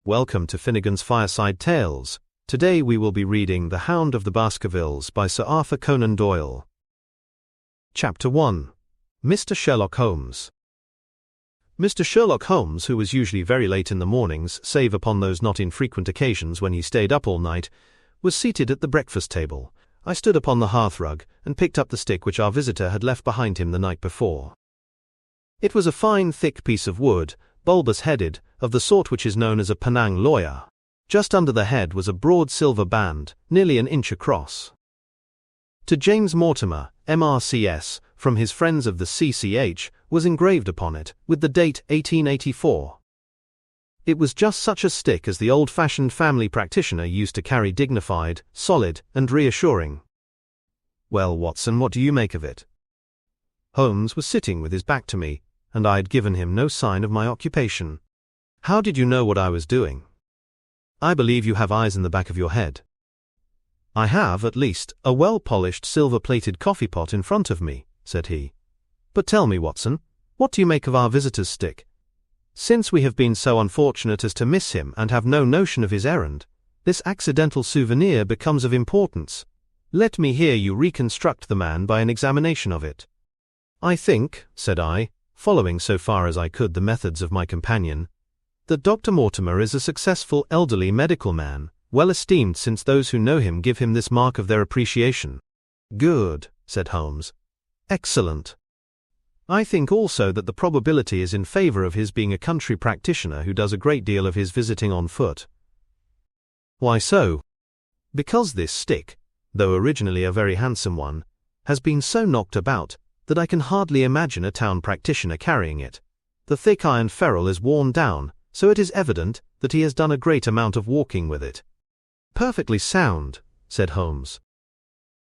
Welcome to Finnegan's Fireside Tales. Today we will be reading The Hound of the Baskervilles by Sir Arthur Conan Doyle. Chapter 1. Mr. Sherlock Holmes. Mr. Sherlock Holmes, who was usually very late in the mornings, save upon those not infrequent occasions when he stayed up all night, was seated at the breakfast table. I stood upon the hearthrug and picked up the stick which our visitor had left behind him the night before. It was a fine, thick piece of wood, bulbous-headed, of the sort which is known as a Penang lawyer. Just under the head was a broad silver band, nearly an inch across. To James Mortimer, M.R.C.S., from his friends of the C.C.H., was engraved upon it, with the date 1884. It was just such a stick as the old-fashioned family practitioner used to carry, dignified, solid, and reassuring. "Well, Watson, what do you make of it?" Holmes was sitting with his back to me, and I had given him no sign of my occupation. "How did you know what I was doing?" "I believe you have eyes in the back of your head." "I have, at least, a well-polished silver-plated coffee-pot in front of me," said he. "But tell me, Watson, what do you make of our visitor's stick? Since we have been so unfortunate as to miss him and have no notion of his errand, this accidental souvenir becomes of importance. Let me hear you reconstruct the man by an examination of it." "I think," said I, following so far as I could the methods of my companion, "that Dr. Mortimer is a successful elderly medical man, well esteemed since those who know him give him this mark of their appreciation." "Good," said Holmes. "Excellent. I think also that the probability is in favor of his being a country practitioner who does a great deal of his visiting on foot." "Why so?" "Because this stick, though originally a very handsome one, has been so knocked about that I can hardly imagine a town practitioner carrying it. The thick iron ferrule is worn down, so it is evident that he has done a great amount of walking with it." "Perfectly sound," said Holmes.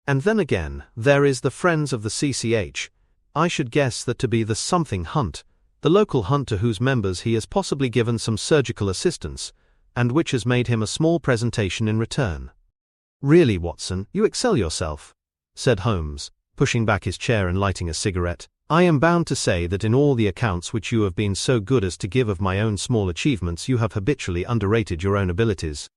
"And then again, there is the Friends of the C.C.H. I should guess that to be the something hunt, the local hunt to whose members he has possibly given some surgical assistance, and which has made him a small presentation in return." "Really, Watson, you excel yourself," said Holmes, pushing back his chair and lighting a cigarette. "I am bound to say that in all the accounts which you have been so good as to give of my own small achievements you have habitually underrated your own abilities.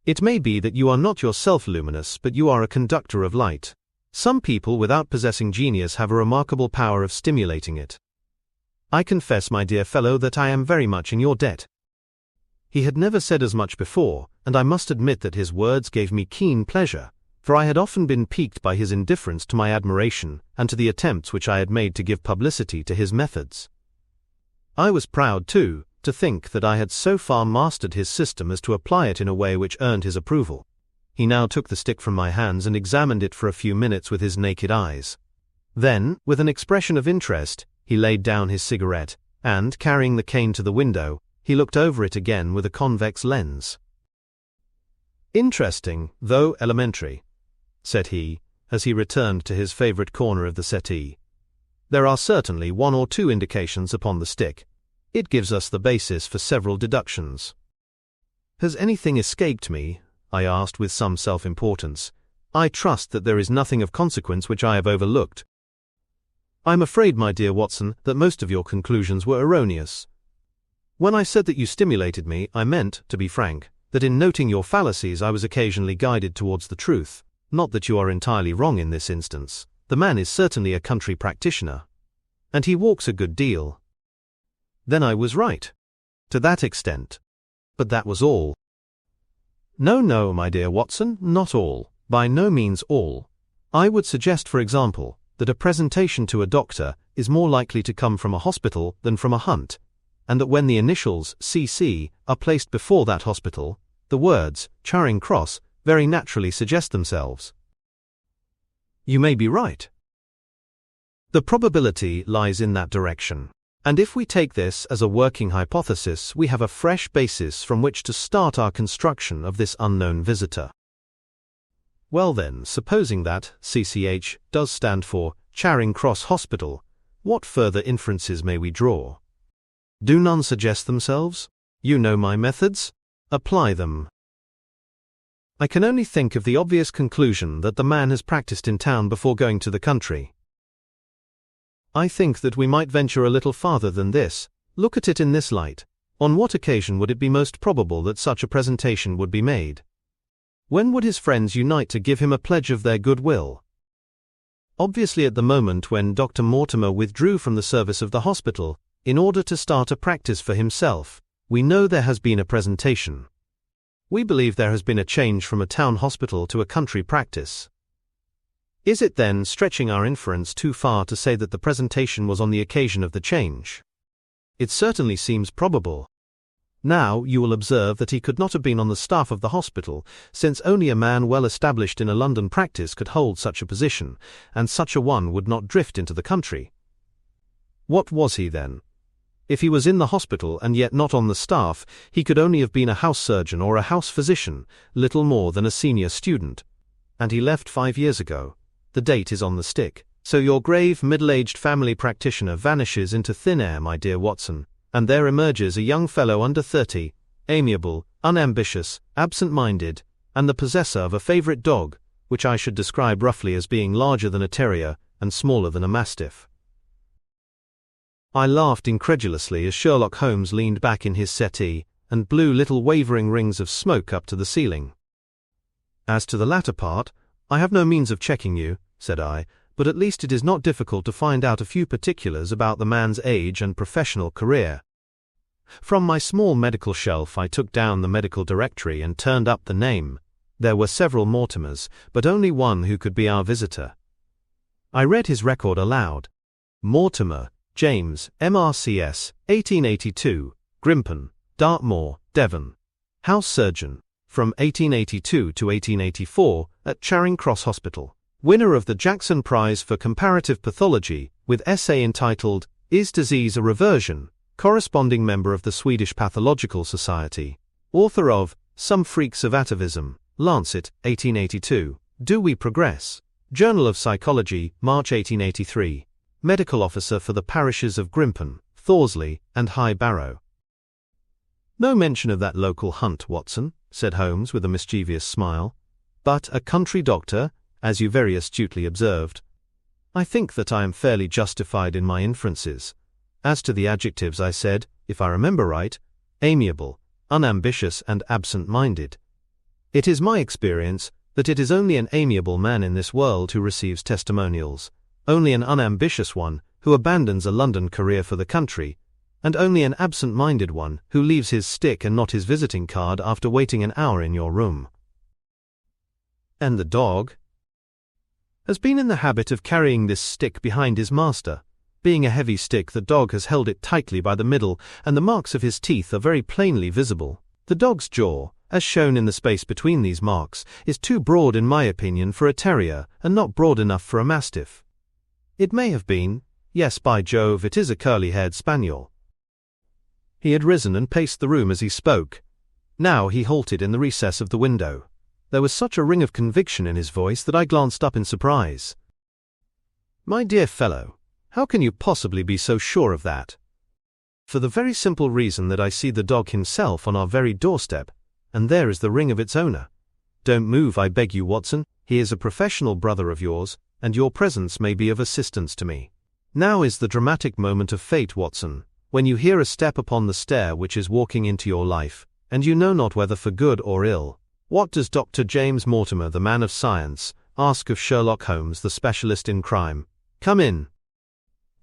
It may be that you are not yourself luminous, but you are a conductor of light. Some people without possessing genius have a remarkable power of stimulating it. I confess, my dear fellow, that I am very much in your debt." He had never said as much before, and I must admit that his words gave me keen pleasure, for I had often been piqued by his indifference to my admiration and to the attempts which I had made to give publicity to his methods. I was proud, too, to think that I had so far mastered his system as to apply it in a way which earned his approval. He now took the stick from my hands and examined it for a few minutes with his naked eyes. Then, with an expression of interest, he laid down his cigarette, and, carrying the cane to the window, he looked over it again with a convex lens. "Interesting, though elementary," said he, as he returned to his favorite corner of the settee. "There are certainly one or two indications upon the stick. It gives us the basis for several deductions." "Has anything escaped me?" I asked with some self-importance. "I trust that there is nothing of consequence which I have overlooked." "I'm afraid, my dear Watson, that most of your conclusions were erroneous. When I said that you stimulated me, I meant, to be frank, that in noting your fallacies I was occasionally guided towards the truth. Not that you are entirely wrong in this instance. The man is certainly a country practitioner. And he walks a good deal." "Then I was right. To that extent. But that was all." "No, my dear Watson, not all. By no means all. I would suggest, for example, that a presentation to a doctor is more likely to come from a hospital than from a hunt, and that when the initials C.C. are placed before that hospital, the words Charing Cross very naturally suggest themselves." "You may be right. The probability lies in that direction. And if we take this as a working hypothesis, we have a fresh basis from which to start our construction of this unknown visitor. Well then, supposing that CCH does stand for Charing Cross Hospital, what further inferences may we draw? Do none suggest themselves? You know my methods. Apply them." "I can only think of the obvious conclusion that the man has practiced in town before going to the country." "I think that we might venture a little farther than this. Look at it in this light. On what occasion would it be most probable that such a presentation would be made? When would his friends unite to give him a pledge of their goodwill? Obviously at the moment when Dr. Mortimer withdrew from the service of the hospital, in order to start a practice for himself. We know there has been a presentation. We believe there has been a change from a town hospital to a country practice. Is it then stretching our inference too far to say that the presentation was on the occasion of the change? It certainly seems probable. Now, you will observe that he could not have been on the staff of the hospital, since only a man well established in a London practice could hold such a position, and such a one would not drift into the country. What was he then? If he was in the hospital and yet not on the staff, he could only have been a house surgeon or a house physician, little more than a senior student. And he left 5 years ago. The date is on the stick. So your grave, middle-aged family practitioner vanishes into thin air, my dear Watson, and there emerges a young fellow under 30, amiable, unambitious, absent-minded, and the possessor of a favourite dog, which I should describe roughly as being larger than a terrier and smaller than a mastiff. I laughed incredulously as Sherlock Holmes leaned back in his settee and blew little wavering rings of smoke up to the ceiling. As to the latter part, I have no means of checking you, said I, but at least it is not difficult to find out a few particulars about the man's age and professional career. From my small medical shelf I took down the medical directory and turned up the name. There were several Mortimers, but only one who could be our visitor. I read his record aloud. Mortimer, James, MRCS, 1882, Grimpen, Dartmoor, Devon. House surgeon, from 1882 to 1884, at Charing Cross Hospital. Winner of the Jackson Prize for Comparative Pathology, with essay entitled, Is Disease a Reversion? Corresponding member of the Swedish Pathological Society. Author of Some Freaks of Atavism, Lancet, 1882. Do We Progress? Journal of Psychology, March 1883. Medical officer for the parishes of Grimpen, Thorsley, and High Barrow. No mention of that local hunt, Watson, said Holmes with a mischievous smile. But a country doctor, as you very astutely observed. I think that I am fairly justified in my inferences. As to the adjectives I said, if I remember right, amiable, unambitious and absent-minded. It is my experience that it is only an amiable man in this world who receives testimonials, only an unambitious one who abandons a London career for the country, and only an absent-minded one who leaves his stick and not his visiting card after waiting an hour in your room. And the dog has been in the habit of carrying this stick behind his master. Being a heavy stick, the dog has held it tightly by the middle, and the marks of his teeth are very plainly visible. The dog's jaw, as shown in the space between these marks, is too broad in my opinion for a terrier, and not broad enough for a mastiff. It may have been, yes, by Jove, it is a curly-haired spaniel. He had risen and paced the room as he spoke. Now he halted in the recess of the window. There was such a ring of conviction in his voice that I glanced up in surprise. My dear fellow, how can you possibly be so sure of that? For the very simple reason that I see the dog himself on our very doorstep, and there is the ring of its owner. Don't move, I beg you, Watson. He is a professional brother of yours, and your presence may be of assistance to me. Now is the dramatic moment of fate, Watson, when you hear a step upon the stair which is walking into your life, and you know not whether for good or ill. What does Dr. James Mortimer, the man of science, ask of Sherlock Holmes, the specialist in crime? Come in.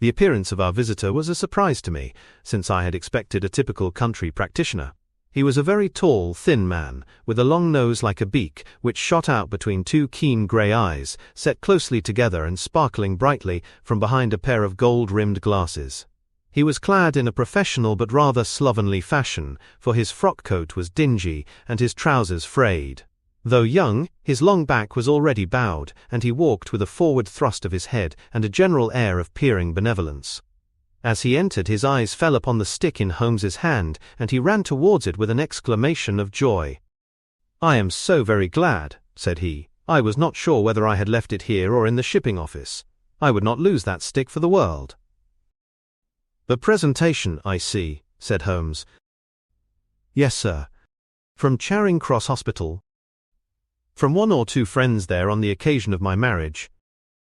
The appearance of our visitor was a surprise to me, since I had expected a typical country practitioner. He was a very tall, thin man, with a long nose like a beak, which shot out between two keen grey eyes, set closely together and sparkling brightly from behind a pair of gold-rimmed glasses. He was clad in a professional but rather slovenly fashion, for his frock-coat was dingy and his trousers frayed. Though young, his long back was already bowed, and he walked with a forward thrust of his head and a general air of peering benevolence. As he entered, his eyes fell upon the stick in Holmes's hand, and he ran towards it with an exclamation of joy. "I am so very glad," said he. "I was not sure whether I had left it here or in the shipping office. I would not lose that stick for the world." "The presentation, I see," said Holmes. "Yes, sir. From Charing Cross Hospital. From one or two friends there on the occasion of my marriage."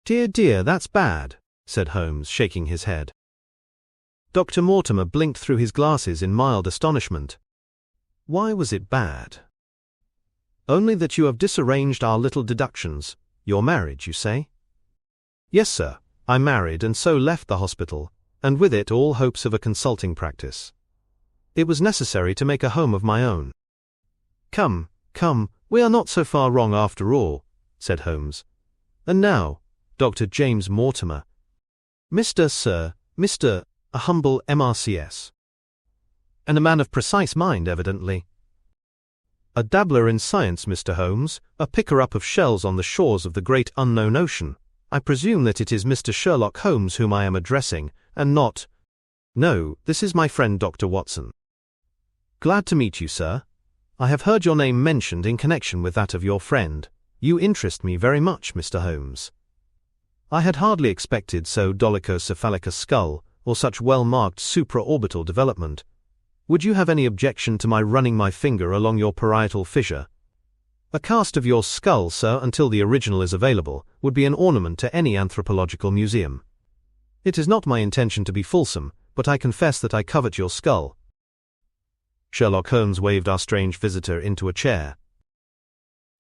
"Dear, dear, that's bad," said Holmes, shaking his head. Dr. Mortimer blinked through his glasses in mild astonishment. Why was it bad? Only that you have disarranged our little deductions. You're married, you say? Yes, sir. I married and so left the hospital, and with it all hopes of a consulting practice. It was necessary to make a home of my own. Come, we are not so far wrong after all, said Holmes. And now, Dr. James Mortimer. Mr. a humble MRCS. And a man of precise mind, evidently. A dabbler in science, Mr. Holmes, a picker-up of shells on the shores of the great unknown ocean. I presume that it is Mr. Sherlock Holmes whom I am addressing, and not— No, this is my friend Dr. Watson. Glad to meet you, sir. I have heard your name mentioned in connection with that of your friend. You interest me very much, Mr. Holmes. I had hardly expected so dolichocephalic a skull, or such well-marked supraorbital development. Would you have any objection to my running my finger along your parietal fissure? A cast of your skull, sir, until the original is available, would be an ornament to any anthropological museum. It is not my intention to be fulsome, but I confess that I covet your skull. Sherlock Holmes waved our strange visitor into a chair.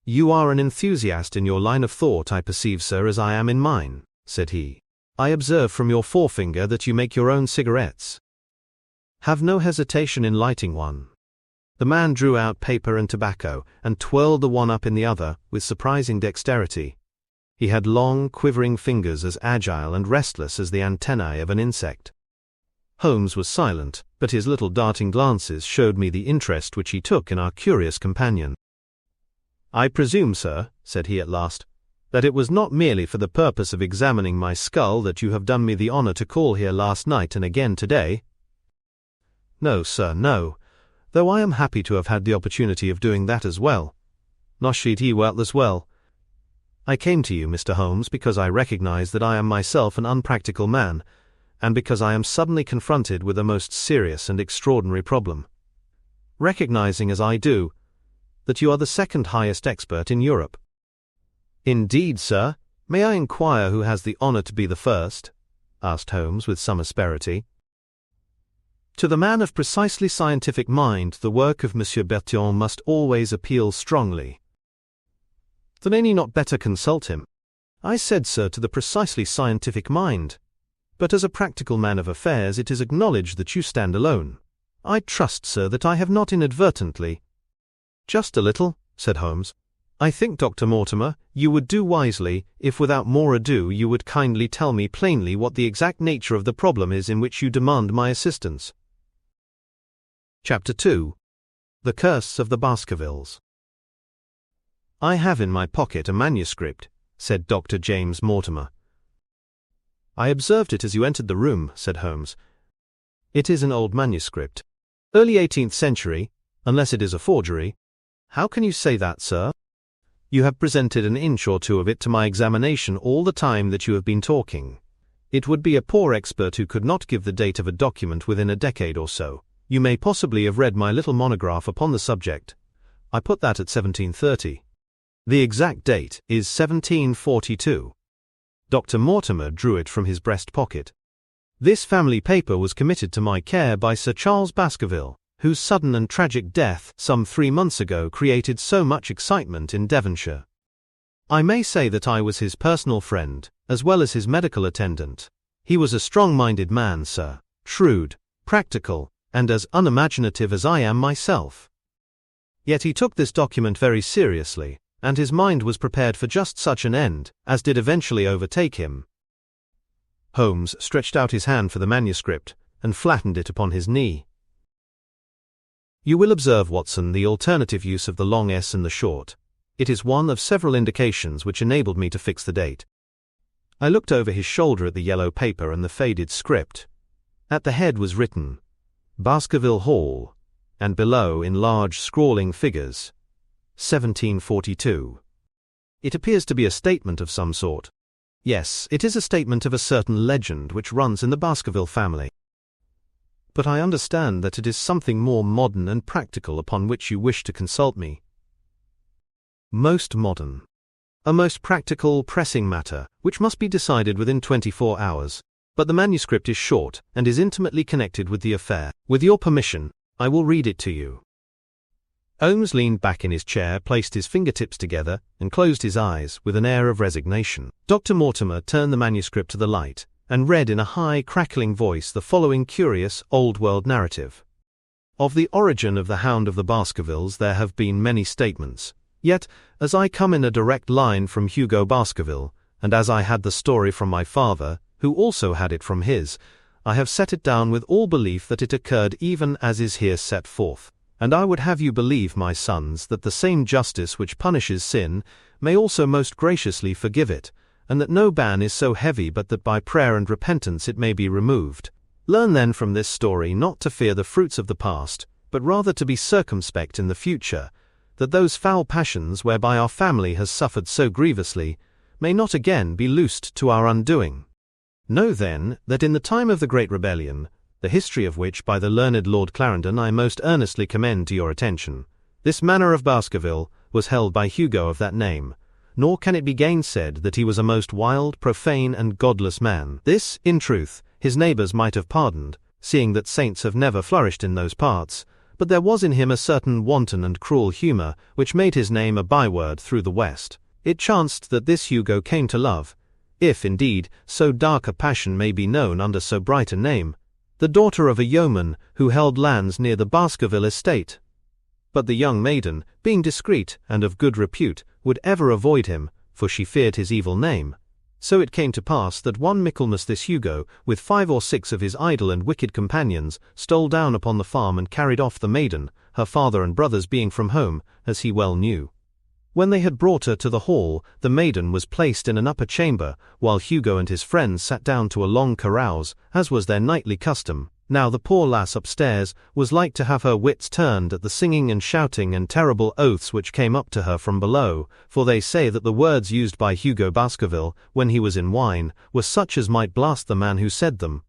You are an enthusiast in your line of thought, I perceive, sir, as I am in mine, said he. I observe from your forefinger that you make your own cigarettes. Have no hesitation in lighting one. The man drew out paper and tobacco, and twirled the one up in the other, with surprising dexterity. He had long, quivering fingers as agile and restless as the antennae of an insect. Holmes was silent, but his little darting glances showed me the interest which he took in our curious companion. I presume, sir, said he at last, that it was not merely for the purpose of examining my skull that you have done me the honor to call here last night and again today? No, sir, no, though I am happy to have had the opportunity of doing that as well. Nascid he well as well. I came to you, Mr. Holmes, because I recognize that I am myself an unpractical man, and because I am suddenly confronted with a most serious and extraordinary problem. Recognizing, as I do, that you are the second highest expert in Europe. Indeed, sir. May I inquire who has the honor to be the first? Asked Holmes with some asperity. To the man of precisely scientific mind, the work of Monsieur Bertillon must always appeal strongly. Then any not better consult him? I said, sir, to the precisely scientific mind. But as a practical man of affairs, it is acknowledged that you stand alone. I trust, sir, that I have not inadvertently— Just a little, said Holmes. I think, Dr. Mortimer, you would do wisely, if without more ado you would kindly tell me plainly what the exact nature of the problem is in which you demand my assistance. Chapter 2. The Curse of the Baskervilles. I have in my pocket a manuscript, said Dr. James Mortimer. I observed it as you entered the room, said Holmes. It is an old manuscript. Early 18th century, unless it is a forgery. How can you say that, sir? You have presented an inch or two of it to my examination all the time that you have been talking. It would be a poor expert who could not give the date of a document within a decade or so. You may possibly have read my little monograph upon the subject. I put that at 1730. The exact date is 1742. Dr. Mortimer drew it from his breast pocket. This family paper was committed to my care by Sir Charles Baskerville, whose sudden and tragic death some 3 months ago created so much excitement in Devonshire. I may say that I was his personal friend, as well as his medical attendant. He was a strong-minded man, sir, shrewd, practical, and as unimaginative as I am myself. Yet he took this document very seriously, and his mind was prepared for just such an end, as did eventually overtake him. Holmes stretched out his hand for the manuscript, and flattened it upon his knee. You will observe, Watson, the alternative use of the long S and the short. It is one of several indications which enabled me to fix the date. I looked over his shoulder at the yellow paper and the faded script. At the head was written, Baskerville Hall, and below, in large scrawling figures, 1742. It appears to be a statement of some sort. Yes, it is a statement of a certain legend which runs in the Baskerville family. But I understand that it is something more modern and practical upon which you wish to consult me. Most modern. A most practical, pressing matter, which must be decided within 24 hours. but the manuscript is short and is intimately connected with the affair. With your permission, I will read it to you. Holmes leaned back in his chair, placed his fingertips together, and closed his eyes with an air of resignation. Dr. Mortimer turned the manuscript to the light and read in a high, crackling voice the following curious, old-world narrative. Of the origin of the Hound of the Baskervilles there have been many statements. Yet, as I come in a direct line from Hugo Baskerville, and as I had the story from my father, who also had it from his, I have set it down with all belief that it occurred even as is here set forth. And I would have you believe, my sons, that the same justice which punishes sin may also most graciously forgive it, and that no ban is so heavy but that by prayer and repentance it may be removed. Learn then from this story not to fear the fruits of the past, but rather to be circumspect in the future, that those foul passions whereby our family has suffered so grievously may not again be loosed to our undoing. Know then that in the time of the Great Rebellion, the history of which by the learned Lord Clarendon I most earnestly commend to your attention, this manor of Baskerville was held by Hugo of that name, nor can it be gainsaid that he was a most wild, profane, and godless man. This, in truth, his neighbours might have pardoned, seeing that saints have never flourished in those parts, but there was in him a certain wanton and cruel humour which made his name a byword through the West. It chanced that this Hugo came to love, if, indeed, so dark a passion may be known under so bright a name, the daughter of a yeoman who held lands near the Baskerville estate. But the young maiden, being discreet and of good repute, would ever avoid him, for she feared his evil name. So it came to pass that one Michaelmas this Hugo, with 5 or 6 of his idle and wicked companions, stole down upon the farm and carried off the maiden, her father and brothers being from home, as he well knew. When they had brought her to the hall, the maiden was placed in an upper chamber, while Hugo and his friends sat down to a long carouse, as was their nightly custom. Now the poor lass upstairs was like to have her wits turned at the singing and shouting and terrible oaths which came up to her from below, for they say that the words used by Hugo Baskerville, when he was in wine, were such as might blast the man who said them.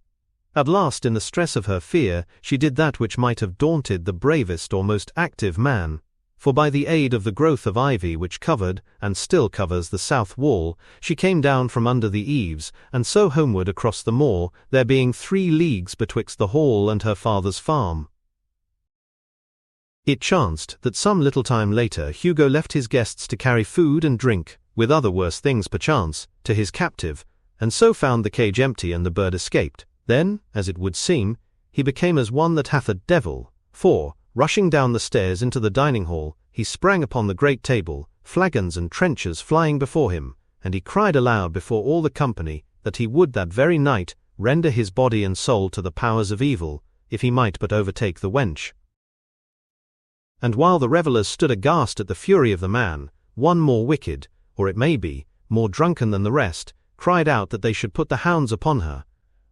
At last, in the stress of her fear, she did that which might have daunted the bravest or most active man. For by the aid of the growth of ivy which covered, and still covers, the south wall, she came down from under the eaves, and so homeward across the moor, there being 3 leagues betwixt the hall and her father's farm. It chanced that some little time later Hugo left his guests to carry food and drink, with other worse things perchance, to his captive, and so found the cage empty and the bird escaped. Then, as it would seem, he became as one that hath a devil, for, rushing down the stairs into the dining hall, he sprang upon the great table, flagons and trenchers flying before him, and he cried aloud before all the company that he would that very night render his body and soul to the powers of evil, if he might but overtake the wench. And while the revellers stood aghast at the fury of the man, one more wicked, or it may be, more drunken than the rest, cried out that they should put the hounds upon her,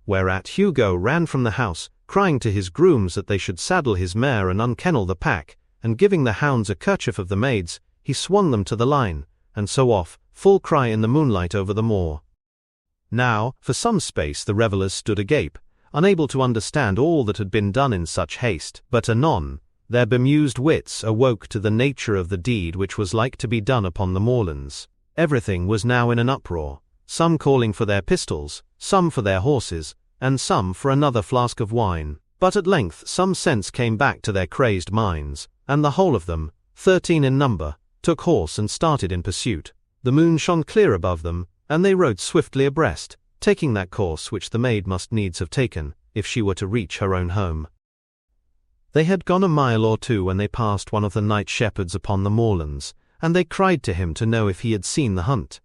whereat Hugo ran from the house, crying to his grooms that they should saddle his mare and unkennel the pack, and giving the hounds a kerchief of the maid's, he swung them to the line, and so off, full cry in the moonlight over the moor. Now, for some space the revellers stood agape, unable to understand all that had been done in such haste, but anon, their bemused wits awoke to the nature of the deed which was like to be done upon the moorlands. Everything was now in an uproar, some calling for their pistols, some for their horses, and some for another flask of wine. But at length some sense came back to their crazed minds, and the whole of them, 13 in number, took horse and started in pursuit. The moon shone clear above them, and they rode swiftly abreast, taking that course which the maid must needs have taken, if she were to reach her own home. They had gone a mile or 2 when they passed one of the night shepherds upon the moorlands, and they cried to him to know if he had seen the hunt.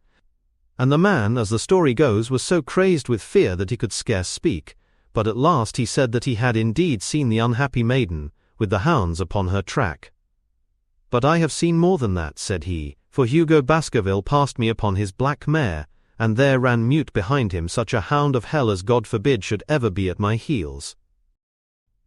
And the man, as the story goes, was so crazed with fear that he could scarce speak, but at last he said that he had indeed seen the unhappy maiden, with the hounds upon her track. But I have seen more than that, said he, for Hugo Baskerville passed me upon his black mare, and there ran mute behind him such a hound of hell as God forbid should ever be at my heels.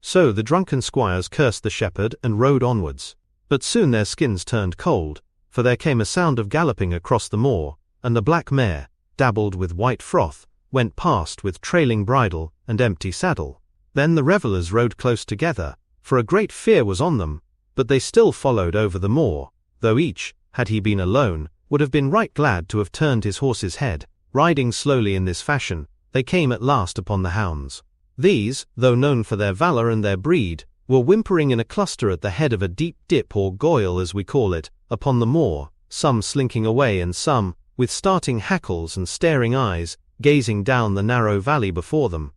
So the drunken squires cursed the shepherd and rode onwards, but soon their skins turned cold, for there came a sound of galloping across the moor, and the black mare, dabbled with white froth, went past with trailing bridle and empty saddle. Then the revellers rode close together, for a great fear was on them, but they still followed over the moor, though each, had he been alone, would have been right glad to have turned his horse's head. Riding slowly in this fashion, they came at last upon the hounds. These, though known for their valor and their breed, were whimpering in a cluster at the head of a deep dip or goyle as we call it, upon the moor, some slinking away and some, with starting hackles and staring eyes, gazing down the narrow valley before them.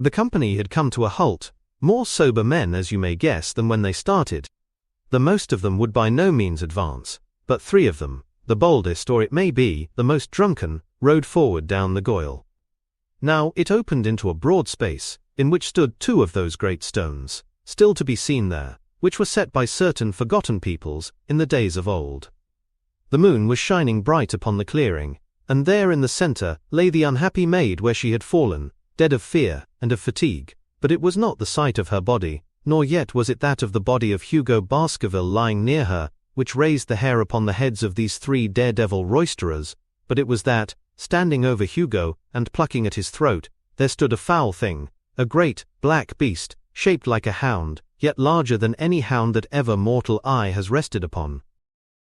The company had come to a halt, more sober men as you may guess than when they started. The most of them would by no means advance, but 3 of them, the boldest or it may be, the most drunken, rode forward down the goyle. Now it opened into a broad space, in which stood 2 of those great stones, still to be seen there, which were set by certain forgotten peoples in the days of old. The moon was shining bright upon the clearing, and there in the centre lay the unhappy maid where she had fallen, dead of fear and of fatigue, but it was not the sight of her body, nor yet was it that of the body of Hugo Baskerville lying near her, which raised the hair upon the heads of these 3 daredevil roisterers, but it was that, standing over Hugo, and plucking at his throat, there stood a foul thing, a great, black beast, shaped like a hound, yet larger than any hound that ever mortal eye has rested upon.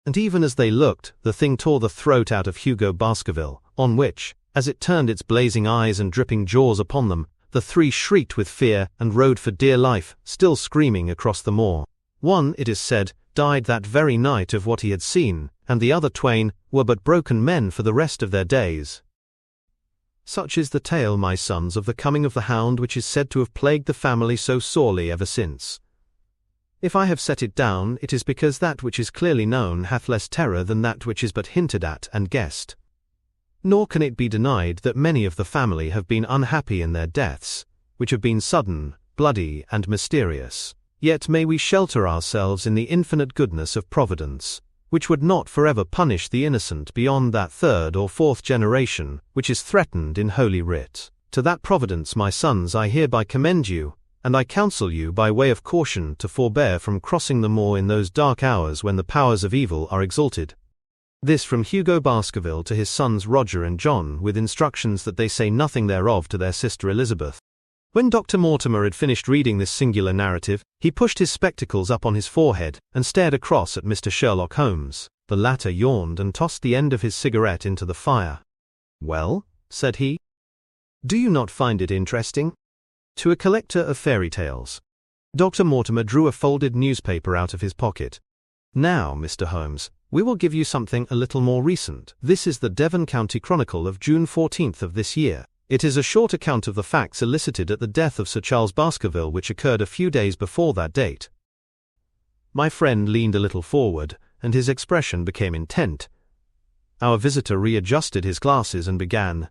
And even as they looked, the thing tore the throat out of Hugo Baskerville, on which, as it turned its blazing eyes and dripping jaws upon them, the 3 shrieked with fear and rode for dear life, still screaming across the moor. One, it is said, died that very night of what he had seen, and the other twain were but broken men for the rest of their days. Such is the tale, my sons, of the coming of the hound which is said to have plagued the family so sorely ever since. If I have set it down, it is because that which is clearly known hath less terror than that which is but hinted at and guessed. Nor can it be denied that many of the family have been unhappy in their deaths, which have been sudden, bloody, and mysterious. Yet may we shelter ourselves in the infinite goodness of Providence, which would not forever punish the innocent beyond that 3rd or 4th generation, which is threatened in Holy Writ. To that Providence, my sons, I hereby commend you, and I counsel you by way of caution to forbear from crossing the moor in those dark hours when the powers of evil are exalted. This from Hugo Baskerville to his sons Roger and John, with instructions that they say nothing thereof to their sister Elizabeth. When Dr. Mortimer had finished reading this singular narrative, he pushed his spectacles up on his forehead and stared across at Mr. Sherlock Holmes. The latter yawned and tossed the end of his cigarette into the fire. "Well," said he, "do you not find it interesting?" To a collector of fairy tales. Dr. Mortimer drew a folded newspaper out of his pocket. "Now, Mr. Holmes, we will give you something a little more recent. This is the Devon County Chronicle of June 14th of this year. It is a short account of the facts elicited at the death of Sir Charles Baskerville which occurred a few days before that date." My friend leaned a little forward, and his expression became intent. Our visitor readjusted his glasses and began.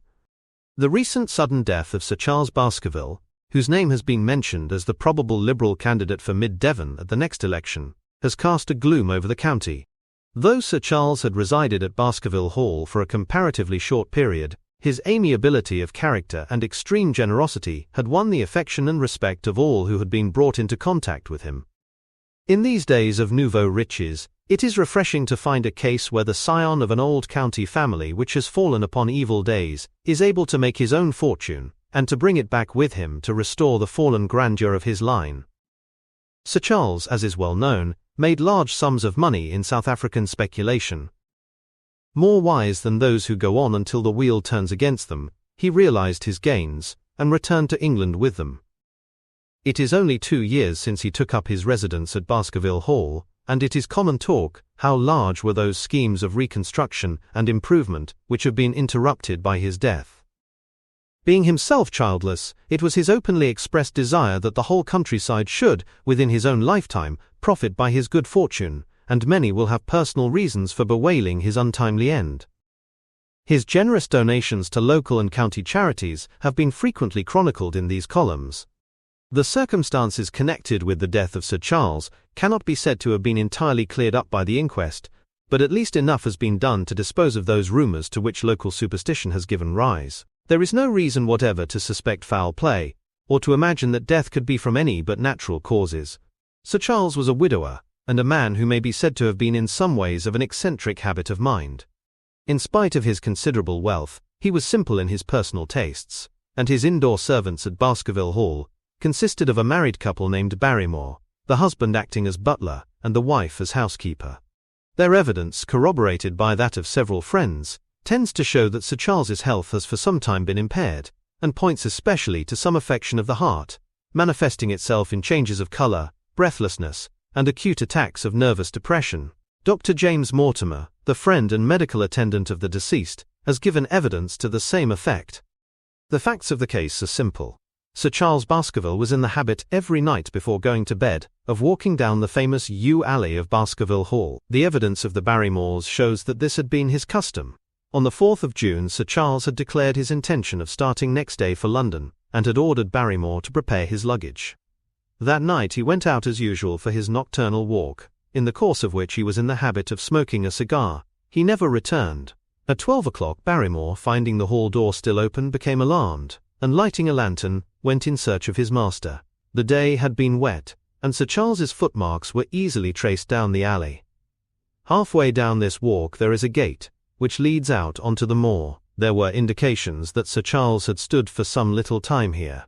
"The recent sudden death of Sir Charles Baskerville, whose name has been mentioned as the probable Liberal candidate for Mid-Devon at the next election, has cast a gloom over the county. Though Sir Charles had resided at Baskerville Hall for a comparatively short period, his amiability of character and extreme generosity had won the affection and respect of all who had been brought into contact with him. In these days of nouveau riches, it is refreshing to find a case where the scion of an old county family which has fallen upon evil days is able to make his own fortune, and to bring it back with him to restore the fallen grandeur of his line. Sir Charles, as is well known, made large sums of money in South African speculation. More wise than those who go on until the wheel turns against them, he realized his gains, and returned to England with them. It is only 2 years since he took up his residence at Baskerville Hall, and it is common talk how large were those schemes of reconstruction and improvement which have been interrupted by his death. Being himself childless, it was his openly expressed desire that the whole countryside should, within his own lifetime, profit by his good fortune, and many will have personal reasons for bewailing his untimely end. His generous donations to local and county charities have been frequently chronicled in these columns. The circumstances connected with the death of Sir Charles cannot be said to have been entirely cleared up by the inquest, but at least enough has been done to dispose of those rumours to which local superstition has given rise. There is no reason whatever to suspect foul play, or to imagine that death could be from any but natural causes. Sir Charles was a widower, and a man who may be said to have been in some ways of an eccentric habit of mind. In spite of his considerable wealth, he was simple in his personal tastes, and his indoor servants at Baskerville Hall consisted of a married couple named Barrymore, the husband acting as butler and the wife as housekeeper. Their evidence, corroborated by that of several friends, tends to show that Sir Charles's health has for some time been impaired, and points especially to some affection of the heart, manifesting itself in changes of color, breathlessness, and acute attacks of nervous depression. Dr. James Mortimer, the friend and medical attendant of the deceased, has given evidence to the same effect. The facts of the case are simple. Sir Charles Baskerville was in the habit every night before going to bed of walking down the famous yew alley of Baskerville Hall. The evidence of the Barrymores shows that this had been his custom. On the 4th of June, Sir Charles had declared his intention of starting next day for London, and had ordered Barrymore to prepare his luggage. That night he went out as usual for his nocturnal walk, in the course of which he was in the habit of smoking a cigar. He never returned. At 12 o'clock Barrymore, finding the hall door still open, became alarmed, and lighting a lantern, went in search of his master. The day had been wet, and Sir Charles's footmarks were easily traced down the alley. Halfway down this walk there is a gate, which leads out onto the moor. There were indications that Sir Charles had stood for some little time here.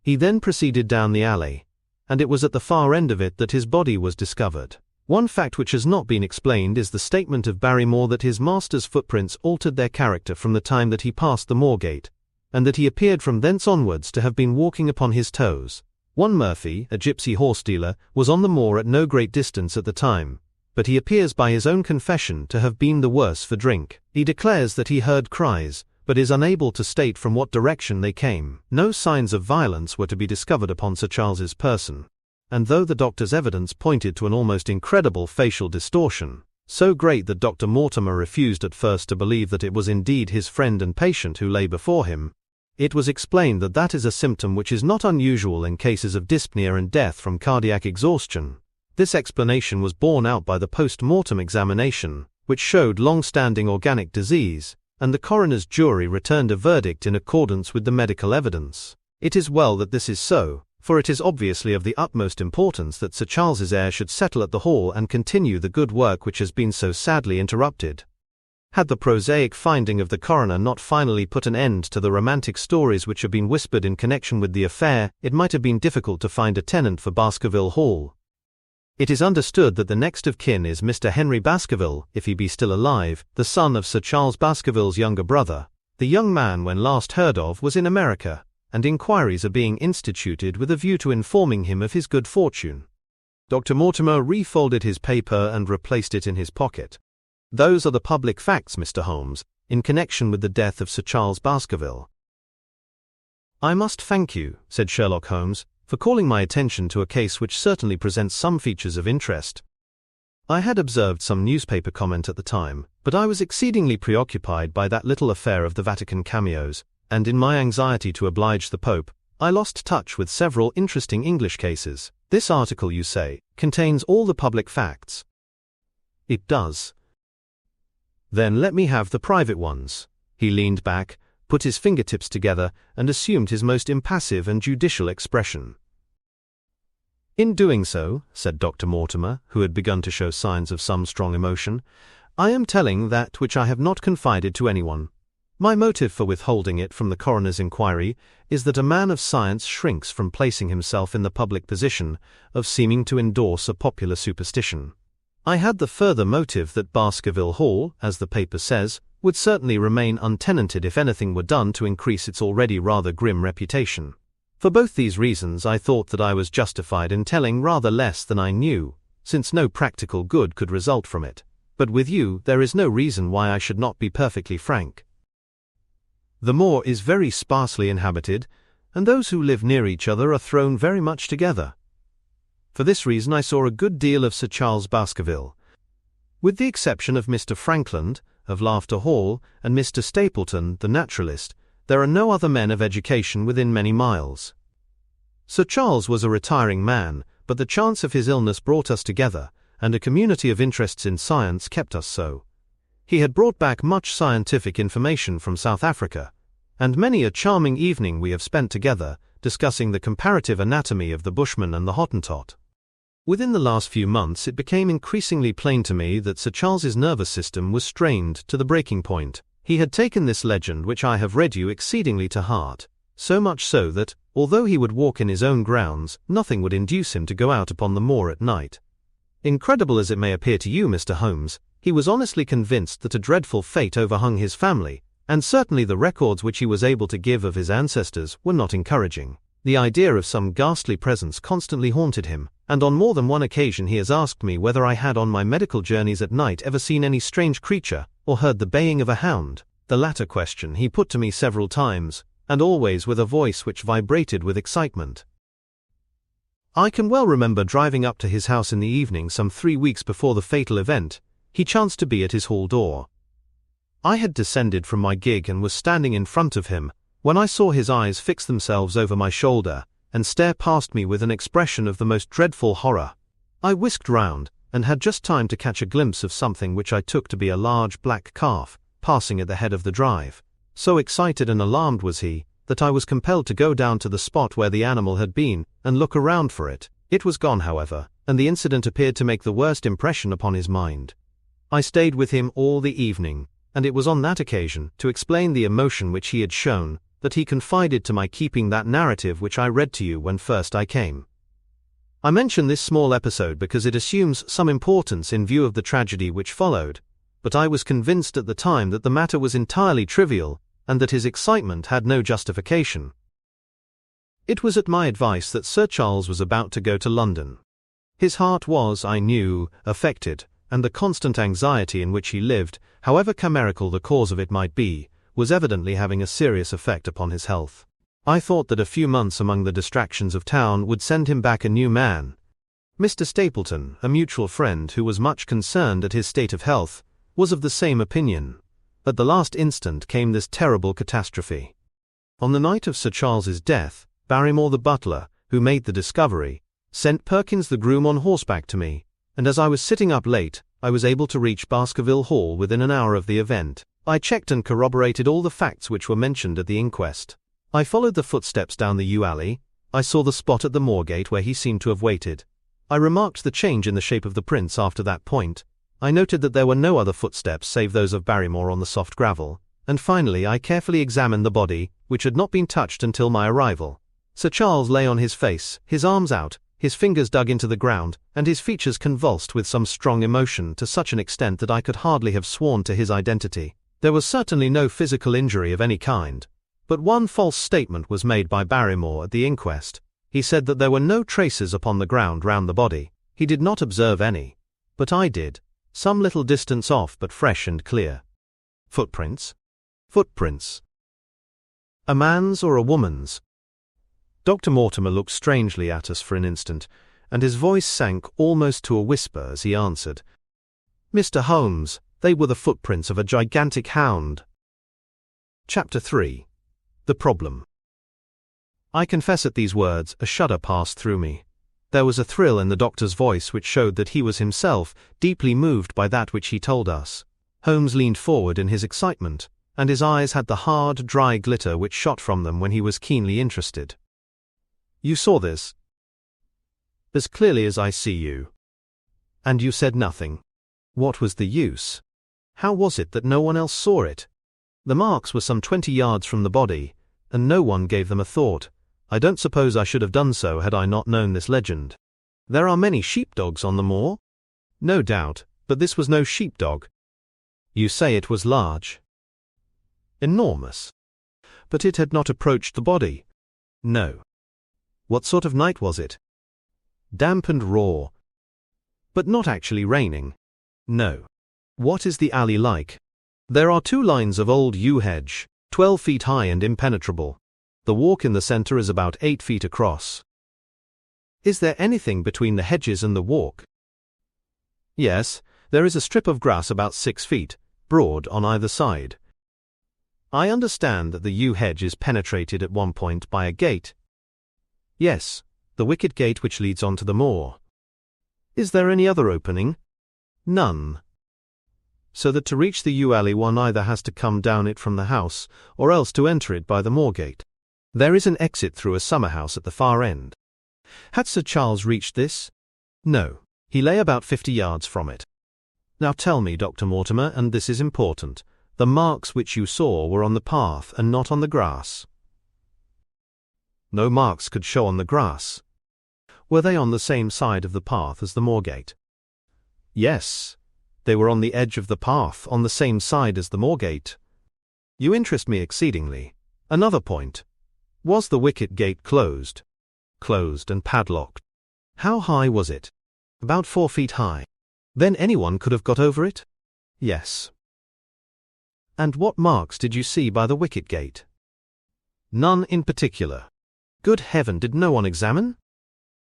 He then proceeded down the alley, and it was at the far end of it that his body was discovered. One fact which has not been explained is the statement of Barrymore that his master's footprints altered their character from the time that he passed the moor gate, and that he appeared from thence onwards to have been walking upon his toes. One Murphy, a gypsy horse-dealer, was on the moor at no great distance at the time, but he appears by his own confession to have been the worse for drink. He declares that he heard cries, but is unable to state from what direction they came. No signs of violence were to be discovered upon Sir Charles's person, and though the doctor's evidence pointed to an almost incredible facial distortion, so great that Dr. Mortimer refused at first to believe that it was indeed his friend and patient who lay before him, it was explained that that is a symptom which is not unusual in cases of dyspnea and death from cardiac exhaustion. This explanation was borne out by the post-mortem examination, which showed long-standing organic disease, and the coroner's jury returned a verdict in accordance with the medical evidence. It is well that this is so, for it is obviously of the utmost importance that Sir Charles's heir should settle at the Hall and continue the good work which has been so sadly interrupted. Had the prosaic finding of the coroner not finally put an end to the romantic stories which have been whispered in connection with the affair, it might have been difficult to find a tenant for Baskerville Hall. It is understood that the next of kin is Mr. Henry Baskerville, if he be still alive, the son of Sir Charles Baskerville's younger brother. The young man, when last heard of, was in America, and inquiries are being instituted with a view to informing him of his good fortune. Dr. Mortimer refolded his paper and replaced it in his pocket. Those are the public facts, Mr. Holmes, in connection with the death of Sir Charles Baskerville. I must thank you, said Sherlock Holmes, for calling my attention to a case which certainly presents some features of interest. I had observed some newspaper comment at the time, but I was exceedingly preoccupied by that little affair of the Vatican cameos, and in my anxiety to oblige the Pope, I lost touch with several interesting English cases. This article, you say, contains all the public facts. It does. Then let me have the private ones. He leaned back, put his fingertips together, and assumed his most impassive and judicial expression. In doing so, said Dr. Mortimer, who had begun to show signs of some strong emotion, I am telling that which I have not confided to anyone. My motive for withholding it from the coroner's inquiry is that a man of science shrinks from placing himself in the public position of seeming to endorse a popular superstition. I had the further motive that Baskerville Hall, as the paper says, would certainly remain untenanted if anything were done to increase its already rather grim reputation. For both these reasons I thought that I was justified in telling rather less than I knew, since no practical good could result from it. But with you there is no reason why I should not be perfectly frank. The moor is very sparsely inhabited, and those who live near each other are thrown very much together. For this reason I saw a good deal of Sir Charles Baskerville. With the exception of Mr. Frankland, of Laughter Hall, and Mr. Stapleton, the naturalist, there are no other men of education within many miles. Sir Charles was a retiring man, but the chance of his illness brought us together, and a community of interests in science kept us so. He had brought back much scientific information from South Africa, and many a charming evening we have spent together, discussing the comparative anatomy of the Bushman and the Hottentot. Within the last few months it became increasingly plain to me that Sir Charles's nervous system was strained to the breaking point. He had taken this legend which I have read you exceedingly to heart, so much so that, although he would walk in his own grounds, nothing would induce him to go out upon the moor at night. Incredible as it may appear to you, Mr. Holmes, he was honestly convinced that a dreadful fate overhung his family, and certainly the records which he was able to give of his ancestors were not encouraging. The idea of some ghastly presence constantly haunted him, and on more than one occasion he has asked me whether I had on my medical journeys at night ever seen any strange creature, or heard the baying of a hound. The latter question he put to me several times, and always with a voice which vibrated with excitement. I can well remember driving up to his house in the evening some 3 weeks before the fatal event. He chanced to be at his hall door. I had descended from my gig and was standing in front of him, when I saw his eyes fix themselves over my shoulder, and stare past me with an expression of the most dreadful horror. I whisked round, and had just time to catch a glimpse of something which I took to be a large black calf, passing at the head of the drive. So excited and alarmed was he, that I was compelled to go down to the spot where the animal had been, and look around for it. It was gone, however, and the incident appeared to make the worst impression upon his mind. I stayed with him all the evening, and it was on that occasion, to explain the emotion which he had shown, that he confided to my keeping that narrative which I read to you when first I came. I mention this small episode because it assumes some importance in view of the tragedy which followed, but I was convinced at the time that the matter was entirely trivial, and that his excitement had no justification. It was at my advice that Sir Charles was about to go to London. His heart was, I knew, affected, and the constant anxiety in which he lived, however chimerical the cause of it might be, was evidently having a serious effect upon his health. I thought that a few months among the distractions of town would send him back a new man. Mr. Stapleton, a mutual friend who was much concerned at his state of health, was of the same opinion. At the last instant came this terrible catastrophe. On the night of Sir Charles's death, Barrymore the butler, who made the discovery, sent Perkins the groom on horseback to me, and as I was sitting up late, I was able to reach Baskerville Hall within an hour of the event. I checked and corroborated all the facts which were mentioned at the inquest. I followed the footsteps down the yew alley. I saw the spot at the moorgate where he seemed to have waited. I remarked the change in the shape of the prints after that point. I noted that there were no other footsteps save those of Barrymore on the soft gravel, and finally I carefully examined the body, which had not been touched until my arrival. Sir Charles lay on his face, his arms out, his fingers dug into the ground, and his features convulsed with some strong emotion to such an extent that I could hardly have sworn to his identity. There was certainly no physical injury of any kind, but one false statement was made by Barrymore at the inquest. He said that there were no traces upon the ground round the body. He did not observe any, but I did, some little distance off but fresh and clear. Footprints? Footprints. A man's or a woman's? Dr. Mortimer looked strangely at us for an instant, and his voice sank almost to a whisper as he answered, "Mr. Holmes, they were the footprints of a gigantic hound." Chapter 3. The Problem. I confess at these words a shudder passed through me. There was a thrill in the doctor's voice which showed that he was himself deeply moved by that which he told us. Holmes leaned forward in his excitement, and his eyes had the hard, dry glitter which shot from them when he was keenly interested. "You saw this?" "As clearly as I see you." "And you said nothing?" "What was the use? How was it that no one else saw it? The marks were some 20 yards from the body, and no one gave them a thought. I don't suppose I should have done so had I not known this legend." "There are many sheepdogs on the moor?" "No doubt, but this was no sheepdog." "You say it was large?" "Enormous." "But it had not approached the body?" "No." "What sort of night was it?" "Damp and raw." "But not actually raining?" "No." "What is the alley like?" "There are 2 lines of old yew hedge, 12 feet high and impenetrable. The walk in the center is about 8 feet across." "Is there anything between the hedges and the walk?" "Yes, there is a strip of grass about 6 feet, broad on either side." "I understand that the yew hedge is penetrated at one point by a gate." "Yes, the wicket gate which leads on to the moor." "Is there any other opening?" "None." "So that to reach the yew alley one either has to come down it from the house, or else to enter it by the moorgate." "There is an exit through a summer house at the far end." "Had Sir Charles reached this?" "No, he lay about 50 yards from it." "Now tell me, Dr. Mortimer, and this is important, the marks which you saw were on the path and not on the grass." "No marks could show on the grass." "Were they on the same side of the path as the moorgate?" "Yes, they were on the edge of the path on the same side as the moorgate." You interest me exceedingly. Another point. Was the wicket gate closed? Closed and padlocked. How high was it? About 4 feet high. Then anyone could have got over it? Yes. And what marks did you see by the wicket gate? None in particular. Good heaven, did no one examine?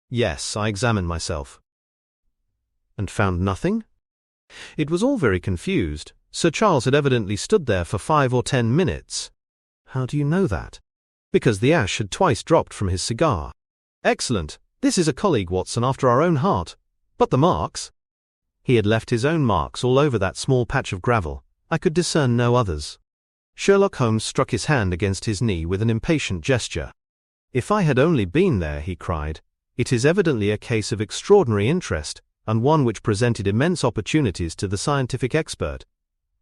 Yes, I examined myself. And found nothing? It was all very confused. Sir Charles had evidently stood there for 5 or 10 minutes. How do you know that? Because the ash had twice dropped from his cigar. Excellent. This is a colleague, Watson, after our own heart. But the marks? He had left his own marks all over that small patch of gravel. I could discern no others. Sherlock Holmes struck his hand against his knee with an impatient gesture. If I had only been there, he cried. It is evidently a case of extraordinary interest, and one which presented immense opportunities to the scientific expert.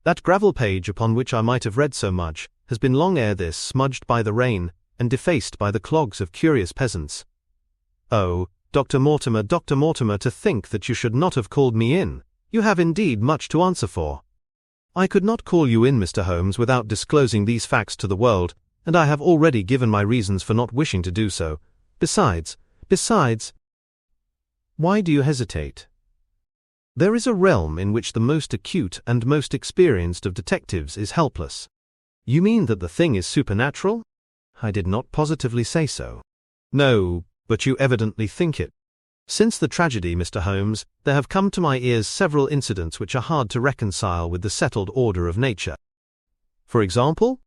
That gravel page upon which I might have read so much has been long ere this smudged by the rain and defaced by the clogs of curious peasants. Oh, Dr. Mortimer, to think that you should not have called me in. You have indeed much to answer for. I could not call you in, Mr. Holmes, without disclosing these facts to the world, and I have already given my reasons for not wishing to do so. Besides, why do you hesitate? There is a realm in which the most acute and most experienced of detectives is helpless. You mean that the thing is supernatural? I did not positively say so. No, but you evidently think it. Since the tragedy, Mr. Holmes, there have come to my ears several incidents which are hard to reconcile with the settled order of nature. For example,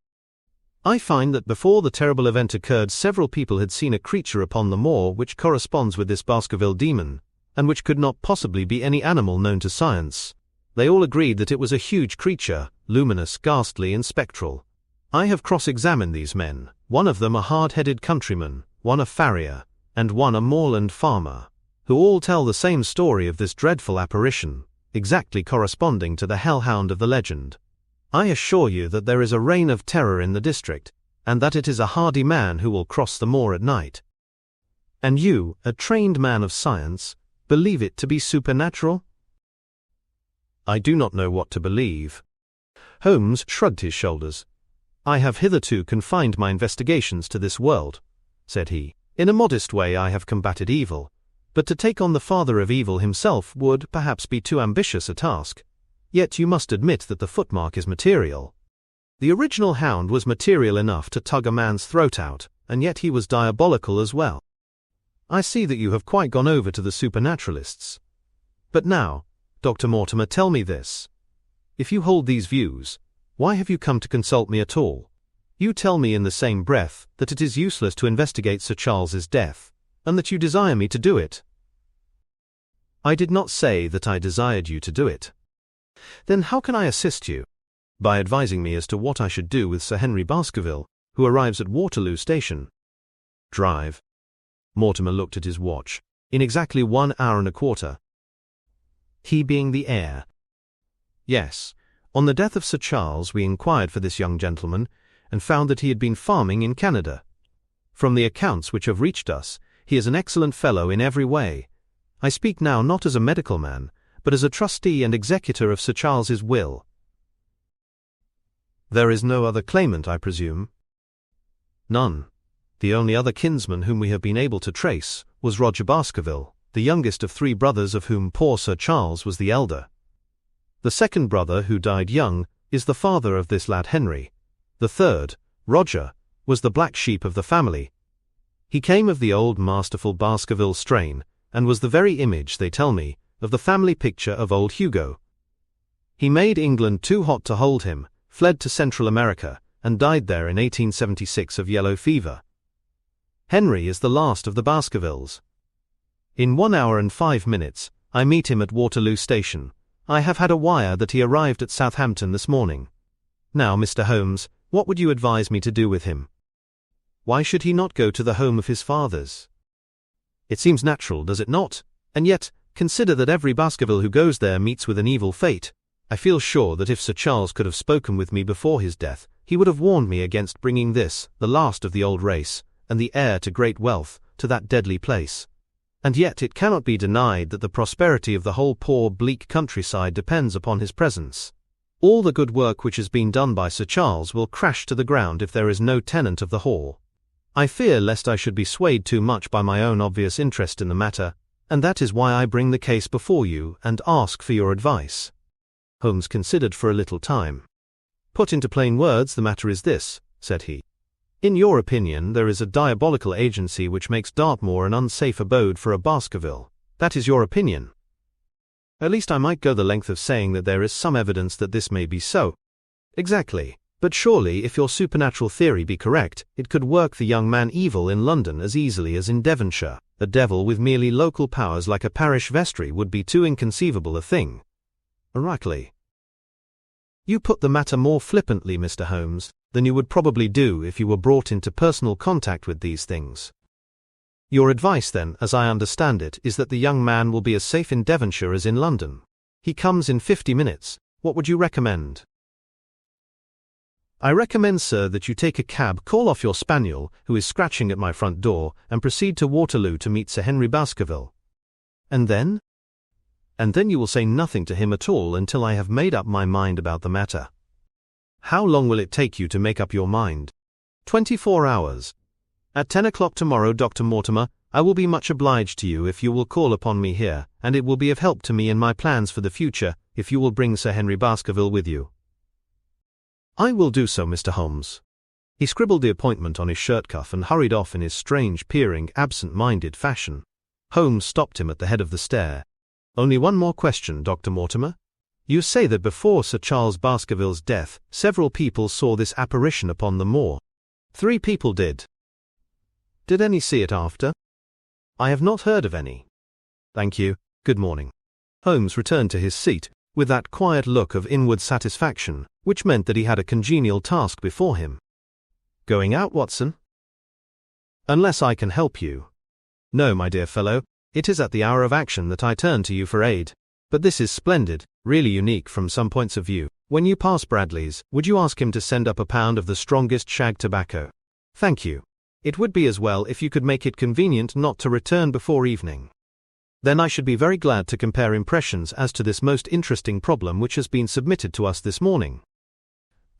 I find that before the terrible event occurred, several people had seen a creature upon the moor which corresponds with this Baskerville demon, and which could not possibly be any animal known to science. They all agreed that it was a huge creature, luminous, ghastly, and spectral. I have cross-examined these men, one of them a hard-headed countryman, one a farrier, and one a moorland farmer, who all tell the same story of this dreadful apparition, exactly corresponding to the hell-hound of the legend. I assure you that there is a reign of terror in the district, and that it is a hardy man who will cross the moor at night. And you, a trained man of science, believe it to be supernatural? I do not know what to believe. Holmes shrugged his shoulders. I have hitherto confined my investigations to this world, said he. In a modest way I have combated evil, but to take on the father of evil himself would perhaps be too ambitious a task. Yet you must admit that the footmark is material. The original hound was material enough to tug a man's throat out, and yet he was diabolical as well. I see that you have quite gone over to the supernaturalists. But now, Dr. Mortimer, tell me this. If you hold these views, why have you come to consult me at all? You tell me in the same breath that it is useless to investigate Sir Charles's death, and that you desire me to do it. I did not say that I desired you to do it. Then how can I assist you? By advising me as to what I should do with Sir Henry Baskerville, who arrives at Waterloo Station. Drive. Mortimer looked at his watch. In exactly 1 hour and a quarter. He being the heir. Yes. On the death of Sir Charles we inquired for this young gentleman, and found that he had been farming in Canada. From the accounts which have reached us, he is an excellent fellow in every way. I speak now not as a medical man, but as a trustee and executor of Sir Charles's will. There is no other claimant, I presume? None. The only other kinsman whom we have been able to trace was Roger Baskerville, the youngest of 3 brothers, of whom poor Sir Charles was the elder. The second brother, who died young, is the father of this lad Henry. The third, Roger, was the black sheep of the family. He came of the old masterful Baskerville strain, and was the very image, they tell me, of the family picture of old Hugo. He made England too hot to hold him, fled to Central America, and died there in 1876 of yellow fever. Henry is the last of the Baskervilles. In 1 hour and 5 minutes, I meet him at Waterloo Station. I have had a wire that he arrived at Southampton this morning. Now, Mr. Holmes, what would you advise me to do with him? Why should he not go to the home of his fathers? It seems natural, does it not? And yet, consider that every Baskerville who goes there meets with an evil fate. I feel sure that if Sir Charles could have spoken with me before his death, he would have warned me against bringing this, the last of the old race, and the heir to great wealth, to that deadly place. And yet it cannot be denied that the prosperity of the whole poor bleak countryside depends upon his presence. All the good work which has been done by Sir Charles will crash to the ground if there is no tenant of the hall. I fear lest I should be swayed too much by my own obvious interest in the matter, and that is why I bring the case before you and ask for your advice." Holmes considered for a little time. "Put into plain words, the matter is this," said he. "In your opinion, there is a diabolical agency which makes Dartmoor an unsafe abode for a Baskerville. That is your opinion. At least I might go the length of saying that there is some evidence that this may be so." "Exactly. But surely, if your supernatural theory be correct, it could work the young man evil in London as easily as in Devonshire. A devil with merely local powers like a parish vestry would be too inconceivable a thing." "Oracle. You put the matter more flippantly, Mr. Holmes, than you would probably do if you were brought into personal contact with these things. Your advice, then, as I understand it, is that the young man will be as safe in Devonshire as in London. He comes in 50 minutes. What would you recommend?" "I recommend, sir, that you take a cab, call off your spaniel, who is scratching at my front door, and proceed to Waterloo to meet Sir Henry Baskerville." "And then?" "And then you will say nothing to him at all until I have made up my mind about the matter." "How long will it take you to make up your mind?" 24 hours. "At 10 o'clock tomorrow, Dr. Mortimer. I will be much obliged to you if you will call upon me here, and it will be of help to me in my plans for the future if you will bring Sir Henry Baskerville with you." "I will do so, Mr. Holmes." He scribbled the appointment on his shirt cuff and hurried off in his strange, peering, absent-minded fashion. Holmes stopped him at the head of the stair. "Only one more question, Dr. Mortimer. You say that before Sir Charles Baskerville's death, several people saw this apparition upon the moor." "3 people did." "Did any see it after?" "I have not heard of any." "Thank you. Good morning." Holmes returned to his seat, with that quiet look of inward satisfaction, which meant that he had a congenial task before him. "Going out, Watson?" "Unless I can help you." "No, my dear fellow. It is at the hour of action that I turn to you for aid. But this is splendid, really unique from some points of view. When you pass Bradley's, would you ask him to send up a pound of the strongest shag tobacco? Thank you. It would be as well if you could make it convenient not to return before evening. Then I should be very glad to compare impressions as to this most interesting problem which has been submitted to us this morning."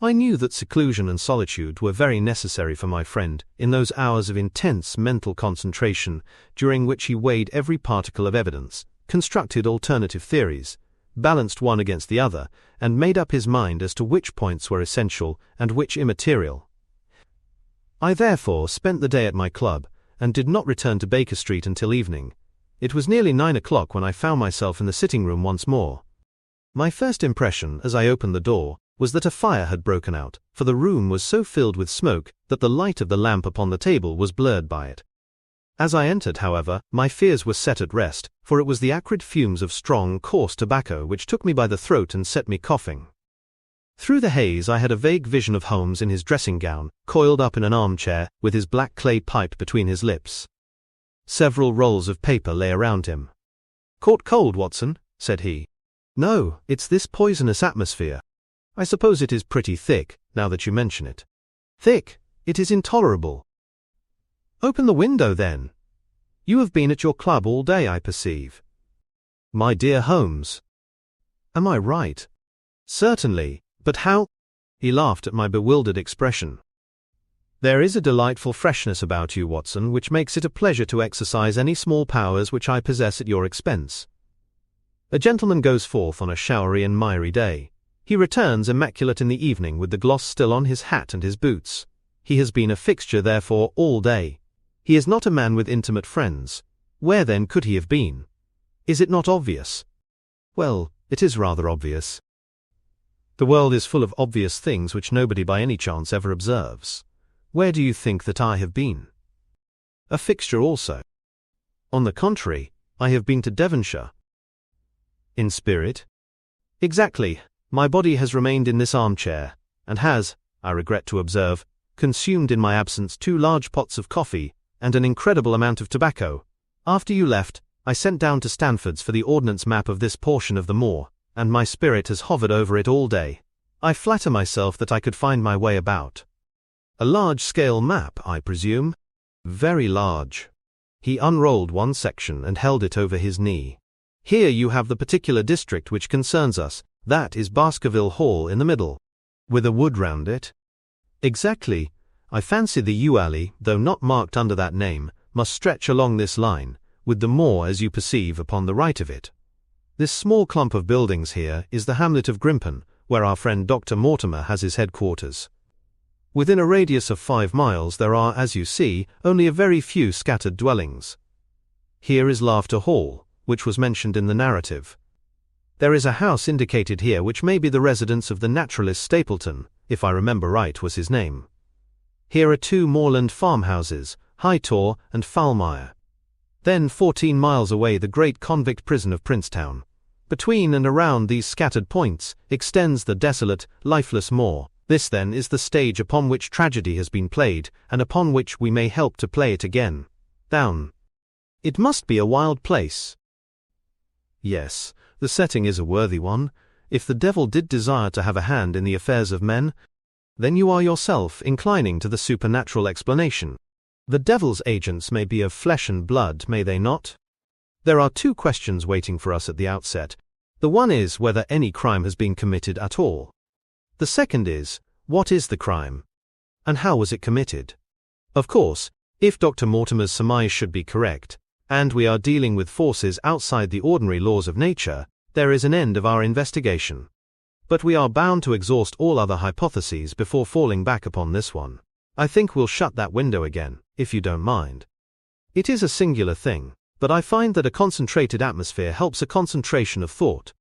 I knew that seclusion and solitude were very necessary for my friend in those hours of intense mental concentration during which he weighed every particle of evidence, constructed alternative theories, balanced one against the other, and made up his mind as to which points were essential and which immaterial. I therefore spent the day at my club, and did not return to Baker Street until evening. It was nearly 9 o'clock when I found myself in the sitting-room once more. My first impression, as I opened the door, was that a fire had broken out, for the room was so filled with smoke that the light of the lamp upon the table was blurred by it. As I entered, however, my fears were set at rest, for it was the acrid fumes of strong, coarse tobacco which took me by the throat and set me coughing. Through the haze I had a vague vision of Holmes in his dressing gown, coiled up in an armchair, with his black clay pipe between his lips. Several rolls of paper lay around him. "Caught cold, Watson?" said he. "No, it's this poisonous atmosphere. I suppose it is pretty thick, now that you mention it." "Thick? It is intolerable." "Open the window, then. You have been at your club all day, I perceive." "My dear Holmes." "Am I right?" "Certainly, but how—" He laughed at my bewildered expression. "There is a delightful freshness about you, Watson, which makes it a pleasure to exercise any small powers which I possess at your expense. A gentleman goes forth on a showery and miry day. He returns immaculate in the evening with the gloss still on his hat and his boots. He has been a fixture, therefore, all day. He is not a man with intimate friends. Where, then, could he have been? Is it not obvious?" "Well, it is rather obvious. The world is full of obvious things which nobody by any chance ever observes. Where do you think that I have been?" "A fixture also." "On the contrary, I have been to Devonshire." "In spirit?" "Exactly. My body has remained in this armchair, and has, I regret to observe, consumed in my absence 2 large pots of coffee and an incredible amount of tobacco. After you left, I sent down to Stanford's for the ordnance map of this portion of the moor, and my spirit has hovered over it all day. I flatter myself that I could find my way about." "A large-scale map, I presume?" "Very large." He unrolled one section and held it over his knee. "Here you have the particular district which concerns us, That is Baskerville Hall in the middle. With a wood round it? Exactly. I fancy the yew-alley, though not marked under that name, must stretch along this line, with the moor as you perceive upon the right of it. This small clump of buildings here is the hamlet of Grimpen, where our friend Dr. Mortimer has his headquarters. Within a radius of 5 miles there are, as you see, only a very few scattered dwellings. Here is Laughter Hall, which was mentioned in the narrative. There is a house indicated here which may be the residence of the naturalist Stapleton, if I remember right was his name. Here are 2 moorland farmhouses, High Tor and Foulmire. Then 14 miles away the great convict prison of Princetown. Between and around these scattered points extends the desolate, lifeless moor. This then is the stage upon which tragedy has been played, and upon which we may help to play it again. Down. It must be a wild place. Yes, the setting is a worthy one. If the devil did desire to have a hand in the affairs of men, then you are yourself inclining to the supernatural explanation. The devil's agents may be of flesh and blood, may they not? There are 2 questions waiting for us at the outset. The one is whether any crime has been committed at all. The second is, what is the crime? And how was it committed? Of course, if Dr. Mortimer's surmise should be correct, and we are dealing with forces outside the ordinary laws of nature, there is an end of our investigation. But we are bound to exhaust all other hypotheses before falling back upon this one. I think we'll shut that window again, if you don't mind. It is a singular thing, but I find that a concentrated atmosphere helps a concentration of thought.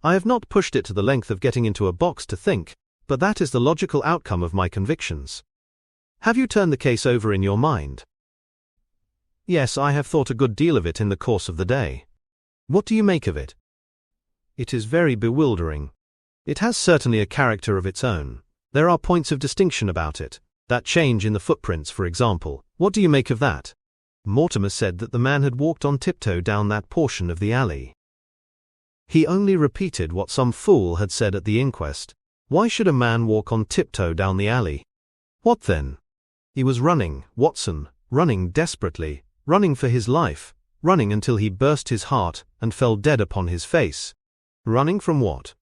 I have not pushed it to the length of getting into a box to think, but that is the logical outcome of my convictions. Have you turned the case over in your mind? Yes, I have thought a good deal of it in the course of the day. What do you make of it? It is very bewildering. It has certainly a character of its own. There are points of distinction about it. That change in the footprints, for example. What do you make of that? Mortimer said that the man had walked on tiptoe down that portion of the alley. He only repeated what some fool had said at the inquest. Why should a man walk on tiptoe down the alley? What then? He was running, Watson, running desperately, running for his life, running until he burst his heart and fell dead upon his face. Running from what?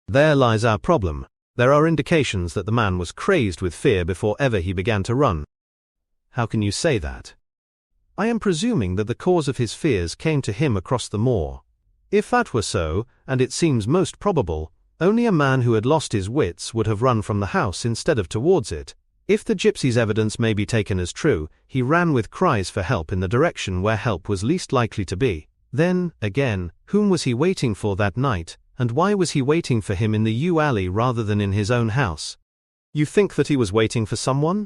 There lies our problem. There are indications that the man was crazed with fear before ever he began to run. How can you say that? I am presuming that the cause of his fears came to him across the moor. If that were so, and it seems most probable, only a man who had lost his wits would have run from the house instead of towards it. If the gypsy's evidence may be taken as true, he ran with cries for help in the direction where help was least likely to be. Then, again, whom was he waiting for that night, and why was he waiting for him in the yew-alley rather than in his own house? You think that he was waiting for someone?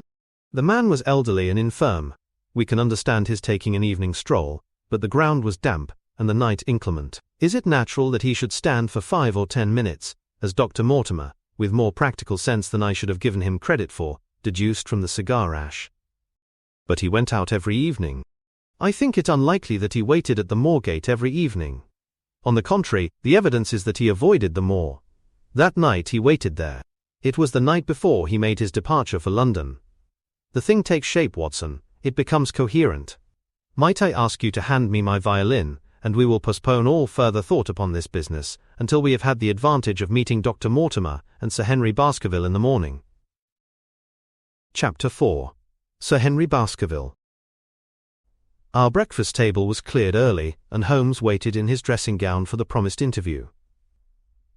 The man was elderly and infirm. We can understand his taking an evening stroll, but the ground was damp, and the night inclement. Is it natural that he should stand for 5 or 10 minutes, as Dr. Mortimer, with more practical sense than I should have given him credit for, deduced from the cigar ash? But he went out every evening. I think it unlikely that he waited at the moor-gate every evening. On the contrary, the evidence is that he avoided the moor. That night he waited there. It was the night before he made his departure for London. The thing takes shape, Watson. It becomes coherent. Might I ask you to hand me my violin, and we will postpone all further thought upon this business until we have had the advantage of meeting Dr. Mortimer and Sir Henry Baskerville in the morning. Chapter 4. Sir Henry Baskerville. Our breakfast table was cleared early, and Holmes waited in his dressing gown for the promised interview.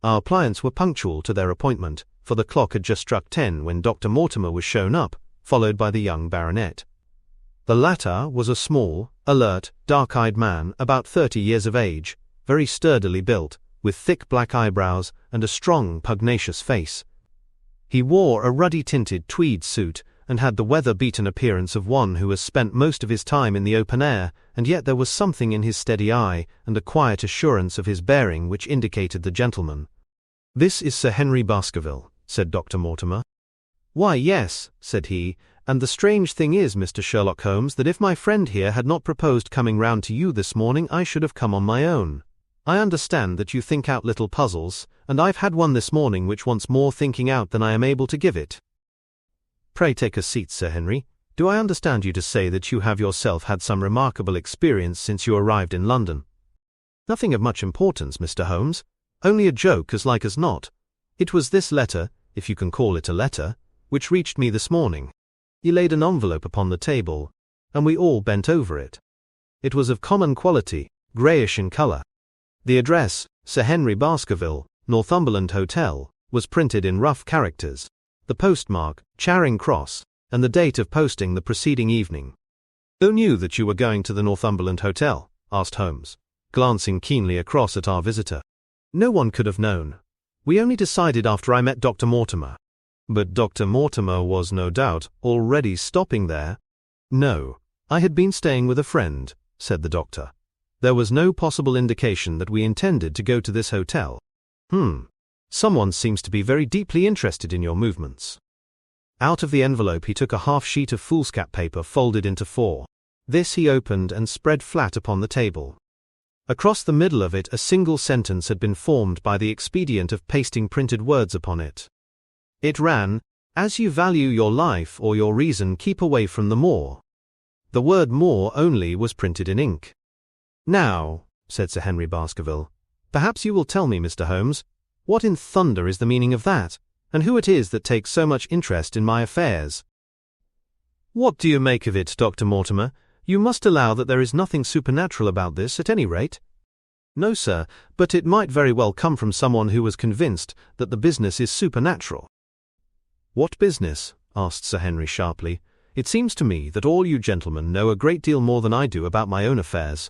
Our clients were punctual to their appointment, for the clock had just struck 10 when Dr. Mortimer was shown up, followed by the young baronet. The latter was a small, alert, dark-eyed man about 30 years of age, very sturdily built, with thick black eyebrows and a strong, pugnacious face. He wore a ruddy-tinted tweed suit, and had the weather-beaten appearance of one who has spent most of his time in the open air, and yet there was something in his steady eye and a quiet assurance of his bearing which indicated the gentleman. "This is Sir Henry Baskerville," said Dr. Mortimer. "Why, yes," said he, "and the strange thing is, Mr. Sherlock Holmes, that if my friend here had not proposed coming round to you this morning, I should have come on my own. I understand that you think out little puzzles, and I've had one this morning which wants more thinking out than I am able to give it. Pray take a seat, Sir Henry. Do I understand you to say that you have yourself had some remarkable experience since you arrived in London?" "Nothing of much importance, Mr. Holmes. Only a joke as like as not. It was this letter, if you can call it a letter, which reached me this morning." He laid an envelope upon the table, and we all bent over it. It was of common quality, greyish in colour. The address, Sir Henry Baskerville, Northumberland Hotel, was printed in rough characters, the postmark, Charing Cross, and the date of posting the preceding evening. "Who knew that you were going to the Northumberland Hotel?" asked Holmes, glancing keenly across at our visitor. "No one could have known. We only decided after I met Dr. Mortimer." "But Dr. Mortimer was, no doubt, already stopping there?" "No, I had been staying with a friend," said the doctor. "There was no possible indication that we intended to go to this hotel." Someone seems to be very deeply interested in your movements." Out of the envelope he took a half sheet of foolscap paper folded into 4. This he opened and spread flat upon the table. Across the middle of it a single sentence had been formed by the expedient of pasting printed words upon it. It ran, "As you value your life or your reason, keep away from the moor." The word "moor" only was printed in ink. "Now," said Sir Henry Baskerville, "perhaps you will tell me, Mr. Holmes, what in thunder is the meaning of that, and who it is that takes so much interest in my affairs?" "What do you make of it, Dr. Mortimer? You must allow that there is nothing supernatural about this, at any rate." "No, sir, but it might very well come from someone who was convinced that the business is supernatural." "What business?" asked Sir Henry sharply. "It seems to me that all you gentlemen know a great deal more than I do about my own affairs."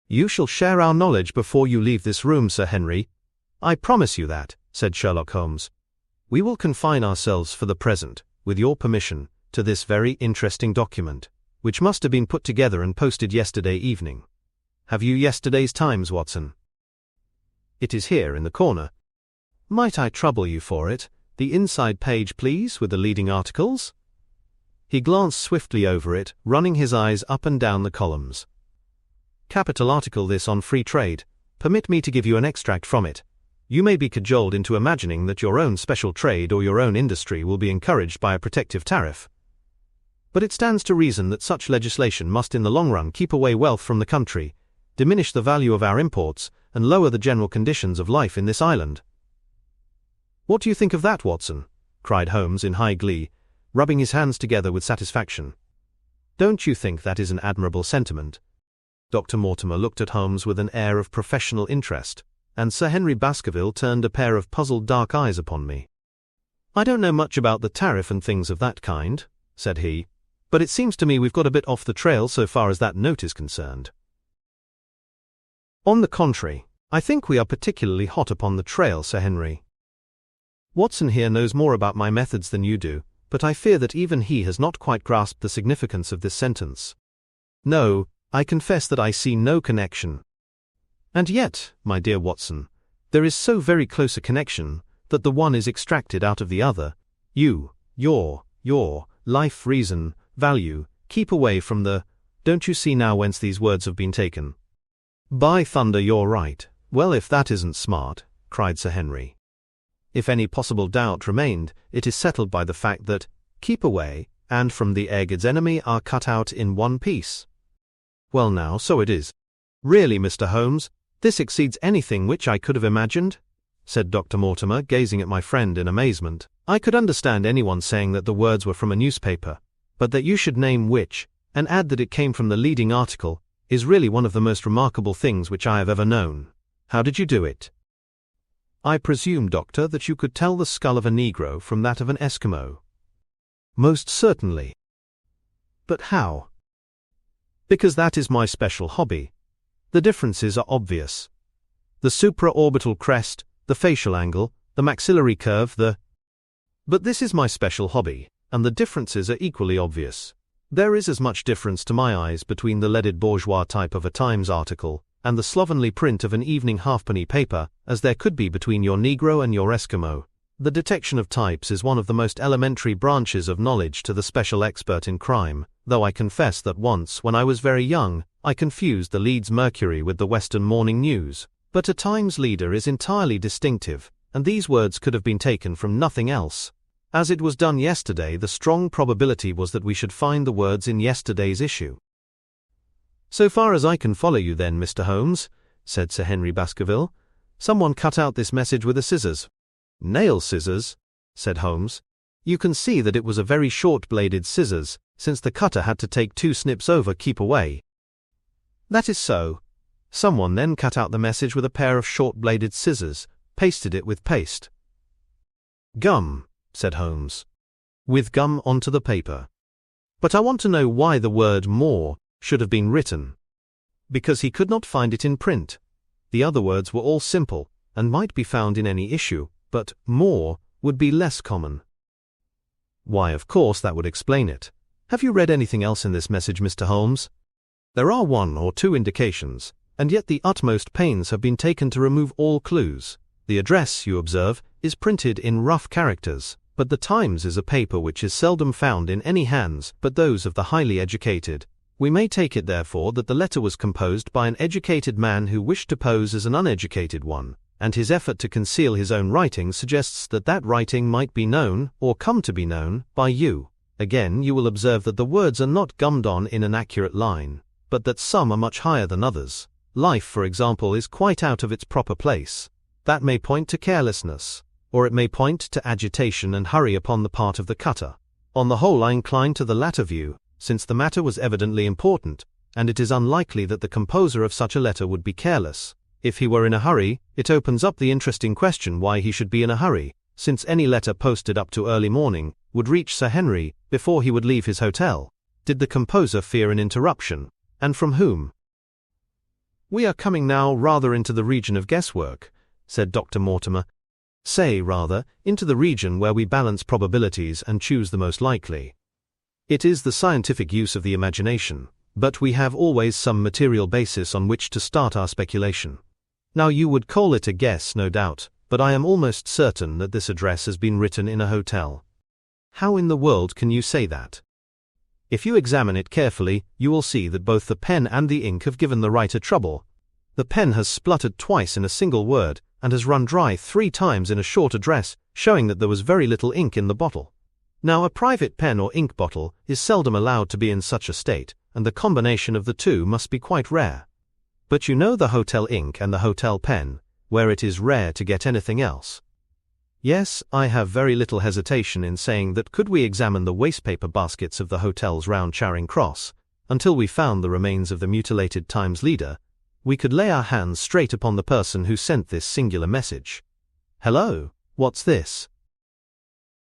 "You shall share our knowledge before you leave this room, Sir Henry. I promise you that," said Sherlock Holmes. "We will confine ourselves for the present, with your permission, to this very interesting document, which must have been put together and posted yesterday evening. Have you yesterday's Times, Watson?" "It is here in the corner." "Might I trouble you for it? The inside page, please, with the leading articles." He glanced swiftly over it, running his eyes up and down the columns. "Capital article this on free trade. Permit me to give you an extract from it. You may be cajoled into imagining that your own special trade or your own industry will be encouraged by a protective tariff. But it stands to reason that such legislation must in the long run keep away wealth from the country, diminish the value of our imports, and lower the general conditions of life in this island." "What do you think of that, Watson?" cried Holmes in high glee, rubbing his hands together with satisfaction. "Don't you think that is an admirable sentiment?" Dr. Mortimer looked at Holmes with an air of professional interest, and Sir Henry Baskerville turned a pair of puzzled dark eyes upon me. "I don't know much about the tariff and things of that kind," said he, "but it seems to me we've got a bit off the trail so far as that note is concerned." "On the contrary, I think we are particularly hot upon the trail, Sir Henry. Watson here knows more about my methods than you do, but I fear that even he has not quite grasped the significance of this sentence. No, I confess that I see no connection. And yet, my dear Watson, there is so very close a connection that the one is extracted out of the other. You, your life, reason, value, keep away from the— don't you see now whence these words have been taken?" "By thunder, you're right. Well, if that isn't smart," cried Sir Henry. "If any possible doubt remained, it is settled by the fact that keep away and from the egg its enemy are cut out in one piece." "Well now, so it is." "Really, Mr. Holmes, this exceeds anything which I could have imagined," said Dr. Mortimer, gazing at my friend in amazement. "I could understand anyone saying that the words were from a newspaper, but that you should name which, and add that it came from the leading article, is really one of the most remarkable things which I have ever known. How did you do it?" "I presume, Doctor, that you could tell the skull of a Negro from that of an Eskimo." "Most certainly." "But how?" "Because that is my special hobby. The differences are obvious. The supraorbital crest, the facial angle, the maxillary curve, But this is my special hobby, and the differences are equally obvious. There is as much difference to my eyes between the leaded bourgeois type of a Times article and the slovenly print of an evening halfpenny paper as there could be between your Negro and your Eskimo. The detection of types is one of the most elementary branches of knowledge to the special expert in crime, though I confess that once, when I was very young, I confused the Leeds Mercury with the Western Morning News. But a Times leader is entirely distinctive, and these words could have been taken from nothing else. As it was done yesterday, the strong probability was that we should find the words in yesterday's issue." "So far as I can follow you then, Mr. Holmes," said Sir Henry Baskerville, Someone cut out this message with a scissors. Nail scissors, said Holmes. You can see that it was a very short-bladed scissors, since the cutter had to take 2 snips over keep away. That is so. Someone then cut out the message with a pair of short-bladed scissors, pasted it with paste. Gum, said Holmes. With gum onto the paper. But I want to know why the word more should have been written. Because he could not find it in print. The other words were all simple, and might be found in any issue, but more would be less common. Why, of course, that would explain it. Have you read anything else in this message, Mr. Holmes? There are 1 or 2 indications, and yet the utmost pains have been taken to remove all clues. The address, you observe, is printed in rough characters, but the Times is a paper which is seldom found in any hands but those of the highly educated. We may take it, therefore, that the letter was composed by an educated man who wished to pose as an uneducated one, and his effort to conceal his own writing suggests that that writing might be known, or come to be known, by you. Again, you will observe that the words are not gummed on in an accurate line, but that some are much higher than others. Life, for example, is quite out of its proper place. That may point to carelessness, or it may point to agitation and hurry upon the part of the cutter. On the whole, I incline to the latter view, since the matter was evidently important, and it is unlikely that the composer of such a letter would be careless. If he were in a hurry, it opens up the interesting question why he should be in a hurry, since any letter posted up to early morning would reach Sir Henry before he would leave his hotel. Did the composer fear an interruption, and from whom? We are coming now rather into the region of guesswork, said Dr. Mortimer. Say, rather, into the region where we balance probabilities and choose the most likely. It is the scientific use of the imagination, but we have always some material basis on which to start our speculation. Now you would call it a guess, no doubt, but I am almost certain that this address has been written in a hotel. How in the world can you say that? If you examine it carefully, you will see that both the pen and the ink have given the writer trouble. The pen has spluttered twice in a single word, and has run dry 3 times in a short address, showing that there was very little ink in the bottle. Now, a private pen or ink bottle is seldom allowed to be in such a state, and the combination of the two must be quite rare. But you know the hotel ink and the hotel pen, where it is rare to get anything else. Yes, I have very little hesitation in saying that could we examine the wastepaper baskets of the hotels round Charing Cross, until we found the remains of the mutilated Times leader, we could lay our hands straight upon the person who sent this singular message. Hello, what's this?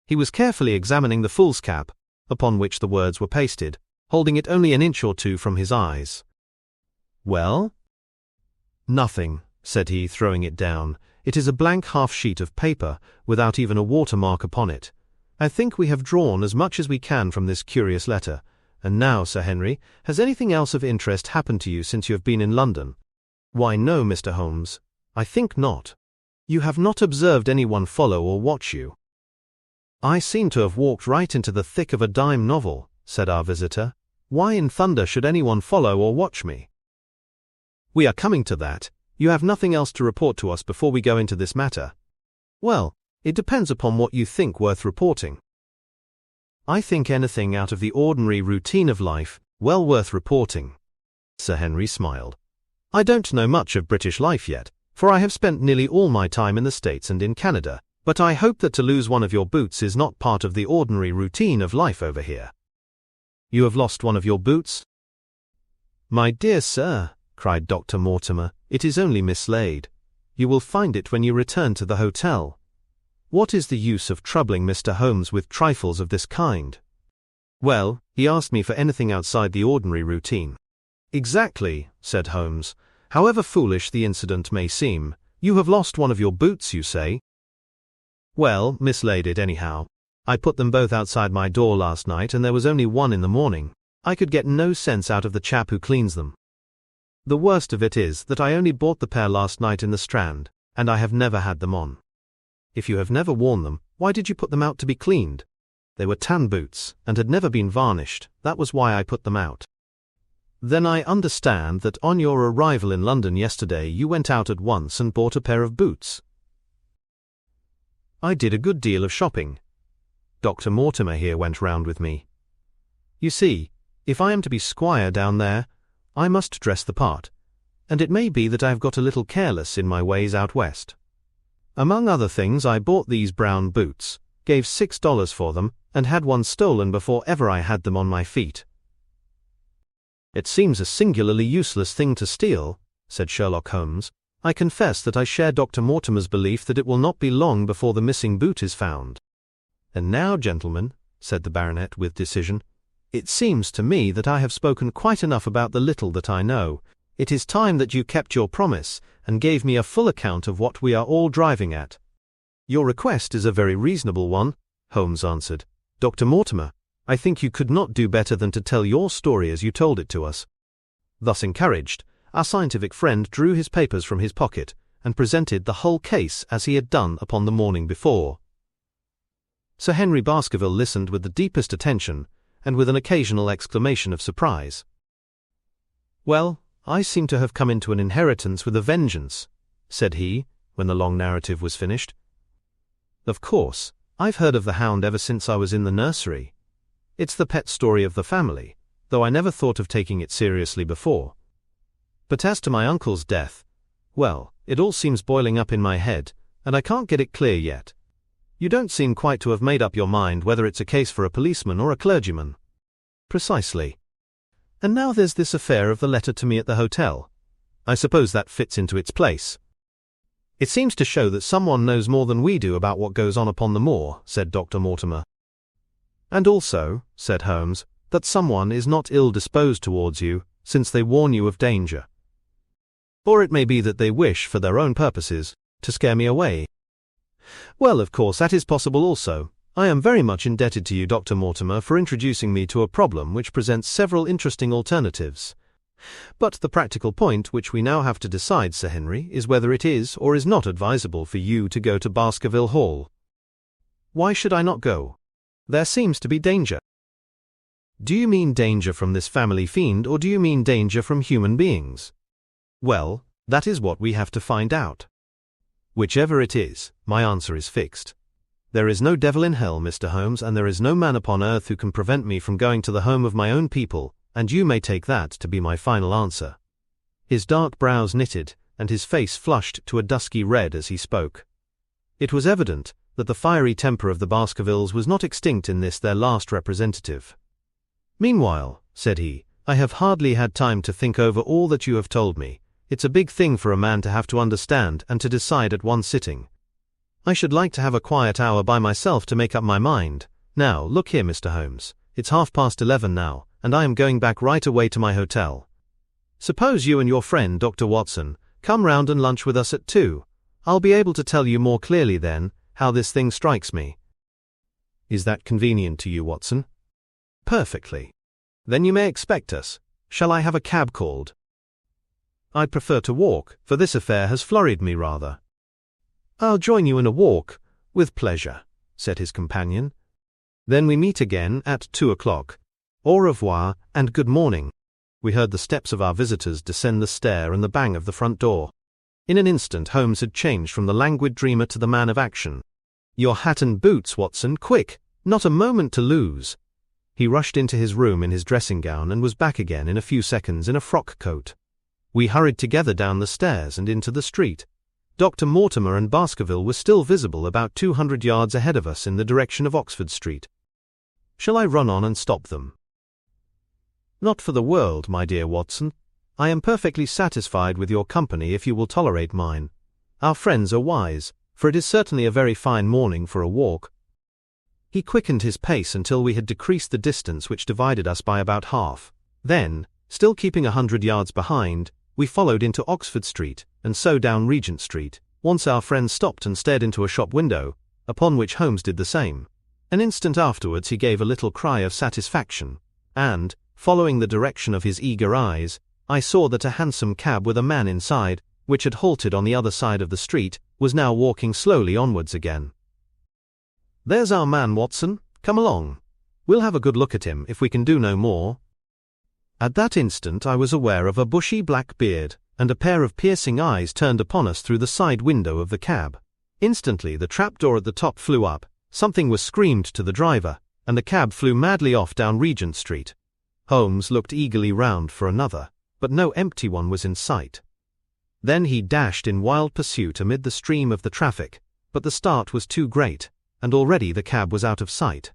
He was carefully examining the foolscap, upon which the words were pasted, holding it only an inch or 2 from his eyes. Well? Nothing, said he, throwing it down. It is a blank half-sheet of paper, without even a watermark upon it. I think we have drawn as much as we can from this curious letter. And now, Sir Henry, has anything else of interest happened to you since you have been in London? Why, no, Mr. Holmes. I think not. You have not observed anyone follow or watch you. I seem to have walked right into the thick of a dime novel, said our visitor. Why in thunder should anyone follow or watch me? We are coming to that. You have nothing else to report to us before we go into this matter. Well, it depends upon what you think worth reporting. I think anything out of the ordinary routine of life well worth reporting. Sir Henry smiled. I don't know much of British life yet, for I have spent nearly all my time in the States and in Canada, but I hope that to lose one of your boots is not part of the ordinary routine of life over here. You have lost one of your boots? My dear sir, cried Dr. Mortimer, it is only mislaid. You will find it when you return to the hotel. What is the use of troubling Mr. Holmes with trifles of this kind? Well, he asked me for anything outside the ordinary routine. Exactly, said Holmes. However foolish the incident may seem, you have lost one of your boots, you say? Well, mislaid it anyhow. I put them both outside my door last night and there was only one in the morning. I could get no sense out of the chap who cleans them. The worst of it is that I only bought the pair last night in the Strand, and I have never had them on. If you have never worn them, why did you put them out to be cleaned? They were tan boots, and had never been varnished. That was why I put them out. Then I understand that on your arrival in London yesterday you went out at once and bought a pair of boots. I did a good deal of shopping. Dr. Mortimer here went round with me. You see, if I am to be squire down there, I must dress the part. and it may be that I have got a little careless in my ways out west. Among other things, I bought these brown boots, gave $6 for them, and had one stolen before ever I had them on my feet." "It seems a singularly useless thing to steal," said Sherlock Holmes. "I confess that I share Dr. Mortimer's belief that it will not be long before the missing boot is found." "And now, gentlemen," said the baronet with decision, "it seems to me that I have spoken quite enough about the little that I know. It is time that you kept your promise, and gave me a full account of what we are all driving at." "Your request is a very reasonable one," Holmes answered. "Dr. Mortimer, I think you could not do better than to tell your story as you told it to us." Thus encouraged, our scientific friend drew his papers from his pocket, and presented the whole case as he had done upon the morning before. Sir Henry Baskerville listened with the deepest attention, and with an occasional exclamation of surprise. "Well, I seem to have come into an inheritance with a vengeance," said he, when the long narrative was finished. "Of course, I've heard of the Hound ever since I was in the nursery. It's the pet story of the family, though I never thought of taking it seriously before. But as to my uncle's death, well, it all seems boiling up in my head, and I can't get it clear yet. You don't seem quite to have made up your mind whether it's a case for a policeman or a clergyman." "Precisely. And now there's this affair of the letter to me at the hotel. I suppose that fits into its place." "It seems to show that someone knows more than we do about what goes on upon the moor," said Dr. Mortimer. "And also," said Holmes, "that someone is not ill-disposed towards you, since they warn you of danger. Or it may be that they wish, for their own purposes, to scare me away." "Well, of course, that is possible also. I am very much indebted to you, Dr. Mortimer, for introducing me to a problem which presents several interesting alternatives. But the practical point which we now have to decide, Sir Henry, is whether it is or is not advisable for you to go to Baskerville Hall." "Why should I not go? There seems to be danger." "Do you mean danger from this family fiend, or do you mean danger from human beings?" "Well, that is what we have to find out. Whichever it is, my answer is fixed. There is no devil in hell, Mr. Holmes, and there is no man upon earth who can prevent me from going to the home of my own people, and you may take that to be my final answer." His dark brows knitted, and his face flushed to a dusky red as he spoke. It was evident that the fiery temper of the Baskervilles was not extinct in this their last representative. "Meanwhile," said he, "I have hardly had time to think over all that you have told me. It's a big thing for a man to have to understand and to decide at one sitting. I should like to have a quiet hour by myself to make up my mind. Now, look here, Mr. Holmes, it's 11:30 now, and I am going back right away to my hotel. Suppose you and your friend, Dr. Watson, come round and lunch with us at 2. I'll be able to tell you more clearly then how this thing strikes me." "Is that convenient to you, Watson?" "Perfectly. Then you may expect us. Shall I have a cab called?" "I'd prefer to walk, for this affair has flurried me rather." "I'll join you in a walk, with pleasure," said his companion. "Then we meet again at 2 o'clock. Au revoir, and good morning." We heard the steps of our visitors descend the stair and the bang of the front door. In an instant Holmes had changed from the languid dreamer to the man of action. "Your hat and boots, Watson, quick! Not a moment to lose!" He rushed into his room in his dressing gown and was back again in a few seconds in a frock coat. We hurried together down the stairs and into the street. Dr. Mortimer and Baskerville were still visible about 200 yards ahead of us in the direction of Oxford Street. "Shall I run on and stop them?" "Not for the world, my dear Watson. I am perfectly satisfied with your company if you will tolerate mine. Our friends are wise, for it is certainly a very fine morning for a walk." He quickened his pace until we had decreased the distance which divided us by about half. Then, still keeping 100 yards behind, we followed into Oxford Street, and so down Regent Street. Once our friend stopped and stared into a shop window, upon which Holmes did the same. An instant afterwards he gave a little cry of satisfaction, and, following the direction of his eager eyes, I saw that a hansom cab with a man inside, which had halted on the other side of the street, was now walking slowly onwards again. "There's our man, Watson. Come along. We'll have a good look at him if we can do no more." At that instant I was aware of a bushy black beard, and a pair of piercing eyes turned upon us through the side window of the cab. Instantly the trapdoor at the top flew up, something was screamed to the driver, and the cab flew madly off down Regent Street. Holmes looked eagerly round for another, but no empty one was in sight. Then he dashed in wild pursuit amid the stream of the traffic, but the start was too great, and already the cab was out of sight.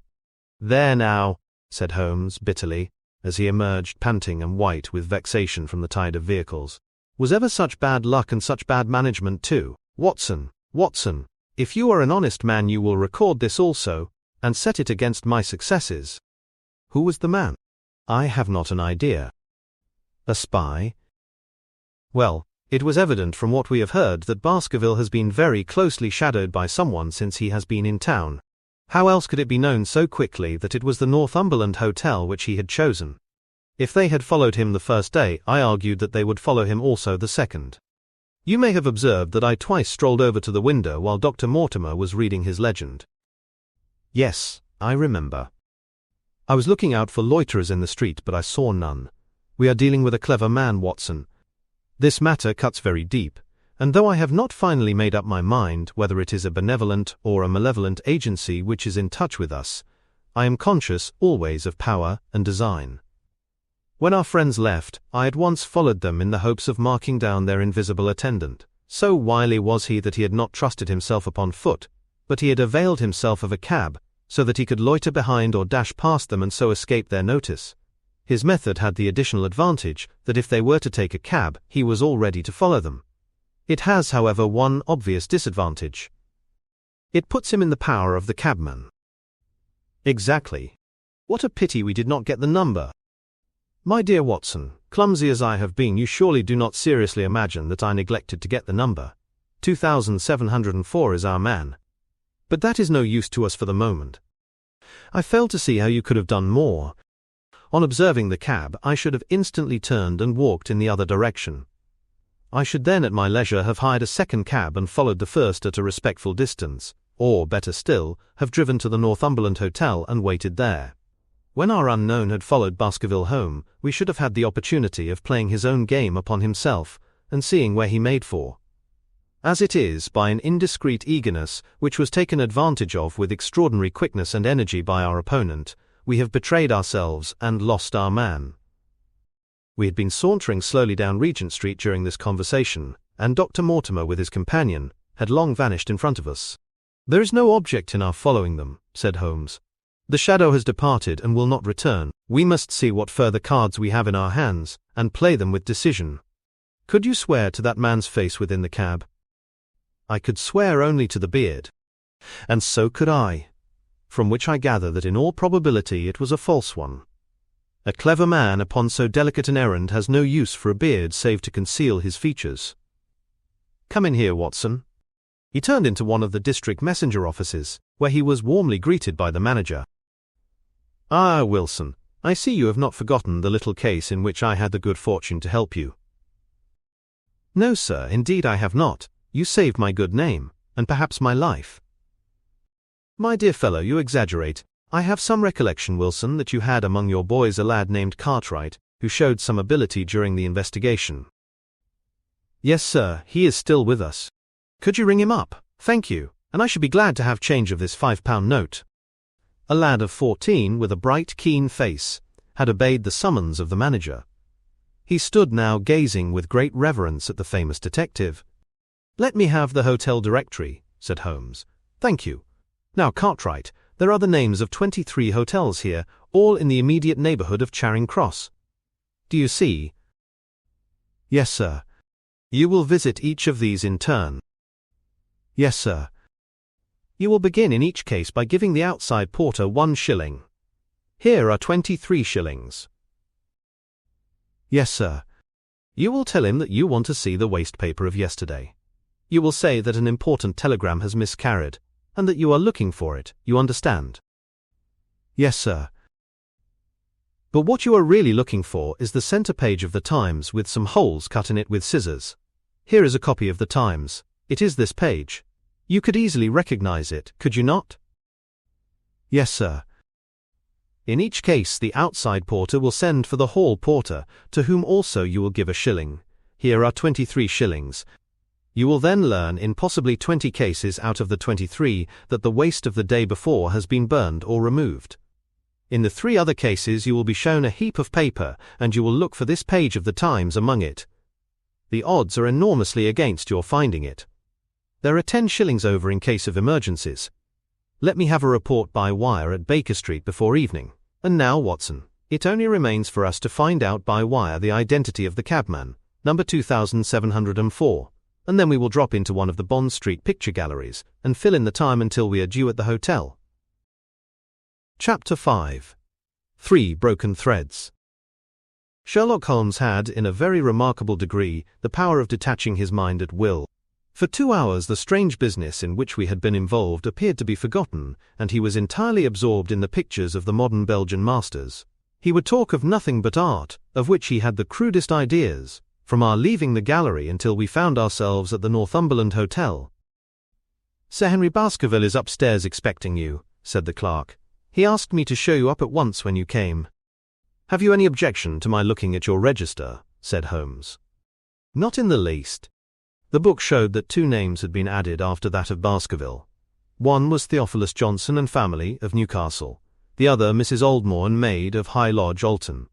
"There now," said Holmes bitterly, as he emerged panting and white with vexation from the tide of vehicles. "Was ever such bad luck and such bad management too? Watson, Watson, if you are an honest man you will record this also, and set it against my successes." "Who was the man?" "I have not an idea." "A spy?" "Well, it was evident from what we have heard that Baskerville has been very closely shadowed by someone since he has been in town. How else could it be known so quickly that it was the Northumberland Hotel which he had chosen? If they had followed him the first day, I argued that they would follow him also the second. You may have observed that I twice strolled over to the window while Dr. Mortimer was reading his legend." "Yes, I remember." "I was looking out for loiterers in the street, but I saw none. We are dealing with a clever man, Watson. This matter cuts very deep, and though I have not finally made up my mind whether it is a benevolent or a malevolent agency which is in touch with us, I am conscious always of power and design. When our friends left, I at once followed them in the hopes of marking down their invisible attendant. So wily was he that he had not trusted himself upon foot, but he had availed himself of a cab, so that he could loiter behind or dash past them and so escape their notice. His method had the additional advantage that if they were to take a cab, he was all ready to follow them. It has, however, one obvious disadvantage. It puts him in the power of the cabman." "Exactly. What a pity we did not get the number." "My dear Watson, clumsy as I have been, you surely do not seriously imagine that I neglected to get the number. 2704 is our man. But that is no use to us for the moment. I fail to see how you could have done more. On observing the cab, I should have instantly turned and walked in the other direction. I should then at my leisure have hired a second cab and followed the first at a respectful distance, or, better still, have driven to the Northumberland Hotel and waited there. When our unknown had followed Baskerville home, we should have had the opportunity of playing his own game upon himself, and seeing where he made for. As it is, by an indiscreet eagerness, which was taken advantage of with extraordinary quickness and energy by our opponent, we have betrayed ourselves and lost our man." We had been sauntering slowly down Regent Street during this conversation, and Dr. Mortimer with his companion had long vanished in front of us. "There is no object in our following them," said Holmes. "The shadow has departed and will not return. We must see what further cards we have in our hands, and play them with decision. Could you swear to that man's face within the cab?" "I could swear only to the beard." "And so could I. From which I gather that in all probability it was a false one. A clever man upon so delicate an errand has no use for a beard save to conceal his features. Come in here, Watson." He turned into one of the district messenger offices, where he was warmly greeted by the manager. "Ah, Wilson, I see you have not forgotten the little case in which I had the good fortune to help you." "No, sir, indeed I have not. You saved my good name, and perhaps my life." "My dear fellow, you exaggerate. I have some recollection, Wilson, that you had among your boys a lad named Cartwright, who showed some ability during the investigation." "Yes, sir, he is still with us." "Could you ring him up? Thank you, and I should be glad to have change of this £5 note." A lad of 14, with a bright, keen face, had obeyed the summons of the manager. He stood now gazing with great reverence at the famous detective. "Let me have the hotel directory," said Holmes. "Thank you. Now, Cartwright, there are the names of 23 hotels here, all in the immediate neighborhood of Charing Cross. Do you see?" "Yes, sir." "You will visit each of these in turn." "Yes, sir." "You will begin in each case by giving the outside porter 1 shilling. Here are 23 shillings. "Yes, sir." "You will tell him that you want to see the waste paper of yesterday. You will say that an important telegram has miscarried, and that you are looking for it, you understand?" "Yes, sir." "But what you are really looking for is the center page of the Times with some holes cut in it with scissors. Here is a copy of the Times. It is this page. You could easily recognize it, could you not?" "Yes, sir." In each case the outside porter will send for the hall porter, to whom also you will give a shilling. Here are 23 shillings. You will then learn in possibly 20 cases out of the 23 that the waste of the day before has been burned or removed. In the 3 other cases you will be shown a heap of paper, and you will look for this page of the Times among it. The odds are enormously against your finding it. There are 10 shillings over in case of emergencies. Let me have a report by wire at Baker Street before evening. And now, Watson, it only remains for us to find out by wire the identity of the cabman, number 2704, and then we will drop into one of the Bond Street picture galleries and fill in the time until we are due at the hotel. Chapter 5. 3 Broken Threads. Sherlock Holmes had, in a very remarkable degree, the power of detaching his mind at will. For 2 hours the strange business in which we had been involved appeared to be forgotten, and he was entirely absorbed in the pictures of the modern Belgian masters. He would talk of nothing but art, of which he had the crudest ideas, from our leaving the gallery until we found ourselves at the Northumberland Hotel. "Sir Henry Baskerville is upstairs expecting you," said the clerk. "He asked me to show you up at once when you came." "Have you any objection to my looking at your register?" said Holmes. "Not in the least." The book showed that 2 names had been added after that of Baskerville. One was Theophilus Johnson and family, of Newcastle. The other Mrs. Oldmore and maid, of High Lodge, Alton.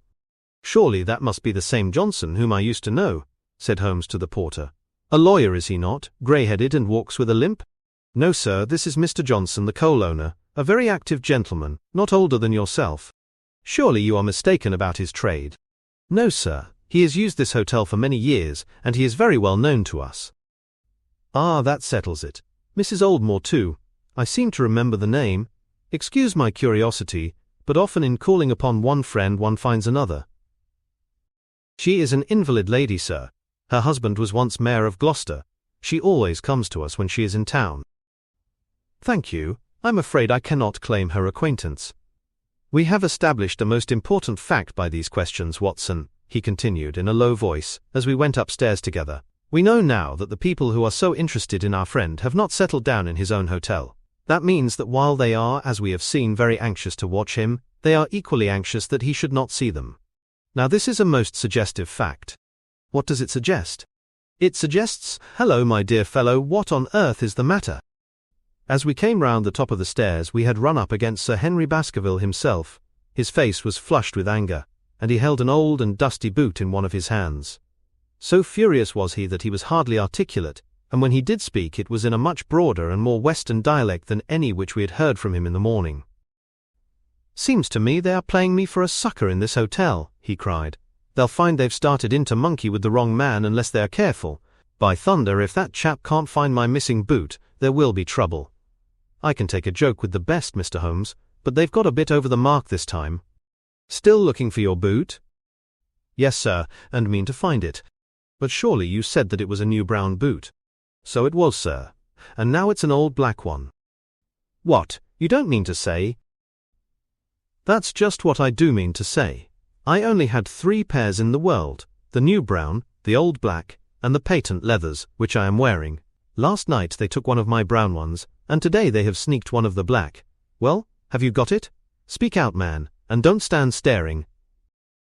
"Surely that must be the same Johnson whom I used to know," said Holmes to the porter. "A lawyer, is he not, grey-headed and walks with a limp?" "No, sir, this is Mr. Johnson, the coal owner, a very active gentleman, not older than yourself." "Surely you are mistaken about his trade." "No, sir. He has used this hotel for many years, and he is very well known to us." "Ah, that settles it. Mrs. Oldmore, too. I seem to remember the name. Excuse my curiosity, but often in calling upon one friend one finds another." "She is an invalid lady, sir. Her husband was once Mayor of Gloucester. She always comes to us when she is in town." "Thank you. I'm afraid I cannot claim her acquaintance." "We have established a most important fact by these questions, Watson," he continued in a low voice, as we went upstairs together. "We know now that the people who are so interested in our friend have not settled down in his own hotel. That means that while they are, as we have seen, very anxious to watch him, they are equally anxious that he should not see them. Now this is a most suggestive fact." "What does it suggest?" "It suggests, hello, my dear fellow, what on earth is the matter?" As we came round the top of the stairs we had run up against Sir Henry Baskerville himself. His face was flushed with anger, and he held an old and dusty boot in one of his hands. So furious was he that he was hardly articulate, and when he did speak it was in a much broader and more Western dialect than any which we had heard from him in the morning. "Seems to me they are playing me for a sucker in this hotel," he cried. "They'll find they've started in to monkey with the wrong man unless they are careful. By thunder, if that chap can't find my missing boot, there will be trouble. I can take a joke with the best, Mr. Holmes, but they've got a bit over the mark this time." "Still looking for your boot?" "Yes, sir, and mean to find it. But surely you said that it was a new brown boot." "So it was, sir, and now it's an old black one." "What, you don't mean to say—" "That's just what I do mean to say. I only had 3 pairs in the world, the new brown, the old black, and the patent leathers, which I am wearing. Last night they took one of my brown ones, and today they have sneaked one of the black. Well, have you got it? Speak out, man, and don't stand staring."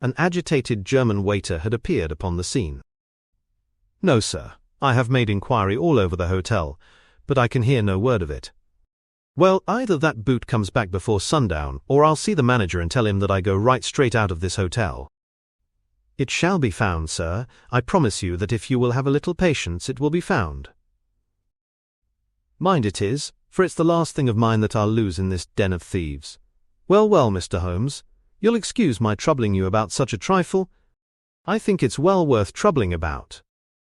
An agitated German waiter had appeared upon the scene. "No, sir. I have made inquiry all over the hotel, but I can hear no word of it." "Well, either that boot comes back before sundown, or I'll see the manager and tell him that I go right straight out of this hotel." "It shall be found, sir. I promise you that if you will have a little patience it will be found." "Mind it is, for it's the last thing of mine that I'll lose in this den of thieves. Well, well, Mr. Holmes, you'll excuse my troubling you about such a trifle. I think it's well worth troubling about.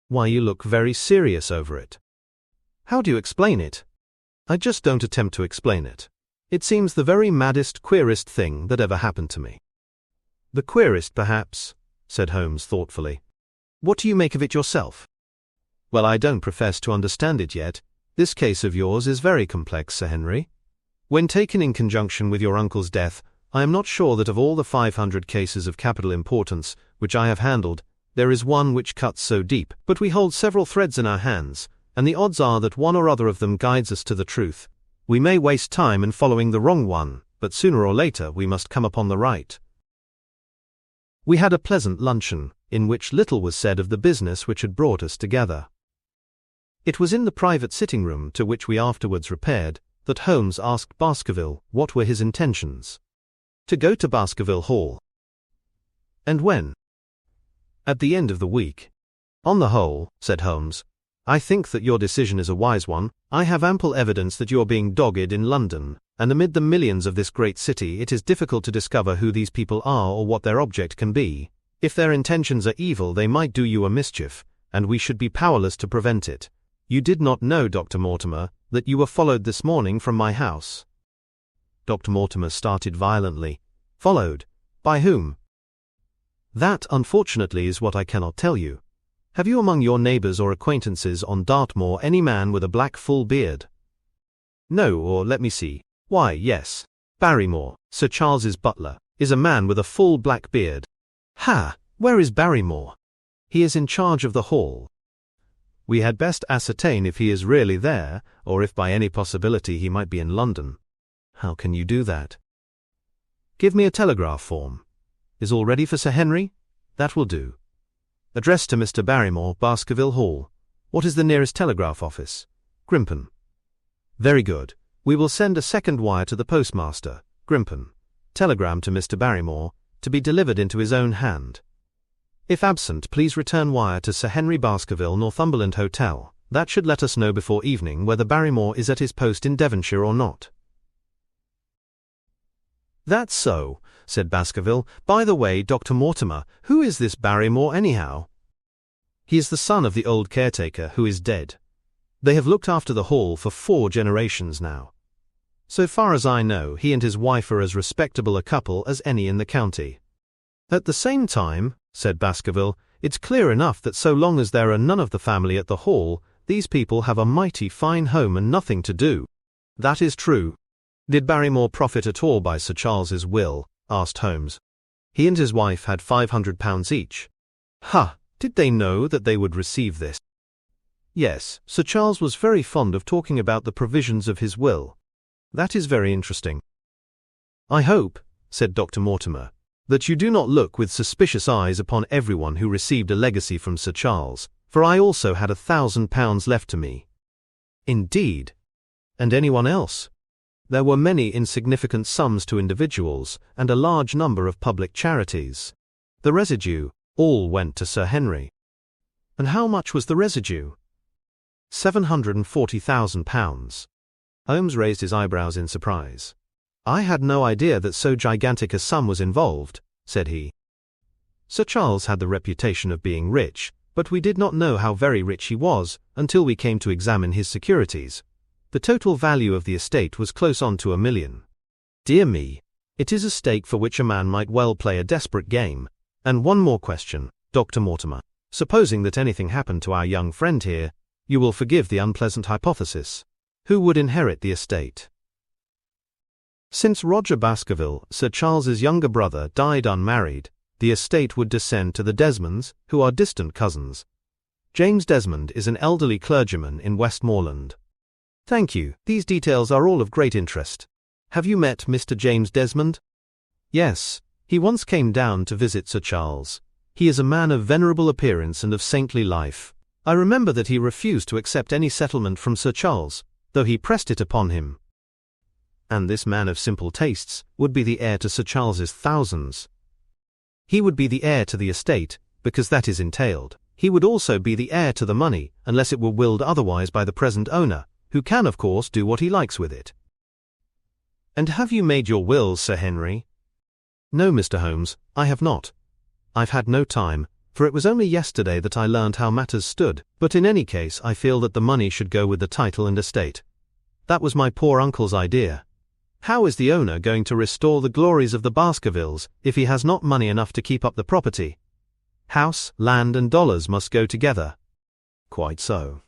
Why, you look very serious over it." "How do you explain it?" "I just don't attempt to explain it. It seems the very maddest, queerest thing that ever happened to me." "The queerest, perhaps," said Holmes thoughtfully. "What do you make of it yourself?" "Well, I don't profess to understand it yet. This case of yours is very complex, Sir Henry. When taken in conjunction with your uncle's death, I am not sure that of all the 500 cases of capital importance which I have handled, there is one which cuts so deep. But we hold several threads in our hands, and the odds are that one or other of them guides us to the truth. We may waste time in following the wrong one, but sooner or later we must come upon the right." We had a pleasant luncheon, in which little was said of the business which had brought us together. It was in the private sitting-room to which we afterwards repaired, that Holmes asked Baskerville what were his intentions. "To go to Baskerville Hall." "And when?" "At the end of the week." On the whole, said Holmes, I think that your decision is a wise one. I have ample evidence that you are being dogged in London, and amid the millions of this great city it is difficult to discover who these people are or what their object can be. If their intentions are evil, they might do you a mischief, and we should be powerless to prevent it. You did not know, Dr. Mortimer, that you were followed this morning from my house. Dr. Mortimer started violently. Followed? By whom? That, unfortunately, is what I cannot tell you. Have you among your neighbours or acquaintances on Dartmoor any man with a black full beard? No, or let me see. Why, yes. Barrymore, Sir Charles's butler, is a man with a full black beard. Ha! Where is Barrymore? He is in charge of the hall. We had best ascertain if he is really there, or if by any possibility he might be in London. How can you do that? Give me a telegraph form. Is all ready for Sir Henry? That will do. Addressed to Mr. Barrymore, Baskerville Hall. What is the nearest telegraph office? Grimpen. Very good. We will send a second wire to the postmaster, Grimpen. Telegram to Mr. Barrymore, to be delivered into his own hand. If absent, please return wire to Sir Henry Baskerville, Northumberland Hotel. That should let us know before evening whether Barrymore is at his post in Devonshire or not. That's so, said Baskerville. By the way, Dr. Mortimer, who is this Barrymore anyhow? He is the son of the old caretaker who is dead. They have looked after the hall for 4 generations now. So far as I know, he and his wife are as respectable a couple as any in the county. At the same time, said Baskerville, it's clear enough that so long as there are none of the family at the hall, these people have a mighty fine home and nothing to do. That is true. Did Barrymore profit at all by Sir Charles's will? Asked Holmes. He and his wife had £500 each. Ha! Did they know that they would receive this? Yes, Sir Charles was very fond of talking about the provisions of his will. That is very interesting. I hope, said Dr. Mortimer, that you do not look with suspicious eyes upon everyone who received a legacy from Sir Charles, for I also had £1,000 left to me. Indeed? And anyone else? There were many insignificant sums to individuals, and a large number of public charities. The residue all went to Sir Henry. And how much was the residue? £740,000. Holmes raised his eyebrows in surprise. I had no idea that so gigantic a sum was involved, said he. Sir Charles had the reputation of being rich, but we did not know how very rich he was until we came to examine his securities. The total value of the estate was close on to £1 million. Dear me, it is a stake for which a man might well play a desperate game. And one more question, Dr. Mortimer. Supposing that anything happened to our young friend here, you will forgive the unpleasant hypothesis. Who would inherit the estate? Since Roger Baskerville, Sir Charles's younger brother, died unmarried, the estate would descend to the Desmonds, who are distant cousins. James Desmond is an elderly clergyman in Westmoreland. Thank you, these details are all of great interest. Have you met Mr. James Desmond? Yes, he once came down to visit Sir Charles. He is a man of venerable appearance and of saintly life. I remember that he refused to accept any settlement from Sir Charles, though he pressed it upon him. And this man of simple tastes would be the heir to Sir Charles's thousands. He would be the heir to the estate, because that is entailed. He would also be the heir to the money, unless it were willed otherwise by the present owner, who can of course do what he likes with it. And have you made your will, Sir Henry? No, Mr. Holmes, I have not. I've had no time, for it was only yesterday that I learned how matters stood, but in any case I feel that the money should go with the title and estate. That was my poor uncle's idea. How is the owner going to restore the glories of the Baskervilles if he has not money enough to keep up the property? House, land and dollars must go together. Quite so.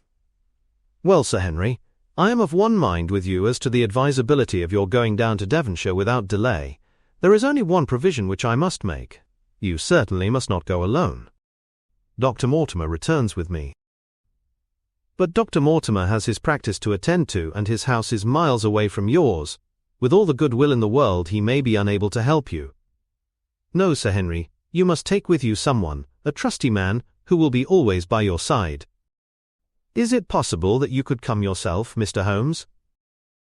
Well, Sir Henry, I am of one mind with you as to the advisability of your going down to Devonshire without delay. There is only one provision which I must make. You certainly must not go alone. Dr. Mortimer returns with me. But Dr. Mortimer has his practice to attend to, and his house is miles away from yours. With all the good will in the world, he may be unable to help you. No, Sir Henry, you must take with you someone, a trusty man, who will be always by your side. Is it possible that you could come yourself, Mr. Holmes?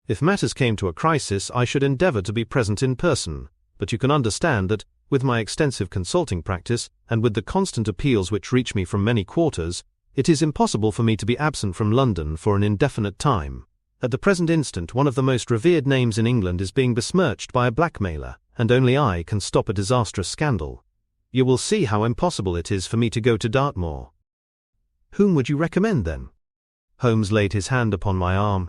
If matters came to a crisis, I should endeavour to be present in person, but you can understand that, with my extensive consulting practice, and with the constant appeals which reach me from many quarters, it is impossible for me to be absent from London for an indefinite time. At the present instant, one of the most revered names in England is being besmirched by a blackmailer, and only I can stop a disastrous scandal. You will see how impossible it is for me to go to Dartmoor." "Whom would you recommend, then?" Holmes laid his hand upon my arm.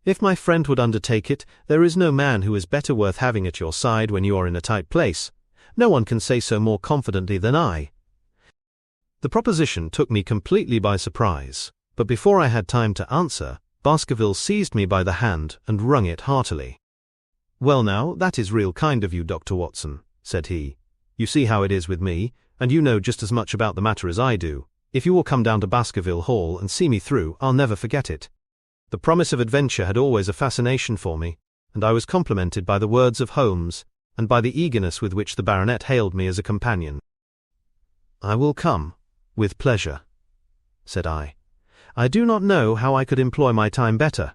"If my friend would undertake it, there is no man who is better worth having at your side when you are in a tight place. No one can say so more confidently than I." The proposition took me completely by surprise, but before I had time to answer, Baskerville seized me by the hand and wrung it heartily. "Well now, that is real kind of you, Dr. Watson," said he. "You see how it is with me, and you know just as much about the matter as I do. If you will come down to Baskerville Hall and see me through, I'll never forget it." The promise of adventure had always a fascination for me, and I was complimented by the words of Holmes, and by the eagerness with which the baronet hailed me as a companion. "I will come, with pleasure," said I. "I do not know how I could employ my time better."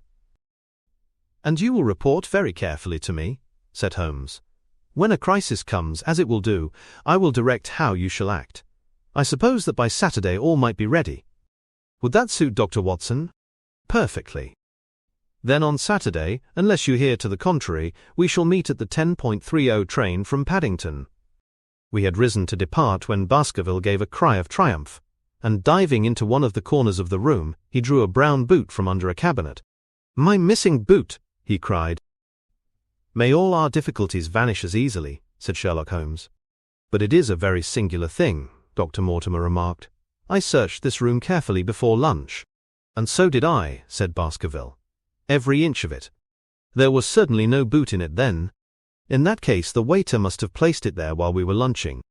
"And you will report very carefully to me," said Holmes. "When a crisis comes, as it will do, I will direct how you shall act. I suppose that by Saturday all might be ready." "Would that suit Dr. Watson?" "Perfectly. Then on Saturday, unless you hear to the contrary, we shall meet at the 10:30 train from Paddington." We had risen to depart when Baskerville gave a cry of triumph, and diving into one of the corners of the room, he drew a brown boot from under a cabinet. "My missing boot!" he cried. "May all our difficulties vanish as easily," said Sherlock Holmes. "But it is a very singular thing," Dr. Mortimer remarked. "I searched this room carefully before lunch." "And so did I," said Baskerville. "Every inch of it. There was certainly no boot in it then. In that case the waiter must have placed it there while we were lunching."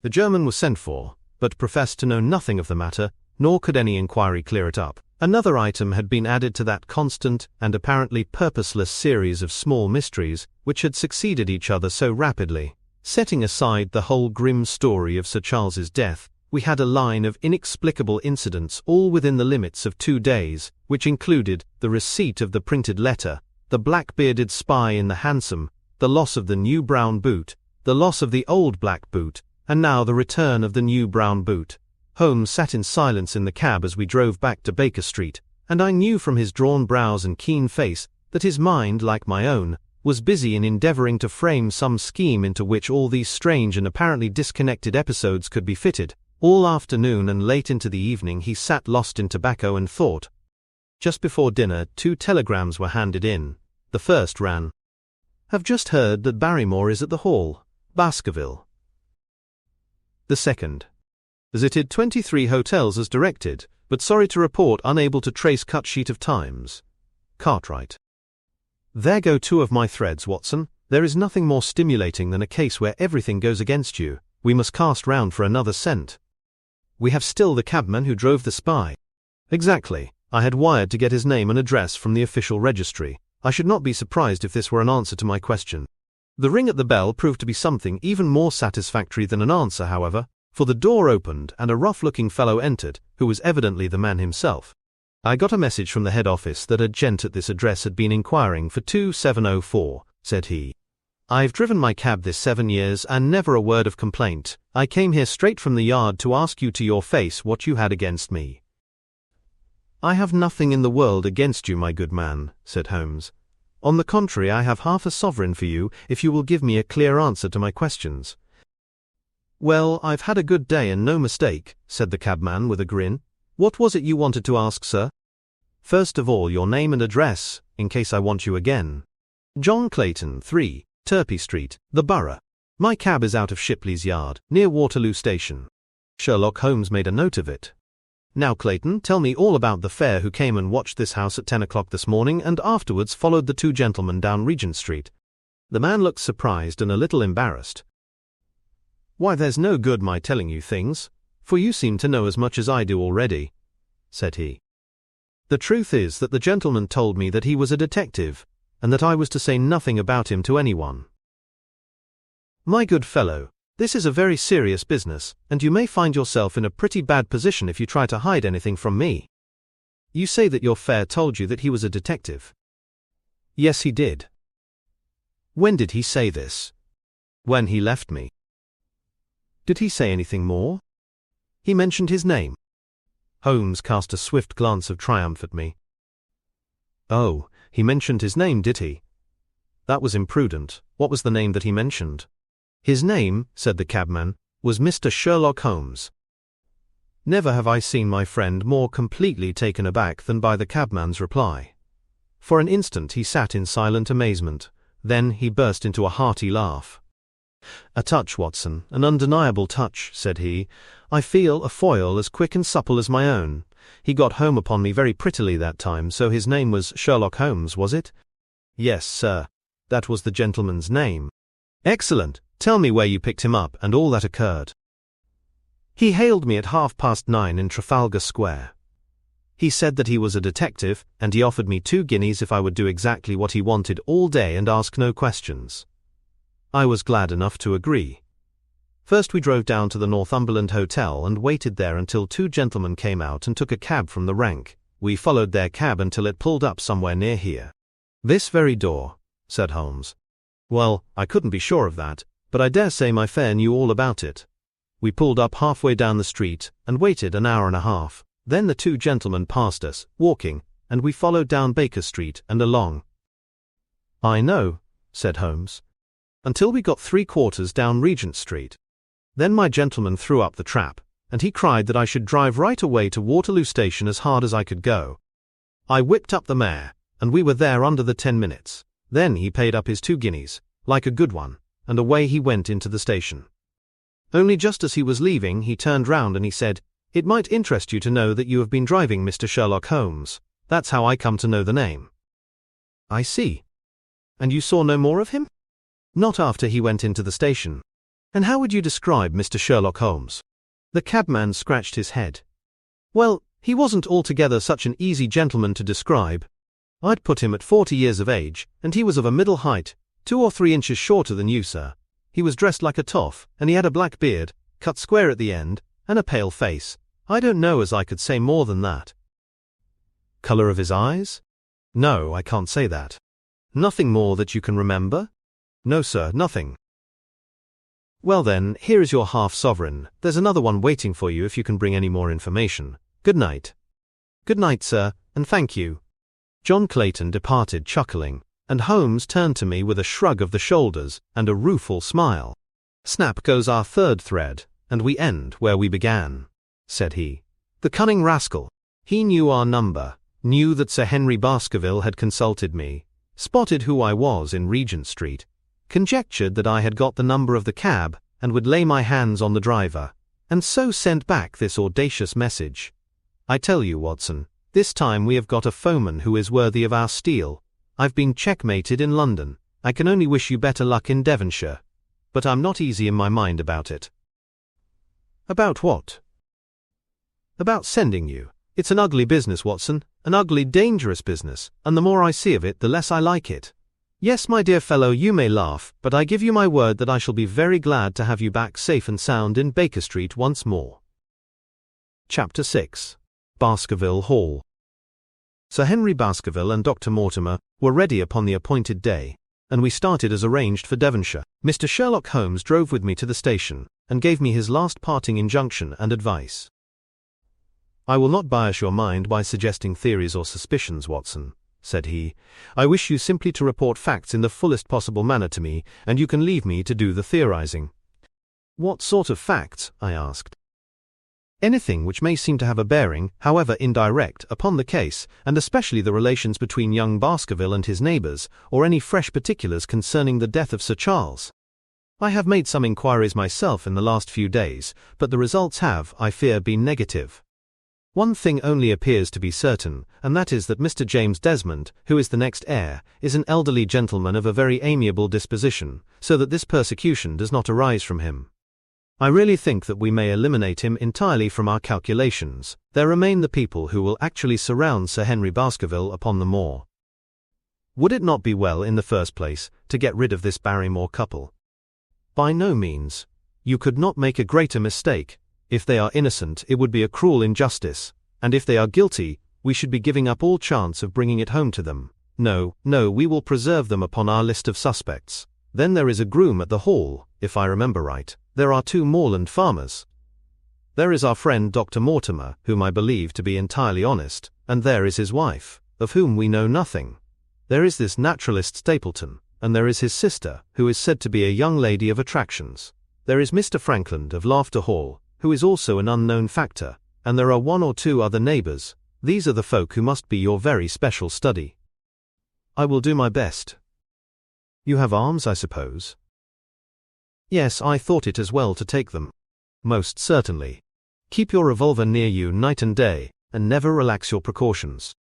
The German was sent for, but professed to know nothing of the matter, nor could any inquiry clear it up. Another item had been added to that constant and apparently purposeless series of small mysteries which had succeeded each other so rapidly. Setting aside the whole grim story of Sir Charles's death, we had a line of inexplicable incidents all within the limits of 2 days, which included the receipt of the printed letter, the black-bearded spy in the hansom, the loss of the new brown boot, the loss of the old black boot, and now the return of the new brown boot. Holmes sat in silence in the cab as we drove back to Baker Street, and I knew from his drawn brows and keen face that his mind, like my own, was busy in endeavoring to frame some scheme into which all these strange and apparently disconnected episodes could be fitted. All afternoon and late into the evening he sat lost in tobacco and thought. Just before dinner 2 telegrams were handed in. The first ran, "Have just heard that Barrymore is at the Hall, Baskerville." The second, "Visited 23 hotels as directed, but sorry to report unable to trace cut sheet of times. Cartwright." There go 2 of my threads, Watson. There is nothing more stimulating than a case where everything goes against you. We must cast round for another scent. "We have still the cabman who drove the spy." "Exactly. I had wired to get his name and address from the official registry. I should not be surprised if this were an answer to my question." The ring at the bell proved to be something even more satisfactory than an answer, however, for the door opened and a rough-looking fellow entered, who was evidently the man himself. "I got a message from the head office that a gent at this address had been inquiring for 2704, said he. "I've driven my cab this 7 years and never a word of complaint. I came here straight from the yard to ask you to your face what you had against me." "I have nothing in the world against you, my good man," said Holmes. "On the contrary, I have half a sovereign for you if you will give me a clear answer to my questions." "Well, I've had a good day and no mistake," said the cabman with a grin. "What was it you wanted to ask, sir?" "First of all, your name and address, in case I want you again." "John Clayton, 3, Turpey Street, the Borough. My cab is out of Shipley's Yard, near Waterloo Station." Sherlock Holmes made a note of it. "Now, Clayton, tell me all about the fare who came and watched this house at 10 o'clock this morning and afterwards followed the 2 gentlemen down Regent Street." The man looked surprised and a little embarrassed. "Why, there's no good my telling you things, for you seem to know as much as I do already," said he. "The truth is that the gentleman told me that he was a detective, and that I was to say nothing about him to anyone." "My good fellow, this is a very serious business, and you may find yourself in a pretty bad position if you try to hide anything from me. You say that your fare told you that he was a detective?" "Yes, he did." "When did he say this?" "When he left me." Did he say anything more? He mentioned his name. Holmes cast a swift glance of triumph at me. Oh, he mentioned his name, did he? That was imprudent. What was the name that he mentioned? His name, said the cabman, was Mr. Sherlock Holmes. Never have I seen my friend more completely taken aback than by the cabman's reply. For an instant he sat in silent amazement, then he burst into a hearty laugh. "A touch, Watson, an undeniable touch," said he. "I feel a foil as quick and supple as my own. He got home upon me very prettily that time, so his name was Sherlock Holmes, was it?" "Yes, sir. That was the gentleman's name." "Excellent. Tell me where you picked him up and all that occurred." "He hailed me at 9:30 in Trafalgar Square. He said that he was a detective, and he offered me 2 guineas if I would do exactly what he wanted all day and ask no questions. I was glad enough to agree. First we drove down to the Northumberland Hotel and waited there until 2 gentlemen came out and took a cab from the rank. We followed their cab until it pulled up somewhere near here." "This very door," said Holmes. "Well, I couldn't be sure of that, but I dare say my fare knew all about it. We pulled up halfway down the street and waited an hour and a half. Then the 2 gentlemen passed us, walking, and we followed down Baker Street and along." "I know," said Holmes, "until we got 3/4 down Regent Street. Then my gentleman threw up the trap, and he cried that I should drive right away to Waterloo Station as hard as I could go. I whipped up the mare, and we were there under the 10 minutes. Then he paid up his 2 guineas, like a good one, and away he went into the station. Only just as he was leaving he turned round and he said, 'It might interest you to know that you have been driving Mr. Sherlock Holmes. That's how I come to know the name.'" "I see. And you saw no more of him?" "Not after he went into the station." "And how would you describe Mr. Sherlock Holmes?" The cabman scratched his head. "Well, he wasn't altogether such an easy gentleman to describe. I'd put him at 40 years of age, and he was of a middle height, 2 or 3 inches shorter than you, sir. He was dressed like a toff, and he had a black beard, cut square at the end, and a pale face. I don't know as I could say more than that." "Color of his eyes?" "No, I can't say that." "Nothing more that you can remember?" "No, sir, nothing." "Well then, here is your half-sovereign. There's another one waiting for you if you can bring any more information. Good night." "Good night, sir, and thank you." John Clayton departed chuckling, and Holmes turned to me with a shrug of the shoulders and a rueful smile. "Snap goes our 3rd thread, and we end where we began," said he. "The cunning rascal! He knew our number, knew that Sir Henry Baskerville had consulted me, spotted who I was in Regent Street, conjectured that I had got the number of the cab and would lay my hands on the driver, and so sent back this audacious message. I tell you, Watson, this time we have got a foeman who is worthy of our steel. I've been checkmated in London. I can only wish you better luck in Devonshire. But I'm not easy in my mind about it." "About what?" "About sending you. It's an ugly business, Watson, an ugly, dangerous business, and the more I see of it, the less I like it. Yes, my dear fellow, you may laugh, but I give you my word that I shall be very glad to have you back safe and sound in Baker Street once more." Chapter 6. Baskerville Hall. Sir Henry Baskerville and Dr. Mortimer were ready upon the appointed day, and we started as arranged for Devonshire. Mr. Sherlock Holmes drove with me to the station, and gave me his last parting injunction and advice. "I will not bias your mind by suggesting theories or suspicions, Watson," said he. "I wish you simply to report facts in the fullest possible manner to me, and you can leave me to do the theorizing." "What sort of facts?" I asked. "Anything which may seem to have a bearing, however indirect, upon the case, and especially the relations between young Baskerville and his neighbours, or any fresh particulars concerning the death of Sir Charles. I have made some inquiries myself in the last few days, but the results have, I fear, been negative. One thing only appears to be certain, and that is that Mr. James Desmond, who is the next heir, is an elderly gentleman of a very amiable disposition, so that this persecution does not arise from him. I really think that we may eliminate him entirely from our calculations. There remain the people who will actually surround Sir Henry Baskerville upon the moor. Would it not be well, in the first place, to get rid of this Barrymore couple? By no means. You could not make a greater mistake. If they are innocent, it would be a cruel injustice, and if they are guilty, we should be giving up all chance of bringing it home to them. No, we will preserve them upon our list of suspects. Then there is a groom at the Hall, if I remember right. there are 2 moorland farmers. There is our friend Dr. Mortimer, whom I believe to be entirely honest, and there is his wife, of whom we know nothing. There is this naturalist Stapleton, and there is his sister, who is said to be a young lady of attractions. There is Mr. Frankland of Laughter Hall, who is also an unknown factor, and there are 1 or 2 other neighbors. These are the folk who must be your very special study. I will do my best. You have arms, I suppose? Yes, I thought it as well to take them. Most certainly. Keep your revolver near you night and day, and never relax your precautions.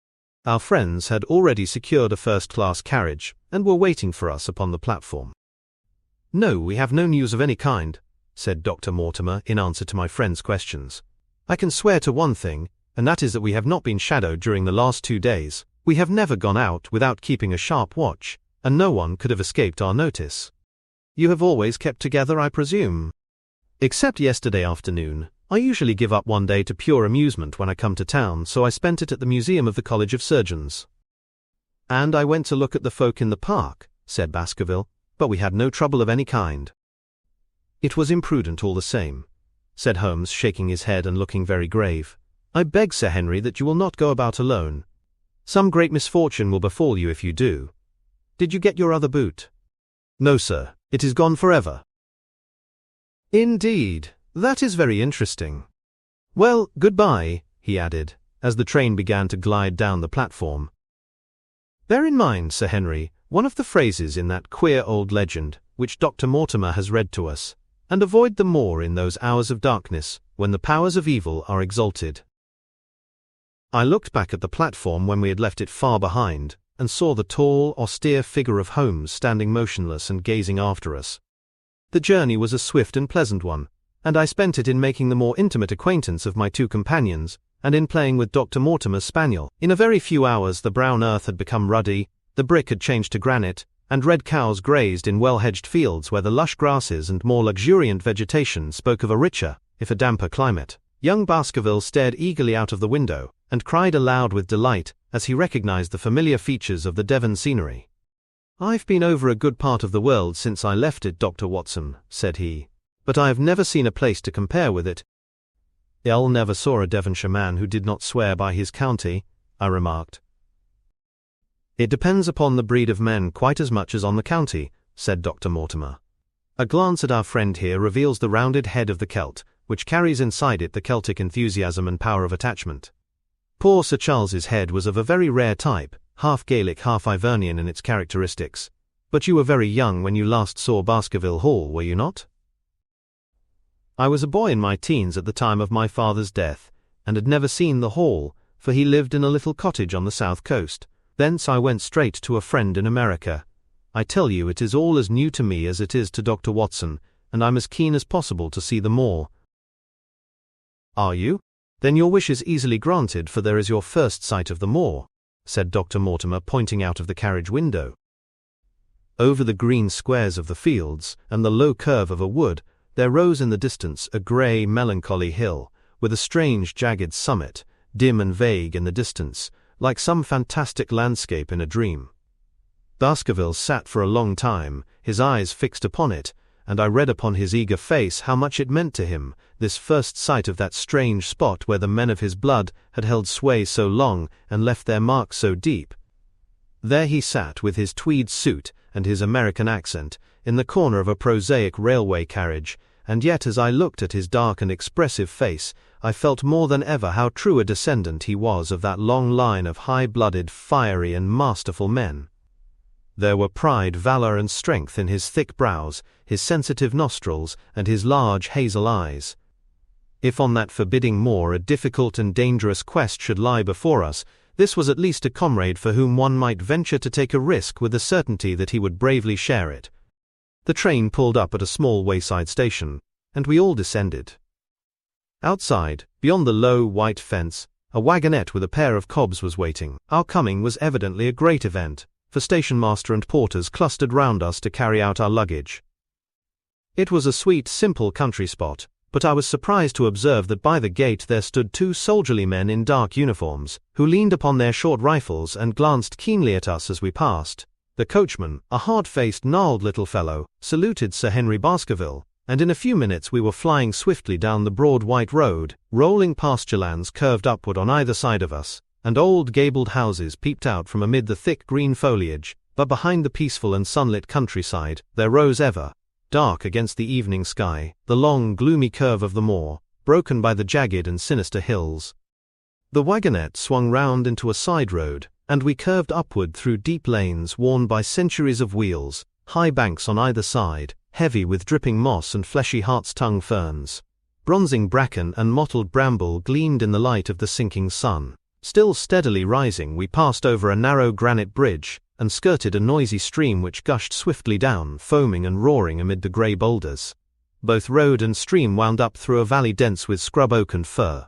Our friends had already secured a first-class carriage, and were waiting for us upon the platform. No, we have no news of any kind, said Dr. Mortimer in answer to my friend's questions. I can swear to one thing, and that is that we have not been shadowed during the last 2 days. We have never gone out without keeping a sharp watch, and no one could have escaped our notice. You have always kept together, I presume? Except yesterday afternoon. I usually give up one day to pure amusement when I come to town, so I spent it at the Museum of the College of Surgeons. And I went to look at the folk in the park, said Baskerville, but we had no trouble of any kind. It was imprudent all the same, said Holmes, shaking his head and looking very grave. I beg, Sir Henry, that you will not go about alone. Some great misfortune will befall you if you do. Did you get your other boot? No, sir, it is gone forever. Indeed. That is very interesting. Well, goodbye, he added, as the train began to glide down the platform. Bear in mind, Sir Henry, one of the phrases in that queer old legend, which Dr. Mortimer has read to us, and avoid the moor in those hours of darkness, when the powers of evil are exalted. I looked back at the platform when we had left it far behind, and saw the tall, austere figure of Holmes standing motionless and gazing after us. The journey was a swift and pleasant one, and I spent it in making the more intimate acquaintance of my 2 companions, and in playing with Dr. Mortimer's spaniel. In a very few hours the brown earth had become ruddy, the brick had changed to granite, and red cows grazed in well-hedged fields where the lush grasses and more luxuriant vegetation spoke of a richer, if a damper climate. Young Baskerville stared eagerly out of the window, and cried aloud with delight as he recognized the familiar features of the Devon scenery. I've been over a good part of the world since I left it, Dr. Watson, said he. But I have never seen a place to compare with it. I never saw a Devonshire man who did not swear by his county, I remarked. It depends upon the breed of men quite as much as on the county, said Dr. Mortimer. A glance at our friend here reveals the rounded head of the Celt, which carries inside it the Celtic enthusiasm and power of attachment. Poor Sir Charles's head was of a very rare type, half Gaelic, half Ivernian in its characteristics. But you were very young when you last saw Baskerville Hall, were you not? I was a boy in my teens at the time of my father's death, and had never seen the hall, for he lived in a little cottage on the south coast. Thence I went straight to a friend in America. I tell you, it is all as new to me as it is to Dr. Watson, and I'm as keen as possible to see the moor. Are you? Then your wish is easily granted, for there is your first sight of the moor, said Dr. Mortimer, pointing out of the carriage window. Over the green squares of the fields, and the low curve of a wood, there rose in the distance a grey, melancholy hill, with a strange jagged summit, dim and vague in the distance, like some fantastic landscape in a dream. Baskerville sat for a long time, his eyes fixed upon it, and I read upon his eager face how much it meant to him, this first sight of that strange spot where the men of his blood had held sway so long and left their mark so deep. There he sat with his tweed suit and his American accent, in the corner of a prosaic railway carriage, and yet as I looked at his dark and expressive face, I felt more than ever how true a descendant he was of that long line of high-blooded, fiery and masterful men. There were pride, valor and strength in his thick brows, his sensitive nostrils, and his large hazel eyes. If on that forbidding moor a difficult and dangerous quest should lie before us, this was at least a comrade for whom one might venture to take a risk with the certainty that he would bravely share it. The train pulled up at a small wayside station, and we all descended. Outside, beyond the low, white fence, a wagonette with a pair of cobs was waiting. Our coming was evidently a great event, for station-master and porters clustered round us to carry out our luggage. It was a sweet, simple country spot, but I was surprised to observe that by the gate there stood 2 soldierly men in dark uniforms, who leaned upon their short rifles and glanced keenly at us as we passed. The coachman, a hard-faced, gnarled little fellow, saluted Sir Henry Baskerville, and in a few minutes we were flying swiftly down the broad white road. Rolling pasturelands curved upward on either side of us, and old gabled houses peeped out from amid the thick green foliage, but behind the peaceful and sunlit countryside, there rose ever, dark against the evening sky, the long gloomy curve of the moor, broken by the jagged and sinister hills. The wagonette swung round into a side road, and we curved upward through deep lanes worn by centuries of wheels, high banks on either side, heavy with dripping moss and fleshy hart's-tongue ferns. Bronzing bracken and mottled bramble gleamed in the light of the sinking sun. Still steadily rising, we passed over a narrow granite bridge, and skirted a noisy stream which gushed swiftly down, foaming and roaring amid the grey boulders. Both road and stream wound up through a valley dense with scrub oak and fir.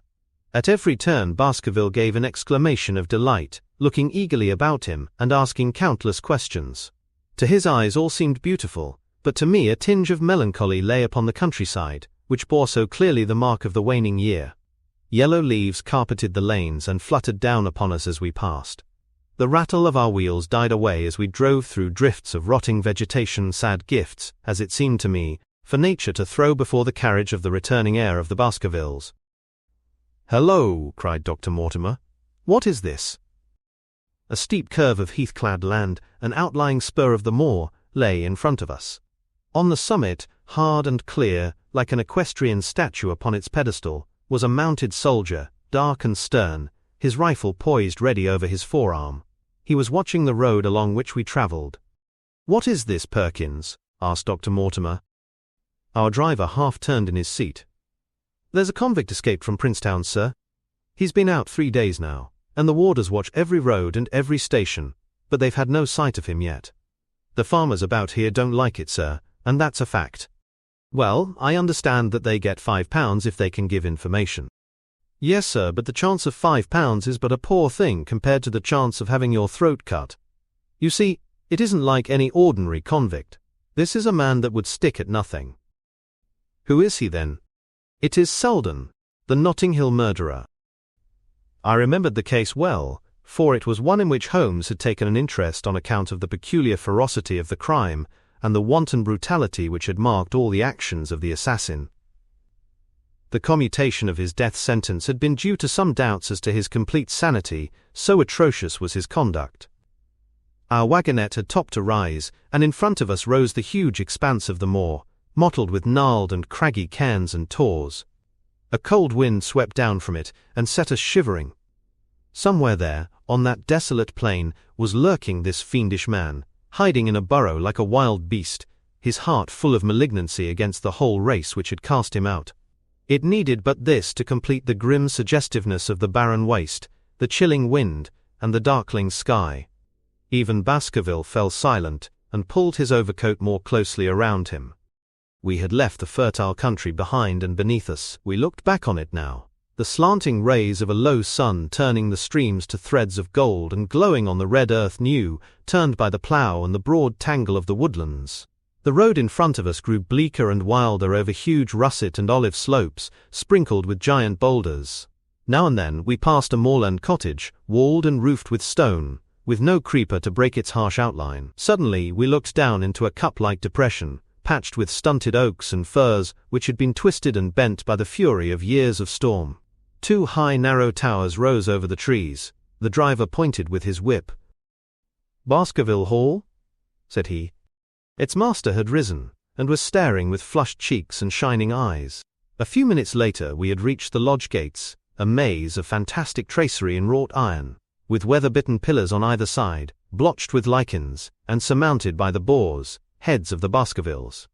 At every turn Baskerville gave an exclamation of delight, looking eagerly about him and asking countless questions. To his eyes all seemed beautiful, but to me a tinge of melancholy lay upon the countryside, which bore so clearly the mark of the waning year. Yellow leaves carpeted the lanes and fluttered down upon us as we passed. The rattle of our wheels died away as we drove through drifts of rotting vegetation, sad gifts, as it seemed to me, for nature to throw before the carriage of the returning heir of the Baskervilles. "Hello!" cried Dr. Mortimer. "What is this?" A steep curve of heath-clad land, an outlying spur of the moor, lay in front of us. On the summit, hard and clear, like an equestrian statue upon its pedestal, was a mounted soldier, dark and stern, his rifle poised ready over his forearm. He was watching the road along which we travelled. "What is this, Perkins?" asked Dr. Mortimer. Our driver half turned in his seat. "There's a convict escaped from Princetown, sir. He's been out 3 days now, and the warders watch every road and every station, but they've had no sight of him yet. The farmers about here don't like it, sir, and that's a fact." "Well, I understand that they get £5 if they can give information." "Yes, sir, but the chance of £5 is but a poor thing compared to the chance of having your throat cut. You see, it isn't like any ordinary convict. This is a man that would stick at nothing." "Who is he, then?" "It is Selden, the Notting Hill murderer." I remembered the case well, for it was one in which Holmes had taken an interest on account of the peculiar ferocity of the crime and the wanton brutality which had marked all the actions of the assassin. The commutation of his death sentence had been due to some doubts as to his complete sanity, so atrocious was his conduct. Our wagonette had topped a rise, and in front of us rose the huge expanse of the moor, mottled with gnarled and craggy cairns and tors. A cold wind swept down from it and set us shivering. Somewhere there, on that desolate plain, was lurking this fiendish man, hiding in a burrow like a wild beast, his heart full of malignancy against the whole race which had cast him out. It needed but this to complete the grim suggestiveness of the barren waste, the chilling wind, and the darkling sky. Even Baskerville fell silent and pulled his overcoat more closely around him. We had left the fertile country behind and beneath us. We looked back on it now, the slanting rays of a low sun turning the streams to threads of gold and glowing on the red earth new, turned by the plough and the broad tangle of the woodlands. The road in front of us grew bleaker and wilder over huge russet and olive slopes, sprinkled with giant boulders. Now and then we passed a moorland cottage, walled and roofed with stone, with no creeper to break its harsh outline. Suddenly we looked down into a cup-like depression, patched with stunted oaks and firs which had been twisted and bent by the fury of years of storm. 2 high narrow towers rose over the trees. The driver pointed with his whip. "Baskerville Hall?" said he. Its master had risen, and was staring with flushed cheeks and shining eyes. A few minutes later we had reached the lodge gates, a maze of fantastic tracery in wrought iron, with weather-bitten pillars on either side, blotched with lichens, and surmounted by the boars, heads of the Baskervilles.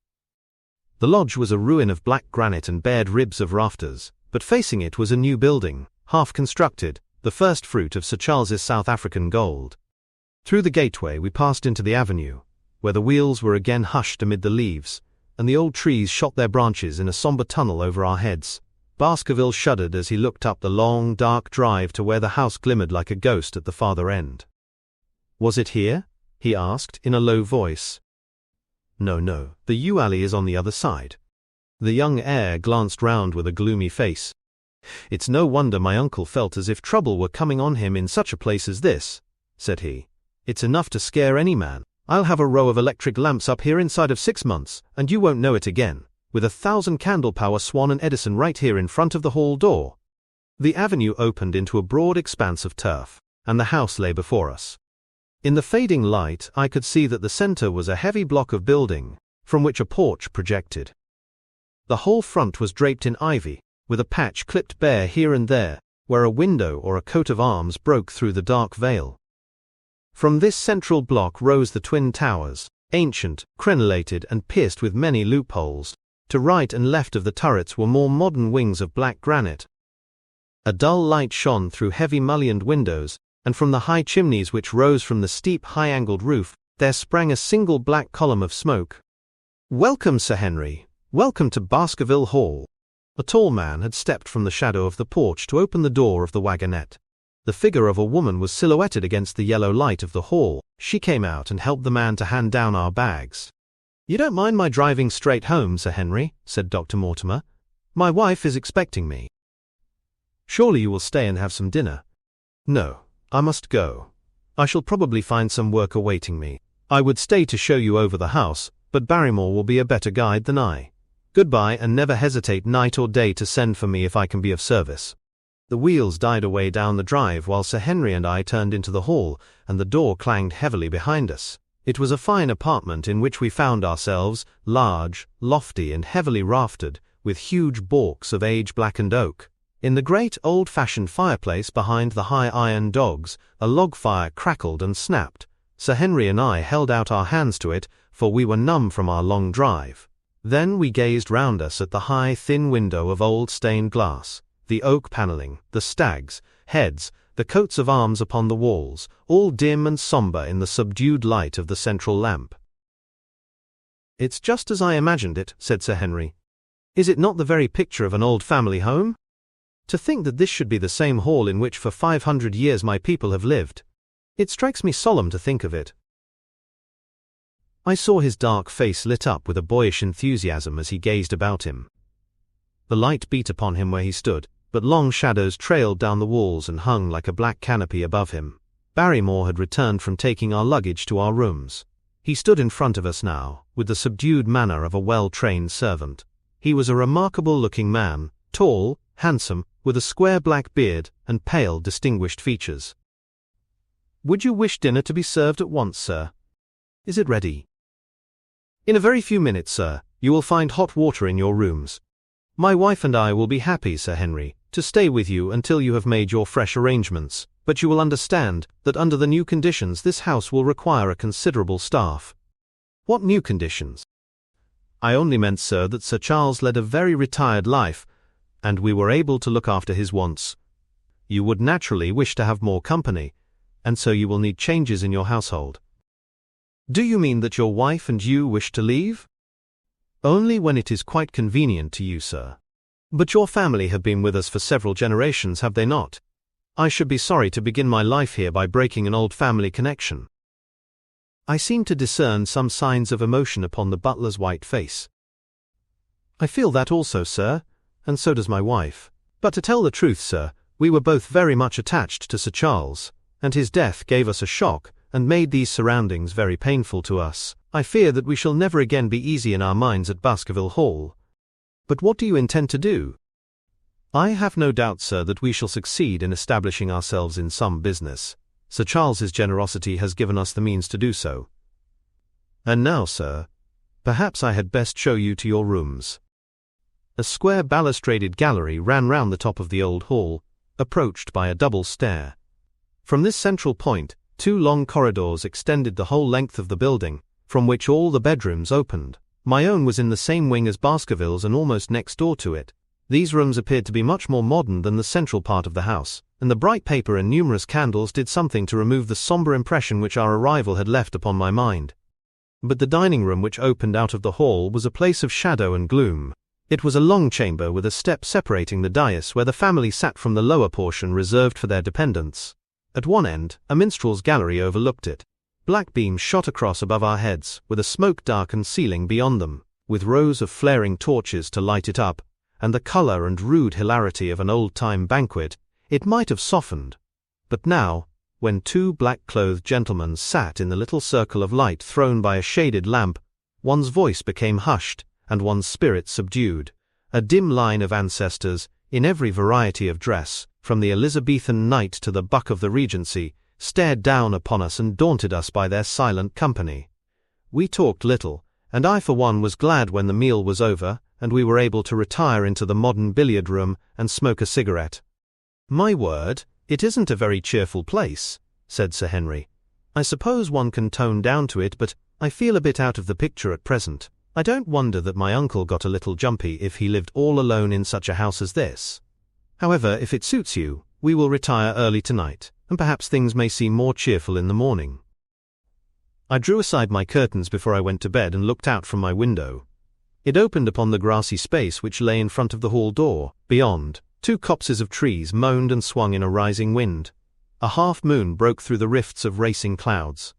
The lodge was a ruin of black granite and bared ribs of rafters, but facing it was a new building, half constructed, the first fruit of Sir Charles's South African gold. Through the gateway we passed into the avenue, where the wheels were again hushed amid the leaves, and the old trees shot their branches in a sombre tunnel over our heads. Baskerville shuddered as he looked up the long, dark drive to where the house glimmered like a ghost at the farther end. "Was it here?" he asked, in a low voice. No, the yew alley is on the other side." The young heir glanced round with a gloomy face. "It's no wonder my uncle felt as if trouble were coming on him in such a place as this," said he. "It's enough to scare any man. I'll have a row of electric lamps up here inside of 6 months, and you won't know it again. with 1,000 candle-power Swan and Edison right here in front of the hall door. The avenue opened into a broad expanse of turf, and the house lay before us. In the fading light, I could see that the center was a heavy block of building, from which a porch projected. The whole front was draped in ivy, with a patch clipped bare here and there, where a window or a coat of arms broke through the dark veil. From this central block rose the twin towers, ancient, crenellated and pierced with many loopholes. To right and left of the turrets were more modern wings of black granite. A dull light shone through heavy mullioned windows, and from the high chimneys which rose from the steep high-angled roof, there sprang a single black column of smoke. "Welcome, Sir Henry. Welcome to Baskerville Hall." A tall man had stepped from the shadow of the porch to open the door of the wagonette. The figure of a woman was silhouetted against the yellow light of the hall. She came out and helped the man to hand down our bags. "You don't mind my driving straight home, Sir Henry," said Dr. Mortimer. "My wife is expecting me." "Surely you will stay and have some dinner?" "No, I must go. I shall probably find some work awaiting me. I would stay to show you over the house, but Barrymore will be a better guide than I. Goodbye, and never hesitate night or day to send for me if I can be of service." The wheels died away down the drive while Sir Henry and I turned into the hall, and the door clanged heavily behind us. It was a fine apartment in which we found ourselves, large, lofty and heavily raftered, with huge balks of age-blackened oak. In the great old-fashioned fireplace behind the high iron dogs, a log fire crackled and snapped. Sir Henry and I held out our hands to it, for we were numb from our long drive. Then we gazed round us at the high, thin window of old stained glass, the oak panelling, the stags' heads, the coats of arms upon the walls, all dim and sombre in the subdued light of the central lamp. "It's just as I imagined it," said Sir Henry. "Is it not the very picture of an old family home? To think that this should be the same hall in which for 500 years my people have lived. It strikes me solemn to think of it." I saw his dark face lit up with a boyish enthusiasm as he gazed about him. The light beat upon him where he stood, but long shadows trailed down the walls and hung like a black canopy above him. Barrymore had returned from taking our luggage to our rooms. He stood in front of us now, with the subdued manner of a well-trained servant. He was a remarkable-looking man, tall, handsome, with a square black beard and pale, distinguished features. "Would you wish dinner to be served at once, sir? Is it ready?" "In a very few minutes, sir. You will find hot water in your rooms. My wife and I will be happy, Sir Henry, to stay with you until you have made your fresh arrangements, but you will understand that under the new conditions this house will require a considerable staff." "What new conditions?" "I only meant, sir, that Sir Charles led a very retired life, and we were able to look after his wants. You would naturally wish to have more company, and so you will need changes in your household." "Do you mean that your wife and you wish to leave?" "Only when it is quite convenient to you, sir." "But your family have been with us for several generations, have they not? I should be sorry to begin my life here by breaking an old family connection." I seemed to discern some signs of emotion upon the butler's white face. "I feel that also, sir, and so does my wife. But to tell the truth, sir, we were both very much attached to Sir Charles, and his death gave us a shock and made these surroundings very painful to us. I fear that we shall never again be easy in our minds at Baskerville Hall." "But what do you intend to do?" "I have no doubt, sir, that we shall succeed in establishing ourselves in some business. Sir Charles's generosity has given us the means to do so. And now, sir, perhaps I had best show you to your rooms." A square balustraded gallery ran round the top of the old hall, approached by a double stair. From this central point, 2 long corridors extended the whole length of the building, from which all the bedrooms opened. My own was in the same wing as Baskerville's and almost next door to it. These rooms appeared to be much more modern than the central part of the house, and the bright paper and numerous candles did something to remove the sombre impression which our arrival had left upon my mind. But the dining room which opened out of the hall was a place of shadow and gloom. It was a long chamber with a step separating the dais where the family sat from the lower portion reserved for their dependents. At one end, a minstrel's gallery overlooked it. Black beams shot across above our heads, with a smoke-darkened ceiling beyond them, with rows of flaring torches to light it up, and the colour and rude hilarity of an old-time banquet. It might have softened. But now, when 2 black-clothed gentlemen sat in the little circle of light thrown by a shaded lamp, one's voice became hushed, and one's spirit subdued. A dim line of ancestors, in every variety of dress, from the Elizabethan knight to the buck of the Regency, stared down upon us and daunted us by their silent company. We talked little, and I for one was glad when the meal was over, and we were able to retire into the modern billiard room and smoke a cigarette. "My word, it isn't a very cheerful place," said Sir Henry. "I suppose one can tone down to it, but I feel a bit out of the picture at present. I don't wonder that my uncle got a little jumpy if he lived all alone in such a house as this. However, if it suits you, we will retire early tonight, and perhaps things may seem more cheerful in the morning." I drew aside my curtains before I went to bed and looked out from my window. It opened upon the grassy space which lay in front of the hall door. Beyond, two copses of trees moaned and swung in a rising wind. A half-moon broke through the rifts of racing clouds.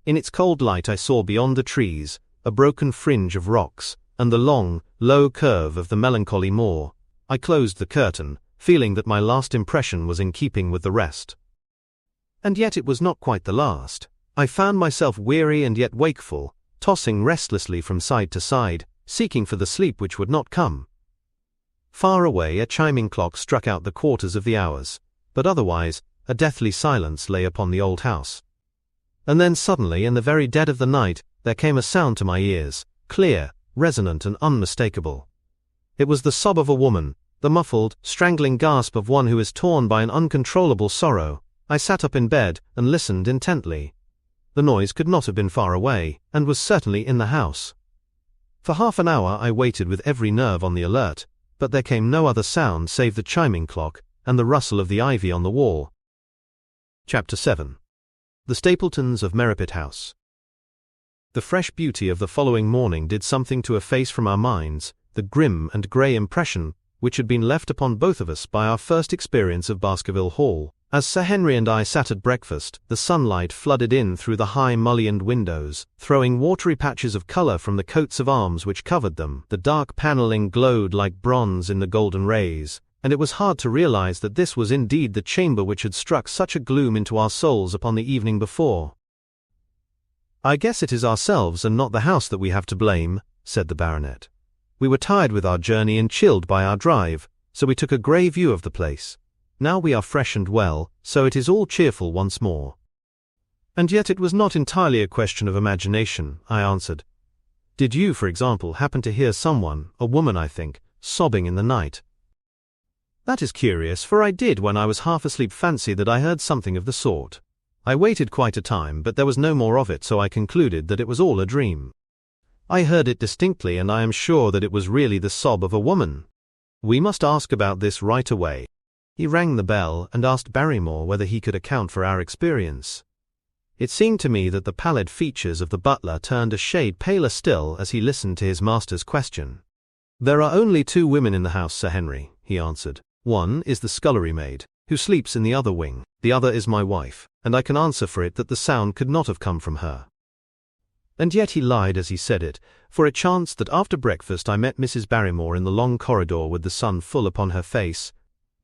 In its cold light I saw beyond the trees a broken fringe of rocks, and the long, low curve of the melancholy moor. I closed the curtain, feeling that my last impression was in keeping with the rest. And yet it was not quite the last. I found myself weary and yet wakeful, tossing restlessly from side to side, seeking for the sleep which would not come. Far away a chiming clock struck out the quarters of the hours, but otherwise a deathly silence lay upon the old house. And then suddenly, in the very dead of the night, there came a sound to my ears, clear, resonant and unmistakable. It was the sob of a woman, the muffled, strangling gasp of one who is torn by an uncontrollable sorrow. I sat up in bed and listened intently. The noise could not have been far away, and was certainly in the house. For half an hour I waited with every nerve on the alert, but there came no other sound save the chiming clock and the rustle of the ivy on the wall. Chapter 7. The Stapletons of Merripit House. The fresh beauty of the following morning did something to efface from our minds the grim and grey impression which had been left upon both of us by our first experience of Baskerville Hall. As Sir Henry and I sat at breakfast, the sunlight flooded in through the high mullioned windows, throwing watery patches of colour from the coats of arms which covered them. The dark panelling glowed like bronze in the golden rays, and it was hard to realize that this was indeed the chamber which had struck such a gloom into our souls upon the evening before. "I guess it is ourselves and not the house that we have to blame," said the baronet. "We were tired with our journey and chilled by our drive, so we took a grey view of the place. Now we are fresh and well, so it is all cheerful once more." "And yet it was not entirely a question of imagination," I answered. "Did you, for example, happen to hear someone, a woman I think, sobbing in the night?" "That is curious, for I did when I was half asleep fancy that I heard something of the sort. I waited quite a time, but there was no more of it, so I concluded that it was all a dream. I heard it distinctly, and I am sure that it was really the sob of a woman. We must ask about this right away." He rang the bell and asked Barrymore whether he could account for our experience. It seemed to me that the pallid features of the butler turned a shade paler still as he listened to his master's question. "There are only two women in the house, Sir Henry," he answered. "One is the scullery maid, who sleeps in the other wing. The other is my wife, and I can answer for it that the sound could not have come from her." And yet he lied as he said it, for it chanced that after breakfast I met Mrs. Barrymore in the long corridor with the sun full upon her face.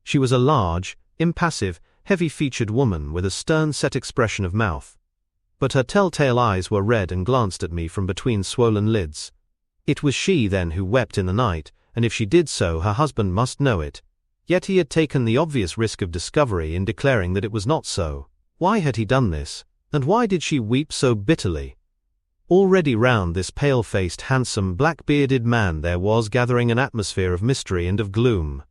She was a large, impassive, heavy-featured woman with a stern-set expression of mouth. But her telltale eyes were red and glanced at me from between swollen lids. It was she, then, who wept in the night, and if she did so her husband must know it. Yet he had taken the obvious risk of discovery in declaring that it was not so. Why had he done this, and why did she weep so bitterly? Already round this pale-faced, handsome, black-bearded man there was gathering an atmosphere of mystery and of gloom.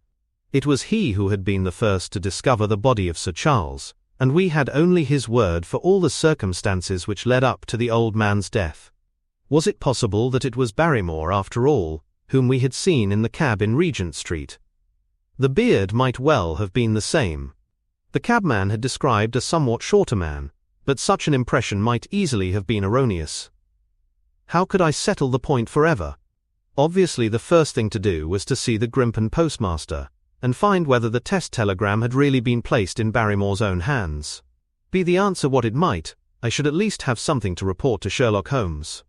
It was he who had been the first to discover the body of Sir Charles, and we had only his word for all the circumstances which led up to the old man's death. Was it possible that it was Barrymore, after all, whom we had seen in the cab in Regent Street? The beard might well have been the same. The cabman had described a somewhat shorter man, but such an impression might easily have been erroneous. How could I settle the point forever? Obviously the first thing to do was to see the Grimpen postmaster, and find whether the test telegram had really been placed in Barrymore's own hands. Be the answer what it might, I should at least have something to report to Sherlock Holmes.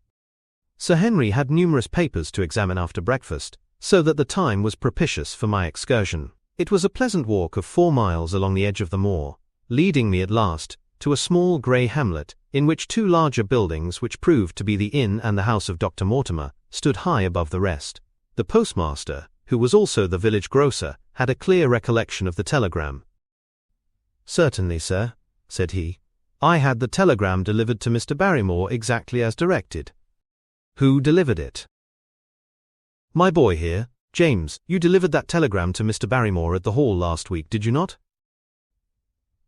Sir Henry had numerous papers to examine after breakfast, so that the time was propitious for my excursion. It was a pleasant walk of 4 miles along the edge of the moor, leading me at last to a small grey hamlet, in which 2 larger buildings, which proved to be the inn and the house of Dr. Mortimer, stood high above the rest. The postmaster, who was also the village grocer, had a clear recollection of the telegram. "Certainly, sir," said he. "I had the telegram delivered to Mr. Barrymore exactly as directed." "Who delivered it?" "My boy here, James. You delivered that telegram to Mr. Barrymore at the hall last week, did you not?"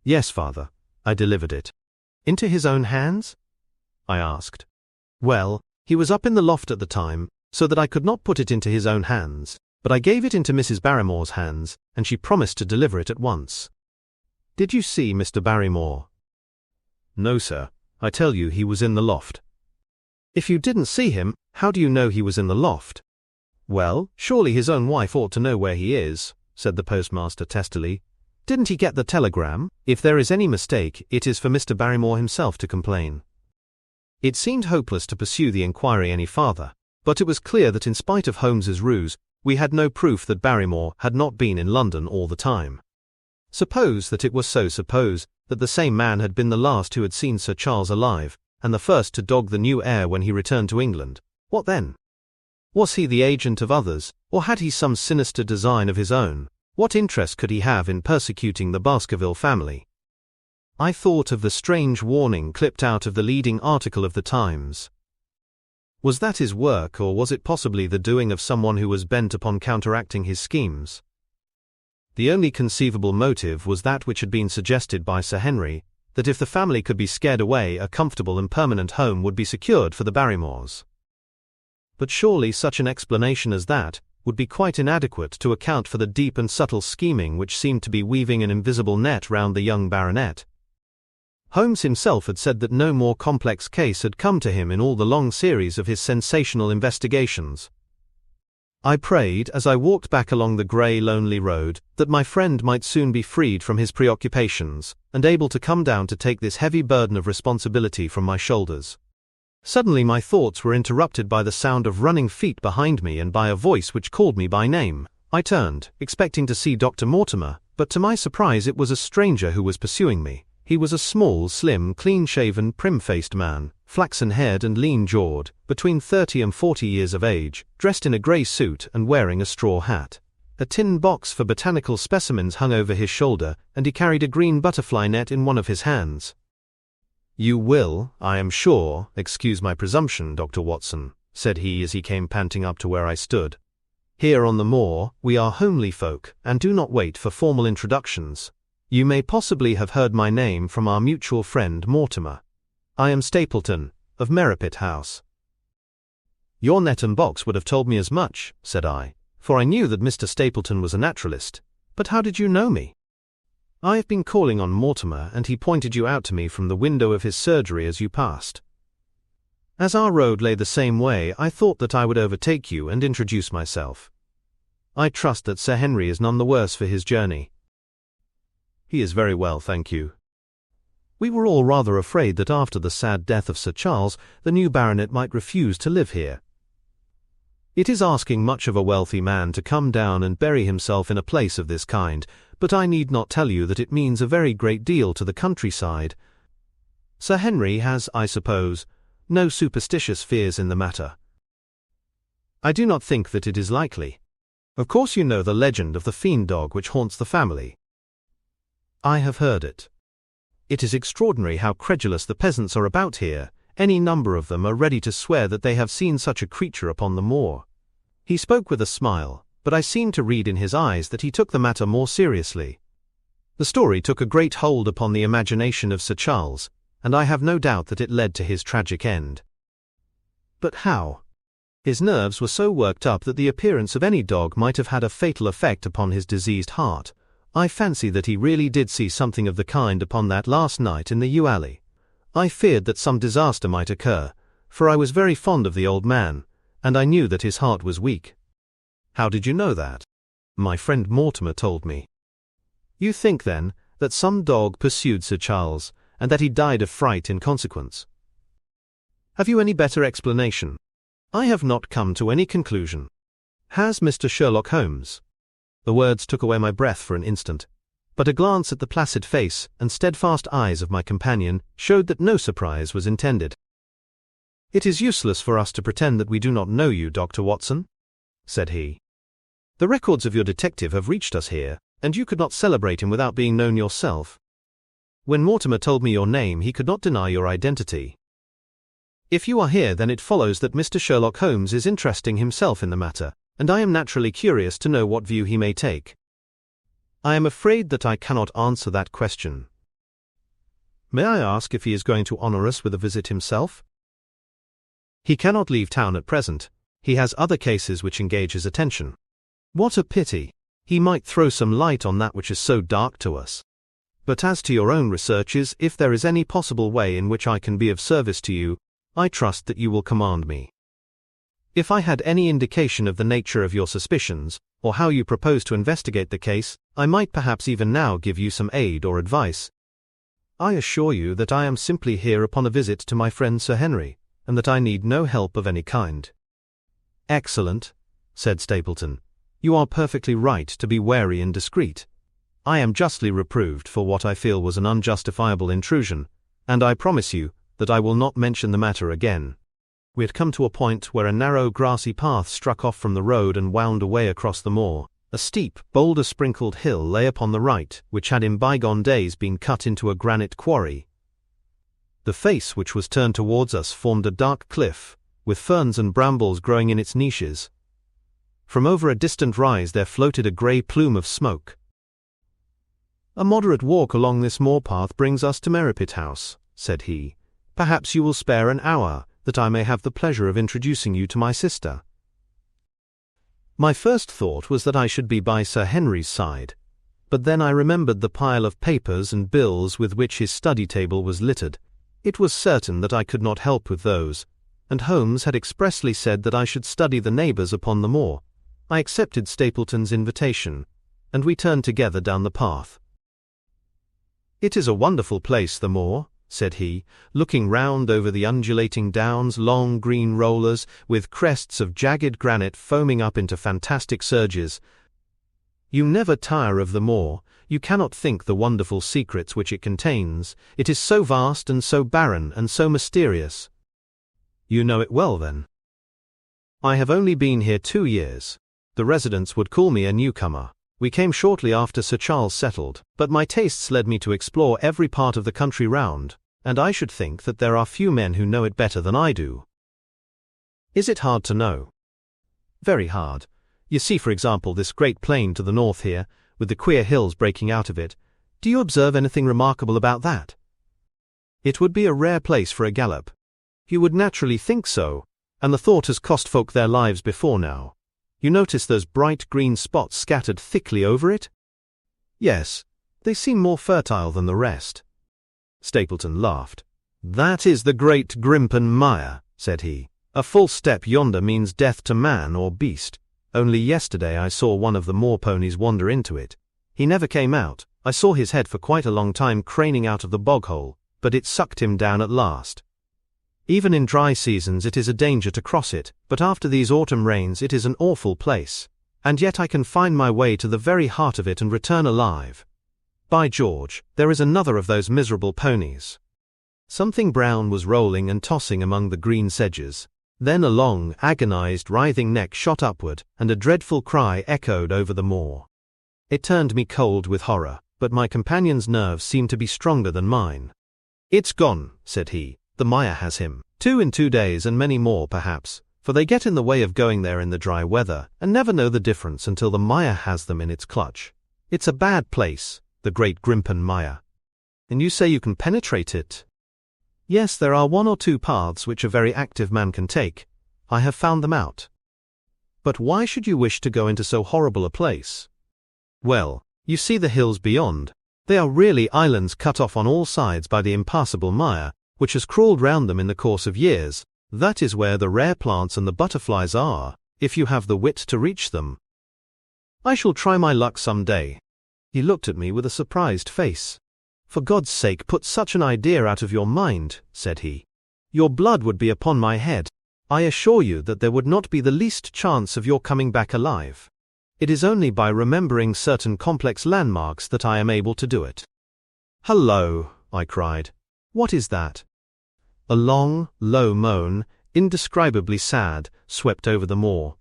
"Yes, father, I delivered it." "Into his own hands?" I asked. "Well, he was up in the loft at the time, so that I could not put it into his own hands, but I gave it into Mrs. Barrymore's hands, and she promised to deliver it at once." "Did you see Mr. Barrymore?" "No, sir. I tell you he was in the loft." "If you didn't see him, how do you know he was in the loft?" "Well, surely his own wife ought to know where he is," said the postmaster testily. "Didn't he get the telegram? If there is any mistake, it is for Mr. Barrymore himself to complain." It seemed hopeless to pursue the inquiry any farther, but it was clear that in spite of Holmes's ruse, we had no proof that Barrymore had not been in London all the time. Suppose that it was so, suppose that the same man had been the last who had seen Sir Charles alive, and the first to dog the new heir when he returned to England. What then? Was he the agent of others, or had he some sinister design of his own? What interest could he have in persecuting the Baskerville family? I thought of the strange warning clipped out of the leading article of the Times. Was that his work, or was it possibly the doing of someone who was bent upon counteracting his schemes? The only conceivable motive was that which had been suggested by Sir Henry, that if the family could be scared away, a comfortable and permanent home would be secured for the Barrymores. But surely such an explanation as that would be quite inadequate to account for the deep and subtle scheming which seemed to be weaving an invisible net round the young baronet. Holmes himself had said that no more complex case had come to him in all the long series of his sensational investigations. I prayed, as I walked back along the grey, lonely road, that my friend might soon be freed from his preoccupations, and able to come down to take this heavy burden of responsibility from my shoulders. Suddenly my thoughts were interrupted by the sound of running feet behind me and by a voice which called me by name. I turned, expecting to see Dr. Mortimer, but to my surprise it was a stranger who was pursuing me. He was a small, slim, clean-shaven, prim-faced man, flaxen-haired and lean-jawed, between 30 and 40 years of age, dressed in a grey suit and wearing a straw hat. A tin box for botanical specimens hung over his shoulder, and he carried a green butterfly net in one of his hands. "You will, I am sure, excuse my presumption, Dr. Watson," said he as he came panting up to where I stood. "Here on the moor, we are homely folk, and do not wait for formal introductions. You may possibly have heard my name from our mutual friend Mortimer. I am Stapleton, of Merripit House." "Your net and box would have told me as much," said I, "for I knew that Mr. Stapleton was a naturalist. But how did you know me?" "I have been calling on Mortimer, and he pointed you out to me from the window of his surgery as you passed. As our road lay the same way, I thought that I would overtake you and introduce myself. I trust that Sir Henry is none the worse for his journey." "He is very well, thank you." We were all rather afraid that after the sad death of Sir Charles, the new baronet might refuse to live here. It is asking much of a wealthy man to come down and bury himself in a place of this kind, but I need not tell you that it means a very great deal to the countryside. Sir Henry has, I suppose, no superstitious fears in the matter. "I do not think that it is likely. Of course you know the legend of the fiend dog which haunts the family." "I have heard it. It is extraordinary how credulous the peasants are about here. Any number of them are ready to swear that they have seen such a creature upon the moor." He spoke with a smile, but I seemed to read in his eyes that he took the matter more seriously. The story took a great hold upon the imagination of Sir Charles, and I have no doubt that it led to his tragic end. But how? His nerves were so worked up that the appearance of any dog might have had a fatal effect upon his diseased heart. I fancy that he really did see something of the kind upon that last night in the yew alley. I feared that some disaster might occur, for I was very fond of the old man, and I knew that his heart was weak. "How did you know that?" "My friend Mortimer told me." "You think, then, that some dog pursued Sir Charles, and that he died of fright in consequence? Have you any better explanation?" "I have not come to any conclusion." "Has Mr. Sherlock Holmes—" The words took away my breath for an instant, but a glance at the placid face and steadfast eyes of my companion showed that no surprise was intended. "It is useless for us to pretend that we do not know you, Dr. Watson," said he. "The records of your detective have reached us here, and you could not celebrate him without being known yourself. When Mortimer told me your name, he could not deny your identity. If you are here, then it follows that Mr. Sherlock Holmes is interesting himself in the matter, and I am naturally curious to know what view he may take. I am afraid that I cannot answer that question. May I ask if he is going to honor us with a visit himself?" "He cannot leave town at present. He has other cases which engage his attention." "What a pity! He might throw some light on that which is so dark to us. But as to your own researches, if there is any possible way in which I can be of service to you, I trust that you will command me. If I had any indication of the nature of your suspicions, or how you propose to investigate the case, I might perhaps even now give you some aid or advice. I assure you that I am simply here upon a visit to my friend Sir Henry, and that I need no help of any kind." "Excellent," said Stapleton. "You are perfectly right to be wary and discreet. I am justly reproved for what I feel was an unjustifiable intrusion, and I promise you that I will not mention the matter again." We had come to a point where a narrow grassy path struck off from the road and wound away across the moor. A steep, boulder-sprinkled hill lay upon the right, which had in bygone days been cut into a granite quarry. The face which was turned towards us formed a dark cliff, with ferns and brambles growing in its niches. From over a distant rise there floated a grey plume of smoke. "A moderate walk along this moor path brings us to Merripit House," said he. "Perhaps you will spare an hour, that I may have the pleasure of introducing you to my sister." My first thought was that I should be by Sir Henry's side, but then I remembered the pile of papers and bills with which his study table was littered. It was certain that I could not help with those, and Holmes had expressly said that I should study the neighbours upon the moor. I accepted Stapleton's invitation, and we turned together down the path. "It is a wonderful place, the moor," said he, looking round over the undulating downs, long green rollers, with crests of jagged granite foaming up into fantastic surges. "You never tire of the moor. You cannot think the wonderful secrets which it contains. It is so vast and so barren and so mysterious." "You know it well, then?" "I have only been here 2 years. The residents would call me a newcomer. We came shortly after Sir Charles settled, but my tastes led me to explore every part of the country round, and I should think that there are few men who know it better than I do." "Is it hard to know?" "Very hard. You see, for example, this great plain to the north here, with the queer hills breaking out of it. Do you observe anything remarkable about that?" "It would be a rare place for a gallop." "You would naturally think so, and the thought has cost folk their lives before now. You notice those bright green spots scattered thickly over it?" "Yes, they seem more fertile than the rest." Stapleton laughed. "That is the great Grimpen Mire," said he. "A false step yonder means death to man or beast. Only yesterday I saw one of the moor ponies wander into it. He never came out. I saw his head for quite a long time craning out of the bog hole, but it sucked him down at last. Even in dry seasons it is a danger to cross it, but after these autumn rains it is an awful place, and yet I can find my way to the very heart of it and return alive. By George, there is another of those miserable ponies." Something brown was rolling and tossing among the green sedges. Then a long, agonized, writhing neck shot upward, and a dreadful cry echoed over the moor. It turned me cold with horror, but my companion's nerves seemed to be stronger than mine. "It's gone," said he. "The mire has him. 2 in 2 days, and many more perhaps, for they get in the way of going there in the dry weather, and never know the difference until the mire has them in its clutch. It's a bad place, the great Grimpen Mire." "And you say you can penetrate it?" "Yes, there are 1 or 2 paths which a very active man can take. I have found them out." "But why should you wish to go into so horrible a place?" "Well, you see the hills beyond. They are really islands cut off on all sides by the impassable mire, which has crawled round them in the course of years. That is where the rare plants and the butterflies are, if you have the wit to reach them." "I shall try my luck some day." He looked at me with a surprised face. "For God's sake, put such an idea out of your mind," said he. "Your blood would be upon my head. I assure you that there would not be the least chance of your coming back alive. It is only by remembering certain complex landmarks that I am able to do it." "Hullo," I cried. "What is that?" A long, low moan, indescribably sad, swept over the moor.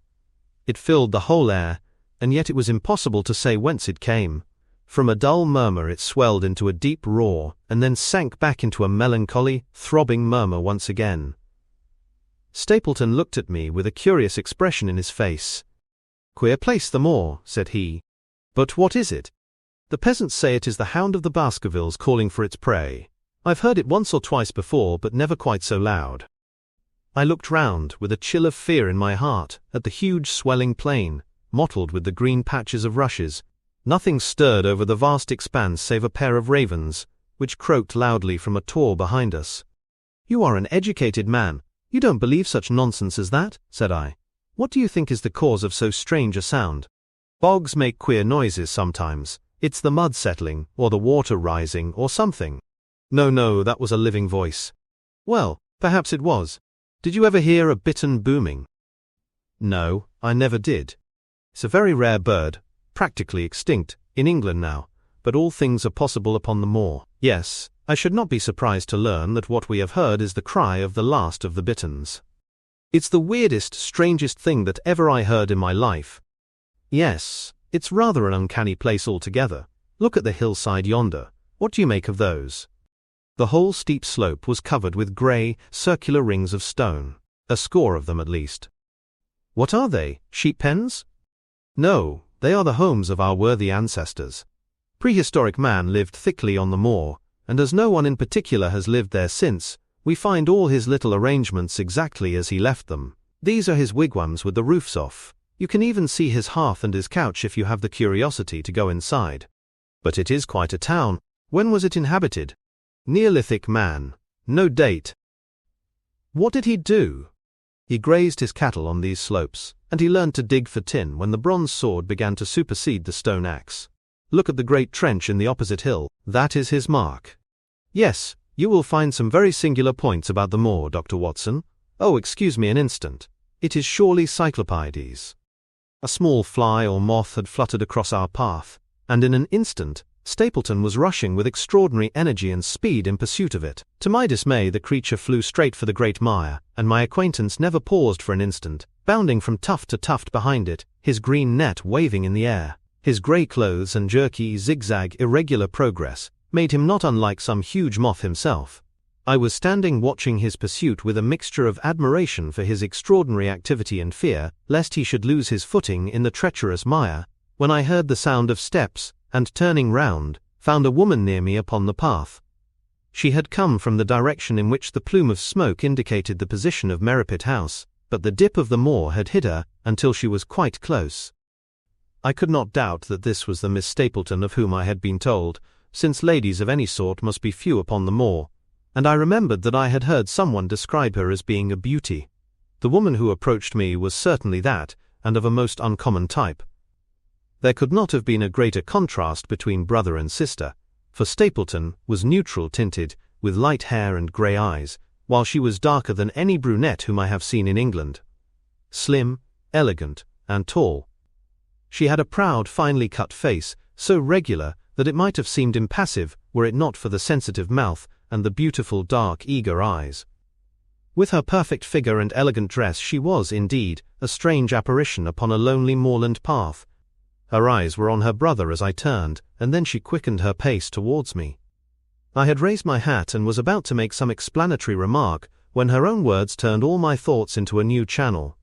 It filled the whole air, and yet it was impossible to say whence it came. From a dull murmur it swelled into a deep roar, and then sank back into a melancholy, throbbing murmur once again. Stapleton looked at me with a curious expression in his face. "Queer place, the moor," said he. "But what is it?" "The peasants say it is the hound of the Baskervilles calling for its prey. I've heard it once or twice before, but never quite so loud." I looked round, with a chill of fear in my heart, at the huge swelling plain, mottled with the green patches of rushes. Nothing stirred over the vast expanse save a pair of ravens, which croaked loudly from a tor behind us. "You are an educated man. You don't believe such nonsense as that?" said I. "What do you think is the cause of so strange a sound?" "Bogs make queer noises sometimes. It's the mud settling, or the water rising, or something." No, that was a living voice." "Well, perhaps it was. Did you ever hear a bittern booming?" "No, I never did. It's a very rare bird, practically extinct, in England now, but all things are possible upon the moor. Yes, I should not be surprised to learn that what we have heard is the cry of the last of the bitterns. It's the weirdest, strangest thing that ever I heard in my life. Yes, it's rather an uncanny place altogether. Look at the hillside yonder. What do you make of those?" The whole steep slope was covered with grey, circular rings of stone, a score of them at least. "What are they, sheep pens?" "No, they are the homes of our worthy ancestors. Prehistoric man lived thickly on the moor, and as no one in particular has lived there since, we find all his little arrangements exactly as he left them. These are his wigwams with the roofs off. You can even see his hearth and his couch if you have the curiosity to go inside. But it is quite a town. When was it inhabited?" "Neolithic man. No date." "What did he do?" "He grazed his cattle on these slopes, and he learned to dig for tin when the bronze sword began to supersede the stone axe. Look at the great trench in the opposite hill. That is his mark." "Yes, you will find some very singular points about the moor, Dr. Watson. Oh, excuse me an instant. It is surely Cyclopides." A small fly or moth had fluttered across our path, and in an instant, Stapleton was rushing with extraordinary energy and speed in pursuit of it. To my dismay, the creature flew straight for the great mire, and my acquaintance never paused for an instant, bounding from tuft to tuft behind it, his green net waving in the air. His grey clothes and jerky, zigzag, irregular progress made him not unlike some huge moth himself. I was standing watching his pursuit with a mixture of admiration for his extraordinary activity and fear, lest he should lose his footing in the treacherous mire, when I heard the sound of steps, and turning round, found a woman near me upon the path. She had come from the direction in which the plume of smoke indicated the position of Merripit House, but the dip of the moor had hid her until she was quite close. I could not doubt that this was the Miss Stapleton of whom I had been told, since ladies of any sort must be few upon the moor, and I remembered that I had heard someone describe her as being a beauty. The woman who approached me was certainly that, and of a most uncommon type. There could not have been a greater contrast between brother and sister, for Stapleton was neutral-tinted, with light hair and grey eyes, while she was darker than any brunette whom I have seen in England. Slim, elegant, and tall. She had a proud, finely cut face, so regular that it might have seemed impassive were it not for the sensitive mouth and the beautiful, dark, eager eyes. With her perfect figure and elegant dress she was, indeed, a strange apparition upon a lonely moorland path. Her eyes were on her brother as I turned, and then she quickened her pace towards me. I had raised my hat and was about to make some explanatory remark, when her own words turned all my thoughts into a new channel.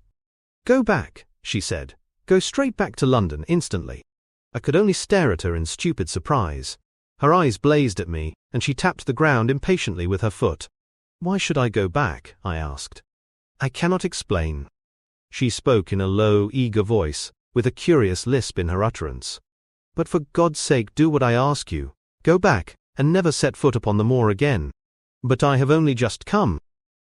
"Go back," she said. "Go straight back to London, instantly." I could only stare at her in stupid surprise. Her eyes blazed at me, and she tapped the ground impatiently with her foot. "Why should I go back?" I asked. "I cannot explain." She spoke in a low, eager voice, with a curious lisp in her utterance. "But for God's sake do what I ask you. Go back, and never set foot upon the moor again." "But I have only just come."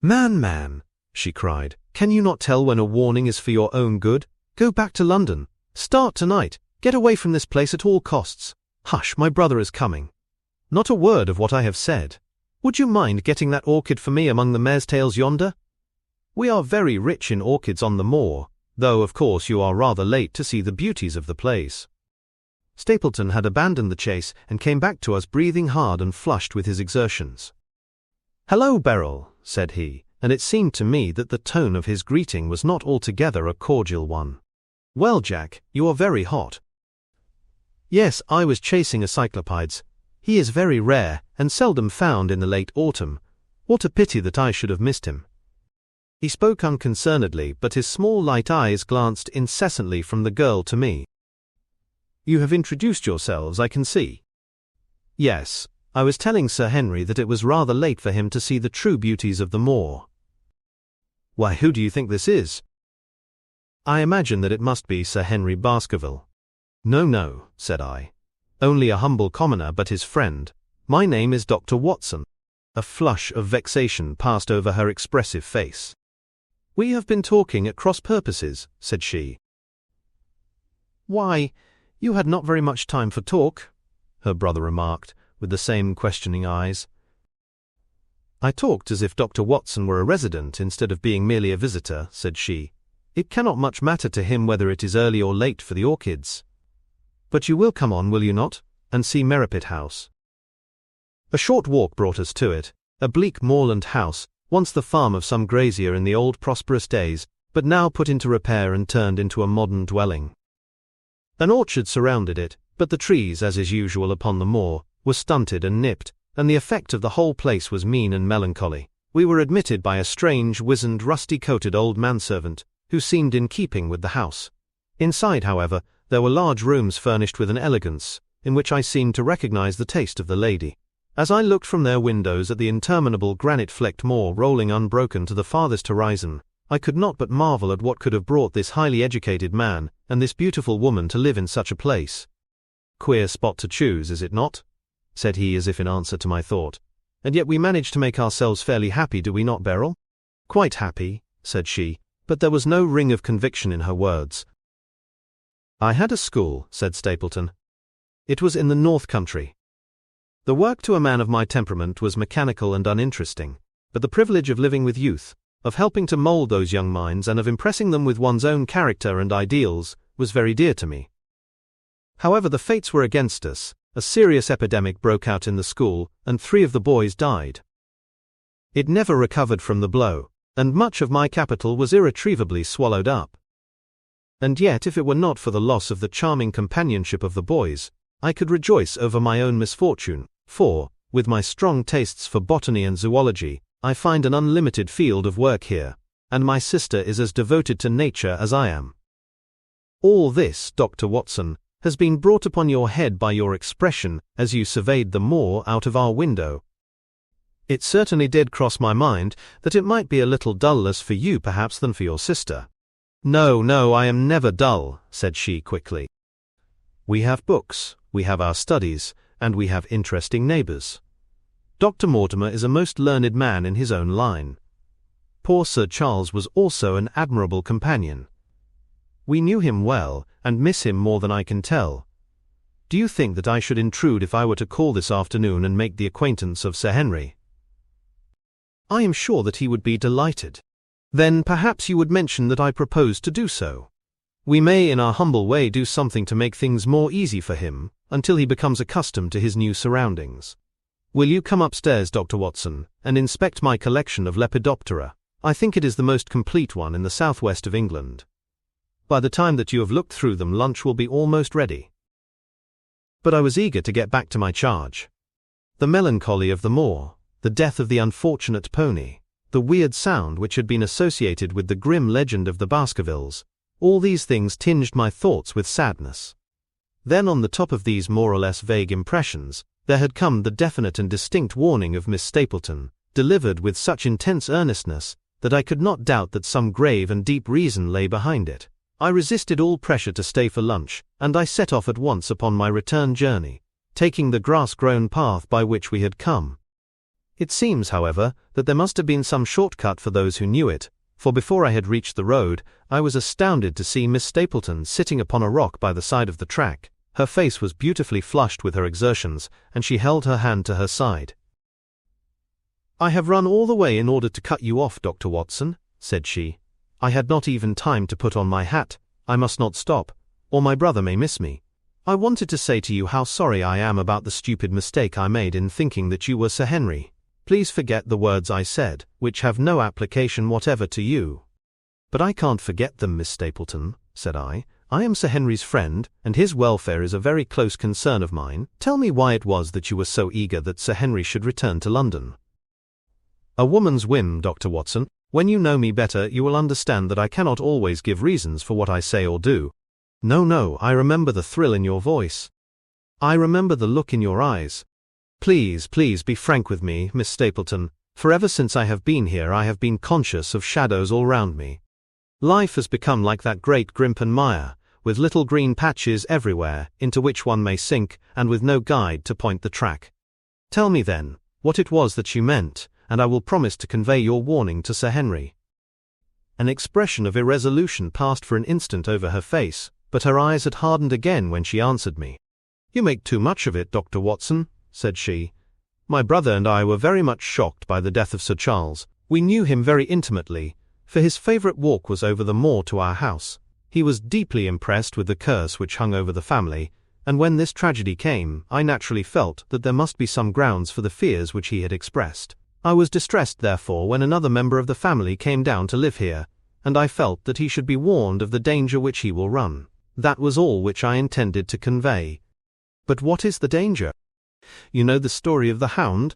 Man, she cried, "can you not tell when a warning is for your own good? Go back to London. Start tonight. Get away from this place at all costs. Hush, my brother is coming." "Not a word of what I have said. Would you mind getting that orchid for me among the mare's tails yonder? We are very rich in orchids on the moor, though of course you are rather late to see the beauties of the place." Stapleton had abandoned the chase and came back to us breathing hard and flushed with his exertions. "Hello, Beryl," said he, and it seemed to me that the tone of his greeting was not altogether a cordial one. "Well, Jack, you are very hot." "Yes, I was chasing a cyclopides. He is very rare, and seldom found in the late autumn. What a pity that I should have missed him." He spoke unconcernedly, but his small light eyes glanced incessantly from the girl to me. "You have introduced yourselves, I can see." "Yes, I was telling Sir Henry that it was rather late for him to see the true beauties of the moor." "Why, who do you think this is?" "I imagine that it must be Sir Henry Baskerville." "No," said I. "Only a humble commoner, but his friend. My name is Dr. Watson." A flush of vexation passed over her expressive face. "We have been talking at cross purposes," said she. "Why, you had not very much time for talk," her brother remarked, with the same questioning eyes. "I talked as if Dr. Watson were a resident instead of being merely a visitor," said she. "It cannot much matter to him whether it is early or late for the orchids. But you will come on, will you not, and see Merripit House?" A short walk brought us to it, a bleak moorland house, once the farm of some grazier in the old prosperous days, but now put into repair and turned into a modern dwelling. An orchard surrounded it, but the trees, as is usual upon the moor, were stunted and nipped, and the effect of the whole place was mean and melancholy. We were admitted by a strange, wizened, rusty-coated old manservant, who seemed in keeping with the house. Inside, however, there were large rooms furnished with an elegance, in which I seemed to recognize the taste of the lady. As I looked from their windows at the interminable granite-flecked moor rolling unbroken to the farthest horizon, I could not but marvel at what could have brought this highly educated man and this beautiful woman to live in such a place. "Queer spot to choose, is it not?" said he as if in answer to my thought. "And yet we manage to make ourselves fairly happy, do we not, Beryl?" "Quite happy," said she, but there was no ring of conviction in her words. "I had a school," said Stapleton. "It was in the North Country. The work to a man of my temperament was mechanical and uninteresting, but the privilege of living with youth, of helping to mold those young minds and of impressing them with one's own character and ideals, was very dear to me. However, the fates were against us. A serious epidemic broke out in the school, and 3 of the boys died. It never recovered from the blow, and much of my capital was irretrievably swallowed up. And yet, if it were not for the loss of the charming companionship of the boys, I could rejoice over my own misfortune, for, with my strong tastes for botany and zoology, I find an unlimited field of work here, and my sister is as devoted to nature as I am. All this, Dr. Watson, has been brought upon your head by your expression as you surveyed the moor out of our window. It certainly did cross my mind that it might be a little duller for you perhaps than for your sister." No, I am never dull," said she quickly. "We have books, we have our studies, and we have interesting neighbours. Dr. Mortimer is a most learned man in his own line. Poor Sir Charles was also an admirable companion. We knew him well, and miss him more than I can tell. Do you think that I should intrude if I were to call this afternoon and make the acquaintance of Sir Henry?" "I am sure that he would be delighted." "Then perhaps you would mention that I propose to do so. We may in our humble way do something to make things more easy for him, until he becomes accustomed to his new surroundings. Will you come upstairs, Dr. Watson, and inspect my collection of Lepidoptera? I think it is the most complete one in the southwest of England. By the time that you have looked through them, lunch will be almost ready." But I was eager to get back to my charge. The melancholy of the moor, the death of the unfortunate pony, the weird sound which had been associated with the grim legend of the Baskervilles, all these things tinged my thoughts with sadness. Then on the top of these more or less vague impressions, there had come the definite and distinct warning of Miss Stapleton, delivered with such intense earnestness that I could not doubt that some grave and deep reason lay behind it. I resisted all pressure to stay for lunch, and I set off at once upon my return journey, taking the grass-grown path by which we had come. It seems, however, that there must have been some shortcut for those who knew it, for before I had reached the road, I was astounded to see Miss Stapleton sitting upon a rock by the side of the track. Her face was beautifully flushed with her exertions, and she held her hand to her side. "I have run all the way in order to cut you off, Dr. Watson," said she. "I had not even time to put on my hat. I must not stop, or my brother may miss me. I wanted to say to you how sorry I am about the stupid mistake I made in thinking that you were Sir Henry. Please forget the words I said, which have no application whatever to you." "But I can't forget them, Miss Stapleton," said I. "I am Sir Henry's friend, and his welfare is a very close concern of mine. Tell me why it was that you were so eager that Sir Henry should return to London." "A woman's whim, Dr. Watson. When you know me better, you will understand that I cannot always give reasons for what I say or do." No, I remember the thrill in your voice. I remember the look in your eyes. Please be frank with me, Miss Stapleton, for ever since I have been here I have been conscious of shadows all round me. Life has become like that great Grimpen mire, with little green patches everywhere, into which one may sink, and with no guide to point the track. Tell me then, what it was that you meant, and I will promise to convey your warning to Sir Henry." An expression of irresolution passed for an instant over her face, but her eyes had hardened again when she answered me. "You make too much of it, Dr. Watson," said she. "My brother and I were very much shocked by the death of Sir Charles. We knew him very intimately, for his favourite walk was over the moor to our house. He was deeply impressed with the curse which hung over the family, and when this tragedy came, I naturally felt that there must be some grounds for the fears which he had expressed. I was distressed, therefore, when another member of the family came down to live here, and I felt that he should be warned of the danger which he will run. That was all which I intended to convey." "But what is the danger?" "You know the story of the Hound?"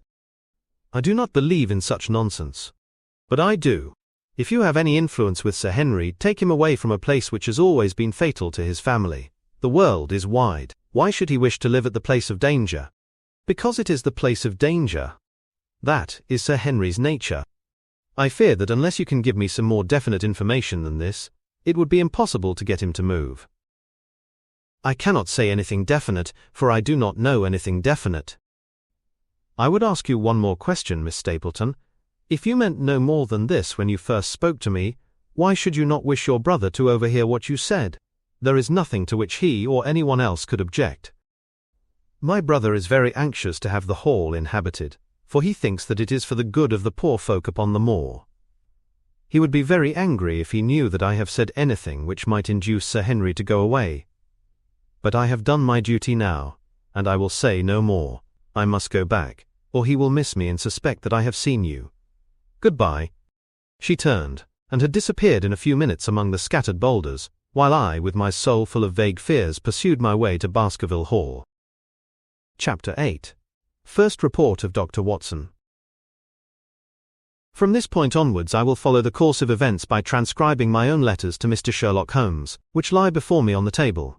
"I do not believe in such nonsense." "But I do. If you have any influence with Sir Henry, take him away from a place which has always been fatal to his family. The world is wide. Why should he wish to live at the place of danger?" "Because it is the place of danger. That is Sir Henry's nature. I fear that unless you can give me some more definite information than this, it would be impossible to get him to move." "I cannot say anything definite, for I do not know anything definite." "I would ask you one more question, Miss Stapleton. If you meant no more than this when you first spoke to me, why should you not wish your brother to overhear what you said? There is nothing to which he or anyone else could object." "My brother is very anxious to have the hall inhabited, for he thinks that it is for the good of the poor folk upon the moor. He would be very angry if he knew that I have said anything which might induce Sir Henry to go away. But I have done my duty now, and I will say no more. I must go back, or he will miss me and suspect that I have seen you. Goodbye." She turned, and had disappeared in a few minutes among the scattered boulders, while I, with my soul full of vague fears, pursued my way to Baskerville Hall. Chapter 8. First Report of Dr. Watson. From this point onwards I will follow the course of events by transcribing my own letters to Mr. Sherlock Holmes, which lie before me on the table.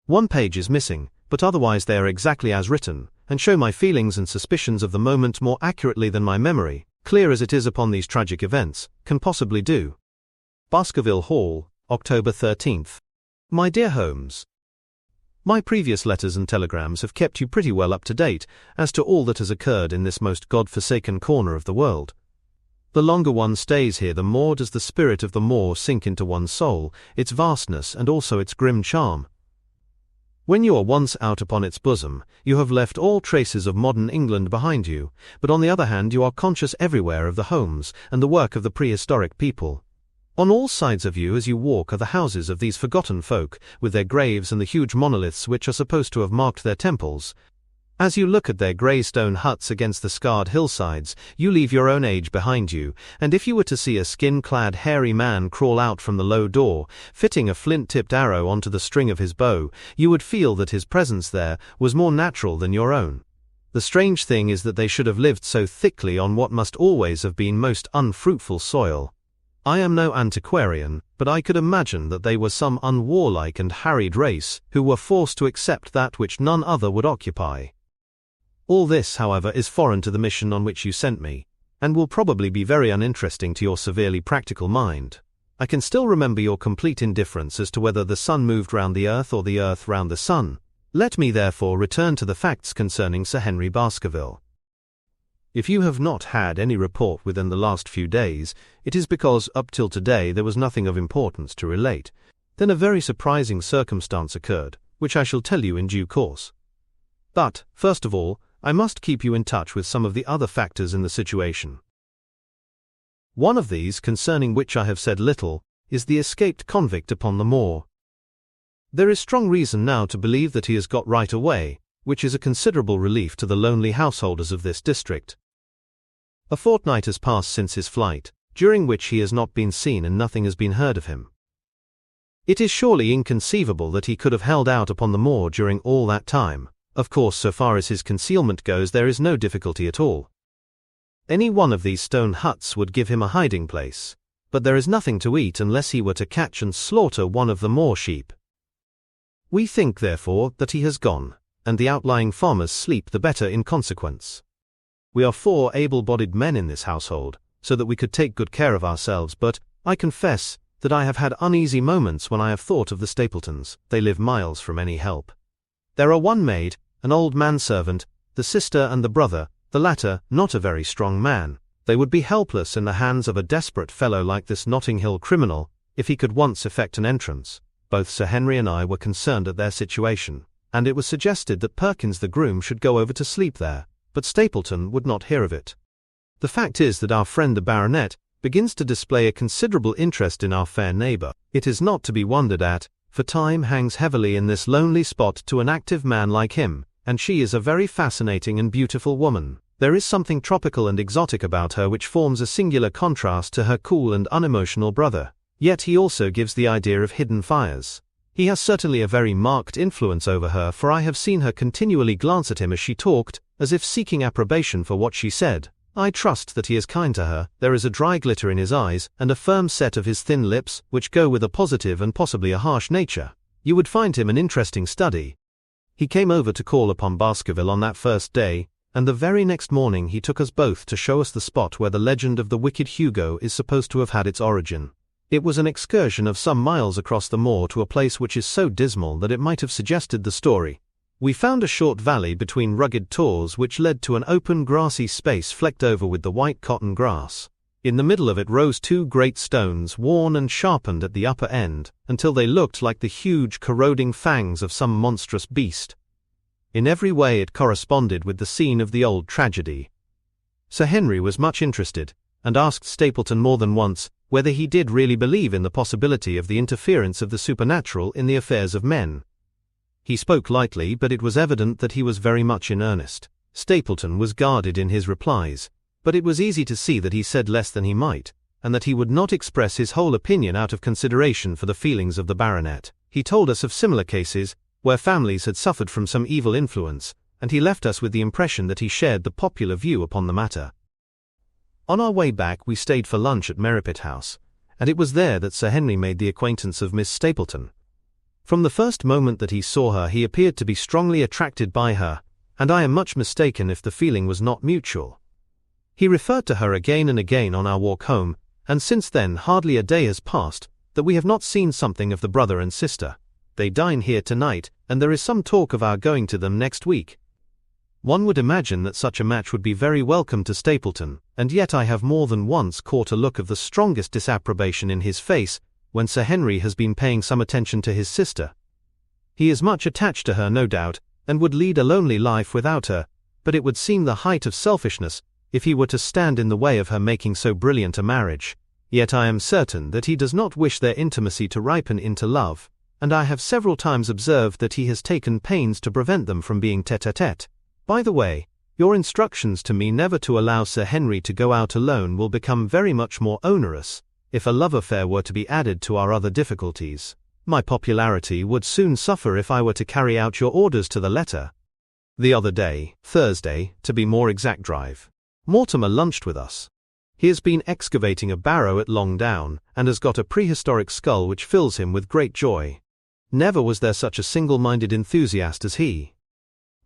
One page is missing, but otherwise they are exactly as written, and show my feelings and suspicions of the moment more accurately than my memory, clear as it is upon these tragic events, can possibly do. Baskerville Hall, October 13th. My dear Holmes, my previous letters and telegrams have kept you pretty well up to date as to all that has occurred in this most God-forsaken corner of the world. The longer one stays here, the more does the spirit of the moor sink into one's soul, its vastness and also its grim charm. When you are once out upon its bosom, you have left all traces of modern England behind you, but on the other hand you are conscious everywhere of the homes and the work of the prehistoric people. On all sides of you as you walk are the houses of these forgotten folk, with their graves and the huge monoliths which are supposed to have marked their temples. As you look at their grey stone huts against the scarred hillsides, you leave your own age behind you, and if you were to see a skin-clad hairy man crawl out from the low door, fitting a flint-tipped arrow onto the string of his bow, you would feel that his presence there was more natural than your own. The strange thing is that they should have lived so thickly on what must always have been most unfruitful soil. I am no antiquarian, but I could imagine that they were some unwarlike and harried race who were forced to accept that which none other would occupy. All this, however, is foreign to the mission on which you sent me, and will probably be very uninteresting to your severely practical mind. I can still remember your complete indifference as to whether the sun moved round the earth or the earth round the sun. Let me therefore return to the facts concerning Sir Henry Baskerville. If you have not had any report within the last few days, it is because up till today there was nothing of importance to relate. Then a very surprising circumstance occurred, which I shall tell you in due course. But, first of all, I must keep you in touch with some of the other factors in the situation. One of these, concerning which I have said little, is the escaped convict upon the moor. There is strong reason now to believe that he has got right away, which is a considerable relief to the lonely householders of this district. A fortnight has passed since his flight, during which he has not been seen and nothing has been heard of him. It is surely inconceivable that he could have held out upon the moor during all that time. Of course, so far as his concealment goes, there is no difficulty at all. Any one of these stone huts would give him a hiding place, but there is nothing to eat unless he were to catch and slaughter one of the moor sheep. We think, therefore, that he has gone, and the outlying farmers sleep the better in consequence. We are 4 able-bodied men in this household, so that we could take good care of ourselves, but, I confess, that I have had uneasy moments when I have thought of the Stapletons. They live miles from any help. There are one maid, an old manservant, the sister and the brother, the latter not a very strong man. They would be helpless in the hands of a desperate fellow like this Notting Hill criminal, if he could once effect an entrance. Both Sir Henry and I were concerned at their situation, and it was suggested that Perkins the groom should go over to sleep there, but Stapleton would not hear of it. The fact is that our friend the baronet begins to display a considerable interest in our fair neighbour. It is not to be wondered at, for time hangs heavily in this lonely spot to an active man like him, and she is a very fascinating and beautiful woman. There is something tropical and exotic about her which forms a singular contrast to her cool and unemotional brother. Yet he also gives the idea of hidden fires. He has certainly a very marked influence over her, for I have seen her continually glance at him as she talked, as if seeking approbation for what she said. I trust that he is kind to her. There is a dry glitter in his eyes, and a firm set of his thin lips, which go with a positive and possibly a harsh nature. You would find him an interesting study. He came over to call upon Baskerville on that first day, and the very next morning he took us both to show us the spot where the legend of the wicked Hugo is supposed to have had its origin. It was an excursion of some miles across the moor to a place which is so dismal that it might have suggested the story. We found a short valley between rugged tors which led to an open grassy space flecked over with the white cotton grass. In the middle of it rose 2 great stones, worn and sharpened at the upper end, until they looked like the huge corroding fangs of some monstrous beast. In every way it corresponded with the scene of the old tragedy. Sir Henry was much interested, and asked Stapleton more than once whether he did really believe in the possibility of the interference of the supernatural in the affairs of men. He spoke lightly, but it was evident that he was very much in earnest. Stapleton was guarded in his replies, but it was easy to see that he said less than he might, and that he would not express his whole opinion out of consideration for the feelings of the baronet. He told us of similar cases, where families had suffered from some evil influence, and he left us with the impression that he shared the popular view upon the matter. On our way back we stayed for lunch at Merripit House, and it was there that Sir Henry made the acquaintance of Miss Stapleton. From the first moment that he saw her he appeared to be strongly attracted by her, and I am much mistaken if the feeling was not mutual. He referred to her again and again on our walk home, and since then hardly a day has passed that we have not seen something of the brother and sister. They dine here tonight, and there is some talk of our going to them next week. One would imagine that such a match would be very welcome to Stapleton, and yet I have more than once caught a look of the strongest disapprobation in his face when Sir Henry has been paying some attention to his sister. He is much attached to her, no doubt, and would lead a lonely life without her, but it would seem the height of selfishness if he were to stand in the way of her making so brilliant a marriage. Yet I am certain that he does not wish their intimacy to ripen into love, and I have several times observed that he has taken pains to prevent them from being tête-à-tête. By the way, your instructions to me never to allow Sir Henry to go out alone will become very much more onerous if a love affair were to be added to our other difficulties. My popularity would soon suffer if I were to carry out your orders to the letter. The other day, Thursday, to be more exact, drive, Mortimer lunched with us. He has been excavating a barrow at Long Down, and has got a prehistoric skull which fills him with great joy. Never was there such a single-minded enthusiast as he.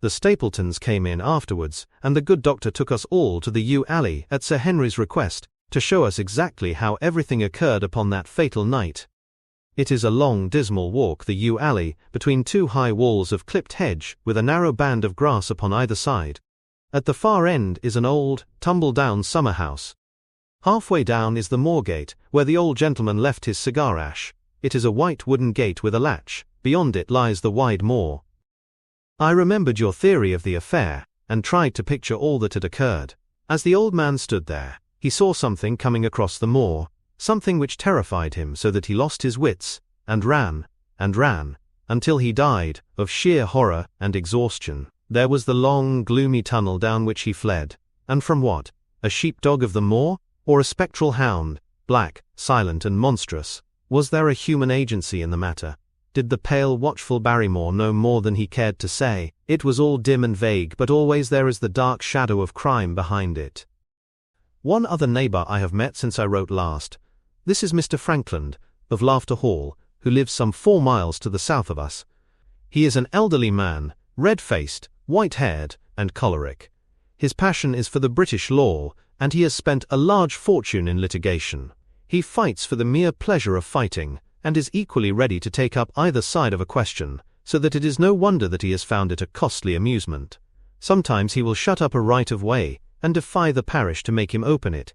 The Stapletons came in afterwards, and the good doctor took us all to the yew alley at Sir Henry's request, to show us exactly how everything occurred upon that fatal night. It is a long dismal walk, the yew alley, between 2 high walls of clipped hedge, with a narrow band of grass upon either side. At the far end is an old, tumble-down summer-house. Halfway down is the moor-gate, where the old gentleman left his cigar-ash. It is a white wooden gate with a latch. Beyond it lies the wide moor. I remembered your theory of the affair, and tried to picture all that had occurred. As the old man stood there, he saw something coming across the moor, something which terrified him so that he lost his wits, and ran, until he died, of sheer horror and exhaustion. There was the long, gloomy tunnel down which he fled, and from what, a sheepdog of the moor, or a spectral hound, black, silent and monstrous? Was there a human agency in the matter? Did the pale, watchful Barrymore know more than he cared to say? It was all dim and vague, but always there is the dark shadow of crime behind it. One other neighbor I have met since I wrote last. This is Mr. Frankland, of Laughter Hall, who lives some 4 miles to the south of us. He is an elderly man, red-faced, white-haired, and choleric. His passion is for the British law, and he has spent a large fortune in litigation. He fights for the mere pleasure of fighting, and is equally ready to take up either side of a question, so that it is no wonder that he has found it a costly amusement. Sometimes he will shut up a right-of-way, and defy the parish to make him open it.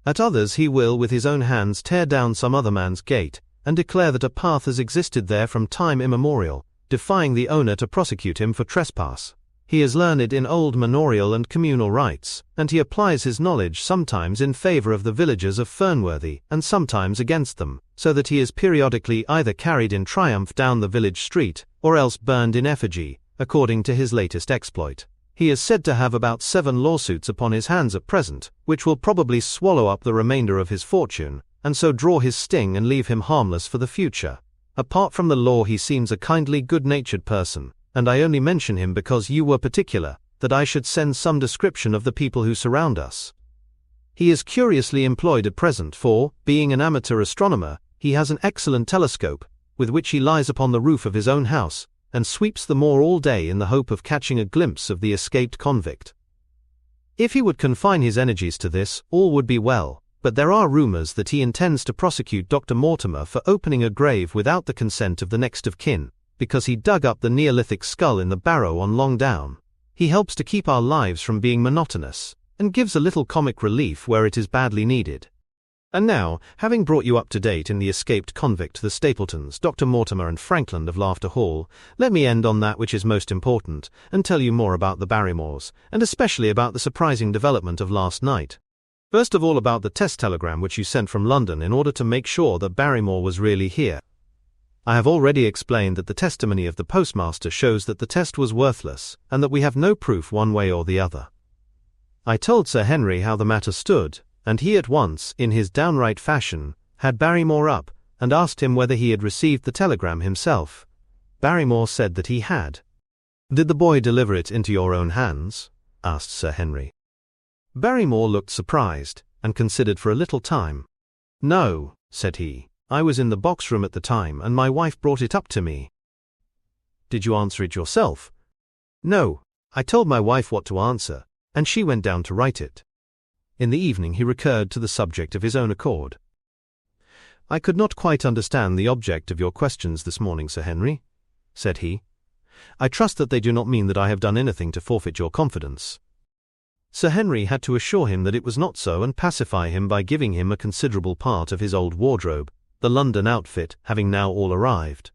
At others he will with his own hands tear down some other man's gate, and declare that a path has existed there from time immemorial, defying the owner to prosecute him for trespass. He is learned in old manorial and communal rights, and he applies his knowledge sometimes in favour of the villagers of Fernworthy and sometimes against them, so that he is periodically either carried in triumph down the village street, or else burned in effigy, according to his latest exploit. He is said to have about 7 lawsuits upon his hands at present, which will probably swallow up the remainder of his fortune, and so draw his sting and leave him harmless for the future. Apart from the law he seems a kindly, good-natured person, and I only mention him because you were particular that I should send some description of the people who surround us. He is curiously employed at present, for, being an amateur astronomer, he has an excellent telescope, with which he lies upon the roof of his own house, and sweeps the moor all day in the hope of catching a glimpse of the escaped convict. If he would confine his energies to this, all would be well, but there are rumours that he intends to prosecute Dr. Mortimer for opening a grave without the consent of the next of kin, because he dug up the Neolithic skull in the barrow on Long Down. He helps to keep our lives from being monotonous, and gives a little comic relief where it is badly needed. And now, having brought you up to date in the escaped convict, the Stapletons, Dr. Mortimer and Frankland of Laughter Hall, let me end on that which is most important, and tell you more about the Barrymores, and especially about the surprising development of last night. First of all, about the test telegram which you sent from London in order to make sure that Barrymore was really here. I have already explained that the testimony of the postmaster shows that the test was worthless, and that we have no proof one way or the other. I told Sir Henry how the matter stood, and he at once, in his downright fashion, had Barrymore up, and asked him whether he had received the telegram himself. Barrymore said that he had. "Did the boy deliver it into your own hands?" asked Sir Henry. Barrymore looked surprised, and considered for a little time. "No," said he. "I was in the box room at the time, and my wife brought it up to me." "Did you answer it yourself?" "No, I told my wife what to answer, and she went down to write it." In the evening he recurred to the subject of his own accord. "I could not quite understand the object of your questions this morning, Sir Henry," said he. "I trust that they do not mean that I have done anything to forfeit your confidence." Sir Henry had to assure him that it was not so, and pacify him by giving him a considerable part of his old wardrobe, the London outfit having now all arrived.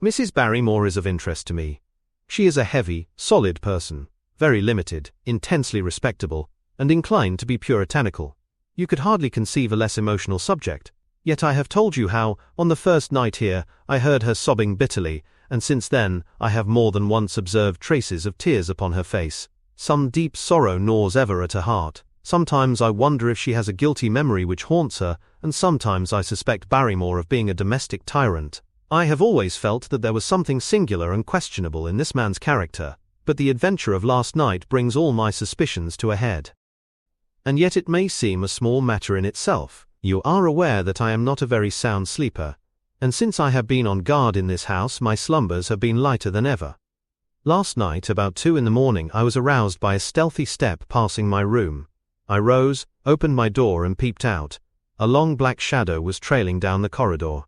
"Mrs. Barrymore is of interest to me. She is a heavy, solid person, very limited, intensely respectable, and inclined to be puritanical. You could hardly conceive a less emotional subject. Yet I have told you how, on the first night here, I heard her sobbing bitterly, and since then I have more than once observed traces of tears upon her face. Some deep sorrow gnaws ever at her heart. Sometimes I wonder if she has a guilty memory which haunts her, and sometimes I suspect Barrymore of being a domestic tyrant. I have always felt that there was something singular and questionable in this man's character, but the adventure of last night brings all my suspicions to a head. And yet it may seem a small matter in itself. You are aware that I am not a very sound sleeper, and since I have been on guard in this house my slumbers have been lighter than ever. Last night about 2 in the morning I was aroused by a stealthy step passing my room. I rose, opened my door and peeped out. A long black shadow was trailing down the corridor.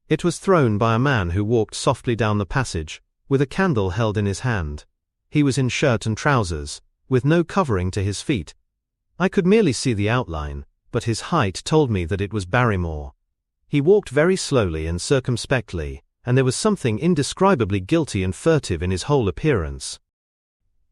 It was thrown by a man who walked softly down the passage, with a candle held in his hand. He was in shirt and trousers, with no covering to his feet. I could merely see the outline, but his height told me that it was Barrymore. He walked very slowly and circumspectly, and there was something indescribably guilty and furtive in his whole appearance.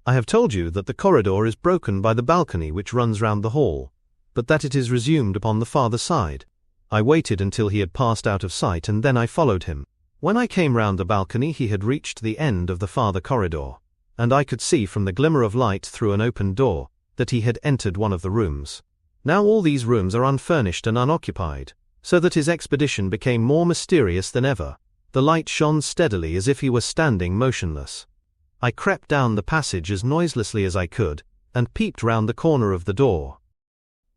I have told you that the corridor is broken by the balcony which runs round the hall, but that it is resumed upon the farther side. I waited until he had passed out of sight, and then I followed him. When I came round the balcony he had reached the end of the farther corridor, and I could see from the glimmer of light through an open door that he had entered one of the rooms. Now all these rooms are unfurnished and unoccupied, so that his expedition became more mysterious than ever. The light shone steadily as if he were standing motionless. I crept down the passage as noiselessly as I could, and peeped round the corner of the door.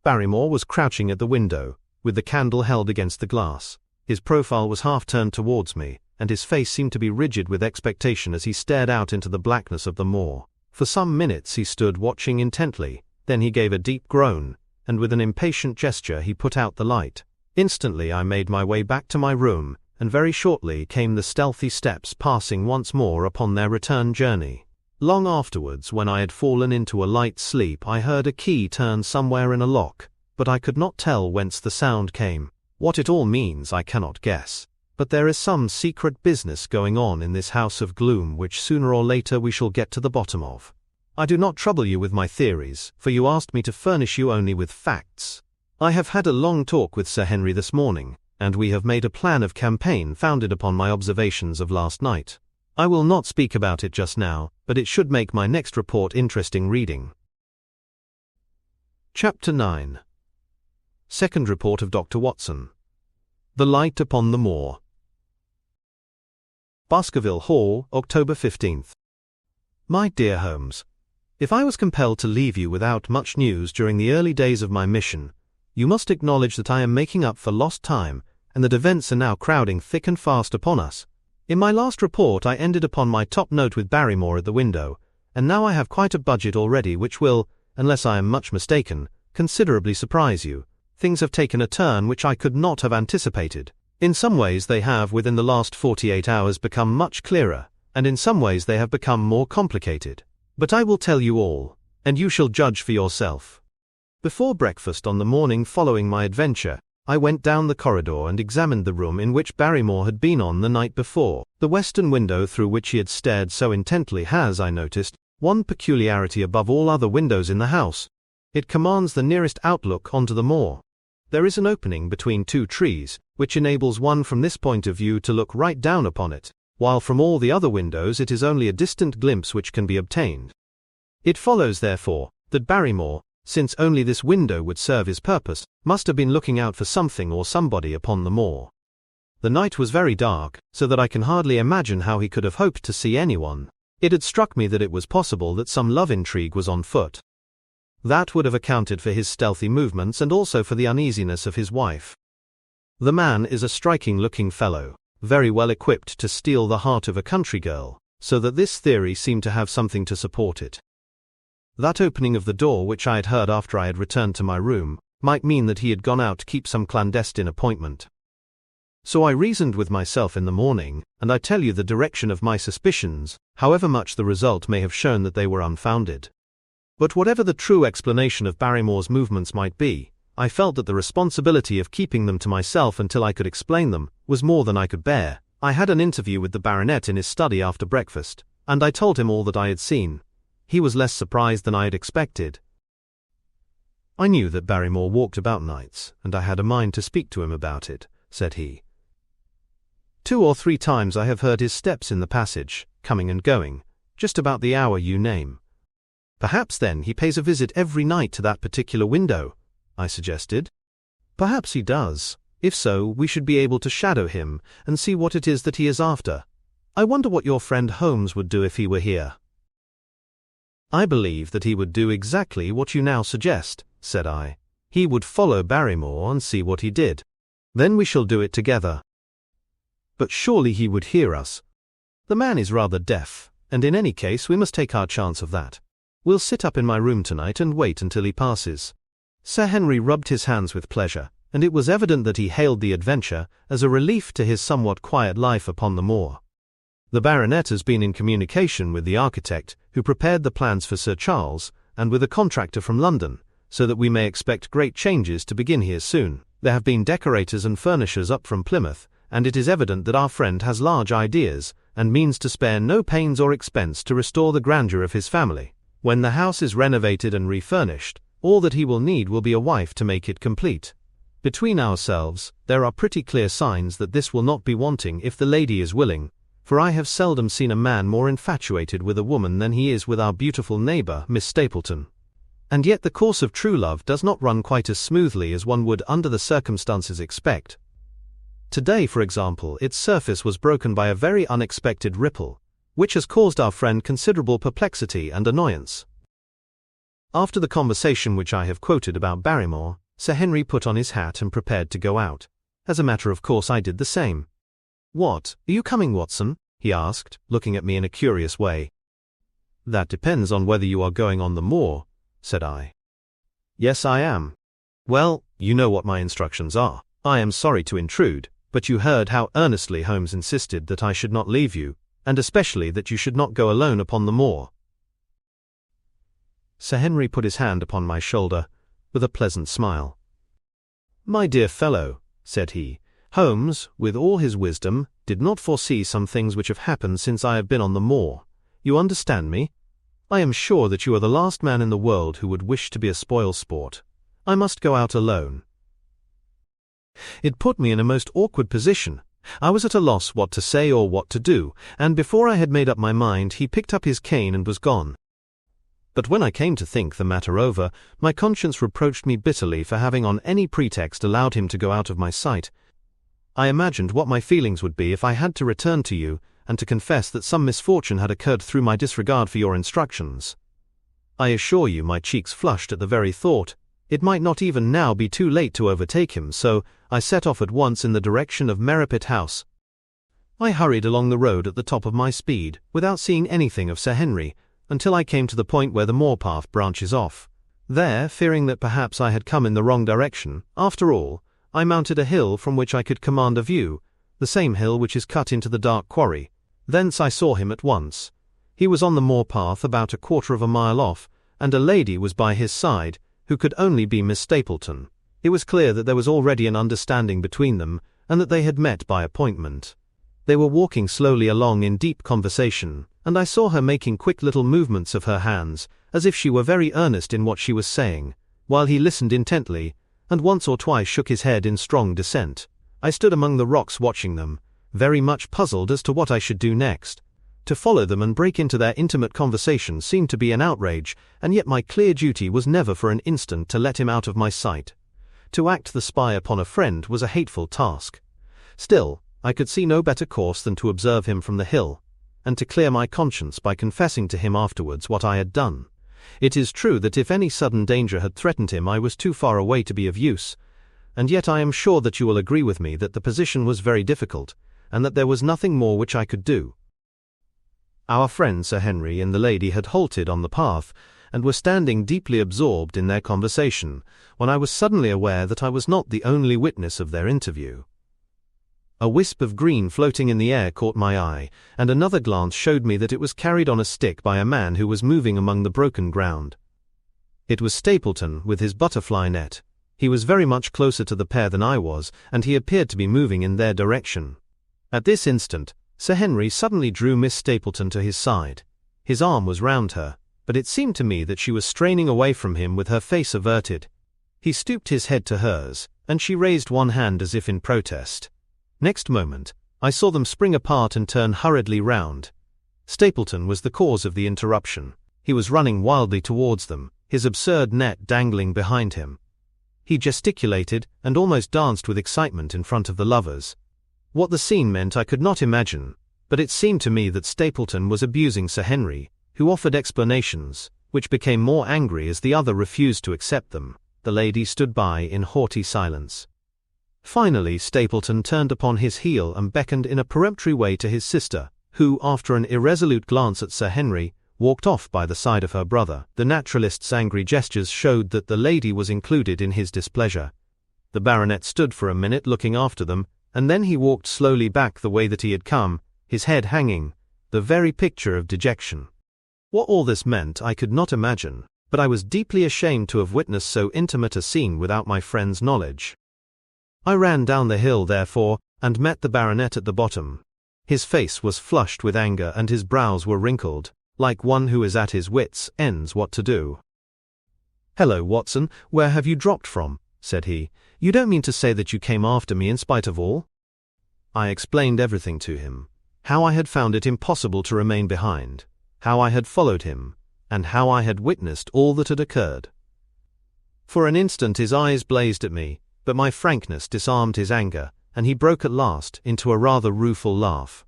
Barrymore was crouching at the window, with the candle held against the glass. His profile was half turned towards me, and his face seemed to be rigid with expectation as he stared out into the blackness of the moor. For some minutes he stood watching intently, then he gave a deep groan, and with an impatient gesture he put out the light. Instantly I made my way back to my room, and very shortly came the stealthy steps passing once more upon their return journey. Long afterwards, when I had fallen into a light sleep, I heard a key turn somewhere in a lock, but I could not tell whence the sound came. What it all means I cannot guess, but there is some secret business going on in this house of gloom which sooner or later we shall get to the bottom of. I do not trouble you with my theories, for you asked me to furnish you only with facts. I have had a long talk with Sir Henry this morning, and we have made a plan of campaign founded upon my observations of last night. I will not speak about it just now, but it should make my next report interesting reading. Chapter 9. Second Report of Dr. Watson. The Light upon the Moor. Baskerville Hall, October 15th. My dear Holmes, if I was compelled to leave you without much news during the early days of my mission, you must acknowledge that I am making up for lost time, and that events are now crowding thick and fast upon us. In my last report I ended upon my top note with Barrymore at the window, and now I have quite a budget already which will, unless I am much mistaken, considerably surprise you. Things have taken a turn which I could not have anticipated. In some ways they have within the last 48 hours become much clearer, and in some ways they have become more complicated. But I will tell you all, and you shall judge for yourself. Before breakfast on the morning following my adventure, I went down the corridor and examined the room in which Barrymore had been on the night before. The western window through which he had stared so intently has, I noticed, one peculiarity above all other windows in the house. It commands the nearest outlook onto the moor. There is an opening between two trees, which enables one from this point of view to look right down upon it, while from all the other windows it is only a distant glimpse which can be obtained. It follows, therefore, that Barrymore, since only this window would serve his purpose, must have been looking out for something or somebody upon the moor. The night was very dark, so that I can hardly imagine how he could have hoped to see anyone. It had struck me that it was possible that some love intrigue was on foot. That would have accounted for his stealthy movements and also for the uneasiness of his wife. The man is a striking-looking fellow, very well equipped to steal the heart of a country girl, so that this theory seemed to have something to support it. That opening of the door which I had heard after I had returned to my room might mean that he had gone out to keep some clandestine appointment. So I reasoned with myself in the morning, and I tell you the direction of my suspicions, however much the result may have shown that they were unfounded. But whatever the true explanation of Barrymore's movements might be, I felt that the responsibility of keeping them to myself until I could explain them was more than I could bear. I had an interview with the baronet in his study after breakfast, and I told him all that I had seen. He was less surprised than I had expected. I knew that Barrymore walked about nights, and I had a mind to speak to him about it, said he. 2 or 3 times I have heard his steps in the passage, coming and going, just about the hour you name. Perhaps then he pays a visit every night to that particular window, I suggested. Perhaps he does. If so, we should be able to shadow him and see what it is that he is after. I wonder what your friend Holmes would do if he were here. I believe that he would do exactly what you now suggest, said I. He would follow Barrymore and see what he did. Then we shall do it together. But surely he would hear us. The man is rather deaf, and in any case we must take our chance of that. We'll sit up in my room tonight and wait until he passes. Sir Henry rubbed his hands with pleasure, and it was evident that he hailed the adventure as a relief to his somewhat quiet life upon the moor. The baronet has been in communication with the architect who prepared the plans for Sir Charles, and with a contractor from London, so that we may expect great changes to begin here soon. There have been decorators and furnishers up from Plymouth, and it is evident that our friend has large ideas, and means to spare no pains or expense to restore the grandeur of his family. When the house is renovated and refurnished, all that he will need will be a wife to make it complete. Between ourselves, there are pretty clear signs that this will not be wanting if the lady is willing, for I have seldom seen a man more infatuated with a woman than he is with our beautiful neighbour, Miss Stapleton. And yet the course of true love does not run quite as smoothly as one would under the circumstances expect. Today, for example, its surface was broken by a very unexpected ripple, which has caused our friend considerable perplexity and annoyance. After the conversation which I have quoted about Barrymore, Sir Henry put on his hat and prepared to go out. As a matter of course I did the same. "What, are you coming, Watson?" he asked, looking at me in a curious way. "That depends on whether you are going on the moor," said I. "Yes, I am." "Well, you know what my instructions are. I am sorry to intrude, but you heard how earnestly Holmes insisted that I should not leave you, and especially that you should not go alone upon the moor." Sir Henry put his hand upon my shoulder, with a pleasant smile. "My dear fellow," said he, "Holmes, with all his wisdom, did not foresee some things which have happened since I have been on the moor. You understand me? I am sure that you are the last man in the world who would wish to be a spoil sport. I must go out alone." It put me in a most awkward position. I was at a loss what to say or what to do, and before I had made up my mind he picked up his cane and was gone. But when I came to think the matter over, my conscience reproached me bitterly for having on any pretext allowed him to go out of my sight. I imagined what my feelings would be if I had to return to you, and to confess that some misfortune had occurred through my disregard for your instructions. I assure you my cheeks flushed at the very thought. It might not even now be too late to overtake him, so I set off at once in the direction of Merripit House. I hurried along the road at the top of my speed, without seeing anything of Sir Henry, until I came to the point where the moor path branches off. There, fearing that perhaps I had come in the wrong direction, after all, I mounted a hill from which I could command a view, the same hill which is cut into the dark quarry. Thence I saw him at once. He was on the moor path about a quarter of a mile off, and a lady was by his side, who could only be Miss Stapleton. It was clear that there was already an understanding between them, and that they had met by appointment. They were walking slowly along in deep conversation, and I saw her making quick little movements of her hands, as if she were very earnest in what she was saying, while he listened intently, and once or twice shook his head in strong dissent. I stood among the rocks watching them, very much puzzled as to what I should do next. To follow them and break into their intimate conversation seemed to be an outrage, and yet my clear duty was never for an instant to let him out of my sight. To act the spy upon a friend was a hateful task. Still, I could see no better course than to observe him from the hill, and to clear my conscience by confessing to him afterwards what I had done. It is true that if any sudden danger had threatened him I was too far away to be of use, and yet I am sure that you will agree with me that the position was very difficult, and that there was nothing more which I could do. Our friend Sir Henry and the lady had halted on the path, and were standing deeply absorbed in their conversation, when I was suddenly aware that I was not the only witness of their interview. A wisp of green floating in the air caught my eye, and another glance showed me that it was carried on a stick by a man who was moving among the broken ground. It was Stapleton with his butterfly net. He was very much closer to the pair than I was, and he appeared to be moving in their direction. At this instant, Sir Henry suddenly drew Miss Stapleton to his side. His arm was round her, but it seemed to me that she was straining away from him with her face averted. He stooped his head to hers, and she raised one hand as if in protest. Next moment, I saw them spring apart and turn hurriedly round. Stapleton was the cause of the interruption. He was running wildly towards them, his absurd net dangling behind him. He gesticulated and almost danced with excitement in front of the lovers. What the scene meant I could not imagine, but it seemed to me that Stapleton was abusing Sir Henry, who offered explanations, which became more angry as the other refused to accept them. The lady stood by in haughty silence. Finally Stapleton turned upon his heel and beckoned in a peremptory way to his sister, who, after an irresolute glance at Sir Henry, walked off by the side of her brother. The naturalist's angry gestures showed that the lady was included in his displeasure. The baronet stood for a minute looking after them, and then he walked slowly back the way that he had come, his head hanging, the very picture of dejection. What all this meant I could not imagine, but I was deeply ashamed to have witnessed so intimate a scene without my friend's knowledge. I ran down the hill, therefore, and met the baronet at the bottom. His face was flushed with anger and his brows were wrinkled, like one who is at his wits' ends what to do. "Hello, Watson, where have you dropped from?" said he. "You don't mean to say that you came after me in spite of all?" I explained everything to him, how I had found it impossible to remain behind, how I had followed him, and how I had witnessed all that had occurred. For an instant his eyes blazed at me, but my frankness disarmed his anger, and he broke at last into a rather rueful laugh.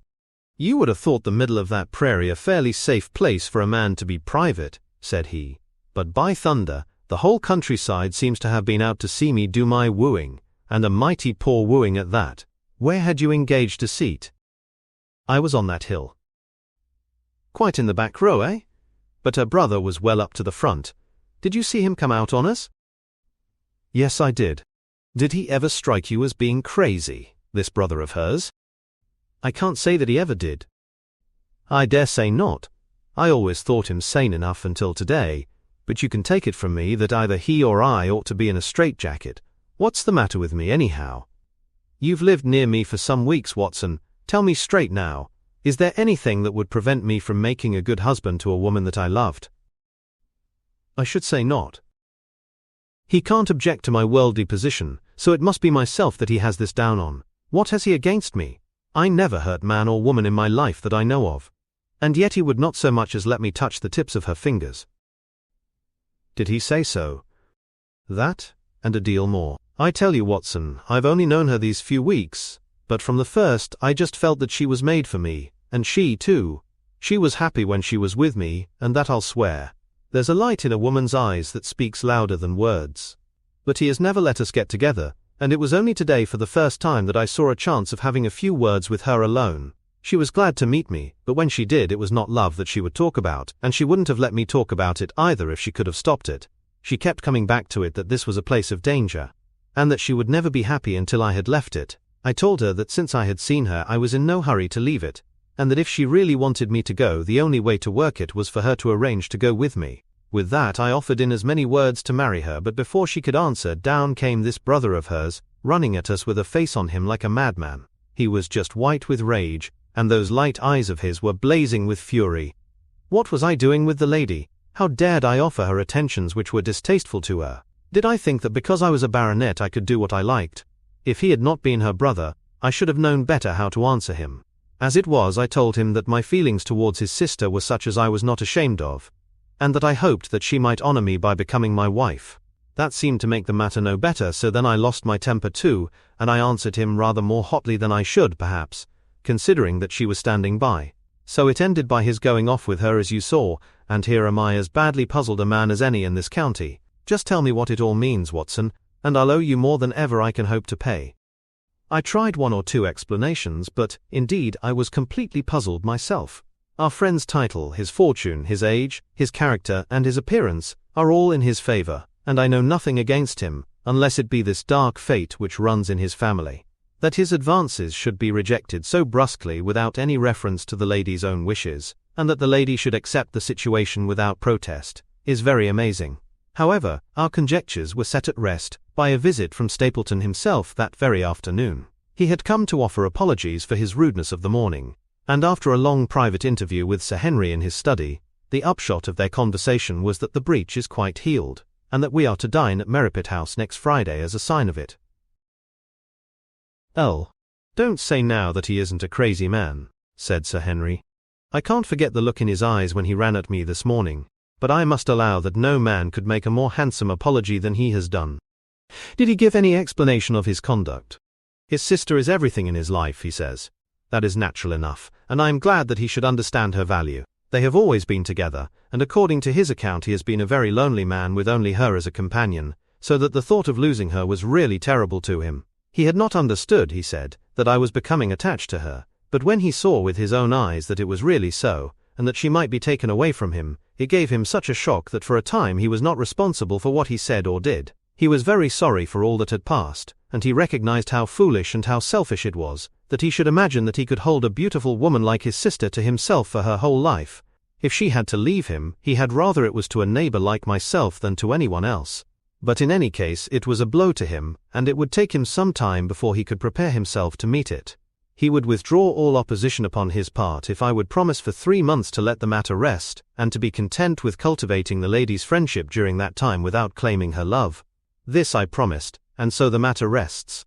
"You would have thought the middle of that prairie a fairly safe place for a man to be private," said he. "But by thunder, the whole countryside seems to have been out to see me do my wooing, and a mighty poor wooing at that. Where had you engaged a seat?" "I was on that hill." "Quite in the back row, eh? But her brother was well up to the front. Did you see him come out on us?" "Yes, I did." "Did he ever strike you as being crazy, this brother of hers?" "I can't say that he ever did." "I dare say not. I always thought him sane enough until today, but you can take it from me that either he or I ought to be in a straitjacket. What's the matter with me, anyhow? You've lived near me for some weeks, Watson. Tell me straight now, is there anything that would prevent me from making a good husband to a woman that I loved?" "I should say not. He can't object to my worldly position, so it must be myself that he has this down on. What has he against me? I never hurt man or woman in my life that I know of. And yet he would not so much as let me touch the tips of her fingers." "Did he say so?" "That, and a deal more. I tell you, Watson, I've only known her these few weeks, but from the first I just felt that she was made for me, and she, too. She was happy when she was with me, and that I'll swear. There's a light in a woman's eyes that speaks louder than words. But he has never let us get together, and it was only today for the first time that I saw a chance of having a few words with her alone. She was glad to meet me, but when she did it was not love that she would talk about, and she wouldn't have let me talk about it either if she could have stopped it. She kept coming back to it that this was a place of danger, and that she would never be happy until I had left it. I told her that since I had seen her I was in no hurry to leave it, and that if she really wanted me to go the only way to work it was for her to arrange to go with me. With that I offered in as many words to marry her, but before she could answer down came this brother of hers, running at us with a face on him like a madman. He was just white with rage, and those light eyes of his were blazing with fury. What was I doing with the lady? How dared I offer her attentions which were distasteful to her? Did I think that because I was a baronet I could do what I liked? If he had not been her brother, I should have known better how to answer him. As it was, I told him that my feelings towards his sister were such as I was not ashamed of, and that I hoped that she might honor me by becoming my wife. That seemed to make the matter no better, so then I lost my temper too, and I answered him rather more hotly than I should, perhaps, considering that she was standing by. So it ended by his going off with her as you saw, and here am I as badly puzzled a man as any in this county. Just tell me what it all means, Watson, and I'll owe you more than ever I can hope to pay." I tried one or two explanations, but, indeed, I was completely puzzled myself. Our friend's title, his fortune, his age, his character, and his appearance, are all in his favor, and I know nothing against him, unless it be this dark fate which runs in his family. That his advances should be rejected so brusquely without any reference to the lady's own wishes, and that the lady should accept the situation without protest, is very amazing. However, our conjectures were set at rest by a visit from Stapleton himself that very afternoon. He had come to offer apologies for his rudeness of the morning, and after a long private interview with Sir Henry in his study, the upshot of their conversation was that the breach is quite healed, and that we are to dine at Merripit House next Friday as a sign of it. "Don't say now that he isn't a crazy man," said Sir Henry. "I can't forget the look in his eyes when he ran at me this morning, but I must allow that no man could make a more handsome apology than he has done." "Did he give any explanation of his conduct?" "His sister is everything in his life, he says. That is natural enough, and I am glad that he should understand her value. They have always been together, and according to his account he has been a very lonely man with only her as a companion, so that the thought of losing her was really terrible to him. He had not understood, he said, that I was becoming attached to her, but when he saw with his own eyes that it was really so, and that she might be taken away from him, it gave him such a shock that for a time he was not responsible for what he said or did. He was very sorry for all that had passed, and he recognized how foolish and how selfish it was, that he should imagine that he could hold a beautiful woman like his sister to himself for her whole life. If she had to leave him, he had rather it was to a neighbor like myself than to anyone else. But in any case it was a blow to him, and it would take him some time before he could prepare himself to meet it. He would withdraw all opposition upon his part if I would promise for 3 months to let the matter rest, and to be content with cultivating the lady's friendship during that time without claiming her love. This I promised, and so the matter rests.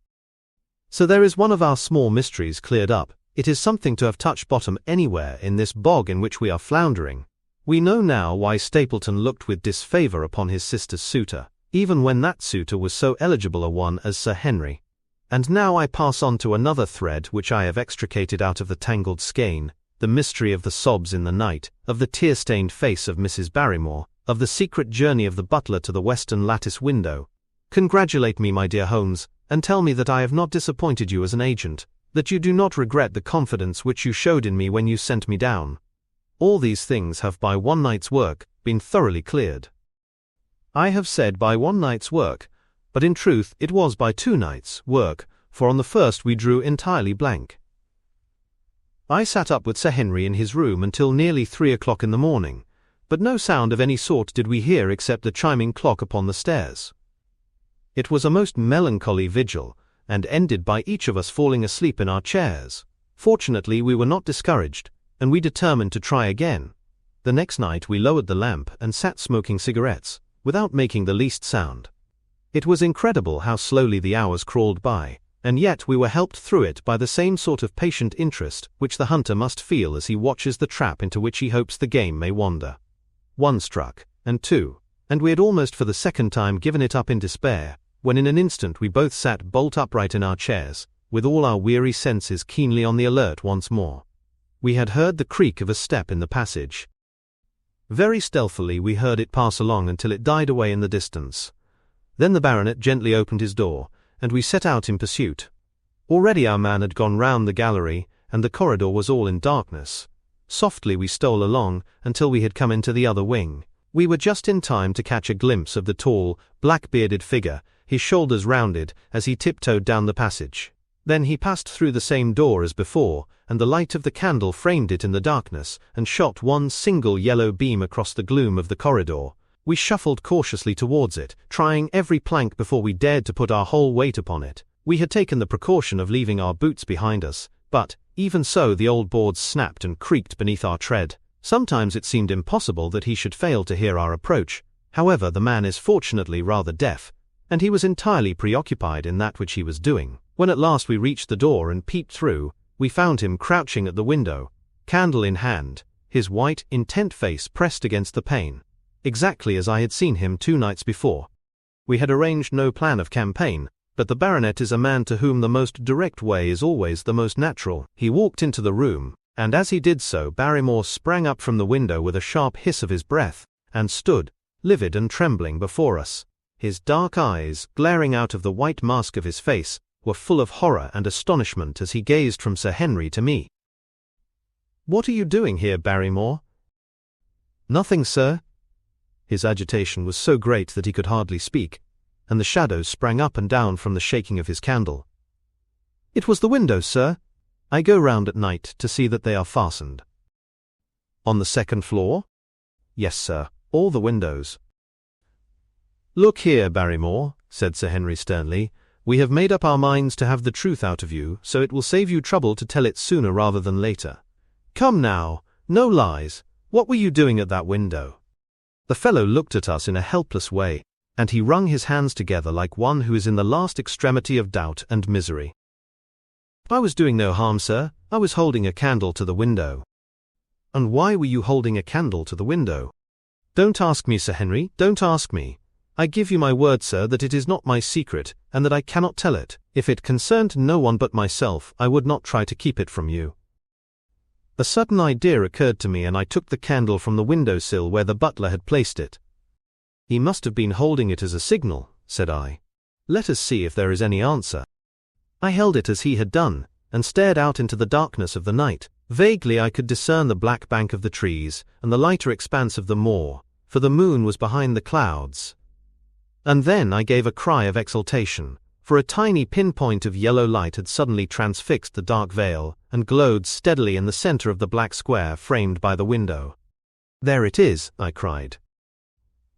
So there is one of our small mysteries cleared up. It is something to have touched bottom anywhere in this bog in which we are floundering. We know now why Stapleton looked with disfavor upon his sister's suitor. even when that suitor was so eligible a one as Sir Henry. And now I pass on to another thread which I have extricated out of the tangled skein, the mystery of the sobs in the night, of the tear-stained face of Mrs. Barrymore, of the secret journey of the butler to the western lattice window. Congratulate me, my dear Holmes, and tell me that I have not disappointed you as an agent, that you do not regret the confidence which you showed in me when you sent me down. All these things have by one night's work been thoroughly cleared. I have said by one night's work, but in truth it was by 2 nights' work, for on the first we drew entirely blank. I sat up with Sir Henry in his room until nearly 3 o'clock in the morning, but no sound of any sort did we hear except the chiming clock upon the stairs. It was a most melancholy vigil, and ended by each of us falling asleep in our chairs. Fortunately we were not discouraged, and we determined to try again. The next night we lowered the lamp and sat smoking cigarettes, without making the least sound. It was incredible how slowly the hours crawled by, and yet we were helped through it by the same sort of patient interest which the hunter must feel as he watches the trap into which he hopes the game may wander. 1 struck, and 2, and we had almost for the second time given it up in despair, when in an instant we both sat bolt upright in our chairs, with all our weary senses keenly on the alert once more. We had heard the creak of a step in the passage. Very stealthily we heard it pass along until it died away in the distance. Then the baronet gently opened his door, and we set out in pursuit. Already our man had gone round the gallery, and the corridor was all in darkness. Softly we stole along, until we had come into the other wing. We were just in time to catch a glimpse of the tall, black-bearded figure, his shoulders rounded, as he tiptoed down the passage. Then he passed through the same door as before, and the light of the candle framed it in the darkness, and shot one single yellow beam across the gloom of the corridor. We shuffled cautiously towards it, trying every plank before we dared to put our whole weight upon it. We had taken the precaution of leaving our boots behind us, but, even so, the old boards snapped and creaked beneath our tread. Sometimes it seemed impossible that he should fail to hear our approach. However, the man is fortunately rather deaf, and he was entirely preoccupied in that which he was doing. When at last we reached the door and peeped through, we found him crouching at the window, candle in hand, his white, intent face pressed against the pane, exactly as I had seen him 2 nights before. We had arranged no plan of campaign, but the baronet is a man to whom the most direct way is always the most natural. He walked into the room, and as he did so Barrymore sprang up from the window with a sharp hiss of his breath, and stood, livid and trembling, before us. His dark eyes, glaring out of the white mask of his face, were full of horror and astonishment as he gazed from Sir Henry to me. "What are you doing here, Barrymore?" "Nothing, sir." His agitation was so great that he could hardly speak, and the shadows sprang up and down from the shaking of his candle. "It was the windows, sir. I go round at night to see that they are fastened." "On the 2nd floor?" "Yes, sir, all the windows." "Look here, Barrymore," said Sir Henry sternly, "we have made up our minds to have the truth out of you, so it will save you trouble to tell it sooner rather than later. Come now, no lies. What were you doing at that window?" The fellow looked at us in a helpless way, and he wrung his hands together like one who is in the last extremity of doubt and misery. "I was doing no harm, sir. I was holding a candle to the window." "And why were you holding a candle to the window?" "Don't ask me, Sir Henry, don't ask me. I give you my word, sir, that it is not my secret, and that I cannot tell it. If it concerned no one but myself, I would not try to keep it from you." A sudden idea occurred to me, and I took the candle from the window-sill where the butler had placed it. "He must have been holding it as a signal," said I. "Let us see if there is any answer." I held it as he had done, and stared out into the darkness of the night. Vaguely I could discern the black bank of the trees, and the lighter expanse of the moor, for the moon was behind the clouds. And then I gave a cry of exultation, for a tiny pinpoint of yellow light had suddenly transfixed the dark veil, and glowed steadily in the center of the black square framed by the window. "There it is," I cried.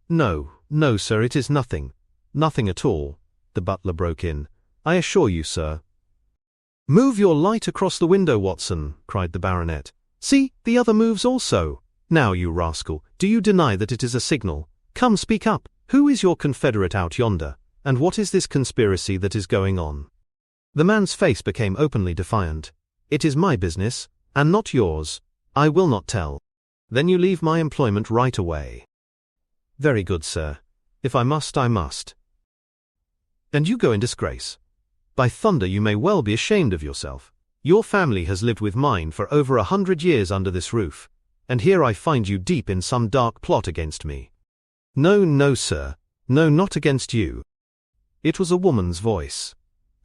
"No, no, sir, it is nothing. Nothing at all," the butler broke in. "I assure you, sir." "Move your light across the window, Watson," cried the baronet. "See, the other moves also. Now, you rascal, do you deny that it is a signal? Come, speak up. Who is your confederate out yonder, and what is this conspiracy that is going on?" The man's face became openly defiant. "It is my business, and not yours. I will not tell." "Then you leave my employment right away." "Very good, sir. If I must, I must. And you go in disgrace. By thunder, you may well be ashamed of yourself. Your family has lived with mine for over 100 years under this roof, and here I find you deep in some dark plot against me. No, no, sir. No, not against you. It was a woman's voice,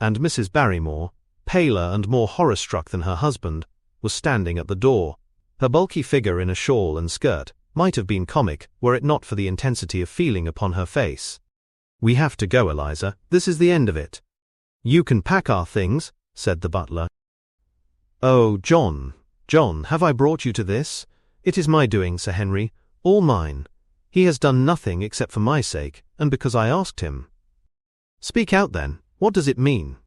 and Mrs. Barrymore, paler and more horror-struck than her husband, was standing at the door. Her bulky figure in a shawl and skirt might have been comic were it not for the intensity of feeling upon her face. "We have to go, Eliza. This is the end of it." "You can pack our things," said the butler. "Oh, John, John, have I brought you to this? It is my doing, Sir Henry, all mine. He has done nothing except for my sake, and because I asked him." "Speak out then. What does it mean?"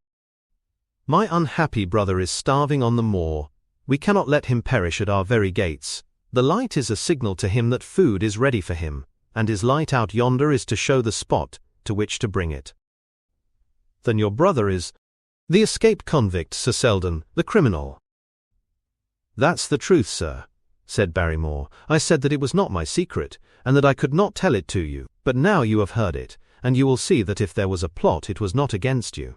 "My unhappy brother is starving on the moor. We cannot let him perish at our very gates. The light is a signal to him that food is ready for him, and his light out yonder is to show the spot to which to bring it." "Then your brother is—" "The escaped convict, Sir Selden, the criminal." "That's the truth, sir," said Barrymore. "I said that it was not my secret, and that I could not tell it to you, but now you have heard it, and you will see that if there was a plot it was not against you."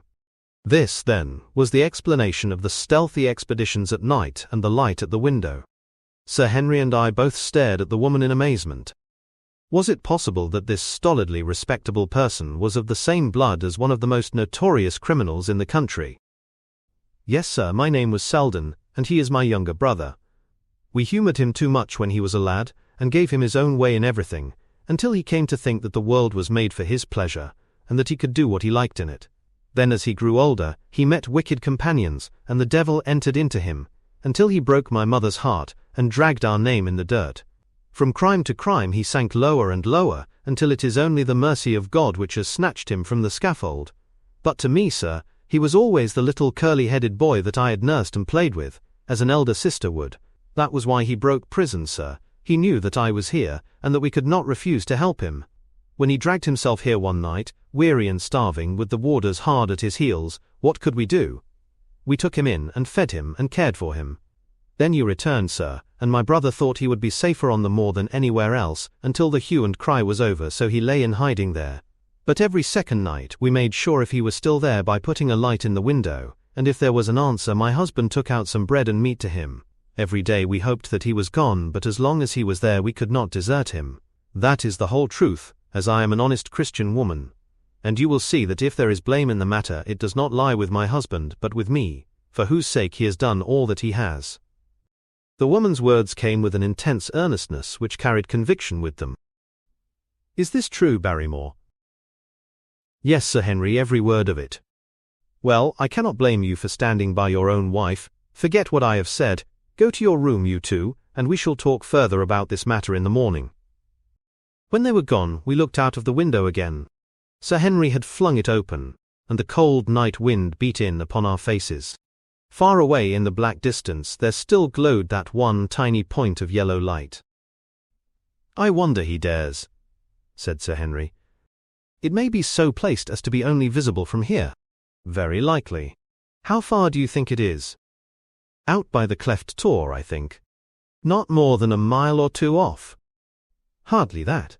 This, then, was the explanation of the stealthy expeditions at night and the light at the window. Sir Henry and I both stared at the woman in amazement. Was it possible that this stolidly respectable person was of the same blood as one of the most notorious criminals in the country? "Yes, sir, my name was Selden, and he is my younger brother. We humoured him too much when he was a lad, and gave him his own way in everything, until he came to think that the world was made for his pleasure, and that he could do what he liked in it. Then as he grew older, he met wicked companions, and the devil entered into him, until he broke my mother's heart, and dragged our name in the dirt. From crime to crime he sank lower and lower, until it is only the mercy of God which has snatched him from the scaffold. But to me, sir, he was always the little curly-headed boy that I had nursed and played with, as an elder sister would. That was why he broke prison, sir. He knew that I was here, and that we could not refuse to help him. When he dragged himself here one night, weary and starving, with the warders hard at his heels, what could we do? We took him in, and fed him, and cared for him. Then you returned, sir, and my brother thought he would be safer on the moor than anywhere else, until the hue and cry was over, so he lay in hiding there. But every second night we made sure if he was still there by putting a light in the window, and if there was an answer my husband took out some bread and meat to him. Every day we hoped that he was gone, but as long as he was there we could not desert him. That is the whole truth, as I am an honest Christian woman. And you will see that if there is blame in the matter it does not lie with my husband but with me, for whose sake he has done all that he has." The woman's words came with an intense earnestness which carried conviction with them. "Is this true, Barrymore?" "Yes, Sir Henry, every word of it." "Well, I cannot blame you for standing by your own wife. Forget what I have said. Go to your room, you two, and we shall talk further about this matter in the morning." When they were gone, we looked out of the window again. Sir Henry had flung it open, and the cold night wind beat in upon our faces. Far away in the black distance there still glowed that one tiny point of yellow light. "I wonder he dares," said Sir Henry. "It may be so placed as to be only visible from here." "Very likely. How far do you think it is?" "Out by the cleft tor, I think." "Not more than a mile or two off." "Hardly that."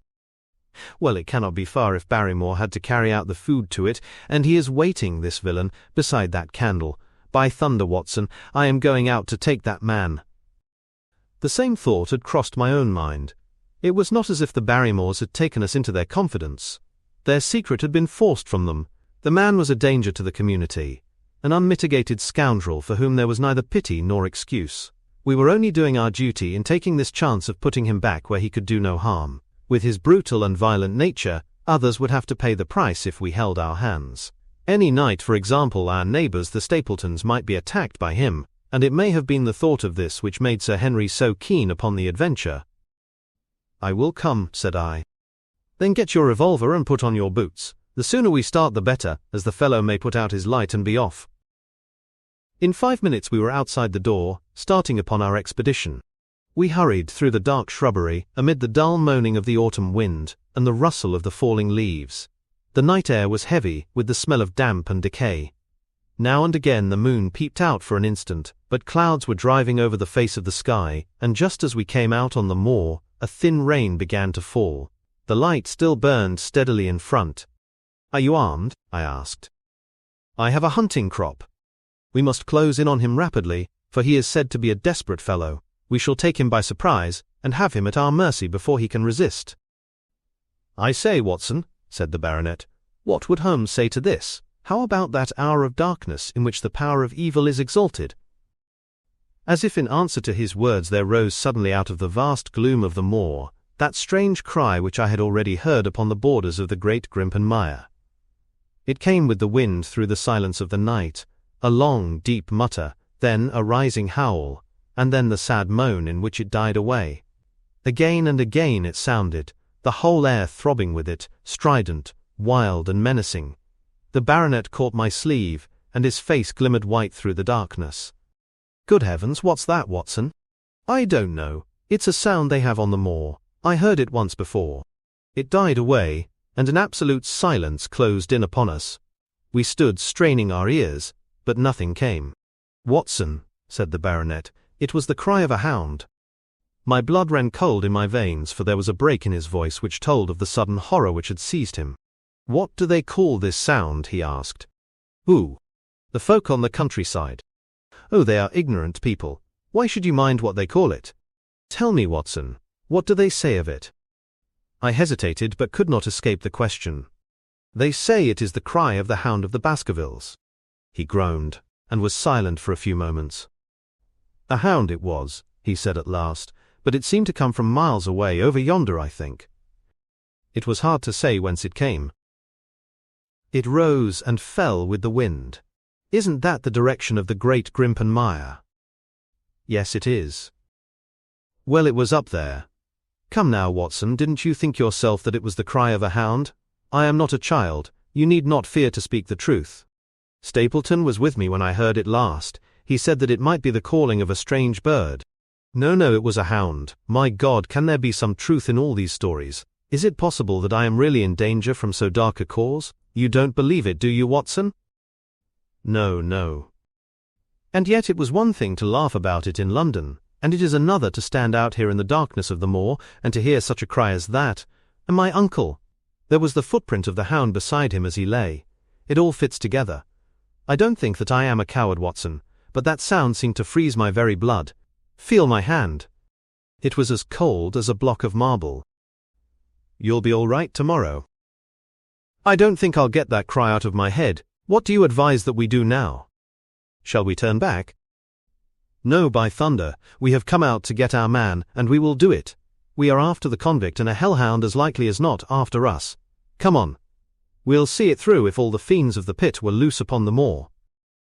"Well, it cannot be far if Barrymore had to carry out the food to it, and he is waiting, this villain, beside that candle. By thunder, Watson, I am going out to take that man." The same thought had crossed my own mind. It was not as if the Barrymores had taken us into their confidence. Their secret had been forced from them. The man was a danger to the community, an unmitigated scoundrel for whom there was neither pity nor excuse. We were only doing our duty in taking this chance of putting him back where he could do no harm. With his brutal and violent nature, others would have to pay the price if we held our hands. Any night, for example, our neighbours, the Stapletons, might be attacked by him, and it may have been the thought of this which made Sir Henry so keen upon the adventure. "I will come," said I. "Then get your revolver and put on your boots. The sooner we start the better, as the fellow may put out his light and be off." In 5 minutes we were outside the door, starting upon our expedition. We hurried through the dark shrubbery, amid the dull moaning of the autumn wind, and the rustle of the falling leaves. The night air was heavy, with the smell of damp and decay. Now and again the moon peeped out for an instant, but clouds were driving over the face of the sky, and just as we came out on the moor, a thin rain began to fall. The light still burned steadily in front. "Are you armed?" I asked. "I have a hunting crop. We must close in on him rapidly, for he is said to be a desperate fellow. We shall take him by surprise, and have him at our mercy before he can resist." "I say, Watson," said the baronet, "what would Holmes say to this? How about that hour of darkness in which the power of evil is exalted?" As if in answer to his words there rose suddenly out of the vast gloom of the moor that strange cry which I had already heard upon the borders of the great Grimpen Mire. It came with the wind through the silence of the night, a long, deep mutter, then a rising howl, and then the sad moan in which it died away. Again and again it sounded, the whole air throbbing with it, strident, wild and menacing. The baronet caught my sleeve, and his face glimmered white through the darkness. "Good heavens, what's that, Watson?" "I don't know. It's a sound they have on the moor. I heard it once before." It died away, and an absolute silence closed in upon us. We stood straining our ears, but nothing came. "Watson," said the baronet, "it was the cry of a hound." My blood ran cold in my veins, for there was a break in his voice which told of the sudden horror which had seized him. "What do they call this sound?" he asked. "Who?" "The folk on the countryside." "Oh, they are ignorant people. Why should you mind what they call it? Tell me, Watson, what do they say of it?" I hesitated, but could not escape the question. "They say it is the cry of the Hound of the Baskervilles." He groaned, and was silent for a few moments. "A hound it was," he said at last, "but it seemed to come from miles away, over yonder, I think." It was hard to say whence it came. "It rose and fell with the wind. Isn't that the direction of the great Grimpen Mire?" "Yes, it is." "Well, it was up there. Come now, Watson, didn't you think yourself that it was the cry of a hound? I am not a child, you need not fear to speak the truth. Stapleton was with me when I heard it last. He said that it might be the calling of a strange bird." No, it was a hound. My God, can there be some truth in all these stories? Is it possible that I am really in danger from so dark a cause? You don't believe it, do you, Watson?" No. "And yet it was one thing to laugh about it in London, and it is another to stand out here in the darkness of the moor, and to hear such a cry as that. And my uncle! There was the footprint of the hound beside him as he lay. It all fits together. I don't think that I am a coward, Watson, but that sound seemed to freeze my very blood. Feel my hand. It was as cold as a block of marble." "You'll be all right tomorrow." "I don't think I'll get that cry out of my head. What do you advise that we do now? Shall we turn back?" "No, by thunder, we have come out to get our man, and we will do it. We are after the convict, and a hellhound as likely as not after us. Come on. We'll see it through if all the fiends of the pit were loose upon the moor."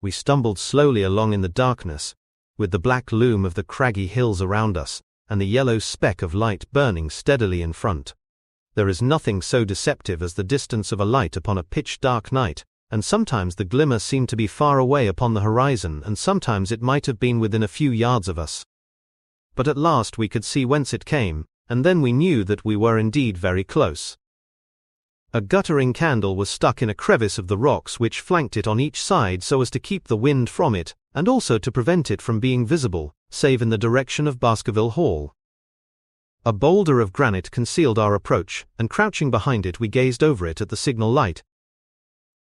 We stumbled slowly along in the darkness, with the black loom of the craggy hills around us, and the yellow speck of light burning steadily in front. There is nothing so deceptive as the distance of a light upon a pitch-dark night, and sometimes the glimmer seemed to be far away upon the horizon, and sometimes it might have been within a few yards of us. But at last we could see whence it came, and then we knew that we were indeed very close. A guttering candle was stuck in a crevice of the rocks which flanked it on each side so as to keep the wind from it, and also to prevent it from being visible, save in the direction of Baskerville Hall. A boulder of granite concealed our approach, and crouching behind it we gazed over it at the signal light.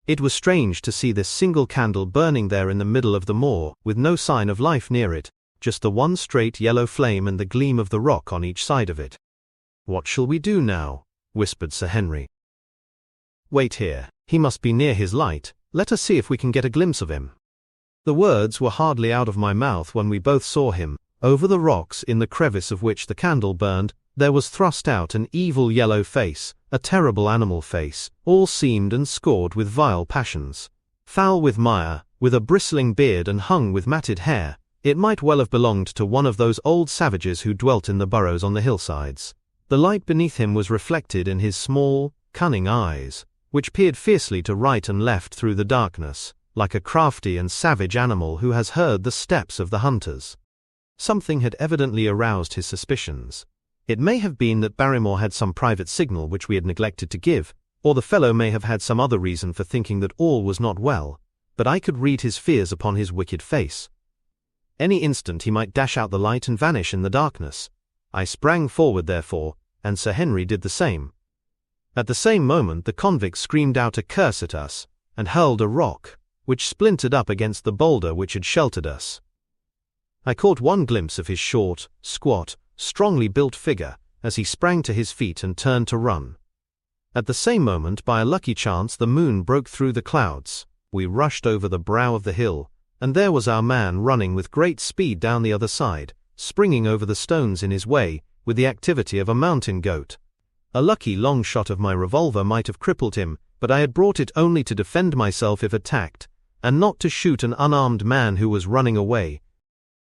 It was strange to see this single candle burning there in the middle of the moor, with no sign of life near it, just the one straight yellow flame and the gleam of the rock on each side of it. "What shall we do now?" whispered Sir Henry. "Wait here. He must be near his light. Let us see if we can get a glimpse of him." The words were hardly out of my mouth when we both saw him. Over the rocks, in the crevice of which the candle burned, there was thrust out an evil yellow face, a terrible animal face, all seamed and scored with vile passions. Foul with mire, with a bristling beard and hung with matted hair, it might well have belonged to one of those old savages who dwelt in the burrows on the hillsides. The light beneath him was reflected in his small, cunning eyes, which peered fiercely to right and left through the darkness, like a crafty and savage animal who has heard the steps of the hunters. Something had evidently aroused his suspicions. It may have been that Barrymore had some private signal which we had neglected to give, or the fellow may have had some other reason for thinking that all was not well, but I could read his fears upon his wicked face. Any instant he might dash out the light and vanish in the darkness. I sprang forward therefore, and Sir Henry did the same, At the same moment the convict screamed out a curse at us, and hurled a rock, which splintered up against the boulder which had sheltered us. I caught one glimpse of his short, squat, strongly built figure, as he sprang to his feet and turned to run. At the same moment, by a lucky chance, the moon broke through the clouds. We rushed over the brow of the hill, and there was our man running with great speed down the other side, springing over the stones in his way, with the activity of a mountain goat. A lucky long shot of my revolver might have crippled him, but I had brought it only to defend myself if attacked, and not to shoot an unarmed man who was running away.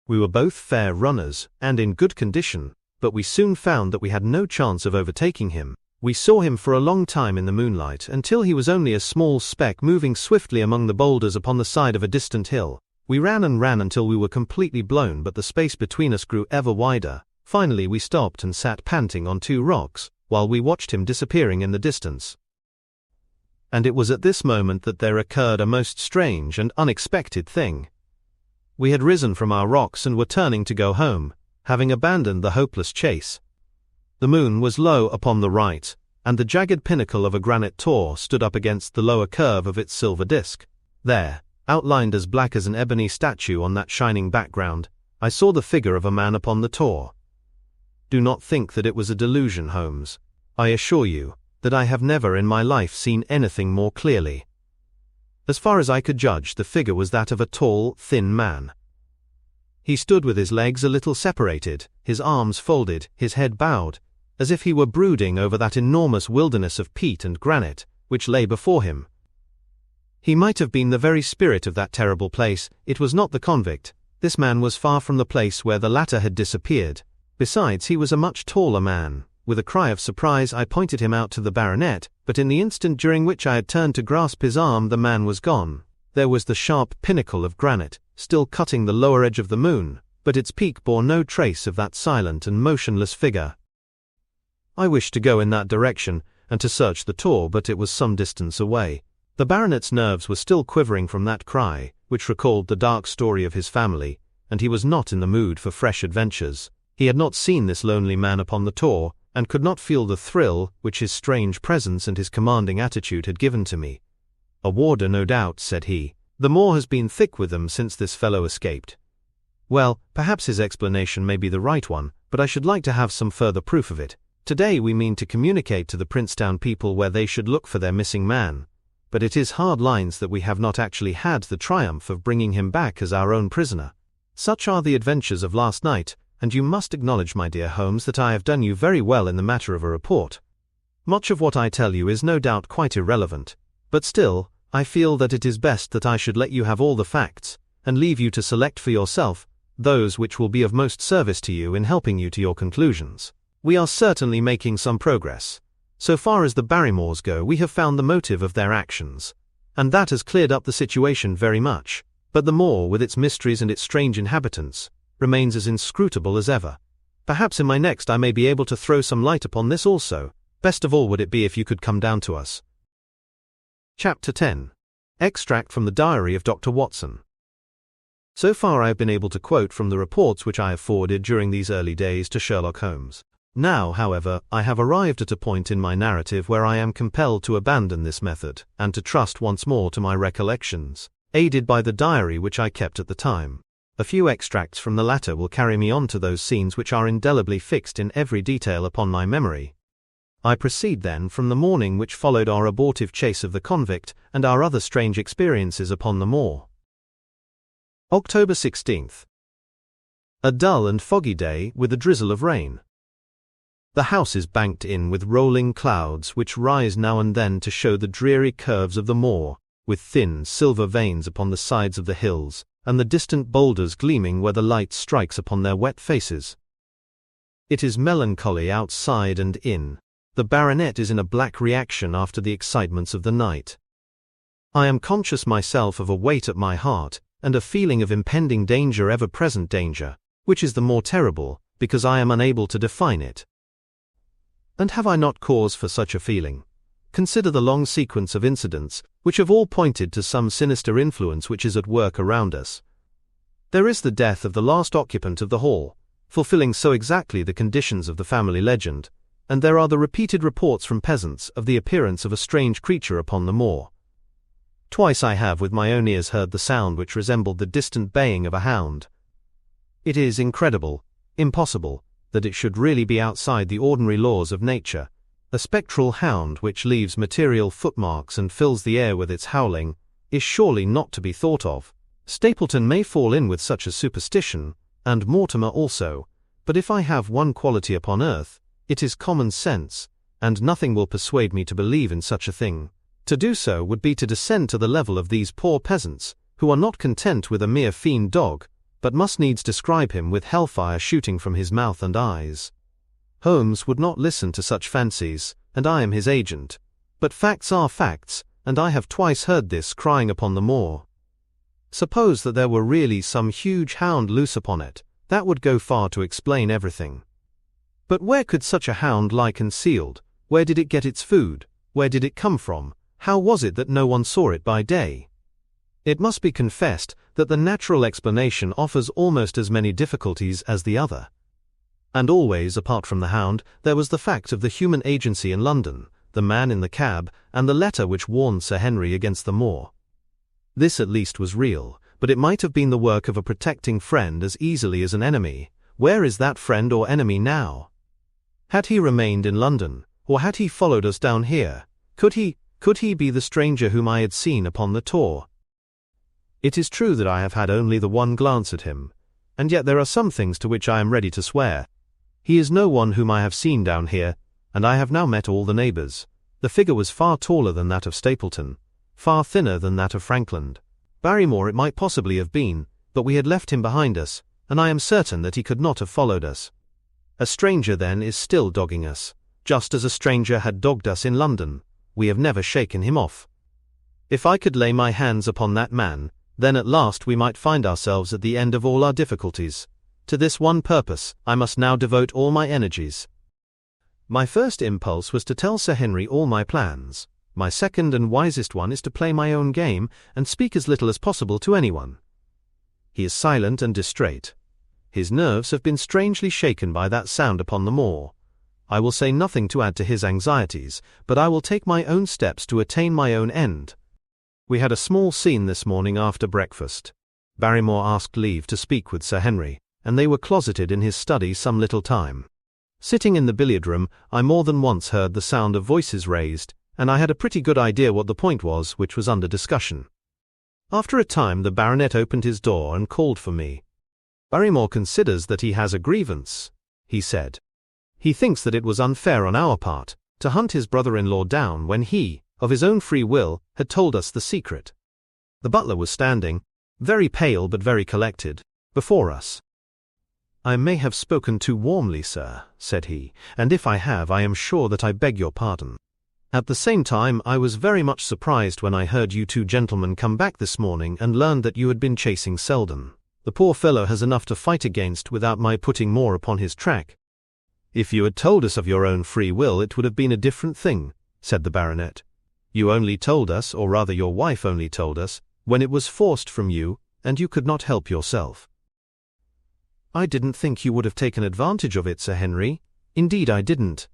We were both fair runners, and in good condition, but we soon found that we had no chance of overtaking him. We saw him for a long time in the moonlight, until he was only a small speck moving swiftly among the boulders upon the side of a distant hill. We ran and ran until we were completely blown, but the space between us grew ever wider. Finally we stopped and sat panting on two rocks, while we watched him disappearing in the distance. And it was at this moment that there occurred a most strange and unexpected thing. We had risen from our rocks and were turning to go home, having abandoned the hopeless chase. The moon was low upon the right, and the jagged pinnacle of a granite tor stood up against the lower curve of its silver disk. There, outlined as black as an ebony statue on that shining background, I saw the figure of a man upon the tor. Do not think that it was a delusion, Holmes. I assure you that I have never in my life seen anything more clearly. As far as I could judge, the figure was that of a tall, thin man. He stood with his legs a little separated, his arms folded, his head bowed, as if he were brooding over that enormous wilderness of peat and granite which lay before him. He might have been the very spirit of that terrible place. It was not the convict. This man was far from the place where the latter had disappeared. Besides, he was a much taller man. With a cry of surprise I pointed him out to the baronet, but in the instant during which I had turned to grasp his arm, the man was gone. There was the sharp pinnacle of granite, still cutting the lower edge of the moon, but its peak bore no trace of that silent and motionless figure. I wished to go in that direction, and to search the tor, but it was some distance away. The baronet's nerves were still quivering from that cry, which recalled the dark story of his family, and he was not in the mood for fresh adventures. He had not seen this lonely man upon the tor, and could not feel the thrill which his strange presence and his commanding attitude had given to me. "A warder, no doubt," said he. "The moor has been thick with them since this fellow escaped." Well, perhaps his explanation may be the right one, but I should like to have some further proof of it. Today we mean to communicate to the Princetown people where they should look for their missing man, but it is hard lines that we have not actually had the triumph of bringing him back as our own prisoner. Such are the adventures of last night, and you must acknowledge, my dear Holmes, that I have done you very well in the matter of a report. Much of what I tell you is no doubt quite irrelevant, but still, I feel that it is best that I should let you have all the facts, and leave you to select for yourself those which will be of most service to you in helping you to your conclusions. We are certainly making some progress. So far as the Barrymores go, we have found the motive of their actions, and that has cleared up the situation very much. But the moor, with its mysteries and its strange inhabitants, remains as inscrutable as ever. Perhaps in my next I may be able to throw some light upon this also. Best of all would it be if you could come down to us. Chapter 10. Extract from the Diary of Dr. Watson. So far I have been able to quote from the reports which I have forwarded during these early days to Sherlock Holmes. Now, however, I have arrived at a point in my narrative where I am compelled to abandon this method, and to trust once more to my recollections, aided by the diary which I kept at the time. A few extracts from the latter will carry me on to those scenes which are indelibly fixed in every detail upon my memory. I proceed then from the morning which followed our abortive chase of the convict, and our other strange experiences upon the moor. October 16th. A dull and foggy day with a drizzle of rain. The house is banked in with rolling clouds which rise now and then to show the dreary curves of the moor, with thin silver veins upon the sides of the hills, and the distant boulders gleaming where the light strikes upon their wet faces. It is melancholy outside and in. The baronet is in a black reaction after the excitements of the night. I am conscious myself of a weight at my heart, and a feeling of impending danger, ever-present danger, which is the more terrible, because I am unable to define it. And have I not cause for such a feeling? Consider the long sequence of incidents, which have all pointed to some sinister influence which is at work around us. There is the death of the last occupant of the hall, fulfilling so exactly the conditions of the family legend, and there are the repeated reports from peasants of the appearance of a strange creature upon the moor. Twice I have with my own ears heard the sound which resembled the distant baying of a hound. It is incredible, impossible, that it should really be outside the ordinary laws of nature. A spectral hound which leaves material footmarks and fills the air with its howling is surely not to be thought of. Stapleton may fall in with such a superstition, and Mortimer also, but if I have one quality upon earth, it is common sense, and nothing will persuade me to believe in such a thing. To do so would be to descend to the level of these poor peasants, who are not content with a mere fiend dog, but must needs describe him with hellfire shooting from his mouth and eyes. Holmes would not listen to such fancies, and I am his agent. But facts are facts, and I have twice heard this crying upon the moor. Suppose that there were really some huge hound loose upon it, that would go far to explain everything. But where could such a hound lie concealed? Where did it get its food? Where did it come from? How was it that no one saw it by day? It must be confessed that the natural explanation offers almost as many difficulties as the other. And always, apart from the hound, there was the fact of the human agency in London, the man in the cab, and the letter which warned Sir Henry against the moor. This at least was real, but it might have been the work of a protecting friend as easily as an enemy. Where is that friend or enemy now? Had he remained in London, or had he followed us down here? Could he be the stranger whom I had seen upon the Tor? It is true that I have had only the one glance at him, and yet there are some things to which I am ready to swear. He is no one whom I have seen down here, and I have now met all the neighbours. The figure was far taller than that of Stapleton, far thinner than that of Frankland. Barrymore it might possibly have been, but we had left him behind us, and I am certain that he could not have followed us. A stranger then is still dogging us, just as a stranger had dogged us in London. We have never shaken him off. If I could lay my hands upon that man, then at last we might find ourselves at the end of all our difficulties. To this one purpose I must now devote all my energies. My first impulse was to tell Sir Henry all my plans. My second and wisest one is to play my own game and speak as little as possible to anyone. He is silent and distrait. His nerves have been strangely shaken by that sound upon the moor. I will say nothing to add to his anxieties, but I will take my own steps to attain my own end. We had a small scene this morning after breakfast. Barrymore asked leave to speak with Sir Henry, and they were closeted in his study some little time. Sitting in the billiard-room, I more than once heard the sound of voices raised, and I had a pretty good idea what the point was which was under discussion. After a time the baronet opened his door and called for me. Barrymore considers that he has a grievance, he said. He thinks that it was unfair on our part to hunt his brother-in-law down when he, of his own free will, had told us the secret. The butler was standing, very pale but very collected, before us. "I may have spoken too warmly, sir," said he, "and if I have, I am sure that I beg your pardon. At the same time, I was very much surprised when I heard you two gentlemen come back this morning and learned that you had been chasing Selden. The poor fellow has enough to fight against without my putting more upon his track." "If you had told us of your own free will, it would have been a different thing," said the baronet. "You only told us, or rather your wife only told us, when it was forced from you, and you could not help yourself." "I didn't think you would have taken advantage of it, Sir Henry. Indeed I didn't.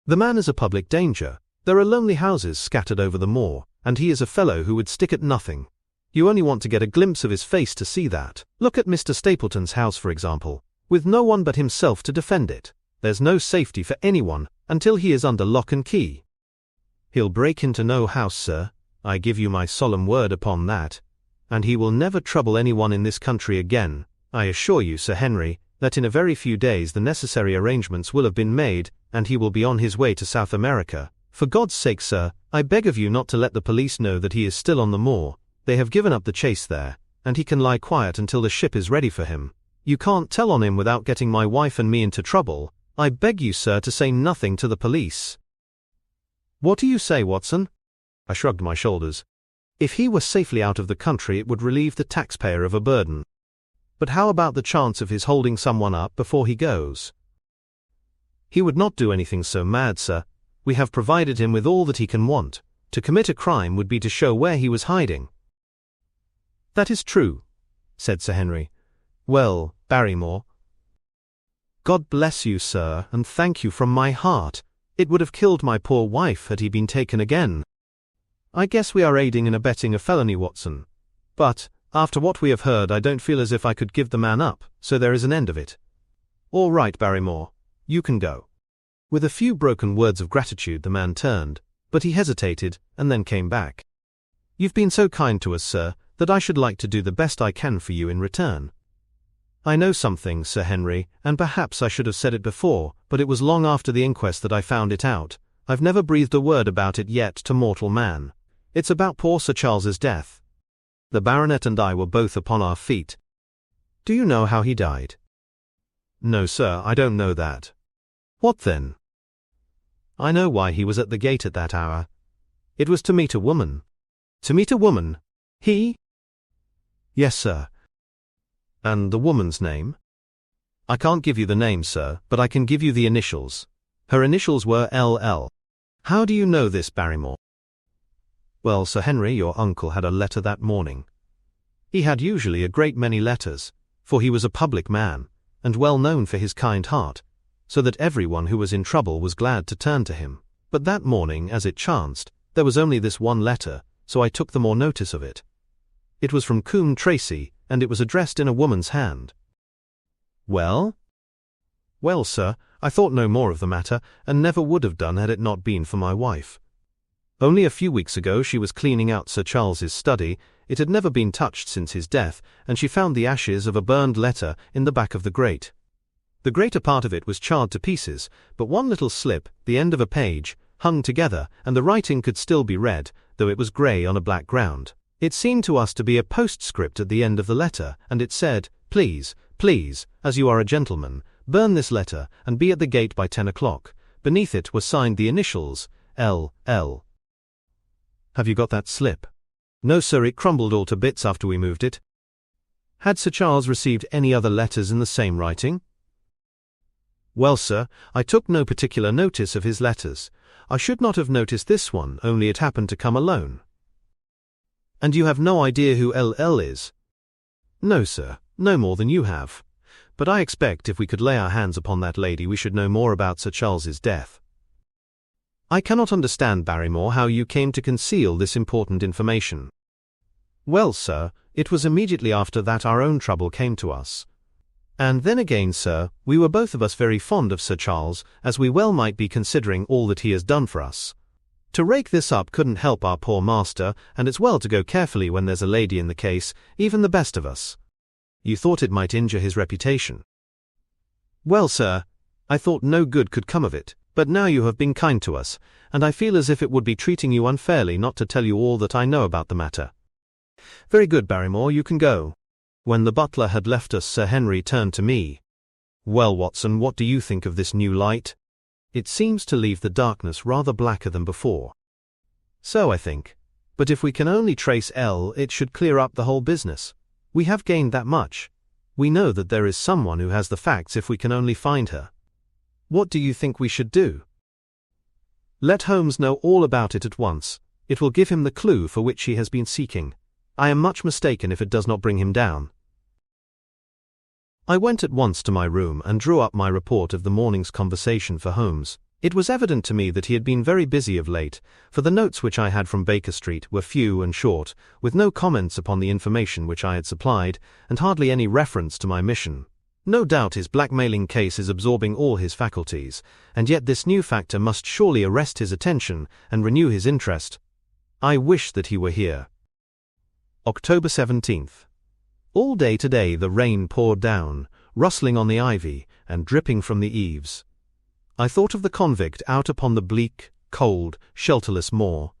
The man is a public danger. There are lonely houses scattered over the moor, and he is a fellow who would stick at nothing. You only want to get a glimpse of his face to see that. Look at Mr. Stapleton's house, for example, with no one but himself to defend it. There's no safety for anyone until he is under lock and key." "He'll break into no house, sir. I give you my solemn word upon that. And he will never trouble anyone in this country again. I assure you, Sir Henry, that in a very few days the necessary arrangements will have been made, and he will be on his way to South America. For God's sake, sir, I beg of you not to let the police know that he is still on the moor. They have given up the chase there, and he can lie quiet until the ship is ready for him. You can't tell on him without getting my wife and me into trouble. I beg you, sir, to say nothing to the police." "What do you say, Watson?" I shrugged my shoulders. If he were safely out of the country, it would relieve the taxpayer of a burden. But how about the chance of his holding someone up before he goes? "He would not do anything so mad, sir. We have provided him with all that he can want. To commit a crime would be to show where he was hiding." "That is true," said Sir Henry. "Well, Barrymore." God bless you, sir, and thank you from my heart. It would have killed my poor wife had he been taken again. I guess we are aiding and abetting a felony, Watson. But, after what we have heard, I don't feel as if I could give the man up, so there is an end of it. All right, Barrymore. You can go. With a few broken words of gratitude the man turned, but he hesitated, and then came back. You've been so kind to us, sir, that I should like to do the best I can for you in return. I know something, Sir Henry, and perhaps I should have said it before, but it was long after the inquest that I found it out. I've never breathed a word about it yet to mortal man. It's about poor Sir Charles's death. The baronet and I were both upon our feet. Do you know how he died? No, sir, I don't know that. What then? I know why he was at the gate at that hour. It was to meet a woman. To meet a woman? He? Yes, sir. And the woman's name? I can't give you the name, sir, but I can give you the initials. Her initials were LL. How do you know this, Barrymore? Well, Sir Henry, your uncle had a letter that morning. He had usually a great many letters, for he was a public man, and well known for his kind heart, so that everyone who was in trouble was glad to turn to him. But that morning, as it chanced, there was only this one letter, so I took the more notice of it. It was from Coombe Tracy, and it was addressed in a woman's hand. Well? Well, sir, I thought no more of the matter, and never would have done had it not been for my wife. Only a few weeks ago she was cleaning out Sir Charles's study. It had never been touched since his death, and she found the ashes of a burned letter in the back of the grate. The greater part of it was charred to pieces, but one little slip, the end of a page, hung together, and the writing could still be read, though it was grey on a black ground. It seemed to us to be a postscript at the end of the letter, and it said, "Please, please, as you are a gentleman, burn this letter, and be at the gate by 10 o'clock. Beneath it were signed the initials, L.L. Have you got that slip? No, sir, it crumbled all to bits after we moved it. Had Sir Charles received any other letters in the same writing? Well, sir, I took no particular notice of his letters. I should not have noticed this one, only it happened to come alone. And you have no idea who L.L. is? No, sir, no more than you have. But I expect if we could lay our hands upon that lady we should know more about Sir Charles's death. I cannot understand, Barrymore, how you came to conceal this important information. Well, sir, it was immediately after that our own trouble came to us. And then again, sir, we were both of us very fond of Sir Charles, as we well might be considering all that he has done for us. To rake this up couldn't help our poor master, and it's well to go carefully when there's a lady in the case, even the best of us. You thought it might injure his reputation. Well, sir, I thought no good could come of it. But now you have been kind to us, and I feel as if it would be treating you unfairly not to tell you all that I know about the matter. Very good, Barrymore, you can go. When the butler had left us, Sir Henry turned to me. Well, Watson, what do you think of this new light? It seems to leave the darkness rather blacker than before. So I think. But if we can only trace L, it should clear up the whole business. We have gained that much. We know that there is someone who has the facts if we can only find her. What do you think we should do? Let Holmes know all about it at once. It will give him the clue for which he has been seeking. I am much mistaken if it does not bring him down. I went at once to my room and drew up my report of the morning's conversation for Holmes. It was evident to me that he had been very busy of late, for the notes which I had from Baker Street were few and short, with no comments upon the information which I had supplied, and hardly any reference to my mission. No doubt his blackmailing case is absorbing all his faculties, and yet this new factor must surely arrest his attention and renew his interest. I wish that he were here. October 17th. All day today the rain poured down, rustling on the ivy and dripping from the eaves. I thought of the convict out upon the bleak, cold, shelterless moor.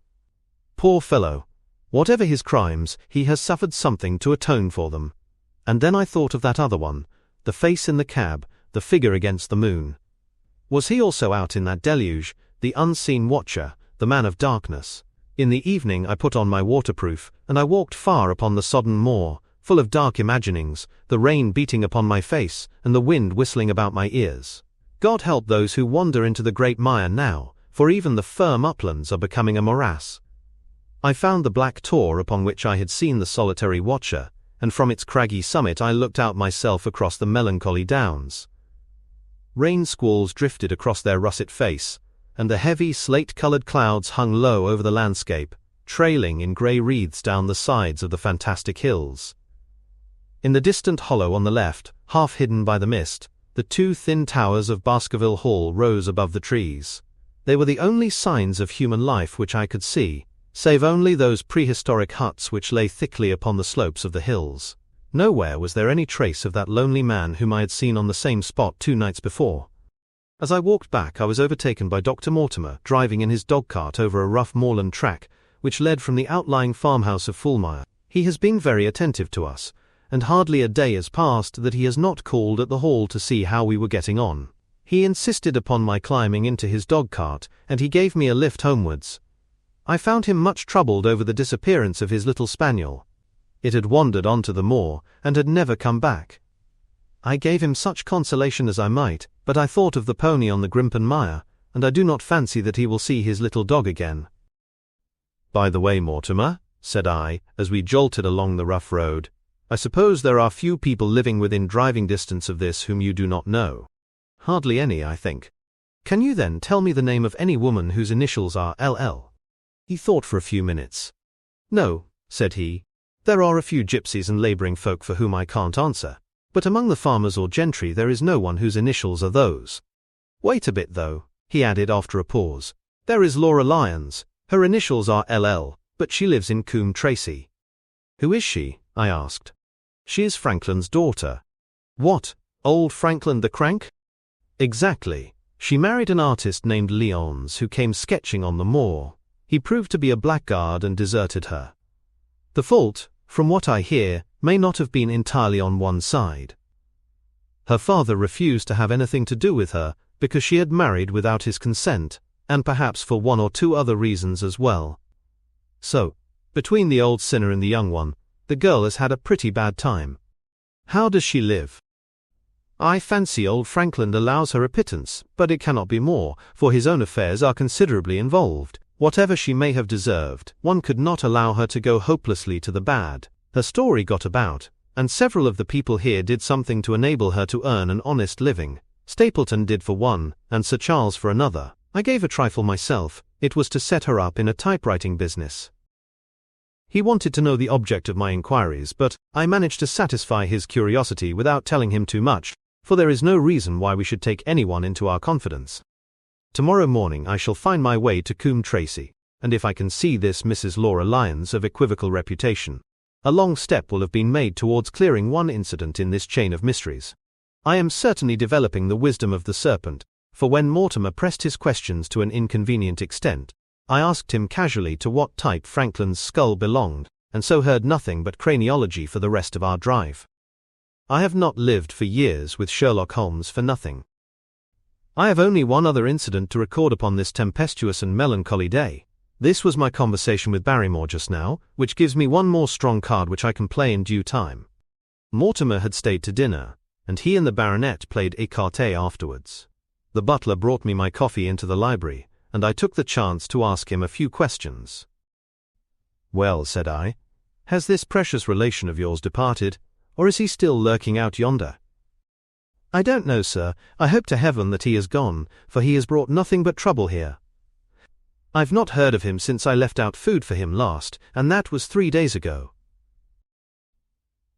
Poor fellow! Whatever his crimes, he has suffered something to atone for them. And then I thought of that other one, the face in the cab, the figure against the moon. Was he also out in that deluge, the unseen watcher, the man of darkness? In the evening I put on my waterproof, and I walked far upon the sodden moor, full of dark imaginings, the rain beating upon my face, and the wind whistling about my ears. God help those who wander into the great mire now, for even the firm uplands are becoming a morass. I found the black tor upon which I had seen the solitary watcher, and from its craggy summit I looked out myself across the melancholy downs. Rain squalls drifted across their russet face, and the heavy slate-colored clouds hung low over the landscape, trailing in grey wreaths down the sides of the fantastic hills. In the distant hollow on the left, half hidden by the mist, the two thin towers of Baskerville Hall rose above the trees. They were the only signs of human life which I could see, save only those prehistoric huts which lay thickly upon the slopes of the hills. Nowhere was there any trace of that lonely man whom I had seen on the same spot 2 nights before. As I walked back, I was overtaken by Dr. Mortimer, driving in his dog-cart over a rough moorland track, which led from the outlying farmhouse of Fulmire. He has been very attentive to us, and hardly a day has passed that he has not called at the hall to see how we were getting on. He insisted upon my climbing into his dog-cart, and he gave me a lift homewards. I found him much troubled over the disappearance of his little spaniel. It had wandered onto the moor, and had never come back. I gave him such consolation as I might, but I thought of the pony on the Grimpen Mire, and I do not fancy that he will see his little dog again. "By the way, Mortimer," said I, as we jolted along the rough road, "I suppose there are few people living within driving distance of this whom you do not know." "Hardly any, I think." "Can you then tell me the name of any woman whose initials are LL?" He thought for a few minutes. "No," said he. "There are a few gypsies and labouring folk for whom I can't answer, but among the farmers or gentry there is no one whose initials are those. Wait a bit though," he added after a pause. "There is Laura Lyons. Her initials are LL, but she lives in Coombe Tracy." "Who is she?" I asked. "She is Franklin's daughter." "What, old Franklin the Crank?" "Exactly. She married an artist named Lyons who came sketching on the moor. He proved to be a blackguard and deserted her. The fault, from what I hear, may not have been entirely on one side. Her father refused to have anything to do with her because she had married without his consent, and perhaps for 1 or 2 other reasons as well. So, between the old sinner and the young one, the girl has had a pretty bad time." "How does she live?" "I fancy old Franklin allows her a pittance, but it cannot be more, for his own affairs are considerably involved. Whatever she may have deserved, one could not allow her to go hopelessly to the bad. Her story got about, and several of the people here did something to enable her to earn an honest living. Stapleton did for one, and Sir Charles for another. I gave a trifle myself. It was to set her up in a typewriting business." He wanted to know the object of my inquiries, but I managed to satisfy his curiosity without telling him too much, for there is no reason why we should take anyone into our confidence. "Tomorrow morning I shall find my way to Coombe Tracy, and if I can see this Mrs. Laura Lyons of equivocal reputation, a long step will have been made towards clearing one incident in this chain of mysteries. I am certainly developing the wisdom of the serpent, for when Mortimer pressed his questions to an inconvenient extent, I asked him casually to what type Franklin's skull belonged, and so heard nothing but craniology for the rest of our drive. I have not lived for years with Sherlock Holmes for nothing. I have only one other incident to record upon this tempestuous and melancholy day. This was my conversation with Barrymore just now, which gives me one more strong card which I can play in due time. Mortimer had stayed to dinner, and he and the baronet played écarté afterwards. The butler brought me my coffee into the library, and I took the chance to ask him a few questions. "Well," said I, "has this precious relation of yours departed, or is he still lurking out yonder?" "I don't know, sir. I hope to heaven that he has gone, for he has brought nothing but trouble here. I've not heard of him since I left out food for him last, and that was 3 days ago."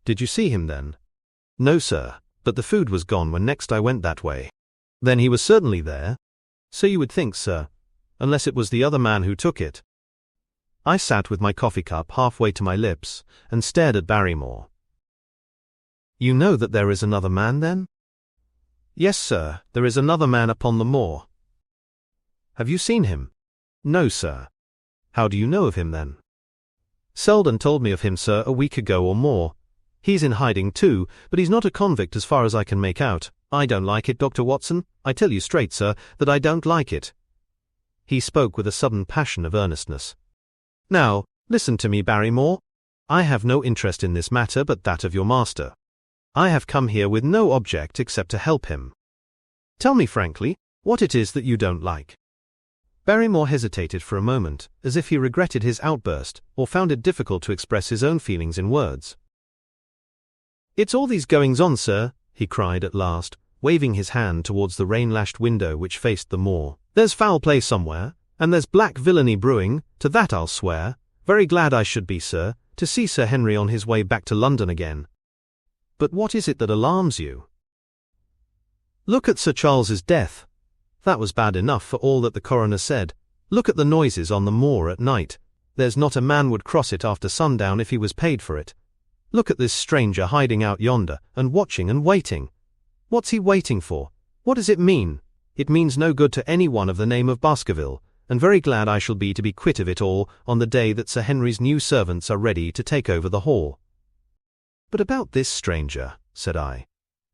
"Did you see him then?" "No, sir, but the food was gone when next I went that way." "Then he was certainly there?" "So you would think, sir, unless it was the other man who took it." I sat with my coffee cup halfway to my lips, and stared at Barrymore. "You know that there is another man, then?" "Yes, sir, there is another man upon the moor." "Have you seen him?" "No, sir." "How do you know of him, then?" "Selden told me of him, sir, a week ago or more. He's in hiding too, but he's not a convict as far as I can make out. I don't like it, Dr. Watson. I tell you straight, sir, that I don't like it." He spoke with a sudden passion of earnestness. "Now, listen to me, Barrymore. I have no interest in this matter but that of your master. I have come here with no object except to help him. Tell me frankly what it is that you don't like." Barrymore hesitated for a moment, as if he regretted his outburst, or found it difficult to express his own feelings in words. "It's all these goings-on, sir," he cried at last, waving his hand towards the rain-lashed window which faced the moor. "There's foul play somewhere, and there's black villainy brewing, to that I'll swear. Very glad I should be, sir, to see Sir Henry on his way back to London again." "But what is it that alarms you?" "Look at Sir Charles's death. That was bad enough for all that the coroner said. Look at the noises on the moor at night. There's not a man would cross it after sundown if he was paid for it. Look at this stranger hiding out yonder, and watching and waiting. What's he waiting for? What does it mean? It means no good to any one of the name of Baskerville, and very glad I shall be to be quit of it all on the day that Sir Henry's new servants are ready to take over the hall." "But about this stranger," said I.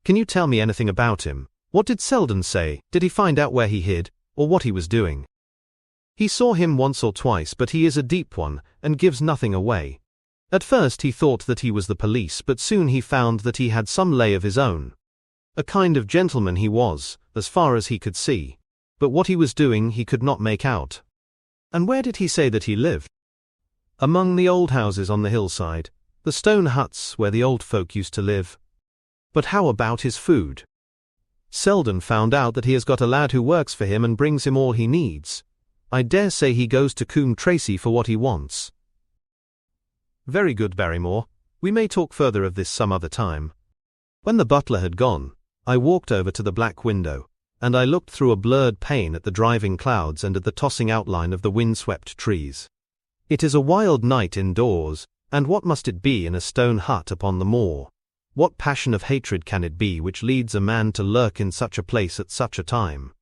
"Can you tell me anything about him? What did Selden say? Did he find out where he hid, or what he was doing?" "He saw him once or twice, but he is a deep one, and gives nothing away. At first he thought that he was the police, but soon he found that he had some lay of his own. A kind of gentleman he was, as far as he could see, but what he was doing he could not make out." "And where did he say that he lived?" "Among the old houses on the hillside, the stone huts where the old folk used to live." "But how about his food?" "Selden found out that he has got a lad who works for him and brings him all he needs. I dare say he goes to Coombe Tracey for what he wants." "Very good, Barrymore. We may talk further of this some other time." When the butler had gone, I walked over to the black window, and I looked through a blurred pane at the driving clouds and at the tossing outline of the wind-swept trees. It is a wild night indoors, and what must it be in a stone hut upon the moor? What passion of hatred can it be which leads a man to lurk in such a place at such a time?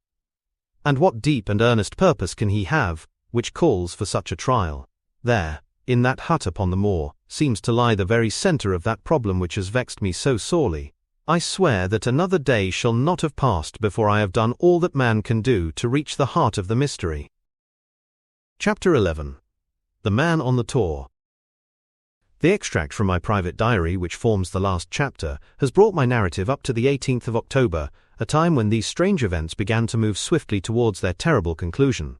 And what deep and earnest purpose can he have, which calls for such a trial? There, in that hut upon the moor, seems to lie the very centre of that problem which has vexed me so sorely. I swear that another day shall not have passed before I have done all that man can do to reach the heart of the mystery. Chapter 11. The Man on the Tor. The extract from my private diary which forms the last chapter has brought my narrative up to the 18th of October, a time when these strange events began to move swiftly towards their terrible conclusion.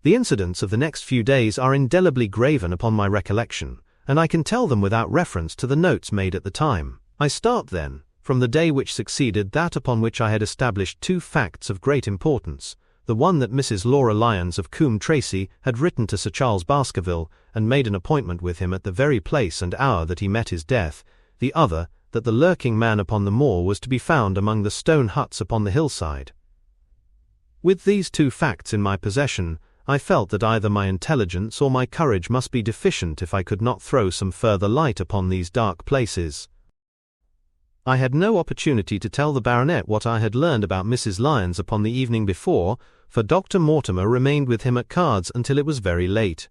The incidents of the next few days are indelibly graven upon my recollection, and I can tell them without reference to the notes made at the time. I start, then, from the day which succeeded that upon which I had established two facts of great importance: the one that Mrs. Laura Lyons of Coombe Tracey had written to Sir Charles Baskerville and made an appointment with him at the very place and hour that he met his death; the other, that the lurking man upon the moor was to be found among the stone huts upon the hillside. With these two facts in my possession, I felt that either my intelligence or my courage must be deficient if I could not throw some further light upon these dark places. I had no opportunity to tell the baronet what I had learned about Mrs. Lyons upon the evening before, for Dr. Mortimer remained with him at cards until it was very late.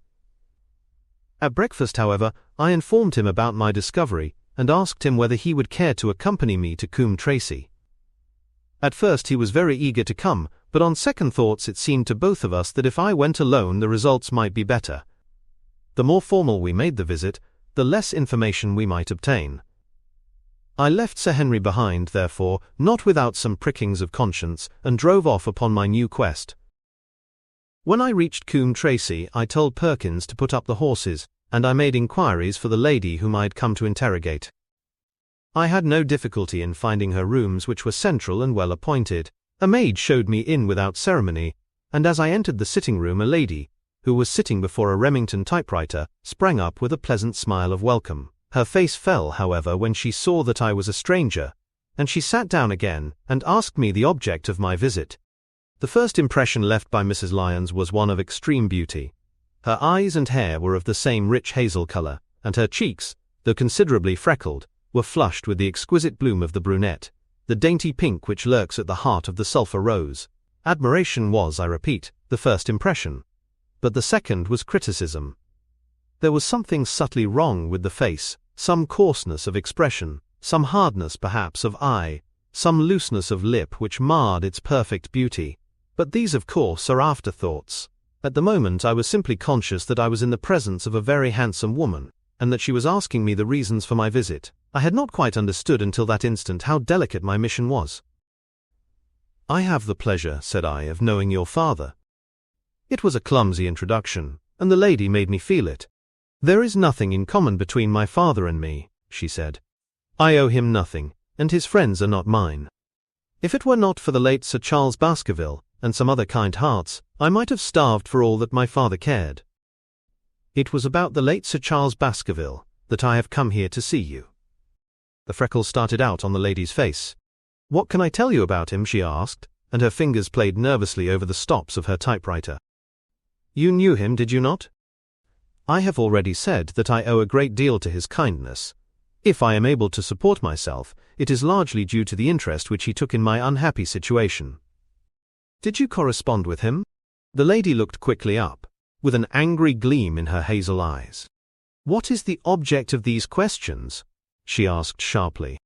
At breakfast, however, I informed him about my discovery, and asked him whether he would care to accompany me to Coombe Tracey. At first he was very eager to come, but on second thoughts it seemed to both of us that if I went alone the results might be better. The more formal we made the visit, the less information we might obtain. I left Sir Henry behind, therefore, not without some prickings of conscience, and drove off upon my new quest. When I reached Coombe Tracey, I told Perkins to put up the horses, and I made inquiries for the lady whom I had come to interrogate. I had no difficulty in finding her rooms, which were central and well appointed. A maid showed me in without ceremony, and as I entered the sitting-room a lady, who was sitting before a Remington typewriter, sprang up with a pleasant smile of welcome. Her face fell, however, when she saw that I was a stranger, and she sat down again and asked me the object of my visit. The first impression left by Mrs. Lyons was one of extreme beauty. Her eyes and hair were of the same rich hazel colour, and her cheeks, though considerably freckled, were flushed with the exquisite bloom of the brunette, the dainty pink which lurks at the heart of the sulphur rose. Admiration was, I repeat, the first impression, but the second was criticism. There was something subtly wrong with the face, some coarseness of expression, some hardness perhaps of eye, some looseness of lip which marred its perfect beauty. But these, of course, are afterthoughts. At the moment I was simply conscious that I was in the presence of a very handsome woman, and that she was asking me the reasons for my visit. I had not quite understood until that instant how delicate my mission was. "I have the pleasure," said I, "of knowing your father." It was a clumsy introduction, and the lady made me feel it. "There is nothing in common between my father and me," she said. "I owe him nothing, and his friends are not mine." If it were not for the late Sir Charles Baskerville and some other kind hearts, I might have starved for all that my father cared. It was about the late Sir Charles Baskerville that I have come here to see you." The freckles started out on the lady's face. "What can I tell you about him?" she asked, and her fingers played nervously over the stops of her typewriter. "You knew him, did you not?" "I have already said that I owe a great deal to his kindness. If I am able to support myself, it is largely due to the interest which he took in my unhappy situation." "Did you correspond with him?" The lady looked quickly up, with an angry gleam in her hazel eyes. "What is the object of these questions?" she asked sharply.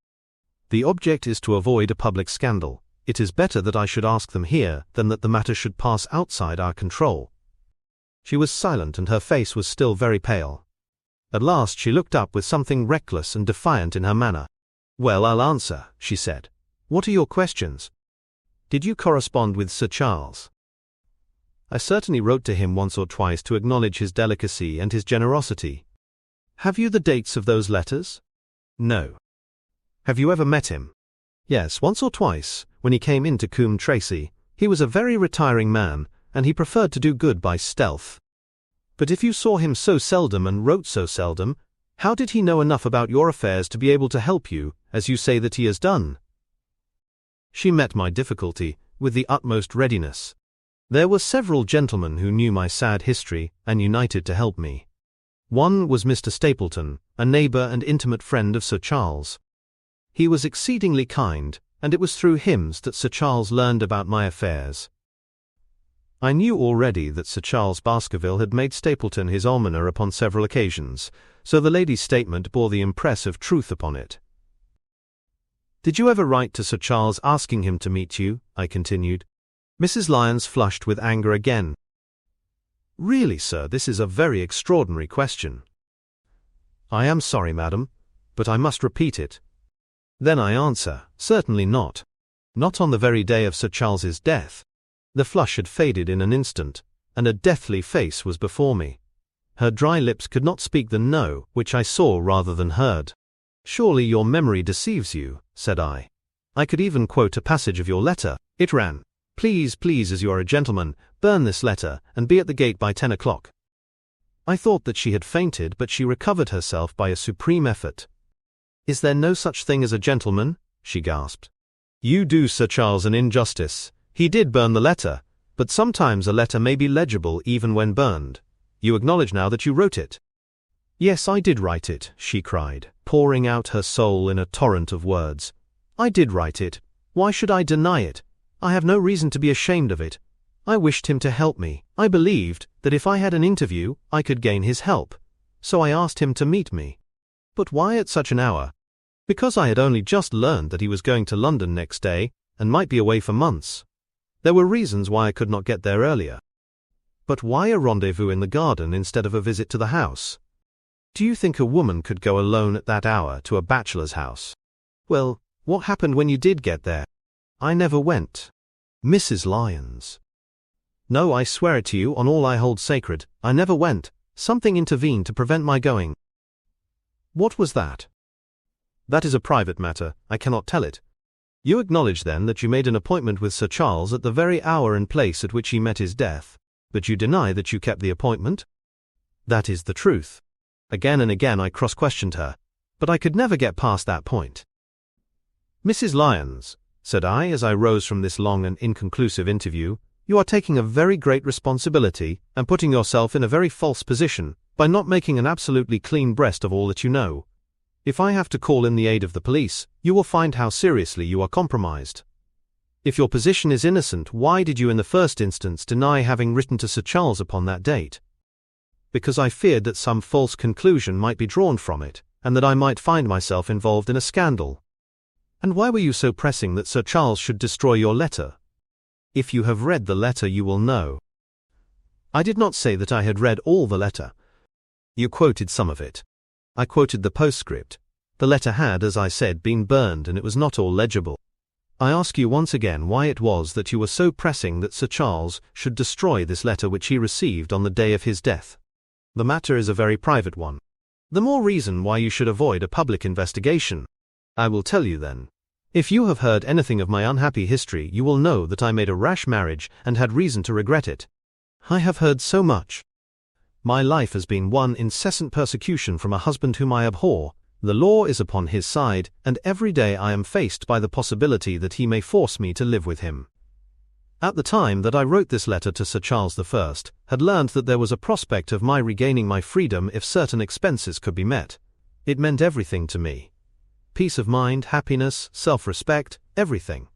"The object is to avoid a public scandal. It is better that I should ask them here than that the matter should pass outside our control." She was silent and her face was still very pale. At last she looked up with something reckless and defiant in her manner. "Well, I'll answer," she said. "What are your questions? Did you correspond with Sir Charles?" "I certainly wrote to him once or twice to acknowledge his delicacy and his generosity." "Have you the dates of those letters?" "No." "Have you ever met him?" "Yes, once or twice, when he came into Coombe Tracey. He was a very retiring man, and he preferred to do good by stealth." "But if you saw him so seldom and wrote so seldom, how did he know enough about your affairs to be able to help you, as you say that he has done?" She met my difficulty with the utmost readiness. There were several gentlemen who knew my sad history and united to help me. One was Mr. Stapleton, a neighbour and intimate friend of Sir Charles. He was exceedingly kind, and it was through him that Sir Charles learned about my affairs. I knew already that Sir Charles Baskerville had made Stapleton his almoner upon several occasions, so the lady's statement bore the impress of truth upon it. "Did you ever write to Sir Charles asking him to meet you?" I continued. Mrs. Lyons flushed with anger again. "Really, sir, this is a very extraordinary question." "I am sorry, madam, but I must repeat it." "Then I answer, certainly not. Not on the very day of Sir Charles's death." The flush had faded in an instant, and a deathly face was before me. Her dry lips could not speak the no which I saw rather than heard. "Surely your memory deceives you," said I. "I could even quote a passage of your letter. It ran, 'Please, please, as you are a gentleman, burn this letter, and be at the gate by 10 o'clock. I thought that she had fainted, but she recovered herself by a supreme effort. "Is there no such thing as a gentleman?" she gasped. "You do Sir Charles an injustice. He did burn the letter, but sometimes a letter may be legible even when burned. You acknowledge now that you wrote it." "Yes, I did write it," she cried, pouring out her soul in a torrent of words. "I did write it. Why should I deny it? I have no reason to be ashamed of it. I wished him to help me. I believed that if I had an interview, I could gain his help. So I asked him to meet me." "But why at such an hour?" "Because I had only just learned that he was going to London next day, and might be away for months. There were reasons why I could not get there earlier." "But why a rendezvous in the garden instead of a visit to the house? Do you think a woman could go alone at that hour to a bachelor's house?" "Well, what happened when you did get there?" "I never went." "Mrs. Lyons." "No, I swear it to you on all I hold sacred, I never went. Something intervened to prevent my going." "What was that?" "That is a private matter, I cannot tell it." "You acknowledge then that you made an appointment with Sir Charles at the very hour and place at which he met his death, but you deny that you kept the appointment?" "That is the truth." Again and again I cross-questioned her, but I could never get past that point. "Mrs. Lyons," said I as I rose from this long and inconclusive interview, "you are taking a very great responsibility and putting yourself in a very false position by not making an absolutely clean breast of all that you know. If I have to call in the aid of the police, you will find how seriously you are compromised. If your position is innocent, why did you in the first instance deny having written to Sir Charles upon that date?" "Because I feared that some false conclusion might be drawn from it, and that I might find myself involved in a scandal." "And why were you so pressing that Sir Charles should destroy your letter?" "If you have read the letter you will know." "I did not say that I had read all the letter." "You quoted some of it." "I quoted the postscript. The letter had, as I said, been burned and it was not all legible. I ask you once again why it was that you were so pressing that Sir Charles should destroy this letter which he received on the day of his death." "The matter is a very private one." "The more reason why you should avoid a public investigation." "I will tell you then. If you have heard anything of my unhappy history, you will know that I made a rash marriage and had reason to regret it. I have heard so much. My life has been one incessant persecution from a husband whom I abhor. The law is upon his side, and every day I am faced by the possibility that he may force me to live with him. At the time that I wrote this letter to Sir Charles I, had learned that there was a prospect of my regaining my freedom if certain expenses could be met. It meant everything to me. Peace of mind, happiness, self-respect, everything.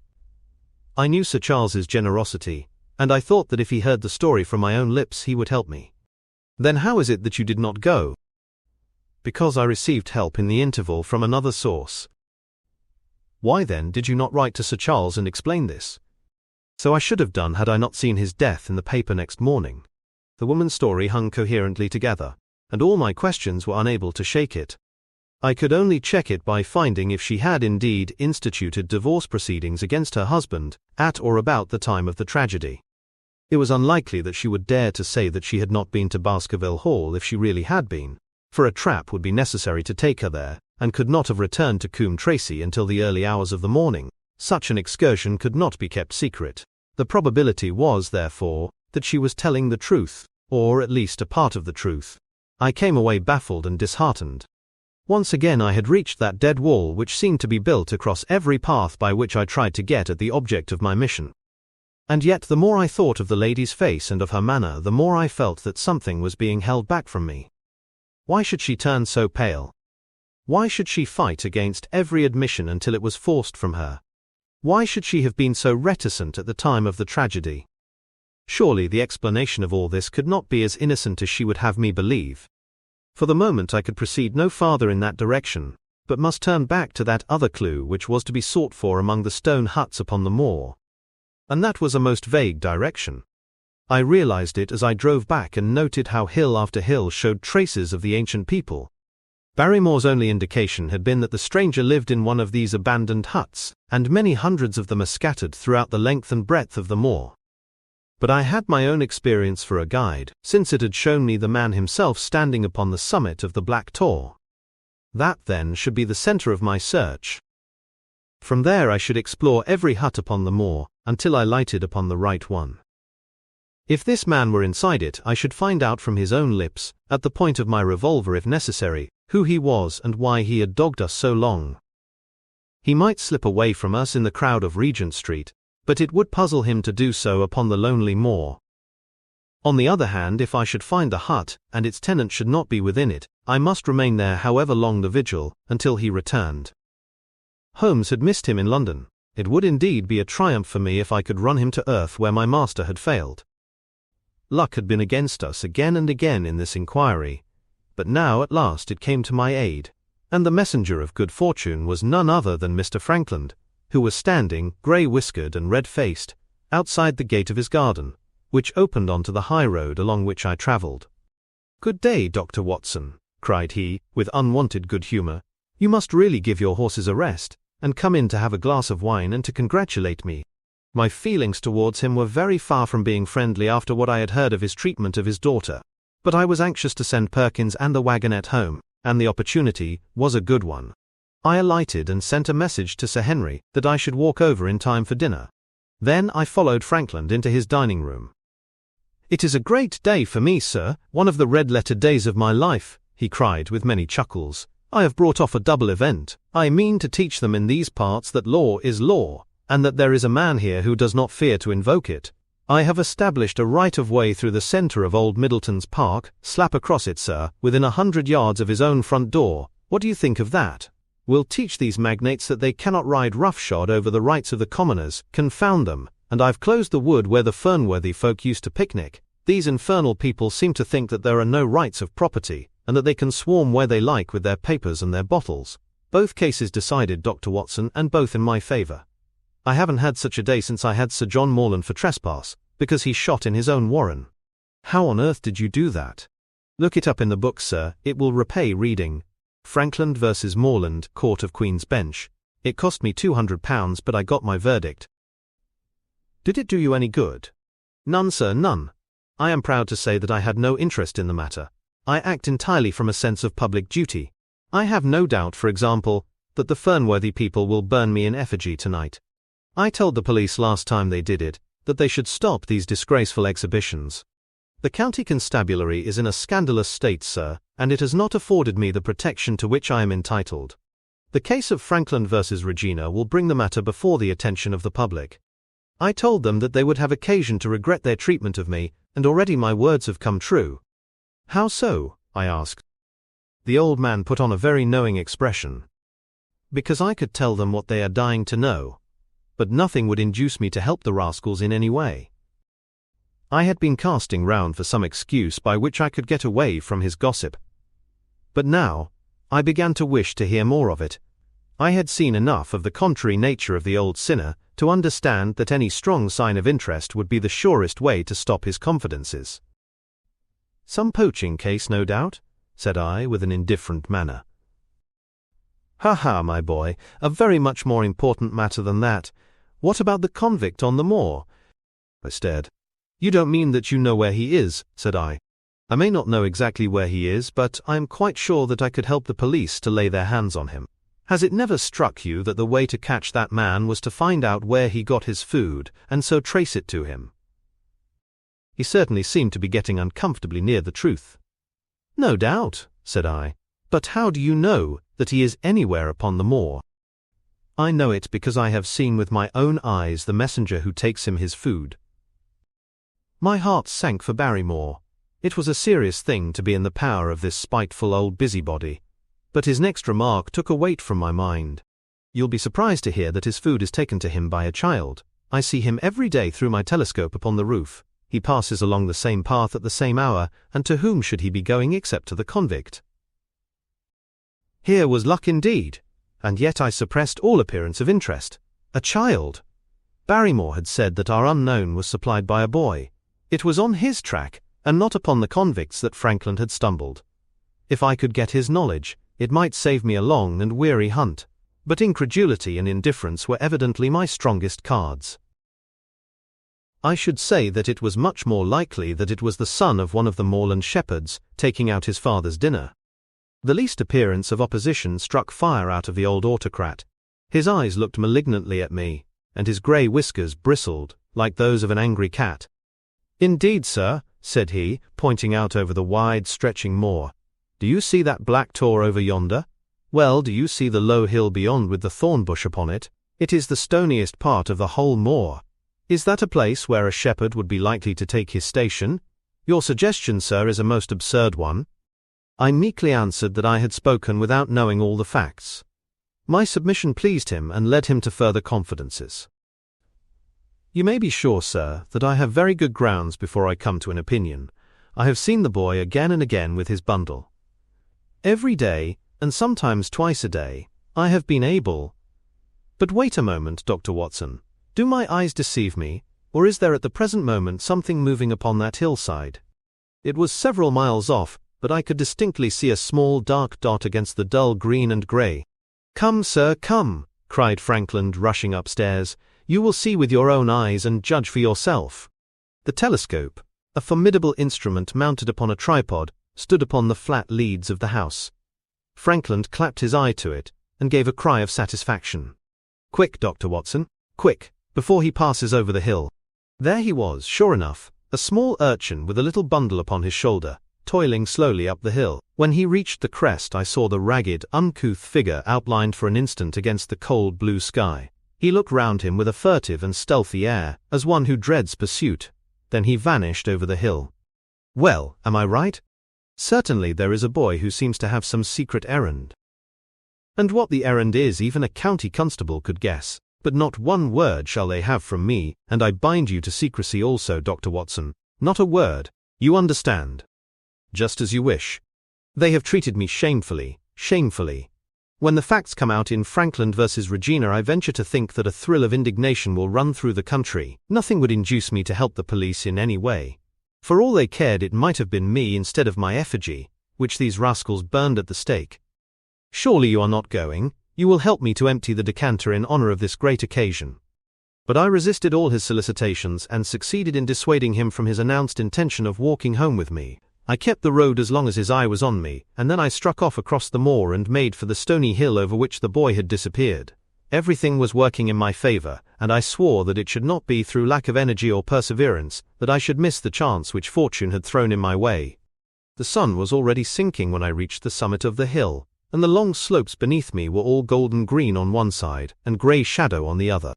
I knew Sir Charles's generosity, and I thought that if he heard the story from my own lips he would help me. Then how is it that you did not go? Because I received help in the interval from another source. Why then did you not write to Sir Charles and explain this? So I should have done had I not seen his death in the paper next morning. The woman's story hung coherently together, and all my questions were unable to shake it. I could only check it by finding if she had indeed instituted divorce proceedings against her husband, at or about the time of the tragedy. It was unlikely that she would dare to say that she had not been to Baskerville Hall if she really had been, for a trap would be necessary to take her there, and could not have returned to Coombe Tracey until the early hours of the morning. Such an excursion could not be kept secret. The probability was, therefore, that she was telling the truth, or at least a part of the truth. I came away baffled and disheartened. Once again I had reached that dead wall which seemed to be built across every path by which I tried to get at the object of my mission. And yet the more I thought of the lady's face and of her manner, the more I felt that something was being held back from me. Why should she turn so pale? Why should she fight against every admission until it was forced from her? Why should she have been so reticent at the time of the tragedy? Surely the explanation of all this could not be as innocent as she would have me believe. For the moment I could proceed no farther in that direction, but must turn back to that other clue which was to be sought for among the stone huts upon the moor. And that was a most vague direction. I realized it as I drove back and noted how hill after hill showed traces of the ancient people. Barrymore's only indication had been that the stranger lived in one of these abandoned huts, and many hundreds of them are scattered throughout the length and breadth of the moor. But I had my own experience for a guide, since it had shown me the man himself standing upon the summit of the Black Tor. That, then, should be the center of my search. From there I should explore every hut upon the moor, until I lighted upon the right one. If this man were inside it, I should find out from his own lips, at the point of my revolver if necessary, who he was and why he had dogged us so long. He might slip away from us in the crowd of Regent Street, but it would puzzle him to do so upon the lonely moor. On the other hand, if I should find the hut, and its tenant should not be within it, I must remain there however long the vigil, until he returned. Holmes had missed him in London. It would indeed be a triumph for me if I could run him to earth where my master had failed. Luck had been against us again and again in this inquiry, but now at last it came to my aid, and the messenger of good fortune was none other than Mr. Frankland, who was standing, grey-whiskered and red-faced, outside the gate of his garden, which opened onto the high road along which I travelled. "Good day, Dr. Watson," cried he, with unwonted good humour. "You must really give your horses a rest, and come in to have a glass of wine and to congratulate me." My feelings towards him were very far from being friendly after what I had heard of his treatment of his daughter, but I was anxious to send Perkins and the wagonette home, and the opportunity was a good one. I alighted and sent a message to Sir Henry that I should walk over in time for dinner. Then I followed Frankland into his dining room. "It is a great day for me, sir, one of the red-letter days of my life," he cried with many chuckles. "I have brought off a double event. I mean to teach them in these parts that law is law, and that there is a man here who does not fear to invoke it. I have established a right-of-way through the centre of Old Middleton's Park, slap across it, sir, within 100 yards of his own front door. What do you think of that? We'll teach these magnates that they cannot ride roughshod over the rights of the commoners, confound them, and I've closed the wood where the Fernworthy folk used to picnic. These infernal people seem to think that there are no rights of property, and that they can swarm where they like with their papers and their bottles. Both cases decided, Dr. Watson, and both in my favour. I haven't had such a day since I had Sir John Morland for trespass, because he shot in his own warren." "How on earth did you do that?" "Look it up in the books, sir, it will repay reading. Frankland versus Morland, Court of Queen's Bench. It cost me £200, but I got my verdict." "Did it do you any good?" "None, sir, none. I am proud to say that I had no interest in the matter. I act entirely from a sense of public duty. I have no doubt, for example, that the Fernworthy people will burn me in effigy tonight. I told the police last time they did it, that they should stop these disgraceful exhibitions. The county constabulary is in a scandalous state, sir, and it has not afforded me the protection to which I am entitled. The case of Frankland versus Regina will bring the matter before the attention of the public. I told them that they would have occasion to regret their treatment of me, and already my words have come true. How so? I asked. The old man put on a very knowing expression. Because I could tell them what they are dying to know, but nothing would induce me to help the rascals in any way. I had been casting round for some excuse by which I could get away from his gossip. But now, I began to wish to hear more of it. I had seen enough of the contrary nature of the old sinner to understand that any strong sign of interest would be the surest way to stop his confidences. Some poaching case, no doubt, said I with an indifferent manner. Ha ha, my boy, a very much more important matter than that. What about the convict on the moor? I stared. You don't mean that you know where he is, said I. I may not know exactly where he is, but I am quite sure that I could help the police to lay their hands on him. Has it never struck you that the way to catch that man was to find out where he got his food, and so trace it to him? He certainly seemed to be getting uncomfortably near the truth. No doubt, said I. But how do you know that he is anywhere upon the moor? I know it because I have seen with my own eyes the messenger who takes him his food. My heart sank for Barrymore. It was a serious thing to be in the power of this spiteful old busybody. But his next remark took a weight from my mind. You'll be surprised to hear that his food is taken to him by a child. I see him every day through my telescope upon the roof. He passes along the same path at the same hour, and to whom should he be going except to the convict? Here was luck indeed, and yet I suppressed all appearance of interest. A child! Barrymore had said that our unknown was supplied by a boy. It was on his track, and not upon the convicts, that Frankland had stumbled. If I could get his knowledge, it might save me a long and weary hunt, but incredulity and indifference were evidently my strongest cards. I should say that it was much more likely that it was the son of one of the moorland shepherds taking out his father's dinner. The least appearance of opposition struck fire out of the old autocrat. His eyes looked malignantly at me, and his grey whiskers bristled like those of an angry cat. Indeed, sir, said he, pointing out over the wide, stretching moor. Do you see that black tor over yonder? Well, do you see the low hill beyond with the thorn bush upon it? It is the stoniest part of the whole moor. Is that a place where a shepherd would be likely to take his station? Your suggestion, sir, is a most absurd one. I meekly answered that I had spoken without knowing all the facts. My submission pleased him and led him to further confidences. You may be sure, sir, that I have very good grounds before I come to an opinion. I have seen the boy again and again with his bundle. Every day, and sometimes twice a day, I have been able— But wait a moment, Dr. Watson. Do my eyes deceive me, or is there at the present moment something moving upon that hillside? It was several miles off, but I could distinctly see a small dark dot against the dull green and grey. Come, sir, come, cried Frankland, rushing upstairs. You will see with your own eyes and judge for yourself. The telescope, a formidable instrument mounted upon a tripod, stood upon the flat leads of the house. Frankland clapped his eye to it, and gave a cry of satisfaction. Quick, Dr. Watson, quick, before he passes over the hill. There he was, sure enough, a small urchin with a little bundle upon his shoulder, toiling slowly up the hill. When he reached the crest, I saw the ragged, uncouth figure outlined for an instant against the cold blue sky. He looked round him with a furtive and stealthy air, as one who dreads pursuit. Then he vanished over the hill. Well, am I right? Certainly there is a boy who seems to have some secret errand. And what the errand is even a county constable could guess. But not one word shall they have from me, and I bind you to secrecy also, Dr. Watson. Not a word. You understand. Just as you wish. They have treated me shamefully, shamefully. When the facts come out in Frankland versus Regina, I venture to think that a thrill of indignation will run through the country. Nothing would induce me to help the police in any way. For all they cared, it might have been me instead of my effigy, which these rascals burned at the stake. Surely you are not going. You will help me to empty the decanter in honor of this great occasion. But I resisted all his solicitations and succeeded in dissuading him from his announced intention of walking home with me. I kept the road as long as his eye was on me, and then I struck off across the moor and made for the stony hill over which the boy had disappeared. Everything was working in my favor, and I swore that it should not be through lack of energy or perseverance that I should miss the chance which fortune had thrown in my way. The sun was already sinking when I reached the summit of the hill, and the long slopes beneath me were all golden green on one side and grey shadow on the other.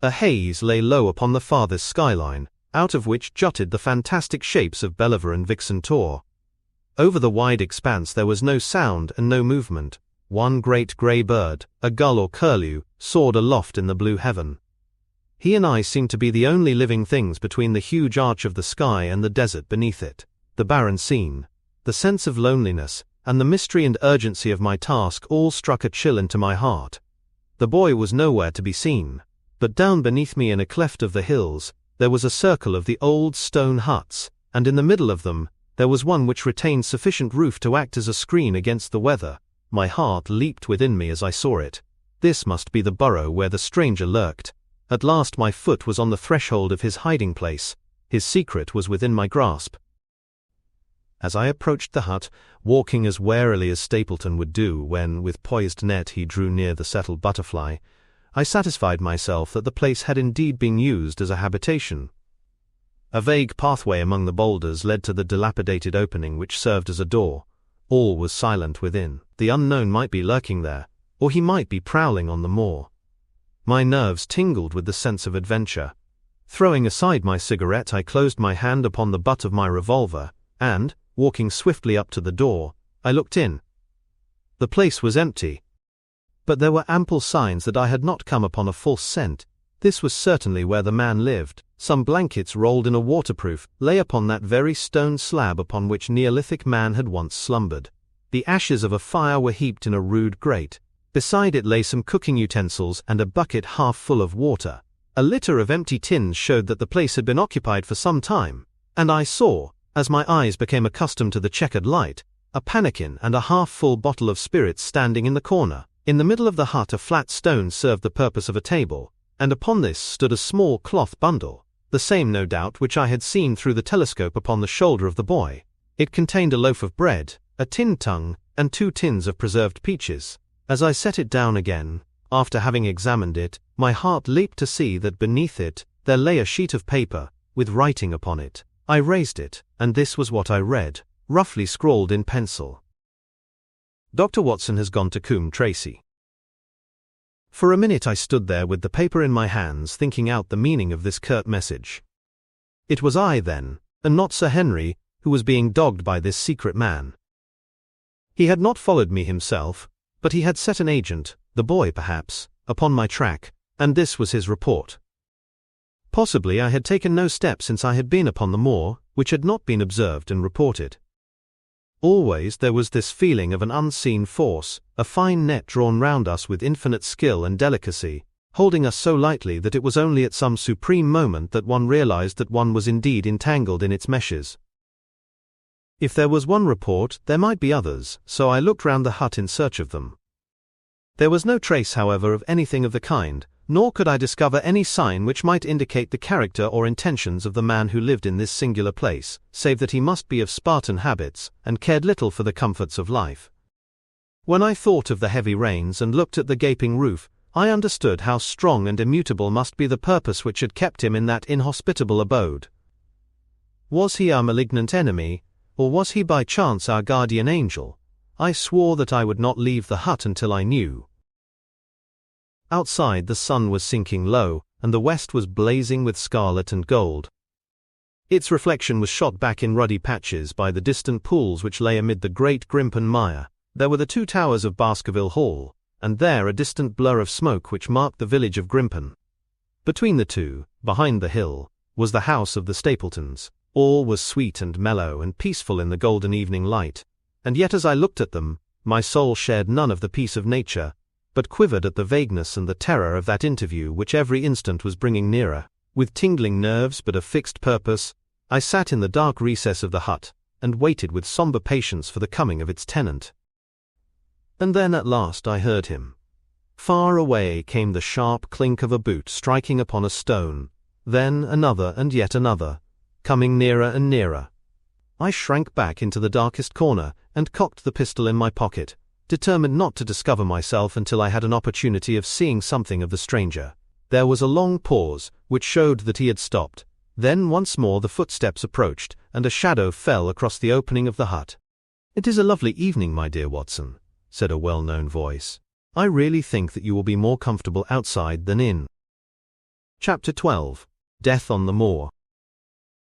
A haze lay low upon the farthest skyline, out of which jutted the fantastic shapes of Belliver and Vixen Tor. Over the wide expanse there was no sound and no movement. One great grey bird, a gull or curlew, soared aloft in the blue heaven. He and I seemed to be the only living things between the huge arch of the sky and the desert beneath it. The barren scene, the sense of loneliness, and the mystery and urgency of my task all struck a chill into my heart. The boy was nowhere to be seen, but down beneath me in a cleft of the hills, there was a circle of the old stone huts, and in the middle of them, there was one which retained sufficient roof to act as a screen against the weather. My heart leaped within me as I saw it. This must be the burrow where the stranger lurked. At last my foot was on the threshold of his hiding place. His secret was within my grasp. As I approached the hut, walking as warily as Stapleton would do when, with poised net, he drew near the settled butterfly, I satisfied myself that the place had indeed been used as a habitation. A vague pathway among the boulders led to the dilapidated opening which served as a door. All was silent within. The unknown might be lurking there, or he might be prowling on the moor. My nerves tingled with the sense of adventure. Throwing aside my cigarette, I closed my hand upon the butt of my revolver, and, walking swiftly up to the door, I looked in. The place was empty. But there were ample signs that I had not come upon a false scent. This was certainly where the man lived. Some blankets rolled in a waterproof lay upon that very stone slab upon which Neolithic man had once slumbered. The ashes of a fire were heaped in a rude grate. Beside it lay some cooking utensils and a bucket half full of water. A litter of empty tins showed that the place had been occupied for some time, and I saw, as my eyes became accustomed to the checkered light, a pannikin and a half-full bottle of spirits standing in the corner. In the middle of the hut a flat stone served the purpose of a table, and upon this stood a small cloth bundle, the same no doubt which I had seen through the telescope upon the shoulder of the boy. It contained a loaf of bread, a tin tongue, and 2 tins of preserved peaches. As I set it down again, after having examined it, my heart leaped to see that beneath it there lay a sheet of paper, with writing upon it. I raised it, and this was what I read, roughly scrawled in pencil. Dr. Watson has gone to Coombe Tracey. For a minute I stood there with the paper in my hands thinking out the meaning of this curt message. It was I, then, and not Sir Henry, who was being dogged by this secret man. He had not followed me himself, but he had set an agent, the boy perhaps, upon my track, and this was his report. Possibly I had taken no steps since I had been upon the moor, which had not been observed and reported. Always there was this feeling of an unseen force, a fine net drawn round us with infinite skill and delicacy, holding us so lightly that it was only at some supreme moment that one realized that one was indeed entangled in its meshes. If there was one report, there might be others, so I looked round the hut in search of them. There was no trace, however, of anything of the kind, nor could I discover any sign which might indicate the character or intentions of the man who lived in this singular place, save that he must be of Spartan habits, and cared little for the comforts of life. When I thought of the heavy rains and looked at the gaping roof, I understood how strong and immutable must be the purpose which had kept him in that inhospitable abode. Was he our malignant enemy, or was he by chance our guardian angel? I swore that I would not leave the hut until I knew. Outside the sun was sinking low, and the west was blazing with scarlet and gold. Its reflection was shot back in ruddy patches by the distant pools which lay amid the great Grimpen mire. There were the 2 towers of Baskerville Hall, and there a distant blur of smoke which marked the village of Grimpen. Between the two, behind the hill, was the house of the Stapletons. All was sweet and mellow and peaceful in the golden evening light, and yet as I looked at them, my soul shared none of the peace of nature, but quivered at the vagueness and the terror of that interview which every instant was bringing nearer. With tingling nerves but a fixed purpose, I sat in the dark recess of the hut, and waited with somber patience for the coming of its tenant. And then at last I heard him. Far away came the sharp clink of a boot striking upon a stone, then another and yet another, coming nearer and nearer. I shrank back into the darkest corner and cocked the pistol in my pocket, determined not to discover myself until I had an opportunity of seeing something of the stranger. There was a long pause, which showed that he had stopped. Then once more the footsteps approached, and a shadow fell across the opening of the hut. "It is a lovely evening, my dear Watson," said a well-known voice. "I really think that you will be more comfortable outside than in." Chapter 12. Death on the Moor.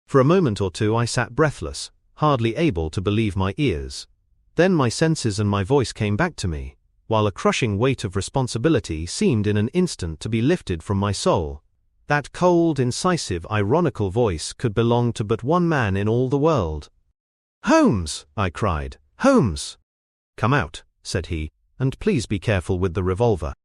For a moment or two I sat breathless, hardly able to believe my ears. Then my senses and my voice came back to me, while a crushing weight of responsibility seemed in an instant to be lifted from my soul. That cold, incisive, ironical voice could belong to but one man in all the world. "Holmes!" I cried. "Holmes!" "Come out," said he, "and please be careful with the revolver."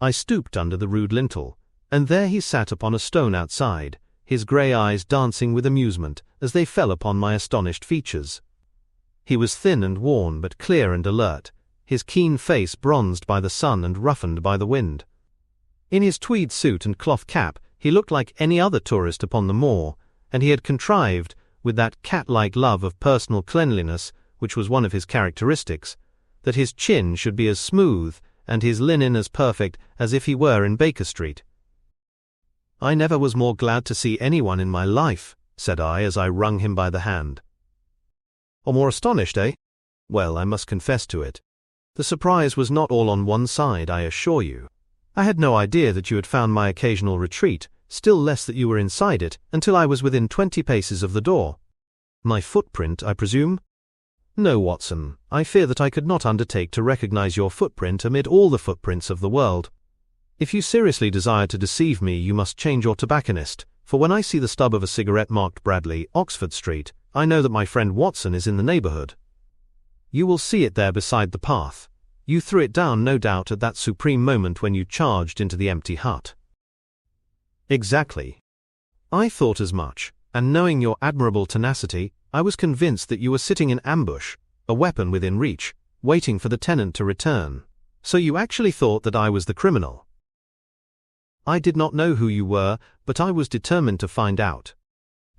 I stooped under the rude lintel, and there he sat upon a stone outside, his grey eyes dancing with amusement as they fell upon my astonished features. He was thin and worn but clear and alert, his keen face bronzed by the sun and roughened by the wind. In his tweed suit and cloth cap he looked like any other tourist upon the moor, and he had contrived, with that cat-like love of personal cleanliness which was one of his characteristics, that his chin should be as smooth and his linen as perfect as if he were in Baker Street. "I never was more glad to see anyone in my life," said I as I wrung him by the hand. "Or more astonished, eh? Well, I must confess to it. The surprise was not all on one side, I assure you. I had no idea that you had found my occasional retreat, still less that you were inside it, until I was within 20 paces of the door. My footprint, I presume?" "No, Watson, I fear that I could not undertake to recognize your footprint amid all the footprints of the world. If you seriously desire to deceive me, you must change your tobacconist, for when I see the stub of a cigarette marked Bradley, Oxford Street, I know that my friend Watson is in the neighborhood. You will see it there beside the path. You threw it down, no doubt, at that supreme moment when you charged into the empty hut." "Exactly. I thought as much, and knowing your admirable tenacity, I was convinced that you were sitting in ambush, a weapon within reach, waiting for the tenant to return. So you actually thought that I was the criminal." "I did not know who you were, but I was determined to find out."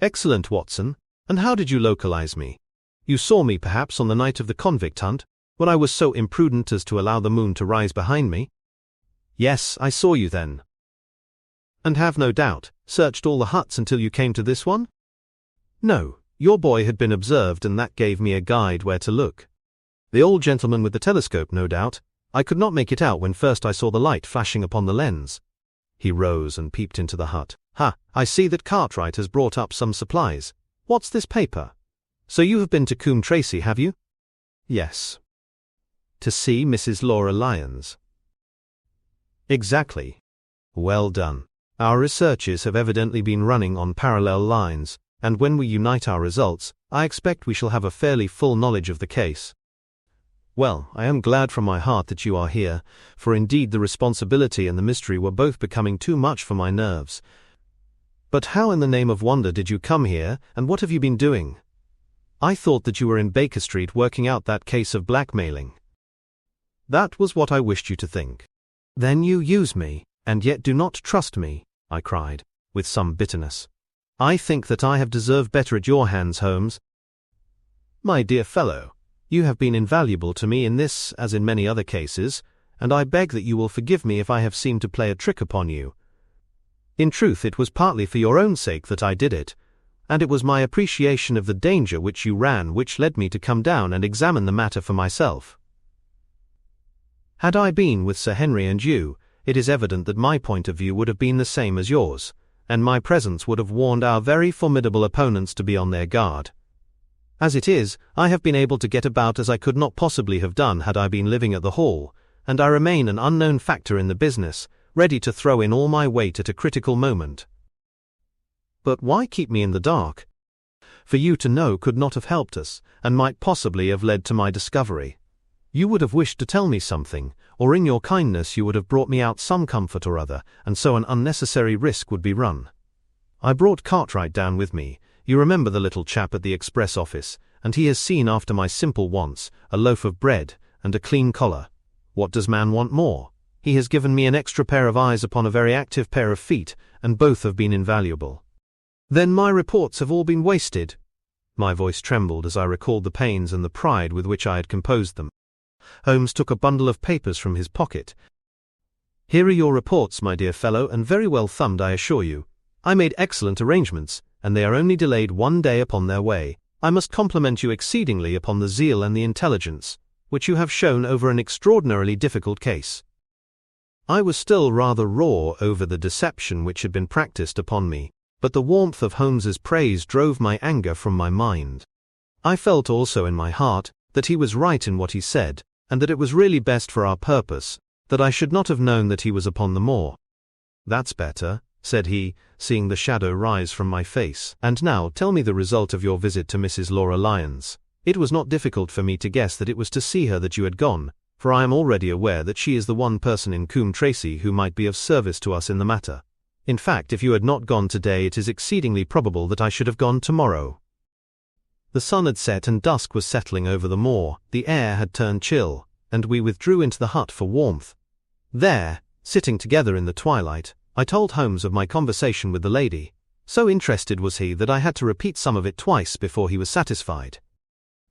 "Excellent, Watson. And how did you localize me? You saw me, perhaps, on the night of the convict hunt, when I was so imprudent as to allow the moon to rise behind me?" "Yes, I saw you then." "And have no doubt searched all the huts until you came to this one?" "No, your boy had been observed, and that gave me a guide where to look." "The old gentleman with the telescope, no doubt. I could not make it out when first I saw the light flashing upon the lens." He rose and peeped into the hut. "Ha, I see that Cartwright has brought up some supplies. What's this paper? So you have been to Coombe Tracey, have you?" "Yes." "To see Mrs. Laura Lyons?" "Exactly." "Well done. Our researches have evidently been running on parallel lines, and when we unite our results, I expect we shall have a fairly full knowledge of the case. Well, I am glad from my heart that you are here, for indeed the responsibility and the mystery were both becoming too much for my nerves. But how in the name of wonder did you come here, and what have you been doing? I thought that you were in Baker Street working out that case of blackmailing." "That was what I wished you to think." "Then you use me, and yet do not trust me," I cried, with some bitterness. "I think that I have deserved better at your hands, Holmes." "My dear fellow, you have been invaluable to me in this as in many other cases, and I beg that you will forgive me if I have seemed to play a trick upon you. In truth, it was partly for your own sake that I did it, and it was my appreciation of the danger which you ran which led me to come down and examine the matter for myself. Had I been with Sir Henry and you, it is evident that my point of view would have been the same as yours, and my presence would have warned our very formidable opponents to be on their guard. As it is, I have been able to get about as I could not possibly have done had I been living at the Hall, and I remain an unknown factor in the business, ready to throw in all my weight at a critical moment. But why keep me in the dark? For you to know could not have helped us, and might possibly have led to my discovery. You would have wished to tell me something, or in your kindness you would have brought me out some comfort or other, and so an unnecessary risk would be run. I brought Cartwright down with me. You remember the little chap at the express office, and he has seen after my simple wants, a loaf of bread, and a clean collar. What does man want more? He has given me an extra pair of eyes upon a very active pair of feet, and both have been invaluable. Then my reports have all been wasted. My voice trembled as I recalled the pains and the pride with which I had composed them. Holmes took a bundle of papers from his pocket. "Here are your reports, my dear fellow, and very well thumbed, I assure you. I made excellent arrangements, and they are only delayed 1 day upon their way. I must compliment you exceedingly upon the zeal and the intelligence which you have shown over an extraordinarily difficult case." I was still rather raw over the deception which had been practiced upon me, but the warmth of Holmes's praise drove my anger from my mind. I felt also in my heart that he was right in what he said, and that it was really best for our purpose that I should not have known that he was upon the moor. "That's better," said he, seeing the shadow rise from my face. "And now tell me the result of your visit to Mrs. Laura Lyons. It was not difficult for me to guess that it was to see her that you had gone, for I am already aware that she is the one person in Coombe Tracey who might be of service to us in the matter. In fact, if you had not gone today, it is exceedingly probable that I should have gone tomorrow." The sun had set and dusk was settling over the moor, the air had turned chill, and we withdrew into the hut for warmth. There, sitting together in the twilight, I told Holmes of my conversation with the lady. So interested was he that I had to repeat some of it twice before he was satisfied.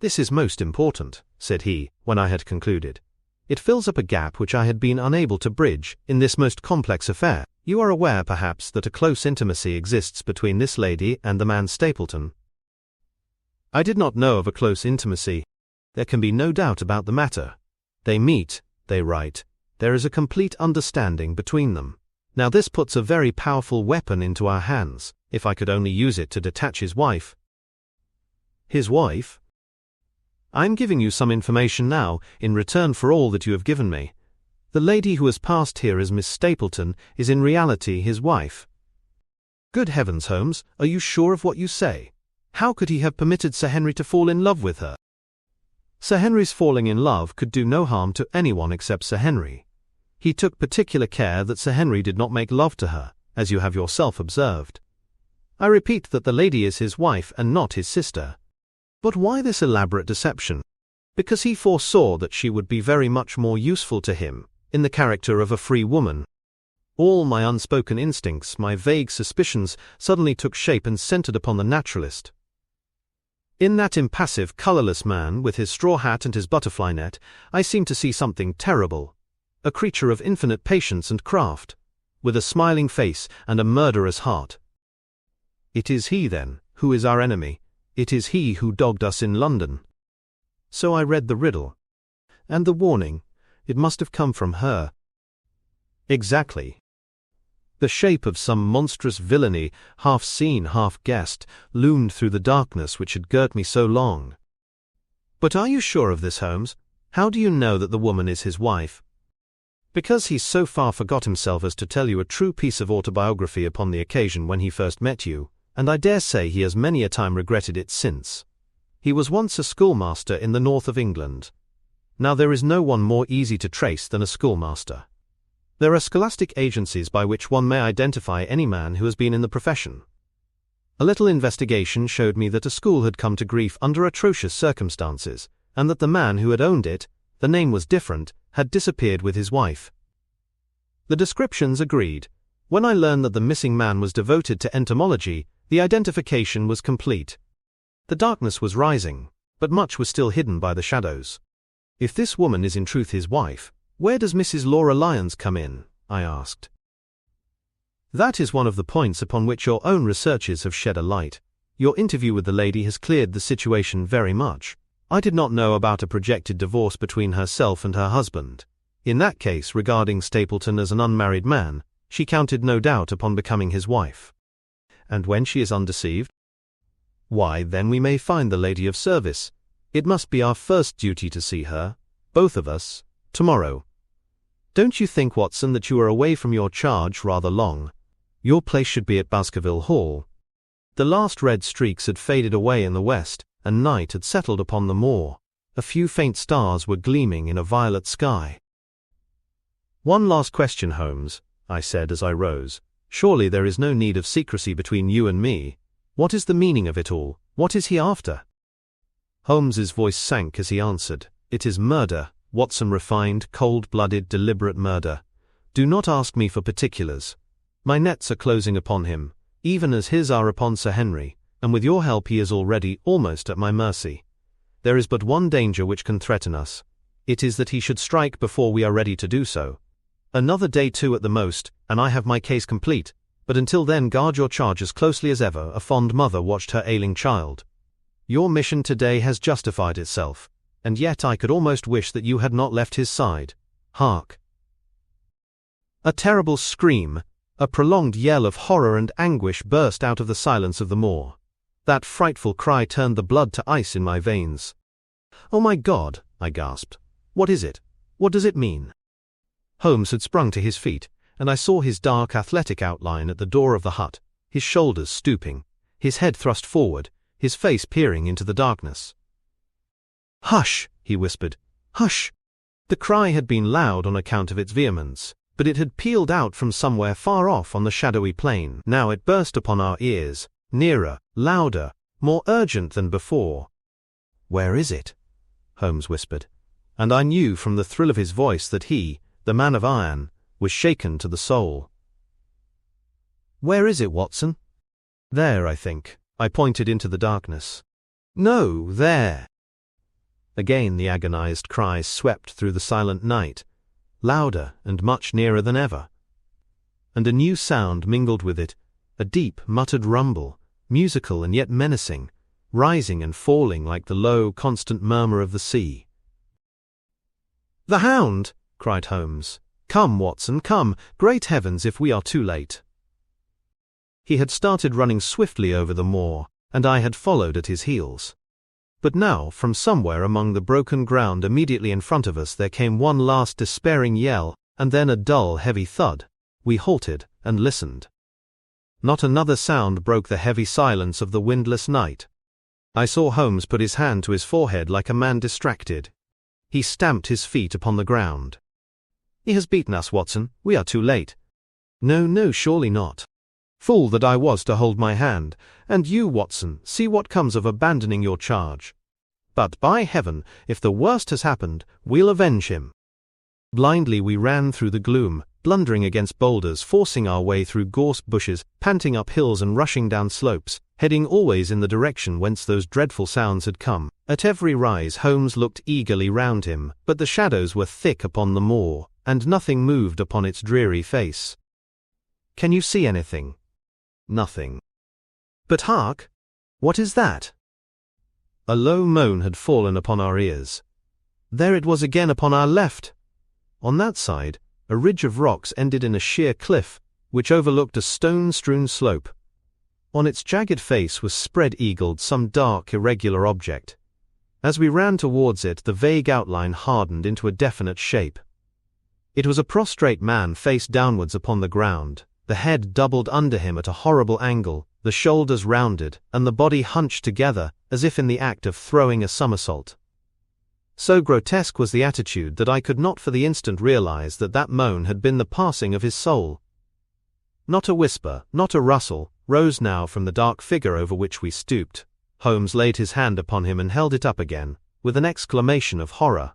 "This is most important," said he, when I had concluded. "It fills up a gap which I had been unable to bridge in this most complex affair. You are aware, perhaps, that a close intimacy exists between this lady and the man Stapleton." I did not know of a close intimacy. There can be no doubt about the matter. They meet, they write, there is a complete understanding between them. Now this puts a very powerful weapon into our hands, if I could only use it to detach his wife. His wife? I am giving you some information now, in return for all that you have given me. The lady who has passed here as Miss Stapleton is in reality his wife. Good heavens, Holmes, are you sure of what you say? How could he have permitted Sir Henry to fall in love with her? Sir Henry's falling in love could do no harm to anyone except Sir Henry. He took particular care that Sir Henry did not make love to her, as you have yourself observed. I repeat that the lady is his wife and not his sister. But why this elaborate deception? Because he foresaw that she would be very much more useful to him, in the character of a free woman. All my unspoken instincts, my vague suspicions, suddenly took shape and centered upon the naturalist. In that impassive, colorless man, with his straw hat and his butterfly net, I seemed to see something terrible. A creature of infinite patience and craft, with a smiling face and a murderous heart. It is he, then, who is our enemy. It is he who dogged us in London. So I read the riddle. And the warning, it must have come from her. Exactly. The shape of some monstrous villainy, half seen, half guessed, loomed through the darkness which had girt me so long. But are you sure of this, Holmes? How do you know that the woman is his wife? Because he so far forgot himself as to tell you a true piece of autobiography upon the occasion when he first met you, and I dare say he has many a time regretted it since. He was once a schoolmaster in the north of England. Now there is no one more easy to trace than a schoolmaster. There are scholastic agencies by which one may identify any man who has been in the profession. A little investigation showed me that a school had come to grief under atrocious circumstances, and that the man who had owned it, the name was different, had disappeared with his wife. The descriptions agreed. When I learned that the missing man was devoted to entomology, the identification was complete. The darkness was rising, but much was still hidden by the shadows. If this woman is in truth his wife, where does Mrs. Laura Lyons come in? I asked. That is one of the points upon which your own researches have shed a light. Your interview with the lady has cleared the situation very much. I did not know about a projected divorce between herself and her husband. In that case, regarding Stapleton as an unmarried man, she counted no doubt upon becoming his wife. And when she is undeceived? Why, then we may find the lady of service. It must be our first duty to see her, both of us, tomorrow. Don't you think, Watson, that you are away from your charge rather long? Your place should be at Baskerville Hall. The last red streaks had faded away in the west, and night had settled upon the moor. A few faint stars were gleaming in a violet sky. One last question, Holmes, I said as I rose. Surely there is no need of secrecy between you and me. What is the meaning of it all? What is he after? Holmes's voice sank as he answered. It is murder, Watson, refined, cold-blooded, deliberate murder. Do not ask me for particulars. My nets are closing upon him, even as his are upon Sir Henry, and with your help he is already almost at my mercy. There is but one danger which can threaten us. It is that he should strike before we are ready to do so. Another day too at the most, and I have my case complete, but until then guard your charge as closely as ever a fond mother watched her ailing child. Your mission today has justified itself, and yet I could almost wish that you had not left his side. Hark! A terrible scream, a prolonged yell of horror and anguish burst out of the silence of the moor. That frightful cry turned the blood to ice in my veins. "Oh my God!" I gasped. "What is it? What does it mean?" Holmes had sprung to his feet, and I saw his dark athletic outline at the door of the hut, his shoulders stooping, his head thrust forward, his face peering into the darkness. "Hush!" he whispered. "Hush!" The cry had been loud on account of its vehemence, but it had pealed out from somewhere far off on the shadowy plain. Now it burst upon our ears, nearer, louder, more urgent than before. "Where is it?" Holmes whispered, and I knew from the thrill of his voice that he, the man of iron, was shaken to the soul. "Where is it, Watson?" "There, I think." I pointed into the darkness. "No, there." Again the agonized cry swept through the silent night, louder and much nearer than ever. And a new sound mingled with it, a deep, muttered rumble, musical and yet menacing, rising and falling like the low, constant murmur of the sea. "The Hound!" cried Holmes. "Come, Watson, come! Great heavens, if we are too late!" He had started running swiftly over the moor, and I had followed at his heels. But now, from somewhere among the broken ground immediately in front of us there came one last despairing yell, and then a dull, heavy thud. We halted and listened. Not another sound broke the heavy silence of the windless night. I saw Holmes put his hand to his forehead like a man distracted. He stamped his feet upon the ground. "He has beaten us, Watson. We are too late." "No, no, surely not." Fool that I was to hold my hand, and you, Watson, see what comes of abandoning your charge. But by heaven, if the worst has happened, we'll avenge him. Blindly we ran through the gloom, blundering against boulders, forcing our way through gorse bushes, panting up hills and rushing down slopes, heading always in the direction whence those dreadful sounds had come. At every rise Holmes looked eagerly round him, but the shadows were thick upon the moor, and nothing moved upon its dreary face. "Can you see anything?" "Nothing." "But hark! What is that?" A low moan had fallen upon our ears. There it was again upon our left! On that side, a ridge of rocks ended in a sheer cliff, which overlooked a stone-strewn slope. On its jagged face was spread-eagled some dark, irregular object. As we ran towards it, the vague outline hardened into a definite shape. It was a prostrate man face downwards upon the ground, the head doubled under him at a horrible angle, the shoulders rounded, and the body hunched together, as if in the act of throwing a somersault. So grotesque was the attitude that I could not for the instant realize that that moan had been the passing of his soul. Not a whisper, not a rustle, rose now from the dark figure over which we stooped. Holmes laid his hand upon him and held it up again, with an exclamation of horror.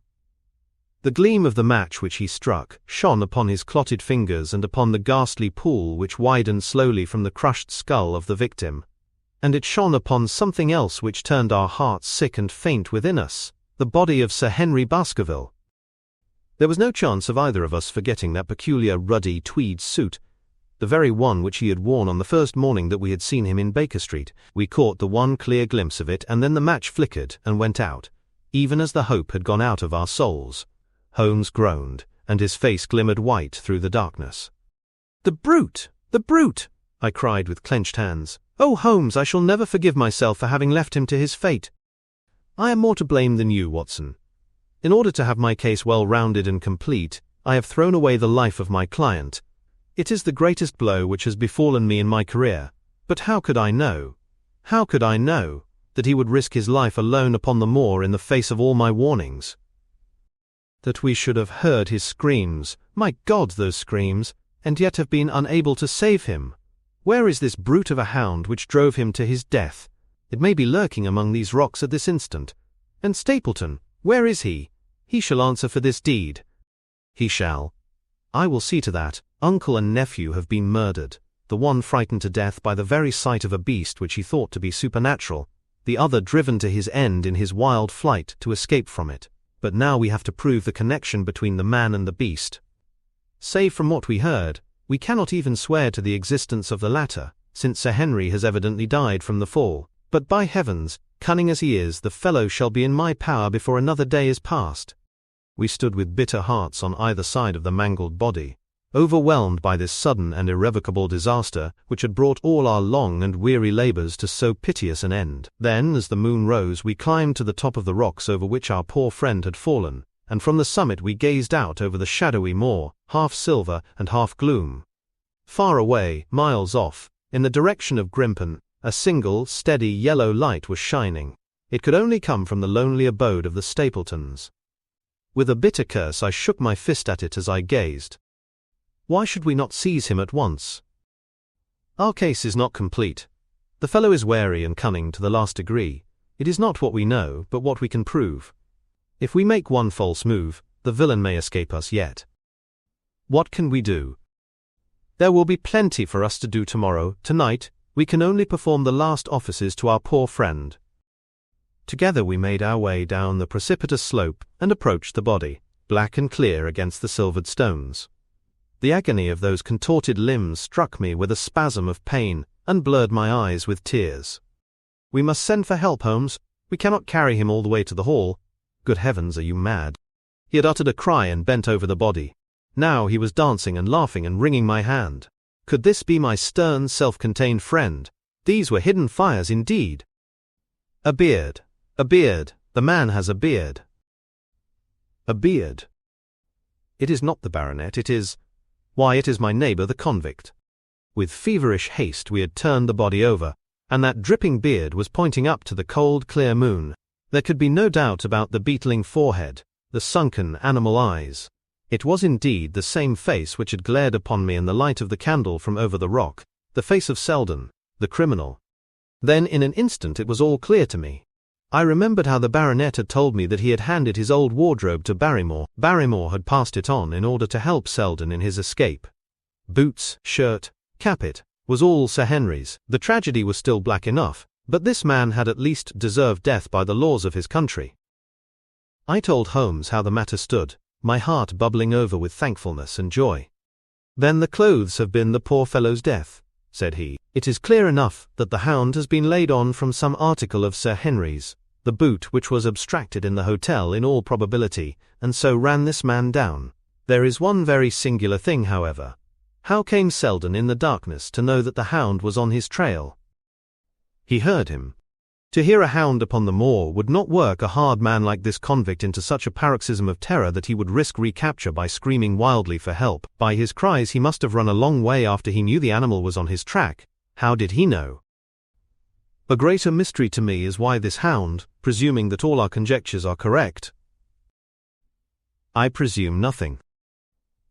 The gleam of the match which he struck shone upon his clotted fingers and upon the ghastly pool which widened slowly from the crushed skull of the victim. And it shone upon something else which turned our hearts sick and faint within us, the body of Sir Henry Baskerville. There was no chance of either of us forgetting that peculiar ruddy tweed suit, the very one which he had worn on the first morning that we had seen him in Baker Street. We caught the one clear glimpse of it, and then the match flickered and went out, even as the hope had gone out of our souls. Holmes groaned, and his face glimmered white through the darkness. "The brute! The brute!" I cried with clenched hands. "Oh, Holmes, I shall never forgive myself for having left him to his fate." "I am more to blame than you, Watson. In order to have my case well rounded and complete, I have thrown away the life of my client. It is the greatest blow which has befallen me in my career, but how could I know that he would risk his life alone upon the moor in the face of all my warnings? That we should have heard his screams, my God, those screams, and yet have been unable to save him. Where is this brute of a hound which drove him to his death? It may be lurking among these rocks at this instant. And Stapleton, where is he? He shall answer for this deed." "He shall. I will see to that. Uncle and nephew have been murdered. the one frightened to death by the very sight of a beast which he thought to be supernatural, the other driven to his end in his wild flight to escape from it. But now we have to prove the connection between the man and the beast. Save from what we heard, we cannot even swear to the existence of the latter, since Sir Henry has evidently died from the fall. But by heavens, cunning as he is, the fellow shall be in my power before another day is past. We stood with bitter hearts on either side of the mangled body, overwhelmed by this sudden and irrevocable disaster which had brought all our long and weary labours to so piteous an end. Then, as the moon rose, we climbed to the top of the rocks over which our poor friend had fallen, and from the summit we gazed out over the shadowy moor, half silver and half gloom. Far away, miles off, in the direction of Grimpen, a single, steady yellow light was shining. It could only come from the lonely abode of the Stapletons. With a bitter curse I shook my fist at it as I gazed. Why should we not seize him at once? Our case is not complete. The fellow is wary and cunning to the last degree. It is not what we know, but what we can prove. If we make one false move, the villain may escape us yet. What can we do? There will be plenty for us to do tomorrow. Tonight, we can only perform the last offices to our poor friend. Together we made our way down the precipitous slope and approached the body, black and clear against the silvered stones. The agony of those contorted limbs struck me with a spasm of pain and blurred my eyes with tears. We must send for help, Holmes. We cannot carry him all the way to the hall. Good heavens, are you mad? He had uttered a cry and bent over the body. Now he was dancing and laughing and wringing my hand. Could this be my stern, self-contained friend? These were hidden fires indeed. A beard. A beard. The man has a beard. A beard. It is not the baronet, it is... Why, it is my neighbour the convict. With feverish haste we had turned the body over, and that dripping beard was pointing up to the cold, clear moon. There could be no doubt about the beetling forehead, the sunken animal eyes. It was indeed the same face which had glared upon me in the light of the candle from over the rock, the face of Selden, the criminal. Then in an instant it was all clear to me. I remembered how the baronet had told me that he had handed his old wardrobe to Barrymore. Barrymore had passed it on in order to help Selden in his escape. Boots, shirt, capit, was all Sir Henry's. The tragedy was still black enough, but this man had at least deserved death by the laws of his country. I told Holmes how the matter stood, my heart bubbling over with thankfulness and joy. Then the clothes have been the poor fellow's death, said he. It is clear enough that the Hound has been laid on from some article of Sir Henry's, the boot which was abstracted in the hotel in all probability, and so ran this man down. There is one very singular thing, however. How came Selden in the darkness to know that the Hound was on his trail? He heard him. To hear a hound upon the moor would not work a hard man like this convict into such a paroxysm of terror that he would risk recapture by screaming wildly for help. By his cries he must have run a long way after he knew the animal was on his track. How did he know? A greater mystery to me is why this hound, presuming that all our conjectures are correct. I presume nothing.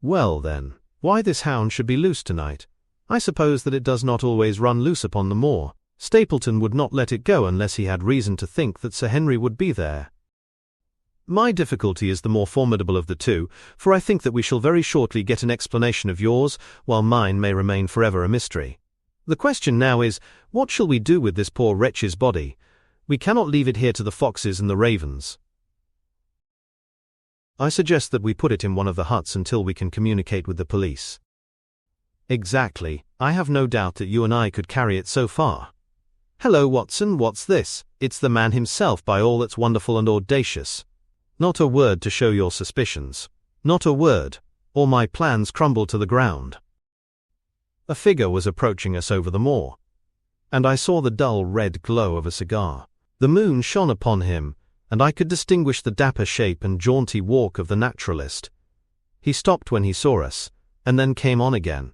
Well then, why this hound should be loose tonight? I suppose that it does not always run loose upon the moor. Stapleton would not let it go unless he had reason to think that Sir Henry would be there. My difficulty is the more formidable of the two, for I think that we shall very shortly get an explanation of yours, while mine may remain forever a mystery. The question now is, what shall we do with this poor wretch's body? We cannot leave it here to the foxes and the ravens. I suggest that we put it in one of the huts until we can communicate with the police. Exactly. I have no doubt that you and I could carry it so far. Hello, Watson, what's this? It's the man himself, by all that's wonderful and audacious. Not a word to show your suspicions. Not a word, or my plans crumble to the ground. A figure was approaching us over the moor, and I saw the dull red glow of a cigar. The moon shone upon him, and I could distinguish the dapper shape and jaunty walk of the naturalist. He stopped when he saw us, and then came on again.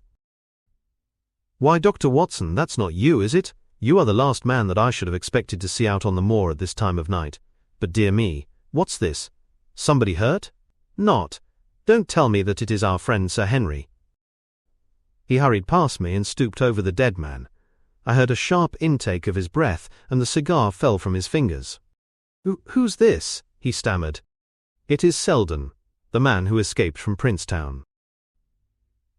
Why, Dr. Watson, that's not you, is it? You are the last man that I should have expected to see out on the moor at this time of night. But dear me, what's this? Somebody hurt? Not. Don't tell me that it is our friend Sir Henry. He hurried past me and stooped over the dead man. I heard a sharp intake of his breath, and the cigar fell from his fingers. Who's this? He stammered. It is Selden, the man who escaped from Princetown.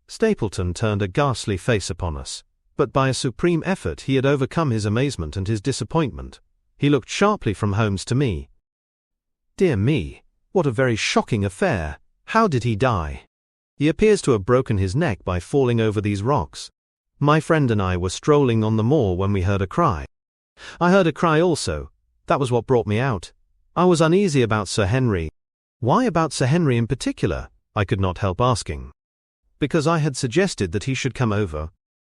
Stapleton turned a ghastly face upon us. But by a supreme effort he had overcome his amazement and his disappointment. He looked sharply from Holmes to me. "Dear me, what a very shocking affair! How did he die?" "He appears to have broken his neck by falling over these rocks. My friend and I were strolling on the moor when we heard a cry. I heard a cry also. That was what brought me out. I was uneasy about Sir Henry." "Why about Sir Henry in particular?" I could not help asking. "Because I had suggested that he should come over.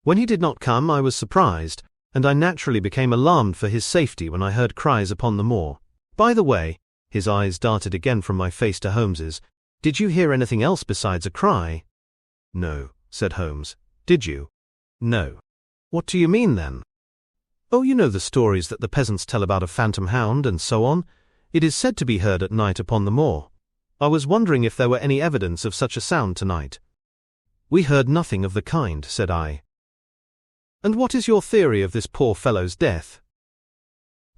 When he did not come, I was surprised, and I naturally became alarmed for his safety when I heard cries upon the moor. By the way," his eyes darted again from my face to Holmes's, "did you hear anything else besides a cry?" "No," said Holmes. "Did you?" "No." "What do you mean then?" "Oh, you know the stories that the peasants tell about a phantom hound and so on. It is said to be heard at night upon the moor. I was wondering if there were any evidence of such a sound tonight." "We heard nothing of the kind," said I. "And what is your theory of this poor fellow's death?"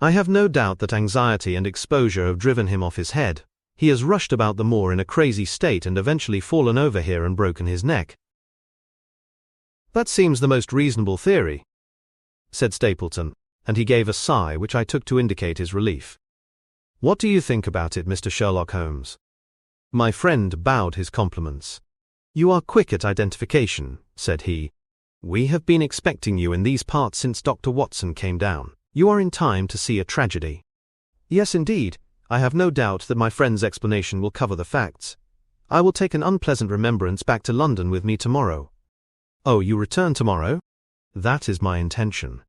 "I have no doubt that anxiety and exposure have driven him off his head. He has rushed about the moor in a crazy state and eventually fallen over here and broken his neck." "That seems the most reasonable theory," said Stapleton, and he gave a sigh which I took to indicate his relief. "What do you think about it, Mr. Sherlock Holmes?" My friend bowed his compliments. "You are quick at identification," said he. "We have been expecting you in these parts since Dr. Watson came down. You are in time to see a tragedy." "Yes, indeed. I have no doubt that my friend's explanation will cover the facts. I will take an unpleasant remembrance back to London with me tomorrow." "Oh, you return tomorrow?" "That is my intention."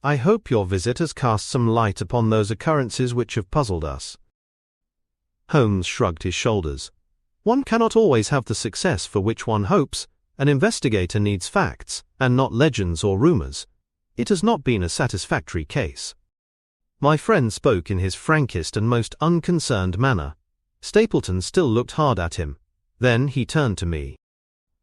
"I hope your visit has cast some light upon those occurrences which have puzzled us." Holmes shrugged his shoulders. "One cannot always have the success for which one hopes. An investigator needs facts, and not legends or rumors. It has not been a satisfactory case." My friend spoke in his frankest and most unconcerned manner. Stapleton still looked hard at him. Then he turned to me.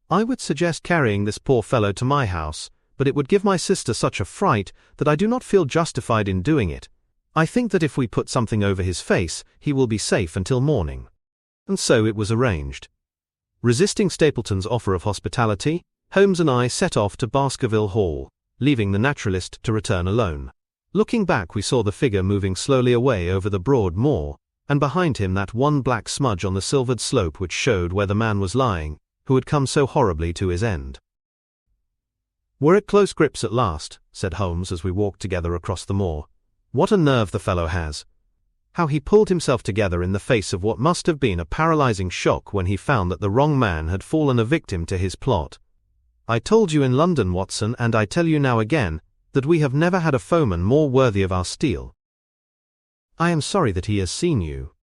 "I would suggest carrying this poor fellow to my house, but it would give my sister such a fright that I do not feel justified in doing it. I think that if we put something over his face, he will be safe until morning." And so it was arranged. Resisting Stapleton's offer of hospitality, Holmes and I set off to Baskerville Hall, leaving the naturalist to return alone. Looking back, we saw the figure moving slowly away over the broad moor, and behind him that one black smudge on the silvered slope which showed where the man was lying, who had come so horribly to his end. "We're at close grips at last," said Holmes as we walked together across the moor. "What a nerve the fellow has! How he pulled himself together in the face of what must have been a paralyzing shock when he found that the wrong man had fallen a victim to his plot. I told you in London, Watson, and I tell you now again, that we have never had a foeman more worthy of our steel." "I am sorry that he has seen you."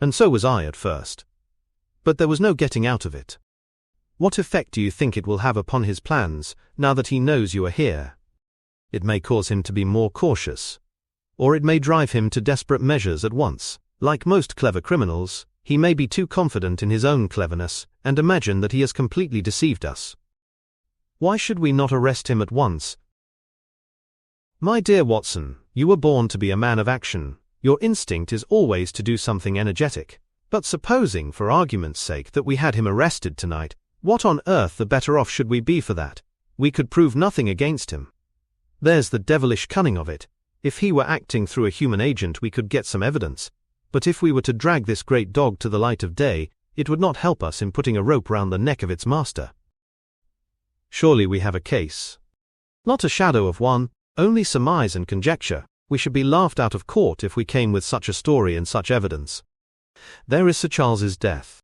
"And so was I at first. But there was no getting out of it. What effect do you think it will have upon his plans, now that he knows you are here? It may cause him to be more cautious, or it may drive him to desperate measures at once. Like most clever criminals, he may be too confident in his own cleverness, and imagine that he has completely deceived us. Why should we not arrest him at once?" "My dear Watson, you were born to be a man of action. Your instinct is always to do something energetic. But supposing, for argument's sake, that we had him arrested tonight, what on earth the better off should we be for that? We could prove nothing against him. There's the devilish cunning of it. If he were acting through a human agent, we could get some evidence. But if we were to drag this great dog to the light of day, it would not help us in putting a rope round the neck of its master." "Surely we have a case." "Not a shadow of one, only surmise and conjecture. We should be laughed out of court if we came with such a story and such evidence. There is Sir Charles's death.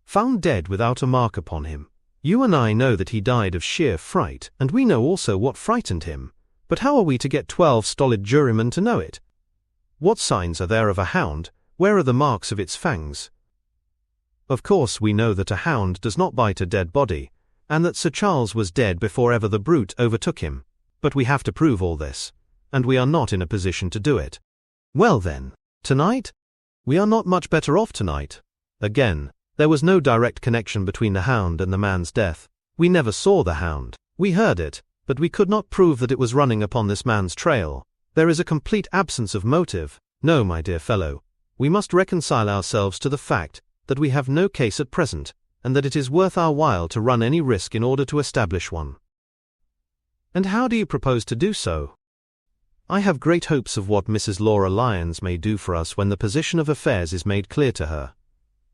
Found dead without a mark upon him. You and I know that he died of sheer fright, and we know also what frightened him. But how are we to get 12 stolid jurymen to know it? What signs are there of a hound? Where are the marks of its fangs? Of course we know that a hound does not bite a dead body, and that Sir Charles was dead before ever the brute overtook him. But we have to prove all this, and we are not in a position to do it." "Well then, tonight?" "We are not much better off tonight. Again, there was no direct connection between the hound and the man's death. We never saw the hound. We heard it, but we could not prove that it was running upon this man's trail. There is a complete absence of motive. No, my dear fellow, we must reconcile ourselves to the fact that we have no case at present, and that it is worth our while to run any risk in order to establish one. And how do you propose to do so? I have great hopes of what Mrs. Laura Lyons may do for us when the position of affairs is made clear to her.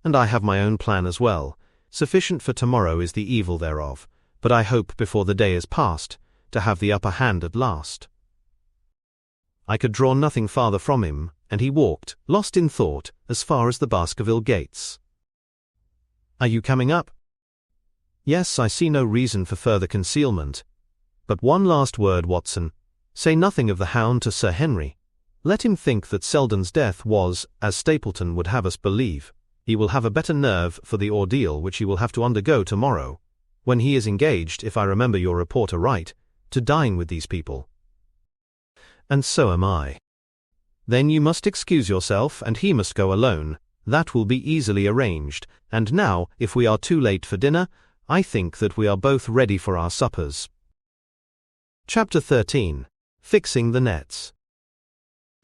And I have my own plan as well. Sufficient for tomorrow is the evil thereof, but I hope before the day is past, to have the upper hand at last. I could draw nothing farther from him, and he walked, lost in thought, as far as the Baskerville gates. Are you coming up? Yes, I see no reason for further concealment. But one last word, Watson. Say nothing of the Hound to Sir Henry. Let him think that Selden's death was, as Stapleton would have us believe. He will have a better nerve for the ordeal which he will have to undergo tomorrow, when he is engaged, if I remember your report aright, to dine with these people. And so am I. Then you must excuse yourself, and he must go alone. That will be easily arranged, and now, if we are too late for dinner, I think that we are both ready for our suppers. Chapter 13. Fixing the Nets.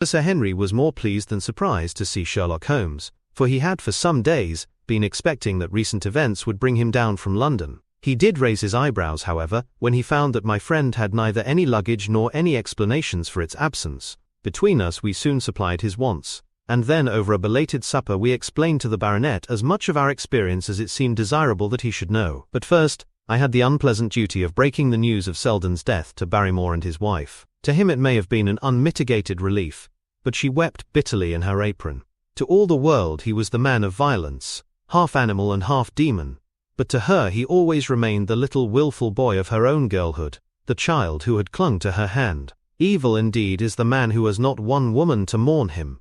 Sir Henry was more pleased than surprised to see Sherlock Holmes, for he had for some days been expecting that recent events would bring him down from London. He did raise his eyebrows, however, when he found that my friend had neither any luggage nor any explanations for its absence. Between us we soon supplied his wants, and then over a belated supper we explained to the baronet as much of our experience as it seemed desirable that he should know. But first, I had the unpleasant duty of breaking the news of Selden's death to Barrymore and his wife. To him it may have been an unmitigated relief, but she wept bitterly in her apron. To all the world he was the man of violence, half animal and half demon, but to her he always remained the little wilful boy of her own girlhood, the child who had clung to her hand. Evil indeed is the man who has not one woman to mourn him.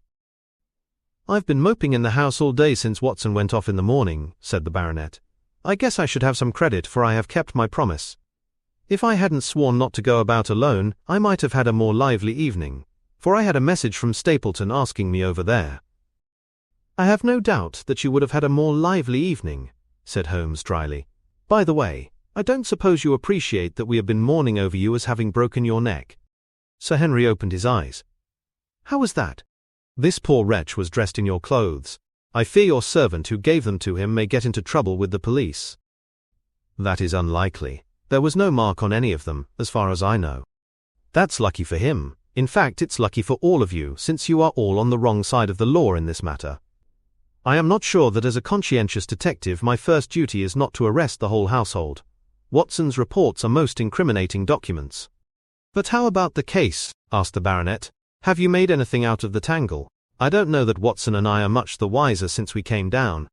I've been moping in the house all day since Watson went off in the morning, said the baronet. I guess I should have some credit, for I have kept my promise. If I hadn't sworn not to go about alone, I might have had a more lively evening, for I had a message from Stapleton asking me over there. I have no doubt that you would have had a more lively evening, said Holmes dryly. By the way, I don't suppose you appreciate that we have been mourning over you as having broken your neck. Sir Henry opened his eyes. How was that? This poor wretch was dressed in your clothes. I fear your servant who gave them to him may get into trouble with the police. That is unlikely. There was no mark on any of them, as far as I know. That's lucky for him. In fact, it's lucky for all of you, since you are all on the wrong side of the law in this matter. I am not sure that as a conscientious detective my first duty is not to arrest the whole household. Watson's reports are most incriminating documents. But how about the case? Asked the baronet. Have you made anything out of the tangle? I don't know that Watson and I are much the wiser since we came down.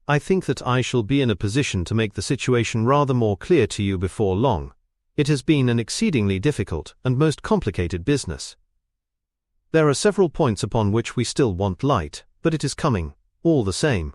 I think that I shall be in a position to make the situation rather more clear to you before long. It has been an exceedingly difficult and most complicated business. There are several points upon which we still want light, but it is coming, all the same.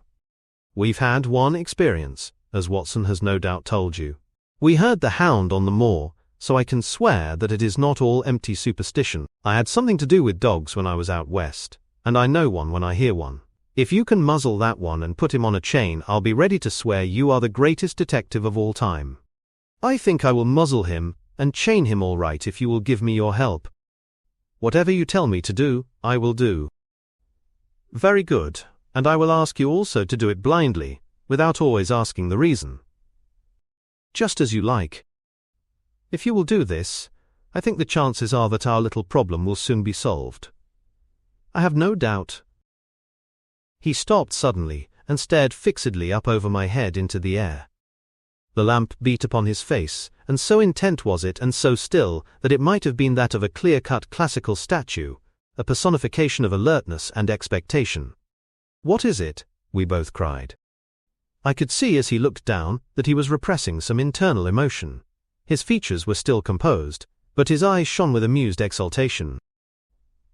We've had one experience, as Watson has no doubt told you. We heard the Hound on the moor, so I can swear that it is not all empty superstition. I had something to do with dogs when I was out west, and I know one when I hear one. If you can muzzle that one and put him on a chain, I'll be ready to swear you are the greatest detective of all time. I think I will muzzle him and chain him all right if you will give me your help. Whatever you tell me to do, I will do. Very good, and I will ask you also to do it blindly, without always asking the reason. Just as you like. If you will do this, I think the chances are that our little problem will soon be solved. I have no doubt. He stopped suddenly and stared fixedly up over my head into the air. The lamp beat upon his face, and so intent was it and so still that it might have been that of a clear-cut classical statue, a personification of alertness and expectation. What is it? We both cried. I could see as he looked down that he was repressing some internal emotion. His features were still composed, but his eyes shone with amused exultation.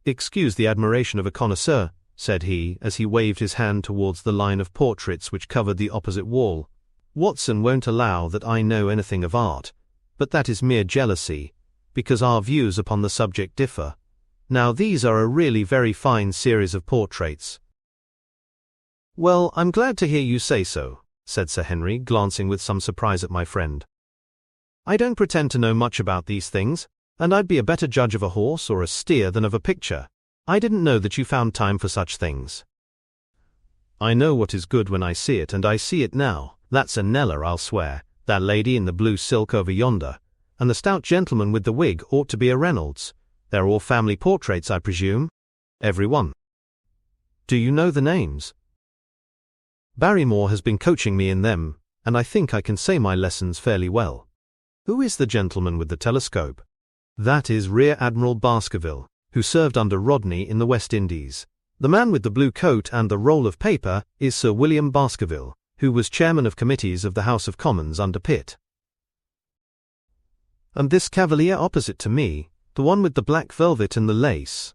Excuse the admiration of a connoisseur, said he, as he waved his hand towards the line of portraits which covered the opposite wall. Watson won't allow that I know anything of art, but that is mere jealousy, because our views upon the subject differ. Now these are a really very fine series of portraits. Well, I'm glad to hear you say so, said Sir Henry, glancing with some surprise at my friend. I don't pretend to know much about these things, and I'd be a better judge of a horse or a steer than of a picture. I didn't know that you found time for such things. I know what is good when I see it, and I see it now. That's a Nella, I'll swear, that lady in the blue silk over yonder. and the stout gentleman with the wig ought to be a Reynolds. They're all family portraits, I presume? Every one. Do you know the names? Barrymore has been coaching me in them, and I think I can say my lessons fairly well. Who is the gentleman with the telescope? That is Rear Admiral Baskerville, who served under Rodney in the West Indies. The man with the blue coat and the roll of paper is Sir William Baskerville, who was chairman of committees of the House of Commons under Pitt. And this cavalier opposite to me, the one with the black velvet and the lace.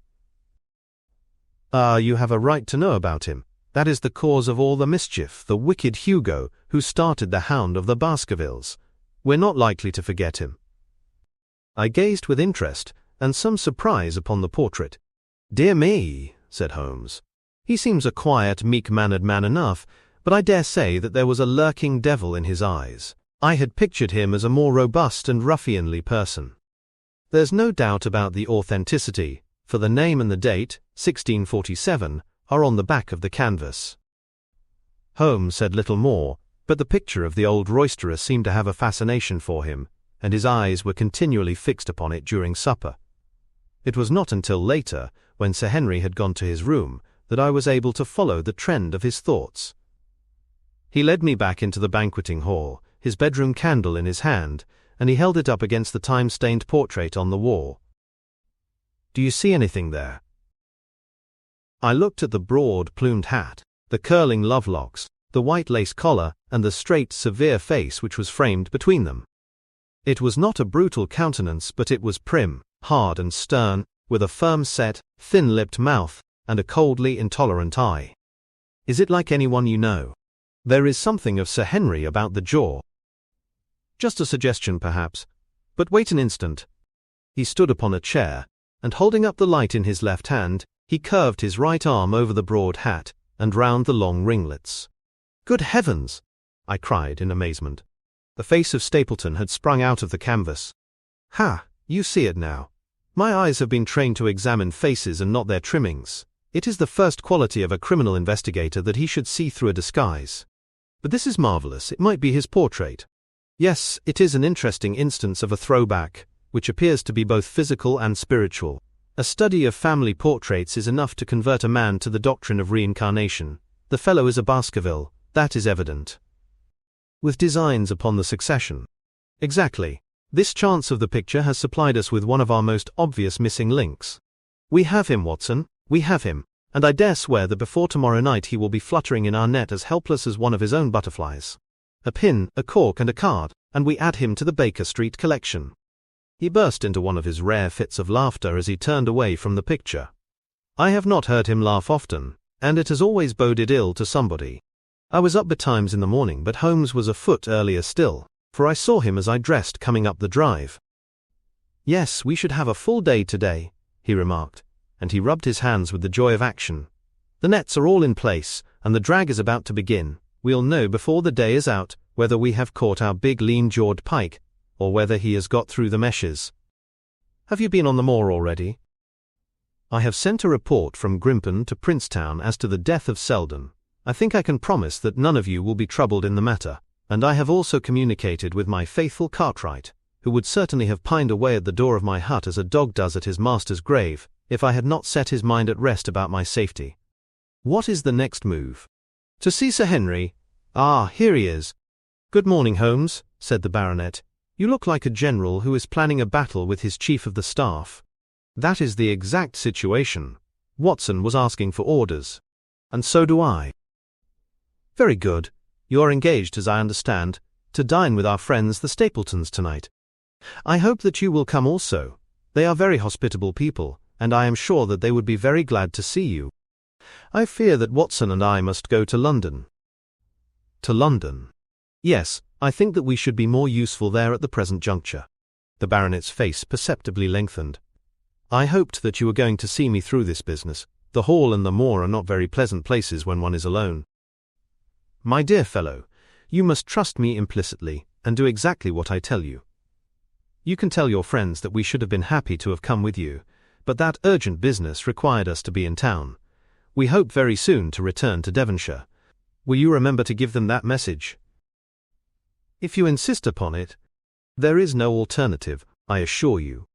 Ah, you have a right to know about him. That is the cause of all the mischief, the wicked Hugo, who started the Hound of the Baskervilles. We're not likely to forget him. I gazed with interest and some surprise upon the portrait. Dear me, said Holmes. He seems a quiet, meek-mannered man enough, but I dare say that there was a lurking devil in his eyes. I had pictured him as a more robust and ruffianly person. There's no doubt about the authenticity, for the name and the date, 1647, are on the back of the canvas. Holmes said little more, but the picture of the old roisterer seemed to have a fascination for him, and his eyes were continually fixed upon it during supper. It was not until later, when Sir Henry had gone to his room, that I was able to follow the trend of his thoughts. He led me back into the banqueting hall, his bedroom candle in his hand, and he held it up against the time-stained portrait on the wall. Do you see anything there? I looked at the broad, plumed hat, the curling lovelocks, the white lace collar, and the straight, severe face which was framed between them. It was not a brutal countenance, but it was prim, hard and stern, with a firm-set, thin-lipped mouth, and a coldly intolerant eye. Is it like anyone you know? There is something of Sir Henry about the jaw. Just a suggestion, perhaps. But wait an instant. He stood upon a chair, and holding up the light in his left hand, he curved his right arm over the broad hat, and round the long ringlets. Good heavens! I cried in amazement. The face of Stapleton had sprung out of the canvas. Ha! You see it now. My eyes have been trained to examine faces and not their trimmings. It is the first quality of a criminal investigator that he should see through a disguise. But this is marvelous. It might be his portrait. Yes, it is an interesting instance of a throwback, which appears to be both physical and spiritual. A study of family portraits is enough to convert a man to the doctrine of reincarnation. The fellow is a Baskerville, that is evident. With designs upon the succession. Exactly. This chance of the picture has supplied us with one of our most obvious missing links. We have him, Watson, we have him, and I dare swear that before tomorrow night he will be fluttering in our net as helpless as one of his own butterflies. A pin, a cork and a card, and we add him to the Baker Street collection. He burst into one of his rare fits of laughter as he turned away from the picture. I have not heard him laugh often, and it has always boded ill to somebody. I was up betimes in the morning, but Holmes was afoot earlier still, for I saw him as I dressed coming up the drive. Yes, we should have a full day today, he remarked, and he rubbed his hands with the joy of action. The nets are all in place, and the drag is about to begin. We'll know before the day is out whether we have caught our big lean-jawed pike, or whether he has got through the meshes. Have you been on the moor already? I have sent a report from Grimpen to Princetown as to the death of Selden. I think I can promise that none of you will be troubled in the matter, and I have also communicated with my faithful Cartwright, who would certainly have pined away at the door of my hut as a dog does at his master's grave, if I had not set his mind at rest about my safety. What is the next move? To see Sir Henry. Ah, here he is. Good morning, Holmes, said the baronet. You look like a general who is planning a battle with his chief of the staff. That is the exact situation. Watson was asking for orders. And so do I. Very good. You are engaged, as I understand, to dine with our friends the Stapletons tonight. I hope that you will come also. They are very hospitable people, and I am sure that they would be very glad to see you. I fear that Watson and I must go to London. To London? Yes, I think that we should be more useful there at the present juncture. The baronet's face perceptibly lengthened. I hoped that you were going to see me through this business. The hall and the moor are not very pleasant places when one is alone. My dear fellow, you must trust me implicitly, and do exactly what I tell you. You can tell your friends that we should have been happy to have come with you, but that urgent business required us to be in town. We hope very soon to return to Devonshire. Will you remember to give them that message? If you insist upon it. There is no alternative, I assure you."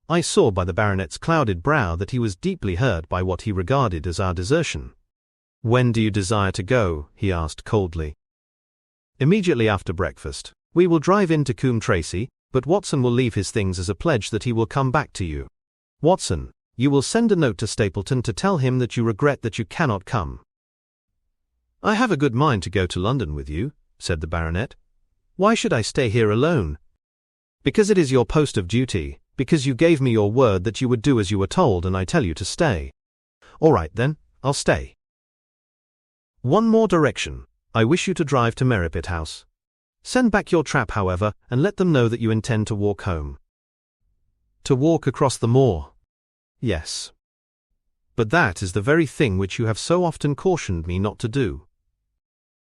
I saw by the baronet's clouded brow that he was deeply hurt by what he regarded as our desertion. "When do you desire to go?" he asked coldly. "Immediately after breakfast. We will drive into Coombe Tracey, but Watson will leave his things as a pledge that he will come back to you. Watson, you will send a note to Stapleton to tell him that you regret that you cannot come." "I have a good mind to go to London with you," said the baronet. "Why should I stay here alone?" "Because it is your post of duty, because you gave me your word that you would do as you were told, and I tell you to stay." "All right then, I'll stay." "One more direction. I wish you to drive to Merripit House. Send back your trap, however, and let them know that you intend to walk home." "To walk across the moor?" "Yes. But that is the very thing which you have so often cautioned me not to do.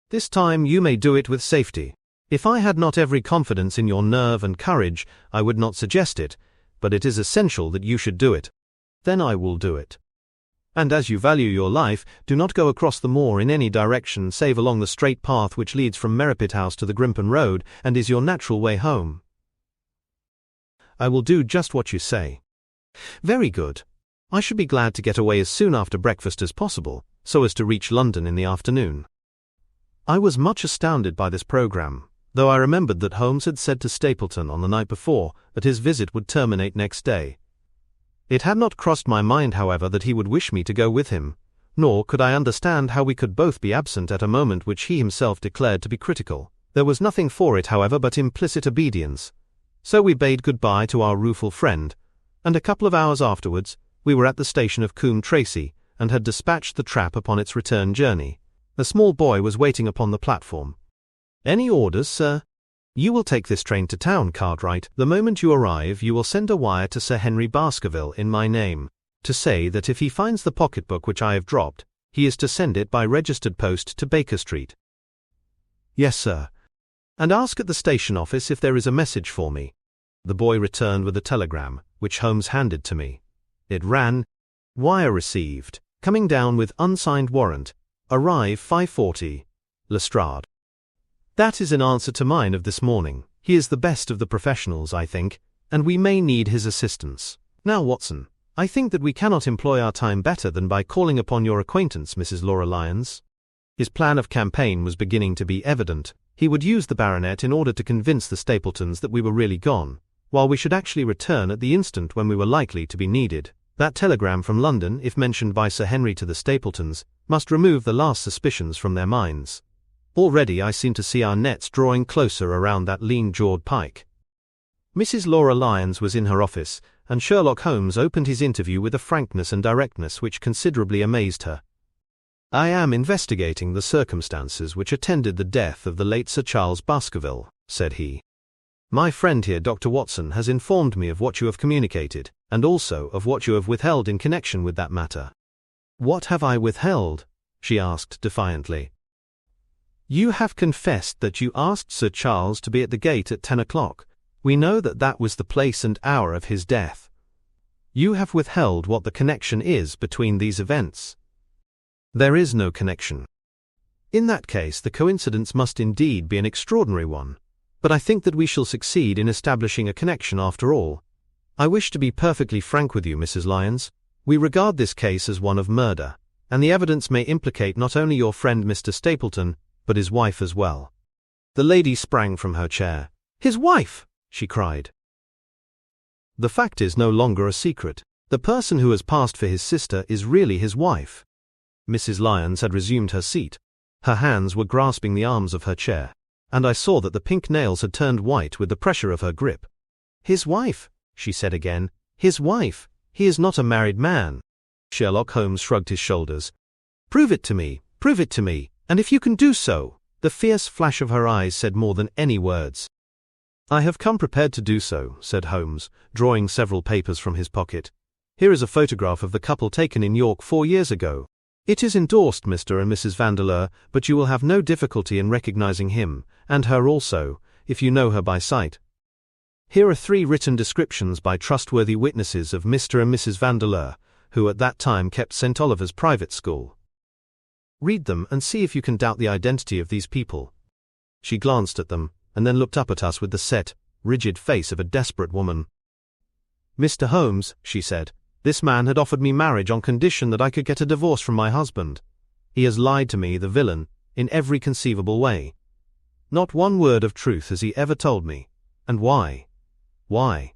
This time you may do it with safety. If I had not every confidence in your nerve and courage, I would not suggest it, but it is essential that you should do it. Then I will do it. And as you value your life, do not go across the moor in any direction save along the straight path which leads from Merripit House to the Grimpen Road and is your natural way home." "I will do just what you say." "Very good. I should be glad to get away as soon after breakfast as possible, so as to reach London in the afternoon." I was much astounded by this programme, though I remembered that Holmes had said to Stapleton on the night before that his visit would terminate next day. It had not crossed my mind, however, that he would wish me to go with him, nor could I understand how we could both be absent at a moment which he himself declared to be critical. There was nothing for it, however, but implicit obedience. So we bade good-bye to our rueful friend, and a couple of hours afterwards we were at the station of Coombe Tracey and had dispatched the trap upon its return journey. A small boy was waiting upon the platform. "Any orders, sir?" "You will take this train to town, Cartwright. The moment you arrive you will send a wire to Sir Henry Baskerville in my name, to say that if he finds the pocketbook which I have dropped, he is to send it by registered post to Baker Street." "Yes, sir." "And ask at the station office if there is a message for me." The boy returned with a telegram, which Holmes handed to me. It ran, "Wire received, coming down with unsigned warrant. Arrive 5:40, Lestrade." "That is in answer to mine of this morning. He is the best of the professionals, I think, and we may need his assistance. Now, Watson, I think that we cannot employ our time better than by calling upon your acquaintance, Mrs. Laura Lyons." His plan of campaign was beginning to be evident. He would use the baronet in order to convince the Stapletons that we were really gone, while we should actually return at the instant when we were likely to be needed. That telegram from London, if mentioned by Sir Henry to the Stapletons, must remove the last suspicions from their minds. Already I seem to see our nets drawing closer around that lean-jawed pike. Mrs. Laura Lyons was in her office, and Sherlock Holmes opened his interview with a frankness and directness which considerably amazed her. "I am investigating the circumstances which attended the death of the late Sir Charles Baskerville," said he. "My friend here, Dr. Watson, has informed me of what you have communicated, and also of what you have withheld in connection with that matter." "What have I withheld?" she asked defiantly. "You have confessed that you asked Sir Charles to be at the gate at 10 o'clock. We know that that was the place and hour of his death. You have withheld what the connection is between these events." "There is no connection." "In that case, the coincidence must indeed be an extraordinary one. But I think that we shall succeed in establishing a connection after all. I wish to be perfectly frank with you, Mrs. Lyons. We regard this case as one of murder, and the evidence may implicate not only your friend Mr. Stapleton, but his wife as well." The lady sprang from her chair. "His wife!" she cried. "The fact is no longer a secret. The person who has passed for his sister is really his wife." Mrs. Lyons had resumed her seat. Her hands were grasping the arms of her chair, and I saw that the pink nails had turned white with the pressure of her grip. "His wife," she said again. "His wife. He is not a married man." Sherlock Holmes shrugged his shoulders. "Prove it to me, and if you can do so," the fierce flash of her eyes said more than any words. "I have come prepared to do so," said Holmes, drawing several papers from his pocket. "Here is a photograph of the couple taken in York 4 years ago. It is endorsed Mr. and Mrs. Vandeleur, but you will have no difficulty in recognizing him, and her also, if you know her by sight. Here are 3 written descriptions by trustworthy witnesses of Mr. and Mrs. Vandeleur, who at that time kept St. Oliver's private school. Read them and see if you can doubt the identity of these people." She glanced at them, and then looked up at us with the set, rigid face of a desperate woman. "Mr. Holmes," she said, "this man had offered me marriage on condition that I could get a divorce from my husband. He has lied to me, the villain, in every conceivable way. Not one word of truth has he ever told me. And why? Why?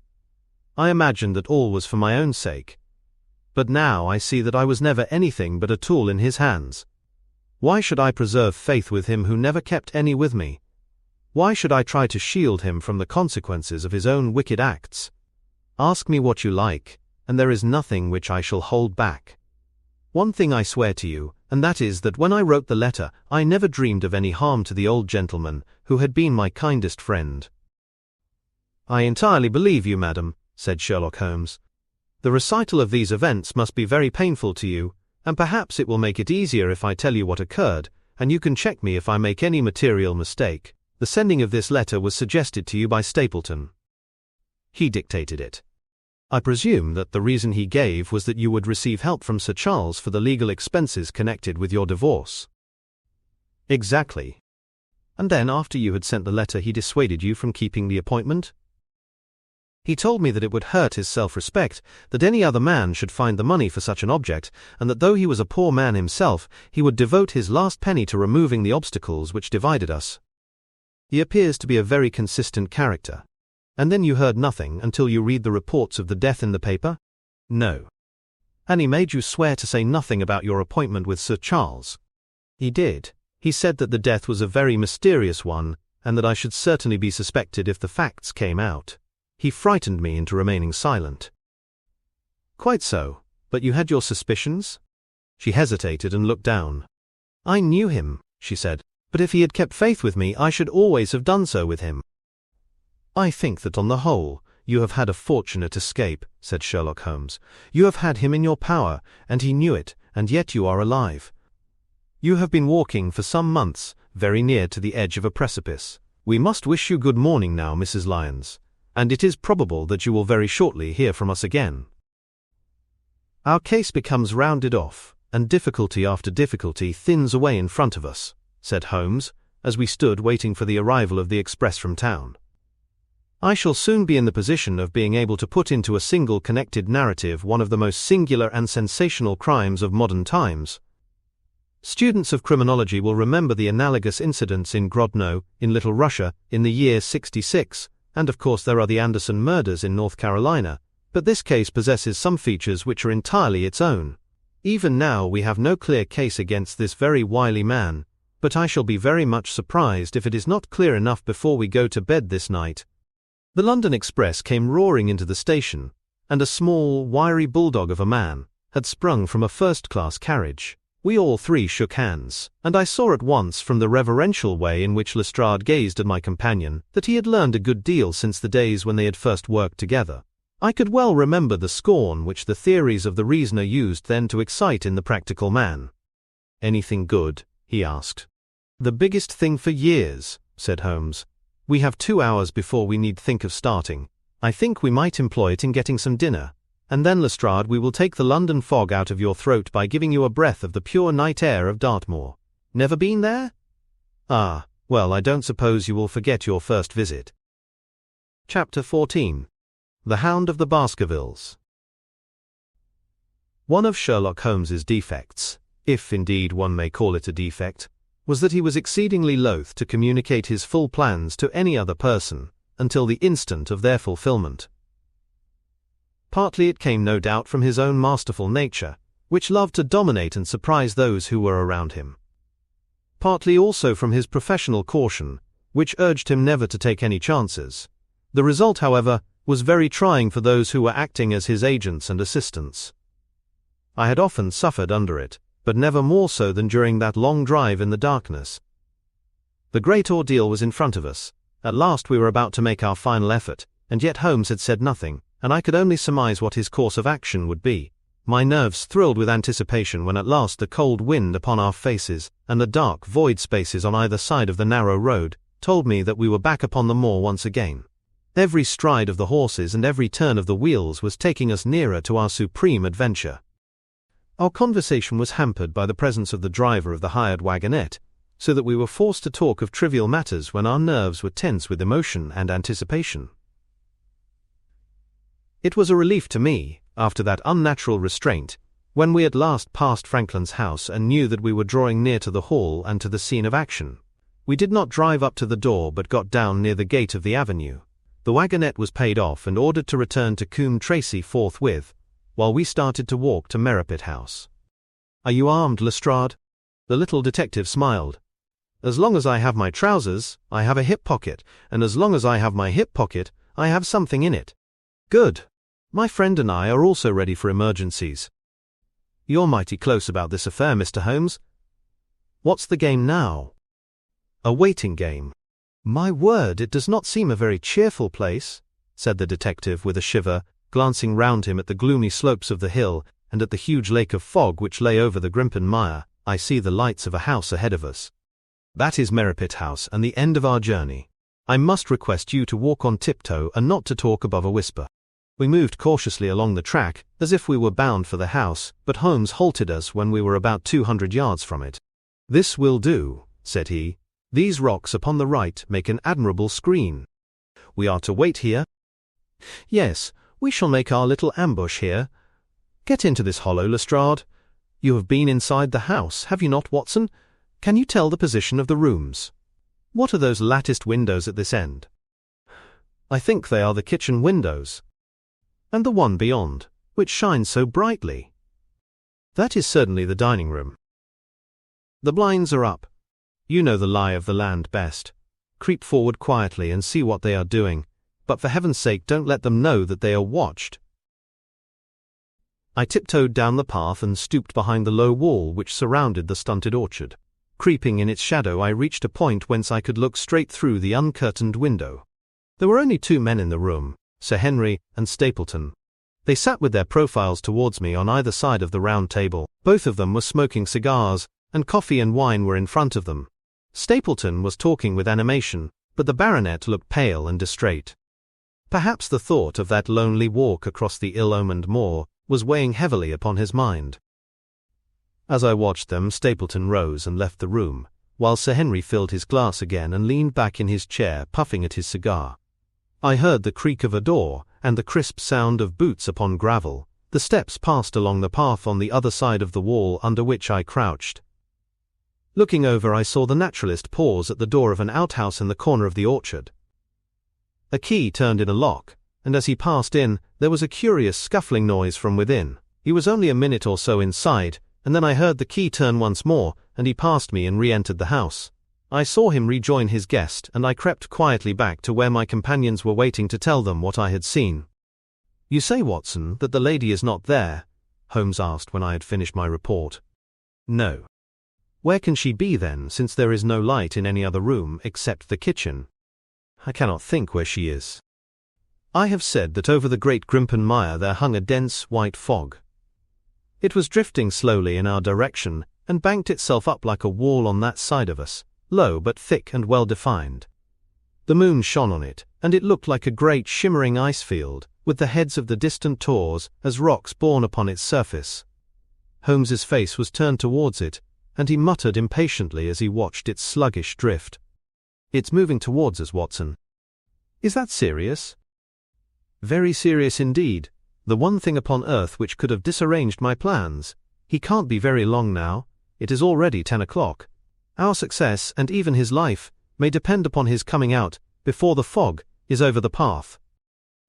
I imagined that all was for my own sake. But now I see that I was never anything but a tool in his hands. Why should I preserve faith with him who never kept any with me? Why should I try to shield him from the consequences of his own wicked acts? Ask me what you like, and there is nothing which I shall hold back. One thing I swear to you, and that is that when I wrote the letter, I never dreamed of any harm to the old gentleman, who had been my kindest friend." "I entirely believe you, madam," said Sherlock Holmes. "The recital of these events must be very painful to you, and perhaps it will make it easier if I tell you what occurred, and you can check me if I make any material mistake. The sending of this letter was suggested to you by Stapleton. He dictated it. I presume that the reason he gave was that you would receive help from Sir Charles for the legal expenses connected with your divorce." "Exactly. And then, after you had sent the letter, he dissuaded you from keeping the appointment?" "He told me that it would hurt his self-respect, that any other man should find the money for such an object, and that though he was a poor man himself, he would devote his last penny to removing the obstacles which divided us. He appears to be a very consistent character. And then you heard nothing until you read the reports of the death in the paper?" "No." "And he made you swear to say nothing about your appointment with Sir Charles?" "He did. He said that the death was a very mysterious one, and that I should certainly be suspected if the facts came out. He frightened me into remaining silent." "Quite so. But you had your suspicions?" She hesitated and looked down. "I knew him," she said, "but if he had kept faith with me, I should always have done so with him." "I think that on the whole, you have had a fortunate escape," said Sherlock Holmes. "You have had him in your power, and he knew it, and yet you are alive. You have been walking for some months, very near to the edge of a precipice. We must wish you good morning now, Mrs. Lyons, and it is probable that you will very shortly hear from us again. Our case becomes rounded off, and difficulty after difficulty thins away in front of us," said Holmes, as we stood waiting for the arrival of the express from town. "I shall soon be in the position of being able to put into a single connected narrative one of the most singular and sensational crimes of modern times. Students of criminology will remember the analogous incidents in Grodno, in Little Russia, in the year '66, and of course there are the Anderson murders in North Carolina, but this case possesses some features which are entirely its own. Even now we have no clear case against this very wily man, but I shall be very much surprised if it is not clear enough before we go to bed this night." The London Express came roaring into the station, and a small, wiry bulldog of a man had sprung from a first-class carriage. We all three shook hands, and I saw at once from the reverential way in which Lestrade gazed at my companion that he had learned a good deal since the days when they had first worked together. I could well remember the scorn which the theories of the reasoner used then to excite in the practical man. "Anything good?" he asked. "The biggest thing for years," said Holmes. "We have 2 hours before we need think of starting. I think we might employ it in getting some dinner. And then, Lestrade, we will take the London fog out of your throat by giving you a breath of the pure night air of Dartmoor. Never been there? Ah, well, I don't suppose you will forget your first visit." Chapter 14. The Hound of the Baskervilles. One of Sherlock Holmes's defects, if indeed one may call it a defect, was that he was exceedingly loath to communicate his full plans to any other person, until the instant of their fulfillment. Partly it came no doubt from his own masterful nature, which loved to dominate and surprise those who were around him. Partly also from his professional caution, which urged him never to take any chances. The result, however, was very trying for those who were acting as his agents and assistants. I had often suffered under it, but never more so than during that long drive in the darkness. The great ordeal was in front of us. At last we were about to make our final effort, and yet Holmes had said nothing, and I could only surmise what his course of action would be. My nerves thrilled with anticipation when at last the cold wind upon our faces, and the dark void spaces on either side of the narrow road, told me that we were back upon the moor once again. Every stride of the horses and every turn of the wheels was taking us nearer to our supreme adventure. Our conversation was hampered by the presence of the driver of the hired wagonette, so that we were forced to talk of trivial matters when our nerves were tense with emotion and anticipation. It was a relief to me, after that unnatural restraint, when we at last passed Franklin's house and knew that we were drawing near to the hall and to the scene of action. We did not drive up to the door but got down near the gate of the avenue. The wagonette was paid off and ordered to return to Coombe Tracy forthwith, while we started to walk to Merripit House. "Are you armed, Lestrade?" The little detective smiled. "As long as I have my trousers, I have a hip pocket, and as long as I have my hip pocket, I have something in it." "Good. My friend and I are also ready for emergencies." "You're mighty close about this affair, Mr. Holmes. What's the game now?" "A waiting game." "My word, it does not seem a very cheerful place," said the detective with a shiver, glancing round him at the gloomy slopes of the hill and at the huge lake of fog which lay over the Grimpen Mire. "I see the lights of a house ahead of us. That is Merripit House and the end of our journey. I must request you to walk on tiptoe and not to talk above a whisper." We moved cautiously along the track, as if we were bound for the house, but Holmes halted us when we were about 200 yards from it. "This will do," said he. "These rocks upon the right make an admirable screen. We are to wait here?" "Yes, we shall make our little ambush here. Get into this hollow, Lestrade. You have been inside the house, have you not, Watson? Can you tell the position of the rooms? What are those latticed windows at this end?" "I think they are the kitchen windows." "And the one beyond, which shines so brightly?" "That is certainly the dining room." "The blinds are up. You know the lie of the land best. Creep forward quietly and see what they are doing, but for heaven's sake don't let them know that they are watched." I tiptoed down the path and stooped behind the low wall which surrounded the stunted orchard. Creeping in its shadow, I reached a point whence I could look straight through the uncurtained window. There were only 2 men in the room, Sir Henry and Stapleton. They sat with their profiles towards me on either side of the round table. Both of them were smoking cigars, and coffee and wine were in front of them. Stapleton was talking with animation, but the baronet looked pale and distrait. Perhaps the thought of that lonely walk across the ill-omened moor was weighing heavily upon his mind. As I watched them, Stapleton rose and left the room, while Sir Henry filled his glass again and leaned back in his chair, puffing at his cigar. I heard the creak of a door, and the crisp sound of boots upon gravel. The steps passed along the path on the other side of the wall under which I crouched. Looking over, I saw the naturalist pause at the door of an outhouse in the corner of the orchard. A key turned in a lock, and as he passed in, there was a curious scuffling noise from within. He was only a minute or so inside, and then I heard the key turn once more, and he passed me and re-entered the house. I saw him rejoin his guest, and I crept quietly back to where my companions were waiting to tell them what I had seen. "You say, Watson, that the lady is not there?" Holmes asked when I had finished my report. "No." "Where can she be then, since there is no light in any other room except the kitchen?" "I cannot think where she is." I have said that over the great Grimpen Mire there hung a dense white fog. It was drifting slowly in our direction, and banked itself up like a wall on that side of us, low but thick and well-defined. The moon shone on it, and it looked like a great shimmering ice field, with the heads of the distant tors as rocks borne upon its surface. Holmes's face was turned towards it, and he muttered impatiently as he watched its sluggish drift. "It's moving towards us, Watson." "Is that serious?" "Very serious indeed. The one thing upon earth which could have disarranged my plans. He can't be very long now. It is already 10 o'clock. Our success, and even his life, may depend upon his coming out, before the fog is over the path."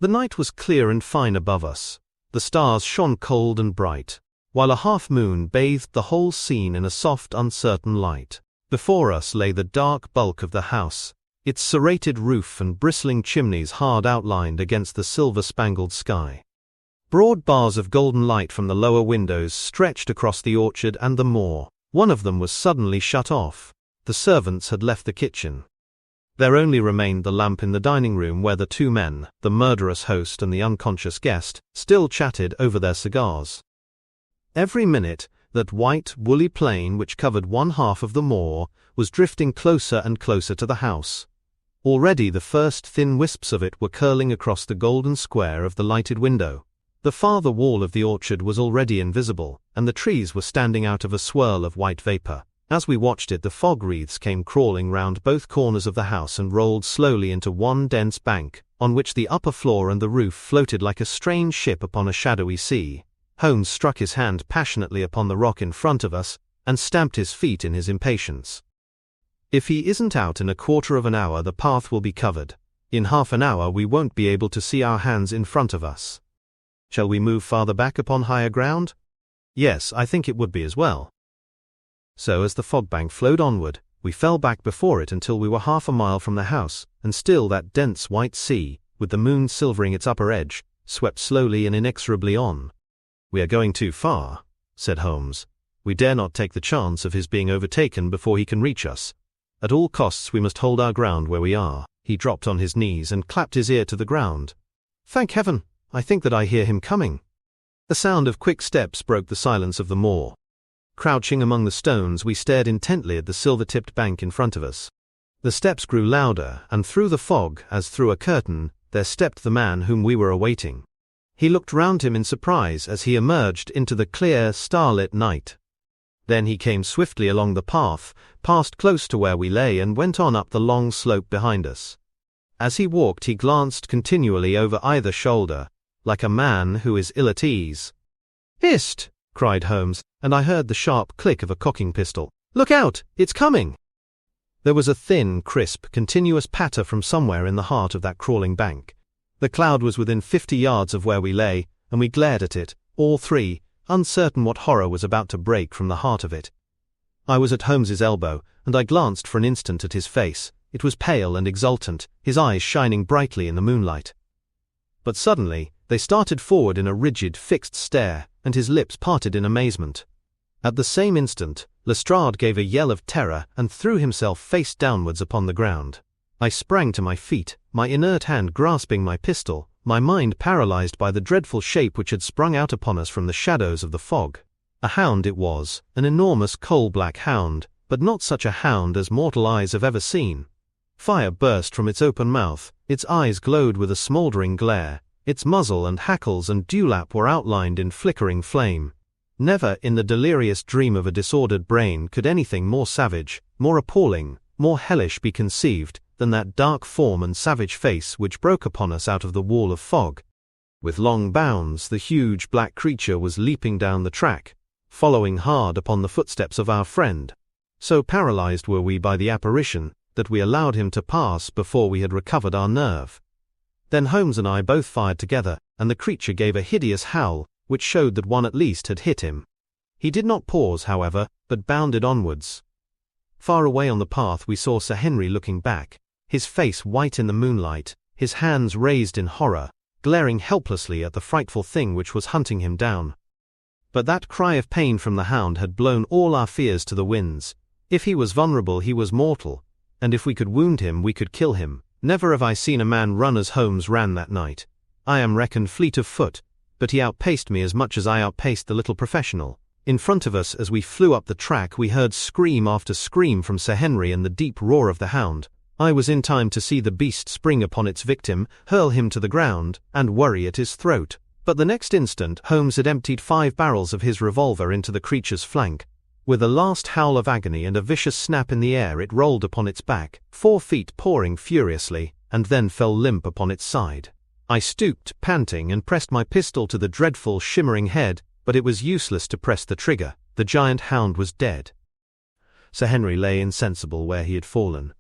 The night was clear and fine above us. The stars shone cold and bright, while a half-moon bathed the whole scene in a soft, uncertain light. Before us lay the dark bulk of the house, its serrated roof and bristling chimneys hard outlined against the silver-spangled sky. Broad bars of golden light from the lower windows stretched across the orchard and the moor. One of them was suddenly shut off. The servants had left the kitchen. There only remained the lamp in the dining room, where the 2 men, the murderous host and the unconscious guest, still chatted over their cigars. Every minute, that white, woolly plain which covered one half of the moor was drifting closer and closer to the house. Already the first thin wisps of it were curling across the golden square of the lighted window. The farther wall of the orchard was already invisible, and the trees were standing out of a swirl of white vapor. As we watched it, the fog wreaths came crawling round both corners of the house and rolled slowly into one dense bank, on which the upper floor and the roof floated like a strange ship upon a shadowy sea. Holmes struck his hand passionately upon the rock in front of us, and stamped his feet in his impatience. "If he isn't out in a quarter of an hour, the path will be covered. In half an hour we won't be able to see our hands in front of us. Shall we move farther back upon higher ground?" "Yes, I think it would be as well." So as the fog bank flowed onward, we fell back before it until we were half a mile from the house, and still that dense white sea, with the moon silvering its upper edge, swept slowly and inexorably on. "We are going too far," said Holmes. "We dare not take the chance of his being overtaken before he can reach us. At all costs we must hold our ground where we are." He dropped on his knees and clapped his ear to the ground. "Thank heaven, I think that I hear him coming." The sound of quick steps broke the silence of the moor. Crouching among the stones, we stared intently at the silver-tipped bank in front of us. The steps grew louder, and through the fog, as through a curtain, there stepped the man whom we were awaiting. He looked round him in surprise as he emerged into the clear, starlit night. Then he came swiftly along the path, passed close to where we lay, and went on up the long slope behind us. As he walked, he glanced continually over either shoulder, like a man who is ill at ease. "Hist!" cried Holmes, and I heard the sharp click of a cocking pistol. "Look out! It's coming!" There was a thin, crisp, continuous patter from somewhere in the heart of that crawling bank. The cloud was within 50 yards of where we lay, and we glared at it, all three, uncertain what horror was about to break from the heart of it. I was at Holmes's elbow, and I glanced for an instant at his face. It was pale and exultant, his eyes shining brightly in the moonlight. But suddenly, they started forward in a rigid, fixed stare, and his lips parted in amazement. At the same instant, Lestrade gave a yell of terror and threw himself face downwards upon the ground. I sprang to my feet, my inert hand grasping my pistol, my mind paralyzed by the dreadful shape which had sprung out upon us from the shadows of the fog. A hound it was, an enormous coal-black hound, but not such a hound as mortal eyes have ever seen. Fire burst from its open mouth, its eyes glowed with a smouldering glare, its muzzle and hackles and dewlap were outlined in flickering flame. Never in the delirious dream of a disordered brain could anything more savage, more appalling, more hellish be conceived than that dark form and savage face which broke upon us out of the wall of fog. With long bounds, the huge black creature was leaping down the track, following hard upon the footsteps of our friend. So paralyzed were we by the apparition that we allowed him to pass before we had recovered our nerve. Then Holmes and I both fired together, and the creature gave a hideous howl, which showed that one at least had hit him. He did not pause, however, but bounded onwards. Far away on the path we saw Sir Henry looking back, his face white in the moonlight, his hands raised in horror, glaring helplessly at the frightful thing which was hunting him down. But that cry of pain from the hound had blown all our fears to the winds. If he was vulnerable, he was mortal, and if we could wound him, we could kill him. Never have I seen a man run as Holmes ran that night. I am reckoned fleet of foot, but he outpaced me as much as I outpaced the little professional. In front of us, as we flew up the track, we heard scream after scream from Sir Henry and the deep roar of the hound. I was in time to see the beast spring upon its victim, hurl him to the ground, and worry at his throat. But the next instant, Holmes had emptied 5 barrels of his revolver into the creature's flank. With a last howl of agony and a vicious snap in the air, it rolled upon its back, 4 feet pawing furiously, and then fell limp upon its side. I stooped, panting, and pressed my pistol to the dreadful, shimmering head, but it was useless to press the trigger. The giant hound was dead. Sir Henry lay insensible where he had fallen.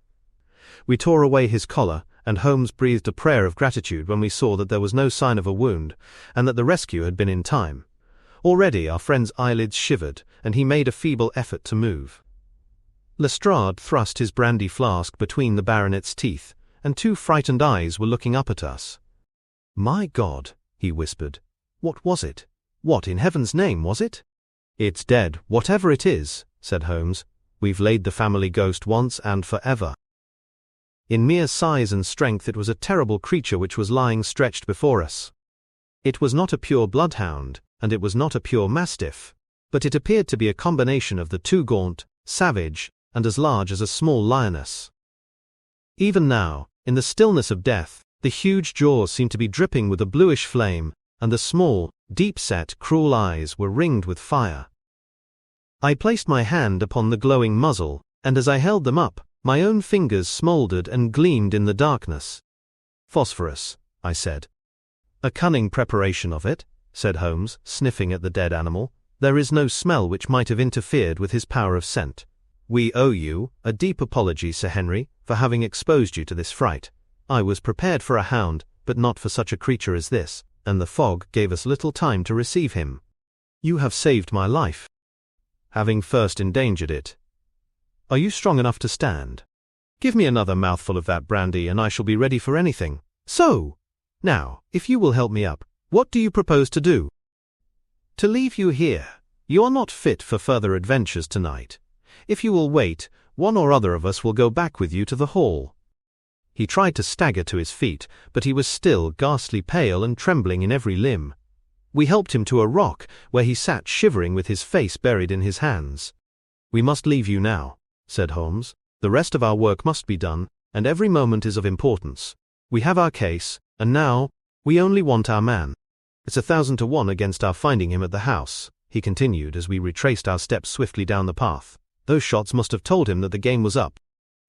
We tore away his collar, and Holmes breathed a prayer of gratitude when we saw that there was no sign of a wound, and that the rescue had been in time. Already our friend's eyelids shivered, and he made a feeble effort to move. Lestrade thrust his brandy flask between the baronet's teeth, and 2 frightened eyes were looking up at us. "My God," he whispered. "What was it? What in heaven's name was it?" "It's dead, whatever it is," said Holmes. "We've laid the family ghost once and forever." In mere size and strength it was a terrible creature which was lying stretched before us. It was not a pure bloodhound, and it was not a pure mastiff, but it appeared to be a combination of the two, gaunt, savage, and as large as a small lioness. Even now, in the stillness of death, the huge jaws seemed to be dripping with a bluish flame, and the small, deep-set, cruel eyes were ringed with fire. I placed my hand upon the glowing muzzle, and as I held them up, my own fingers smouldered and gleamed in the darkness. "Phosphorus," I said. "A cunning preparation of it," said Holmes, sniffing at the dead animal. "There is no smell which might have interfered with his power of scent. We owe you a deep apology, Sir Henry, for having exposed you to this fright. I was prepared for a hound, but not for such a creature as this, and the fog gave us little time to receive him. You have saved my life, having first endangered it. Are you strong enough to stand? Give me another mouthful of that brandy and I shall be ready for anything. So! Now, if you will help me up, what do you propose to do?" "To leave you here. You are not fit for further adventures tonight. If you will wait, one or other of us will go back with you to the hall." He tried to stagger to his feet, but he was still ghastly pale and trembling in every limb. We helped him to a rock, where he sat shivering with his face buried in his hands. "We must leave you now," said Holmes. "The rest of our work must be done, and every moment is of importance. We have our case, and now, we only want our man. It's 1,000 to 1 against our finding him at the house," he continued as we retraced our steps swiftly down the path. "Those shots must have told him that the game was up.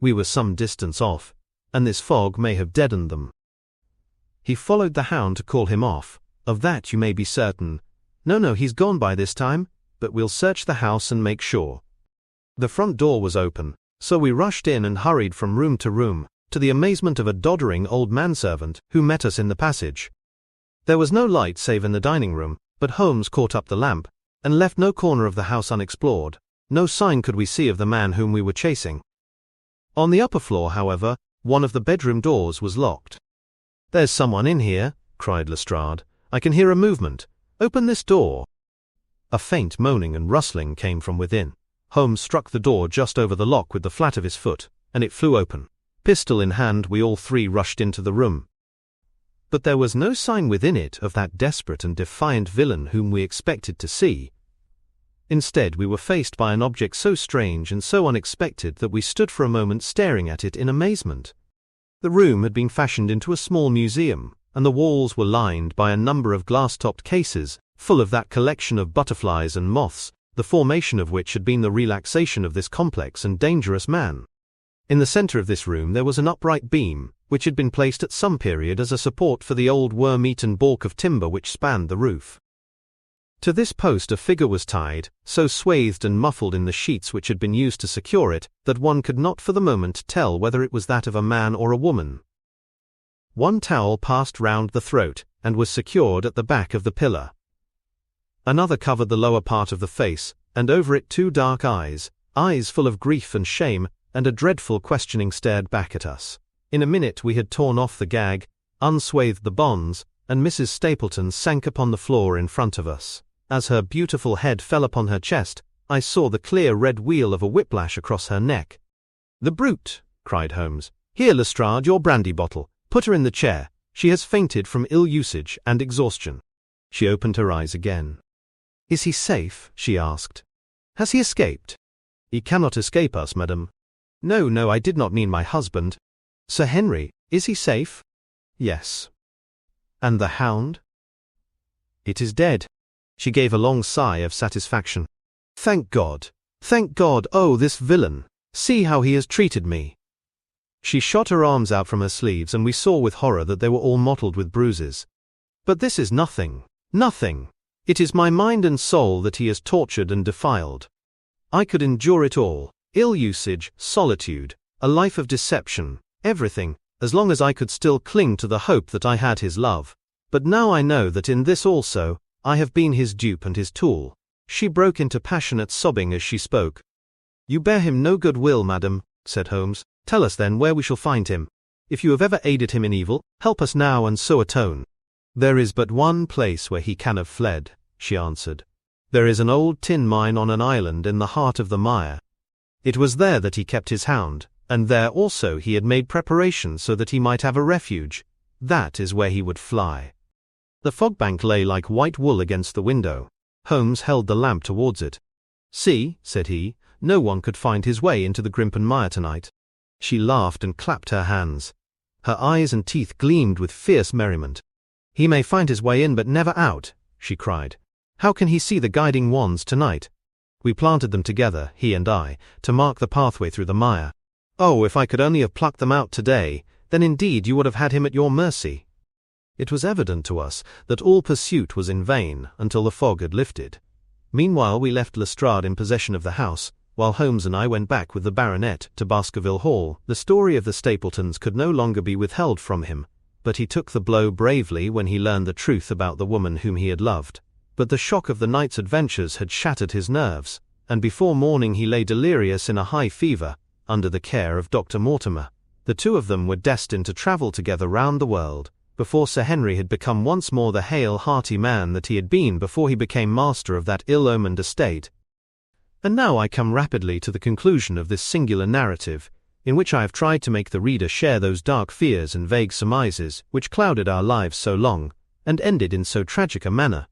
We were some distance off, and this fog may have deadened them. He followed the hound to call him off. Of that you may be certain. No, he's gone by this time, but we'll search the house and make sure." The front door was open, so we rushed in and hurried from room to room, to the amazement of a doddering old manservant who met us in the passage. There was no light save in the dining room, but Holmes caught up the lamp, and left no corner of the house unexplored. No sign could we see of the man whom we were chasing. On the upper floor, however, one of the bedroom doors was locked. "There's someone in here," cried Lestrade. "I can hear a movement. Open this door." A faint moaning and rustling came from within. Holmes struck the door just over the lock with the flat of his foot, and it flew open. Pistol in hand, we all three rushed into the room. But there was no sign within it of that desperate and defiant villain whom we expected to see. Instead, we were faced by an object so strange and so unexpected that we stood for a moment staring at it in amazement. The room had been fashioned into a small museum, and the walls were lined by a number of glass-topped cases, full of that collection of butterflies and moths, the formation of which had been the relaxation of this complex and dangerous man. In the center of this room there was an upright beam, which had been placed at some period as a support for the old worm-eaten balk of timber which spanned the roof. To this post a figure was tied, so swathed and muffled in the sheets which had been used to secure it, that one could not for the moment tell whether it was that of a man or a woman. One towel passed round the throat, and was secured at the back of the pillar. Another covered the lower part of the face, and over it 2 dark eyes full of grief and shame, and a dreadful questioning stared back at us. In a minute we had torn off the gag, unswathed the bonds, and Mrs. Stapleton sank upon the floor in front of us. As her beautiful head fell upon her chest, I saw the clear red wheal of a whiplash across her neck. "The brute!" cried Holmes. "Here, Lestrade, your brandy bottle. Put her in the chair. She has fainted from ill usage and exhaustion." She opened her eyes again. "Is he safe?" she asked. "Has he escaped?" "He cannot escape us, madam." No, I did not mean my husband." "Sir Henry, is he safe?" "Yes." "And the hound?" "It is dead." She gave a long sigh of satisfaction. Thank God! Thank God! Oh, this villain! See how he has treated me!" She shot her arms out from her sleeves, and we saw with horror that they were all mottled with bruises. "But this is nothing. Nothing! It is my mind and soul that he has tortured and defiled. I could endure it all. Ill usage, solitude, a life of deception, everything, as long as I could still cling to the hope that I had his love. But now I know that in this also, I have been his dupe and his tool." She broke into passionate sobbing as she spoke. "You bear him no good will, madam," said Holmes. "Tell us then where we shall find him. If you have ever aided him in evil, help us now and so atone." "There is but one place where he can have fled," she answered. "There is an old tin mine on an island in the heart of the mire. It was there that he kept his hound, and there also he had made preparations so that he might have a refuge. That is where he would fly." The fogbank lay like white wool against the window. Holmes held the lamp towards it. "See," said he, "no one could find his way into the Grimpen Mire tonight." She laughed and clapped her hands. Her eyes and teeth gleamed with fierce merriment. "He may find his way in but never out," she cried. "How can he see the guiding wands tonight? We planted them together, he and I, to mark the pathway through the mire. Oh, if I could only have plucked them out today, then indeed you would have had him at your mercy. It was evident to us that all pursuit was in vain until the fog had lifted. Meanwhile we left Lestrade in possession of the house, while Holmes and I went back with the baronet to Baskerville Hall. The story of the Stapletons could no longer be withheld from him, but he took the blow bravely when he learned the truth about the woman whom he had loved. But the shock of the night's adventures had shattered his nerves, and before morning he lay delirious in a high fever, under the care of Dr. Mortimer. The two of them were destined to travel together round the world, before Sir Henry had become once more the hale, hearty man that he had been before he became master of that ill-omened estate. And now I come rapidly to the conclusion of this singular narrative, in which I have tried to make the reader share those dark fears and vague surmises which clouded our lives so long, and ended in so tragic a manner.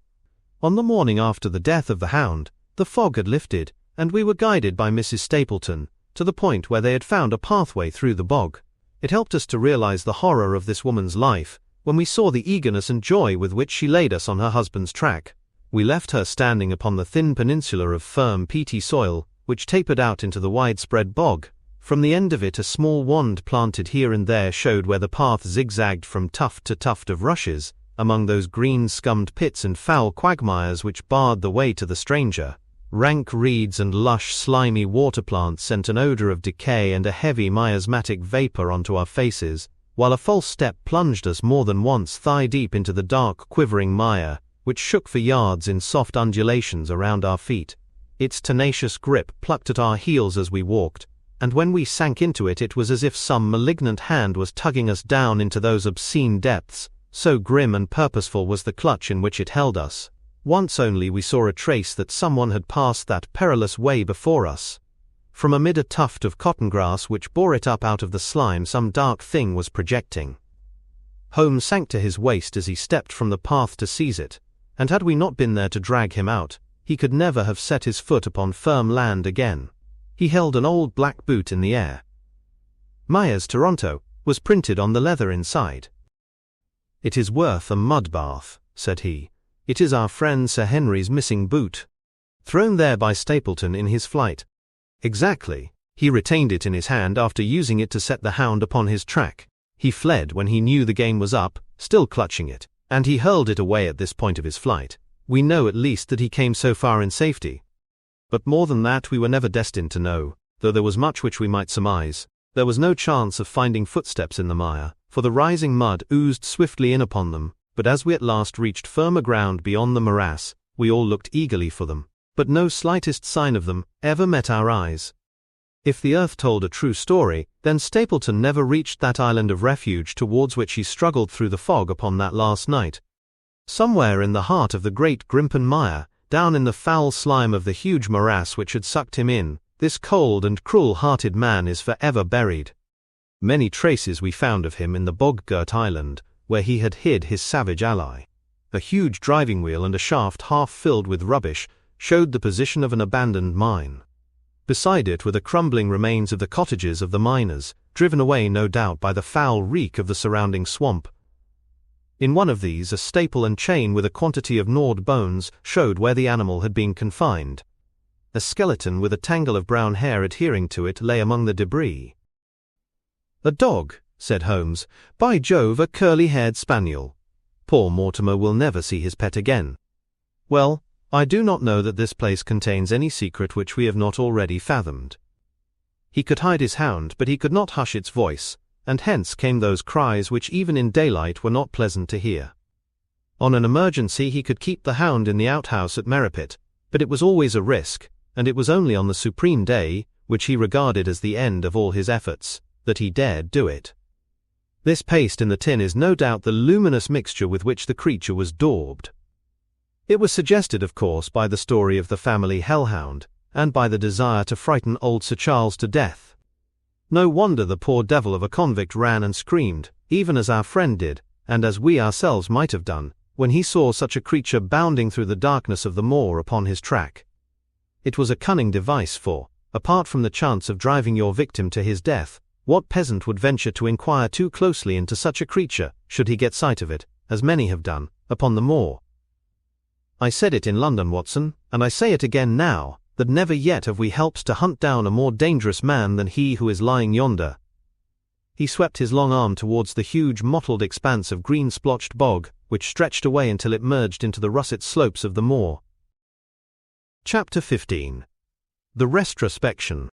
On the morning after the death of the Hound, the fog had lifted, and we were guided by Mrs. Stapleton to the point where they had found a pathway through the bog. It helped us to realize the horror of this woman's life, when we saw the eagerness and joy with which she laid us on her husband's track. We left her standing upon the thin peninsula of firm, peaty soil, which tapered out into the widespread bog. From the end of it a small wand planted here and there showed where the path zigzagged from tuft to tuft of rushes, among those green scummed pits and foul quagmires which barred the way to the stranger. Rank reeds and lush, slimy water plants sent an odor of decay and a heavy miasmatic vapor onto our faces, while a false step plunged us more than once thigh-deep into the dark, quivering mire, which shook for yards in soft undulations around our feet. Its tenacious grip plucked at our heels as we walked, and when we sank into it, it was as if some malignant hand was tugging us down into those obscene depths, so grim and purposeful was the clutch in which it held us. Once only we saw a trace that someone had passed that perilous way before us. From amid a tuft of cotton grass which bore it up out of the slime, some dark thing was projecting. Holmes sank to his waist as he stepped from the path to seize it, and had we not been there to drag him out, he could never have set his foot upon firm land again. He held an old black boot in the air. Myers, Toronto, was printed on the leather inside. "It is worth a mud bath," said he. "It is our friend Sir Henry's missing boot. Thrown there by Stapleton in his flight." "Exactly. He retained it in his hand after using it to set the Hound upon his track. He fled when he knew the game was up, still clutching it, and he hurled it away at this point of his flight. We know at least that he came so far in safety. But more than that we were never destined to know, though there was much which we might surmise. There was no chance of finding footsteps in the mire, for the rising mud oozed swiftly in upon them, but as we at last reached firmer ground beyond the morass, we all looked eagerly for them, but no slightest sign of them ever met our eyes. If the earth told a true story, then Stapleton never reached that island of refuge towards which he struggled through the fog upon that last night. Somewhere in the heart of the great Grimpen mire, down in the foul slime of the huge morass which had sucked him in, this cold and cruel-hearted man is forever buried. Many traces we found of him in the bog-girt island, where he had hid his savage ally. A huge driving wheel and a shaft half filled with rubbish showed the position of an abandoned mine. Beside it were the crumbling remains of the cottages of the miners, driven away no doubt by the foul reek of the surrounding swamp. In one of these a staple and chain with a quantity of gnawed bones showed where the animal had been confined. A skeleton with a tangle of brown hair adhering to it lay among the debris. "A dog," said Holmes. "By Jove, a curly-haired spaniel. Poor Mortimer will never see his pet again. Well, I do not know that this place contains any secret which we have not already fathomed." He could hide his hound, but he could not hush its voice, and hence came those cries which even in daylight were not pleasant to hear. On an emergency he could keep the Hound in the outhouse at Merripit, but it was always a risk, and it was only on the supreme day, which he regarded as the end of all his efforts, that he dared do it. This paste in the tin is no doubt the luminous mixture with which the creature was daubed. It was suggested, of course, by the story of the family hellhound, and by the desire to frighten old Sir Charles to death. No wonder the poor devil of a convict ran and screamed, even as our friend did, and as we ourselves might have done, when he saw such a creature bounding through the darkness of the moor upon his track. It was a cunning device, for, apart from the chance of driving your victim to his death, what peasant would venture to inquire too closely into such a creature, should he get sight of it, as many have done, upon the moor? I said it in London, Watson, and I say it again now, that never yet have we helped to hunt down a more dangerous man than he who is lying yonder." He swept his long arm towards the huge mottled expanse of green-splotched bog, which stretched away until it merged into the russet slopes of the moor. Chapter 15. The Retrospection.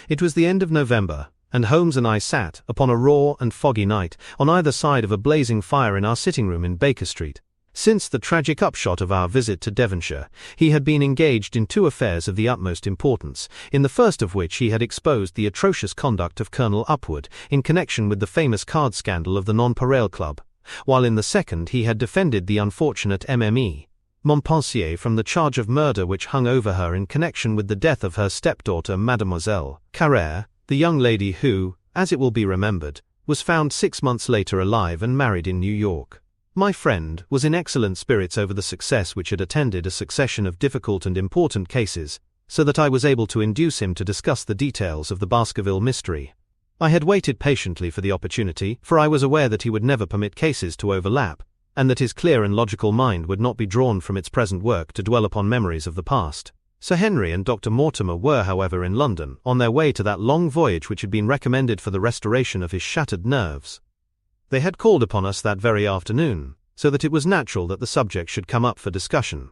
It was the end of November, and Holmes and I sat, upon a raw and foggy night, on either side of a blazing fire in our sitting room in Baker Street. Since the tragic upshot of our visit to Devonshire, he had been engaged in two affairs of the utmost importance, in the first of which he had exposed the atrocious conduct of Colonel Upward in connection with the famous card scandal of the Nonpareil Club, while in the second he had defended the unfortunate MME Montpensier from the charge of murder which hung over her in connection with the death of her stepdaughter Mademoiselle Carrère, the young lady who, as it will be remembered, was found 6 months later alive and married in New York. My friend was in excellent spirits over the success which had attended a succession of difficult and important cases, so that I was able to induce him to discuss the details of the Baskerville mystery. I had waited patiently for the opportunity, for I was aware that he would never permit cases to overlap, and that his clear and logical mind would not be drawn from its present work to dwell upon memories of the past. Sir Henry and Dr. Mortimer were, however, in London, on their way to that long voyage which had been recommended for the restoration of his shattered nerves. They had called upon us that very afternoon, so that it was natural that the subject should come up for discussion.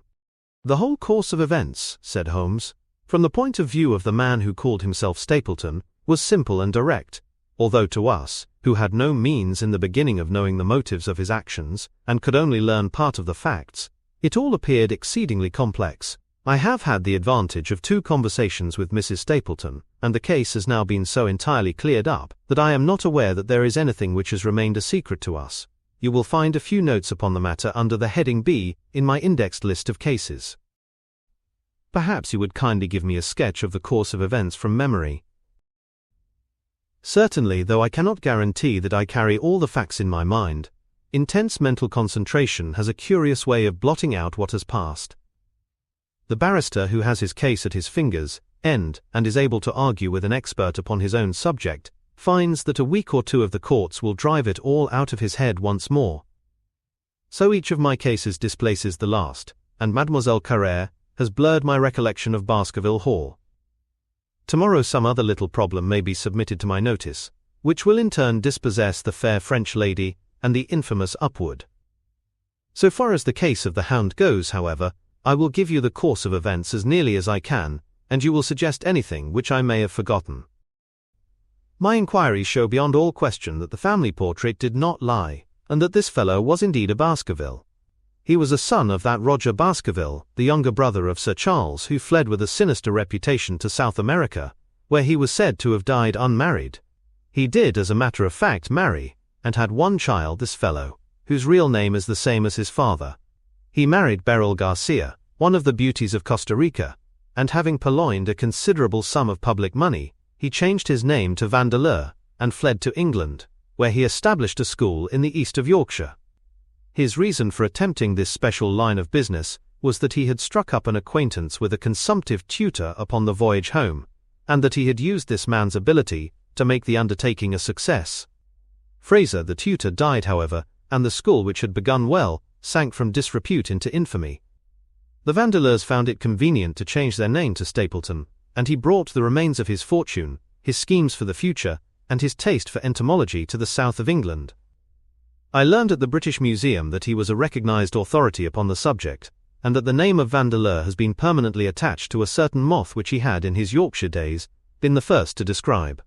"The whole course of events," said Holmes, "from the point of view of the man who called himself Stapleton, was simple and direct, although to us, who had no means in the beginning of knowing the motives of his actions, and could only learn part of the facts, it all appeared exceedingly complex. I have had the advantage of 2 conversations with Mrs. Stapleton, and the case has now been so entirely cleared up that I am not aware that there is anything which has remained a secret to us. You will find a few notes upon the matter under the heading B in my indexed list of cases. Perhaps you would kindly give me a sketch of the course of events from memory." Certainly, though I cannot guarantee that I carry all the facts in my mind, intense mental concentration has a curious way of blotting out what has passed. The barrister who has his case at his fingers' end and is able to argue with an expert upon his own subject, finds that a week or 2 of the courts will drive it all out of his head once more. So each of my cases displaces the last, and Mademoiselle Carrère has blurred my recollection of Baskerville Hall. Tomorrow some other little problem may be submitted to my notice, which will in turn dispossess the fair French lady and the infamous Upward. So far as the case of the Hound goes, however, I will give you the course of events as nearly as I can, and you will suggest anything which I may have forgotten. My inquiries show beyond all question that the family portrait did not lie, and that this fellow was indeed a Baskerville. He was a son of that Roger Baskerville, the younger brother of Sir Charles, who fled with a sinister reputation to South America, where he was said to have died unmarried. He did, as a matter of fact, marry, and had 1 child, this fellow, whose real name is the same as his father. He married Beryl Garcia, one of the beauties of Costa Rica, and having purloined a considerable sum of public money, he changed his name to Vandeleur and fled to England, where he established a school in the east of Yorkshire. His reason for attempting this special line of business was that he had struck up an acquaintance with a consumptive tutor upon the voyage home, and that he had used this man's ability to make the undertaking a success. Fraser, the tutor, died, however, and the school, which had begun well, sank from disrepute into infamy. The Vandeleurs found it convenient to change their name to Stapleton, and he brought the remains of his fortune, his schemes for the future, and his taste for entomology to the south of England. I learned at the British Museum that he was a recognized authority upon the subject, and that the name of Vandeleur has been permanently attached to a certain moth which he had in his Yorkshire days been the first to describe.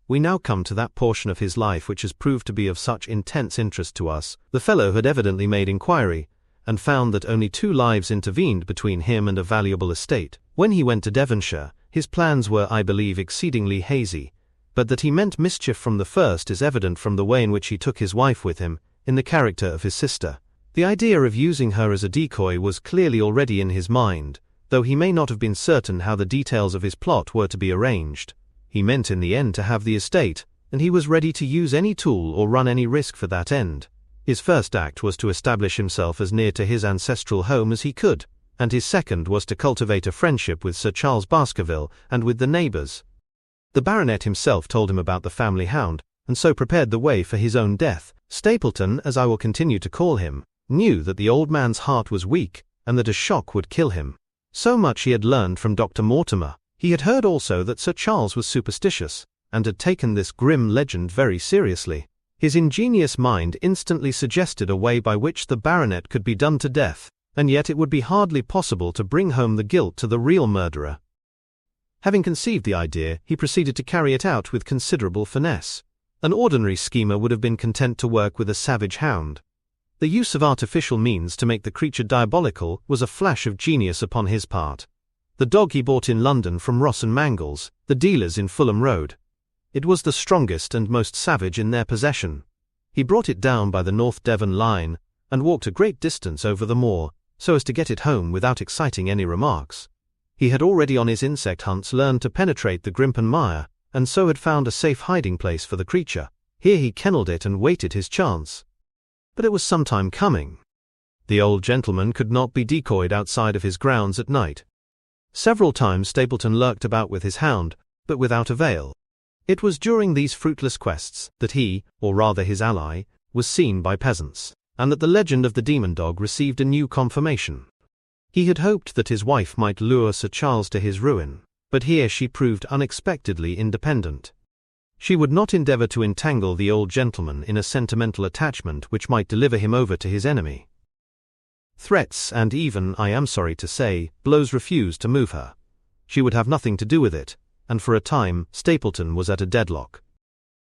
We now come to that portion of his life which has proved to be of such intense interest to us. The fellow had evidently made inquiry, and found that only 2 lives intervened between him and a valuable estate. When he went to Devonshire, his plans were, I believe, exceedingly hazy, but that he meant mischief from the first is evident from the way in which he took his wife with him, in the character of his sister. The idea of using her as a decoy was clearly already in his mind, though he may not have been certain how the details of his plot were to be arranged. He meant in the end to have the estate, and he was ready to use any tool or run any risk for that end. His first act was to establish himself as near to his ancestral home as he could, and his second was to cultivate a friendship with Sir Charles Baskerville and with the neighbours. The baronet himself told him about the family hound, and so prepared the way for his own death. Stapleton, as I will continue to call him, knew that the old man's heart was weak, and that a shock would kill him. So much he had learned from Dr. Mortimer. He had heard also that Sir Charles was superstitious, and had taken this grim legend very seriously. His ingenious mind instantly suggested a way by which the baronet could be done to death, and yet it would be hardly possible to bring home the guilt to the real murderer. Having conceived the idea, he proceeded to carry it out with considerable finesse. An ordinary schemer would have been content to work with a savage hound. The use of artificial means to make the creature diabolical was a flash of genius upon his part. The dog he bought in London from Ross and Mangles, the dealers in Fulham Road. It was the strongest and most savage in their possession. He brought it down by the North Devon line, and walked a great distance over the moor, so as to get it home without exciting any remarks. He had already on his insect hunts learned to penetrate the Grimpen Mire, and so had found a safe hiding place for the creature. Here he kennelled it and waited his chance. But it was some time coming. The old gentleman could not be decoyed outside of his grounds at night. Several times Stapleton lurked about with his hound, but without avail. It was during these fruitless quests that he, or rather his ally, was seen by peasants, and that the legend of the demon dog received a new confirmation. He had hoped that his wife might lure Sir Charles to his ruin, but here she proved unexpectedly independent. She would not endeavour to entangle the old gentleman in a sentimental attachment which might deliver him over to his enemy. Threats and even, I am sorry to say, blows refused to move her. She would have nothing to do with it, and for a time Stapleton was at a deadlock.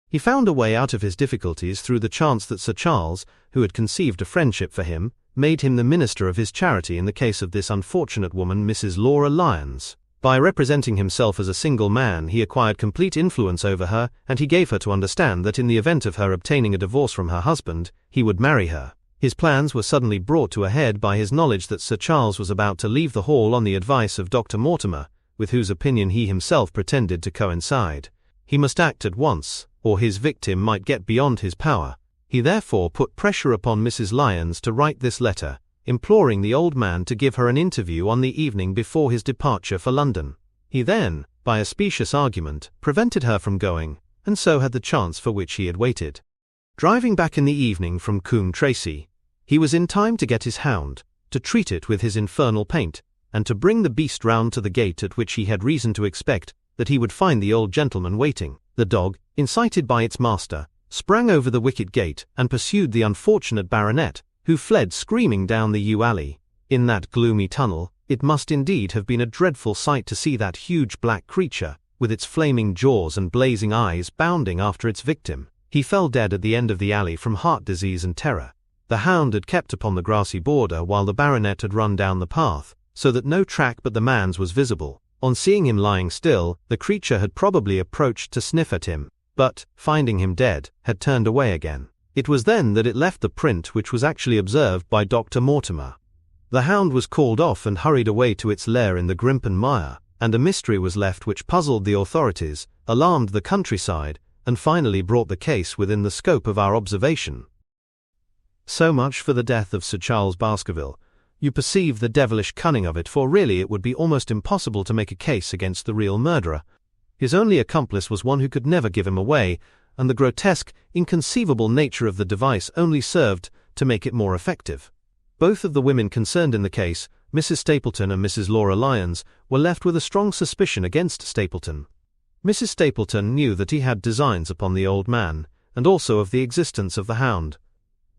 He found a way out of his difficulties through the chance that Sir Charles, who had conceived a friendship for him, made him the minister of his charity in the case of this unfortunate woman, Mrs. Laura Lyons. By representing himself as a single man, he acquired complete influence over her, and he gave her to understand that in the event of her obtaining a divorce from her husband, he would marry her. His plans were suddenly brought to a head by his knowledge that Sir Charles was about to leave the hall on the advice of Dr. Mortimer, with whose opinion he himself pretended to coincide. He must act at once, or his victim might get beyond his power. He therefore put pressure upon Mrs. Lyons to write this letter, imploring the old man to give her an interview on the evening before his departure for London. He then, by a specious argument, prevented her from going, and so had the chance for which he had waited. Driving back in the evening from Coombe Tracey, he was in time to get his hound, to treat it with his infernal paint, and to bring the beast round to the gate at which he had reason to expect that he would find the old gentleman waiting. The dog, incited by its master, sprang over the wicket gate and pursued the unfortunate baronet, who fled screaming down the yew alley. In that gloomy tunnel, it must indeed have been a dreadful sight to see that huge black creature, with its flaming jaws and blazing eyes, bounding after its victim. He fell dead at the end of the alley from heart disease and terror. The hound had kept upon the grassy border while the baronet had run down the path, so that no track but the man's was visible. On seeing him lying still, the creature had probably approached to sniff at him, but, finding him dead, had turned away again. It was then that it left the print which was actually observed by Dr. Mortimer. The hound was called off and hurried away to its lair in the Grimpen Mire, and a mystery was left which puzzled the authorities, alarmed the countryside, and finally brought the case within the scope of our observation. So much for the death of Sir Charles Baskerville. You perceive the devilish cunning of it, for really it would be almost impossible to make a case against the real murderer. His only accomplice was one who could never give him away, and the grotesque, inconceivable nature of the device only served to make it more effective. Both of the women concerned in the case, Mrs. Stapleton and Mrs. Laura Lyons, were left with a strong suspicion against Stapleton. Mrs. Stapleton knew that he had designs upon the old man, and also of the existence of the hound.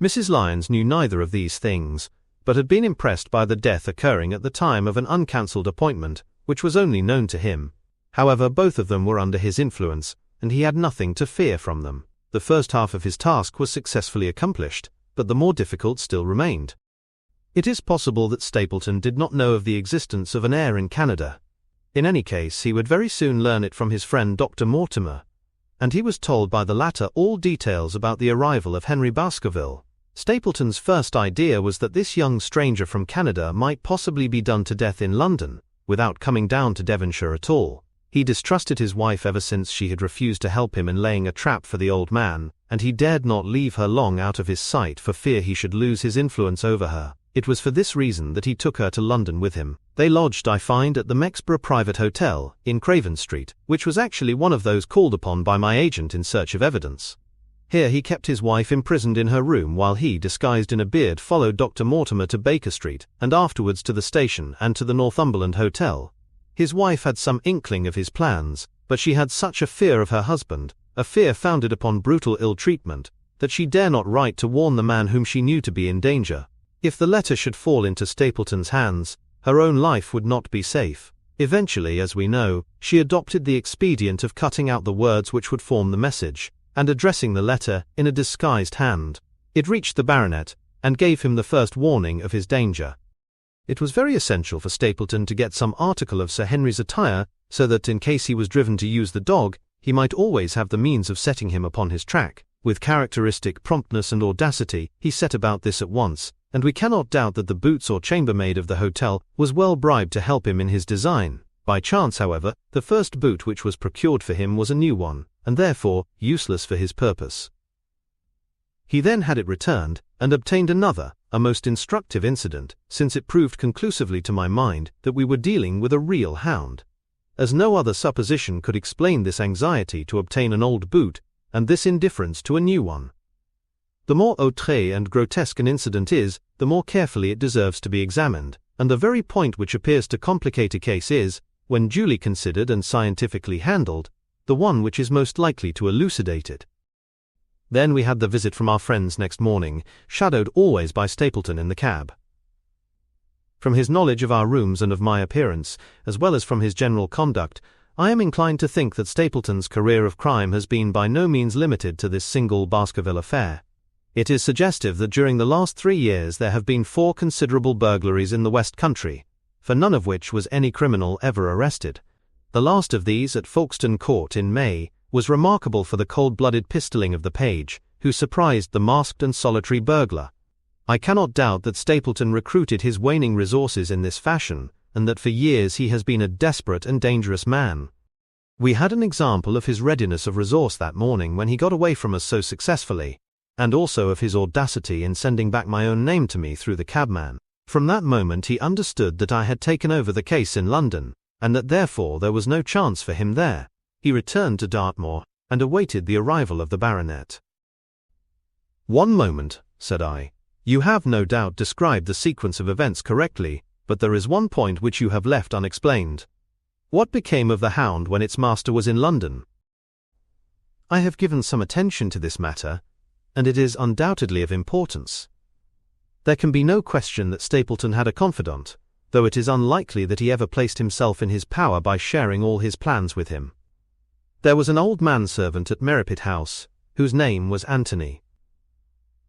Mrs. Lyons knew neither of these things, but had been impressed by the death occurring at the time of an uncancelled appointment, which was only known to him. However, both of them were under his influence, and he had nothing to fear from them. The first half of his task was successfully accomplished, but the more difficult still remained. It is possible that Stapleton did not know of the existence of an heir in Canada. In any case, he would very soon learn it from his friend Dr. Mortimer, and he was told by the latter all details about the arrival of Henry Baskerville. Stapleton's first idea was that this young stranger from Canada might possibly be done to death in London, without coming down to Devonshire at all. He distrusted his wife ever since she had refused to help him in laying a trap for the old man, and he dared not leave her long out of his sight for fear he should lose his influence over her. It was for this reason that he took her to London with him. They lodged, I find, at the Mexborough Private Hotel, in Craven Street, which was actually one of those called upon by my agent in search of evidence. Here he kept his wife imprisoned in her room while he, disguised in a beard, followed Dr. Mortimer to Baker Street and afterwards to the station and to the Northumberland Hotel. His wife had some inkling of his plans, but she had such a fear of her husband, a fear founded upon brutal ill-treatment, that she dare not write to warn the man whom she knew to be in danger. If the letter should fall into Stapleton's hands, her own life would not be safe. Eventually, as we know, she adopted the expedient of cutting out the words which would form the message, and addressing the letter in a disguised hand. It reached the baronet, and gave him the first warning of his danger. It was very essential for Stapleton to get some article of Sir Henry's attire, so that in case he was driven to use the dog, he might always have the means of setting him upon his track. With characteristic promptness and audacity, he set about this at once, and we cannot doubt that the boots or chambermaid of the hotel was well bribed to help him in his design. By chance, however, the first boot which was procured for him was a new one, and therefore useless for his purpose. He then had it returned, and obtained another, a most instructive incident, since it proved conclusively to my mind that we were dealing with a real hound. As no other supposition could explain this anxiety to obtain an old boot, and this indifference to a new one. The more outré and grotesque an incident is, the more carefully it deserves to be examined, and the very point which appears to complicate a case is, when duly considered and scientifically handled, the one which is most likely to elucidate it. Then we had the visit from our friends next morning, shadowed always by Stapleton in the cab. From his knowledge of our rooms and of my appearance, as well as from his general conduct, I am inclined to think that Stapleton's career of crime has been by no means limited to this single Baskerville affair. It is suggestive that during the last 3 years there have been 4 considerable burglaries in the West Country, for none of which was any criminal ever arrested. The last of these at Folkestone Court in May was remarkable for the cold-blooded pistoling of the page, who surprised the masked and solitary burglar. I cannot doubt that Stapleton recruited his waning resources in this fashion, and that for years he has been a desperate and dangerous man. We had an example of his readiness of resource that morning when he got away from us so successfully, and also of his audacity in sending back my own name to me through the cabman. From that moment he understood that I had taken over the case in London, and that therefore there was no chance for him there. He returned to Dartmoor, and awaited the arrival of the baronet. "One moment," said I. "You have no doubt described the sequence of events correctly, but there is one point which you have left unexplained. What became of the hound when its master was in London?" "I have given some attention to this matter, and it is undoubtedly of importance. There can be no question that Stapleton had a confidant, though it is unlikely that he ever placed himself in his power by sharing all his plans with him. There was an old manservant at Merripit House, whose name was Anthony.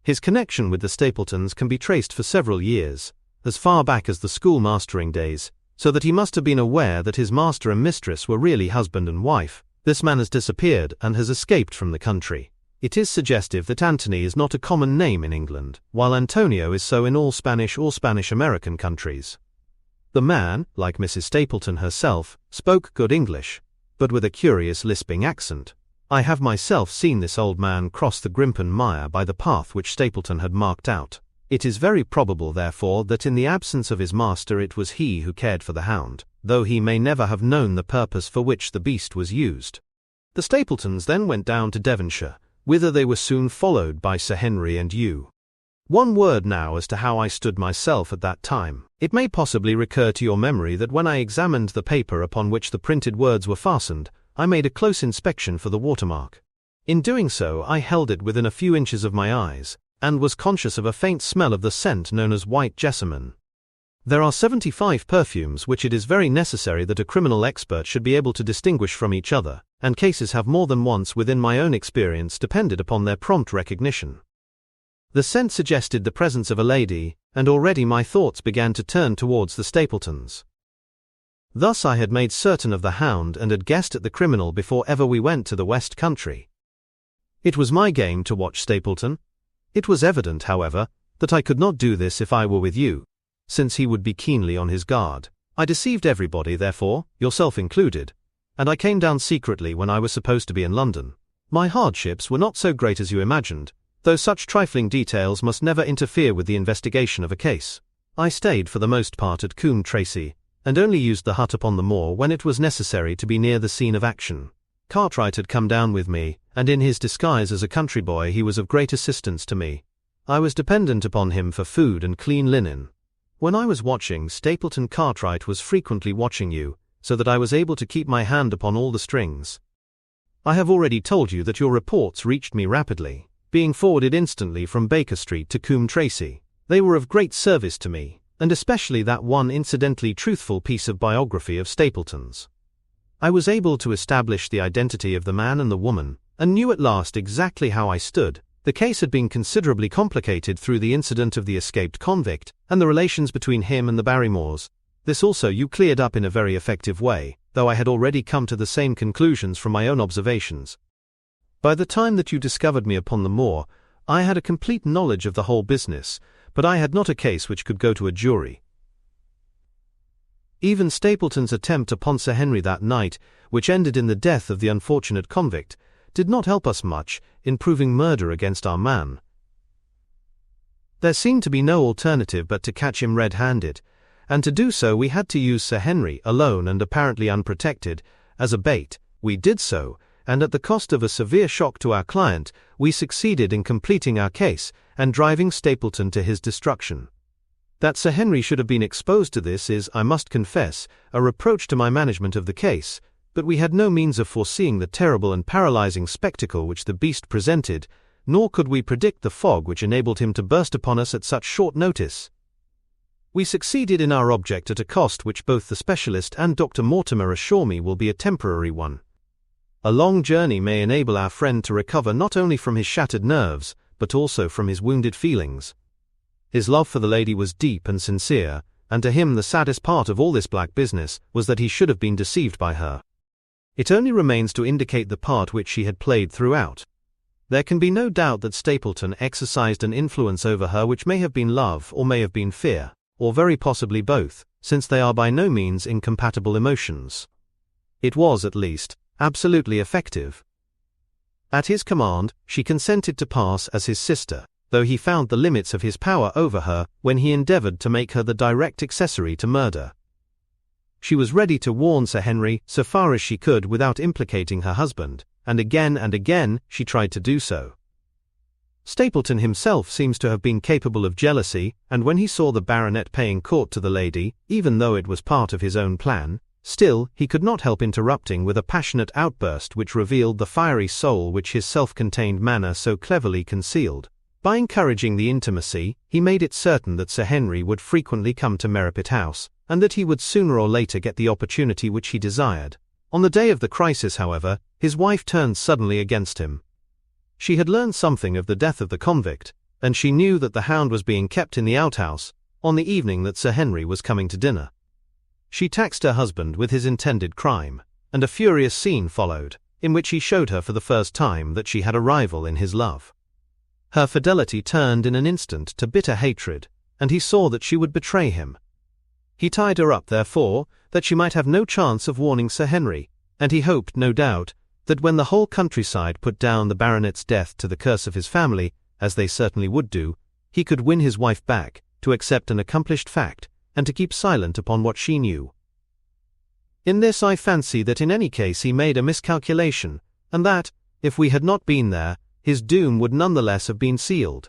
His connection with the Stapletons can be traced for several years, as far back as the schoolmastering days, so that he must have been aware that his master and mistress were really husband and wife. This man has disappeared and has escaped from the country. It is suggestive that Anthony is not a common name in England, while Antonio is so in all Spanish or Spanish-American countries. The man, like Mrs. Stapleton herself, spoke good English, but with a curious lisping accent. I have myself seen this old man cross the Grimpen Mire by the path which Stapleton had marked out. It is very probable, therefore, that in the absence of his master it was he who cared for the hound, though he may never have known the purpose for which the beast was used. The Stapletons then went down to Devonshire, whither they were soon followed by Sir Henry and you. One word now as to how I stood myself at that time. It may possibly recur to your memory that when I examined the paper upon which the printed words were fastened, I made a close inspection for the watermark. In doing so, I held it within a few inches of my eyes, and was conscious of a faint smell of the scent known as white jessamine. There are 75 perfumes which it is very necessary that a criminal expert should be able to distinguish from each other, and cases have more than once within my own experience depended upon their prompt recognition. The scent suggested the presence of a lady, and already my thoughts began to turn towards the Stapletons. Thus I had made certain of the hound and had guessed at the criminal before ever we went to the West Country. It was my game to watch Stapleton. It was evident, however, that I could not do this if I were with you, since he would be keenly on his guard. I deceived everybody, therefore, yourself included, and I came down secretly when I was supposed to be in London. My hardships were not so great as you imagined, though such trifling details must never interfere with the investigation of a case. I stayed for the most part at Coombe Tracey, and only used the hut upon the moor when it was necessary to be near the scene of action. Cartwright had come down with me, and in his disguise as a country boy he was of great assistance to me. I was dependent upon him for food and clean linen. When I was watching, Stapleton Cartwright was frequently watching you, so that I was able to keep my hand upon all the strings. I have already told you that your reports reached me rapidly, being forwarded instantly from Baker Street to Coombe Tracey. They were of great service to me, and especially that one incidentally truthful piece of biography of Stapleton's. I was able to establish the identity of the man and the woman, and knew at last exactly how I stood. The case had been considerably complicated through the incident of the escaped convict, and the relations between him and the Barrymores. This also you cleared up in a very effective way, though I had already come to the same conclusions from my own observations. By the time that you discovered me upon the moor, I had a complete knowledge of the whole business, but I had not a case which could go to a jury. Even Stapleton's attempt upon Sir Henry that night, which ended in the death of the unfortunate convict, did not help us much in proving murder against our man. There seemed to be no alternative but to catch him red-handed, and to do so we had to use Sir Henry, alone and apparently unprotected, as a bait. We did so, and at the cost of a severe shock to our client, we succeeded in completing our case and driving Stapleton to his destruction. That Sir Henry should have been exposed to this is, I must confess, a reproach to my management of the case, but we had no means of foreseeing the terrible and paralyzing spectacle which the beast presented, nor could we predict the fog which enabled him to burst upon us at such short notice. We succeeded in our object at a cost which both the specialist and Dr. Mortimer assure me will be a temporary one. A long journey may enable our friend to recover not only from his shattered nerves, but also from his wounded feelings. His love for the lady was deep and sincere, and to him the saddest part of all this black business was that he should have been deceived by her. It only remains to indicate the part which she had played throughout. There can be no doubt that Stapleton exercised an influence over her which may have been love or may have been fear, or very possibly both, since they are by no means incompatible emotions. It was, at least, absolutely effective. At his command, she consented to pass as his sister, though he found the limits of his power over her when he endeavored to make her the direct accessory to murder. She was ready to warn Sir Henry so far as she could without implicating her husband, and again she tried to do so. Stapleton himself seems to have been capable of jealousy, and when he saw the baronet paying court to the lady, even though it was part of his own plan, still he could not help interrupting with a passionate outburst which revealed the fiery soul which his self-contained manner so cleverly concealed. By encouraging the intimacy, he made it certain that Sir Henry would frequently come to Merripit House, and that he would sooner or later get the opportunity which he desired. On the day of the crisis, however, his wife turned suddenly against him. She had learned something of the death of the convict, and she knew that the Hound was being kept in the outhouse, on the evening that Sir Henry was coming to dinner. She taxed her husband with his intended crime, and a furious scene followed, in which he showed her for the first time that she had a rival in his love. Her fidelity turned in an instant to bitter hatred, and he saw that she would betray him. He tied her up, therefore, that she might have no chance of warning Sir Henry, and he hoped, no doubt, that when the whole countryside put down the baronet's death to the curse of his family, as they certainly would do, he could win his wife back, to accept an accomplished fact, and to keep silent upon what she knew. In this I fancy that in any case he made a miscalculation, and that, if we had not been there, his doom would nonetheless have been sealed.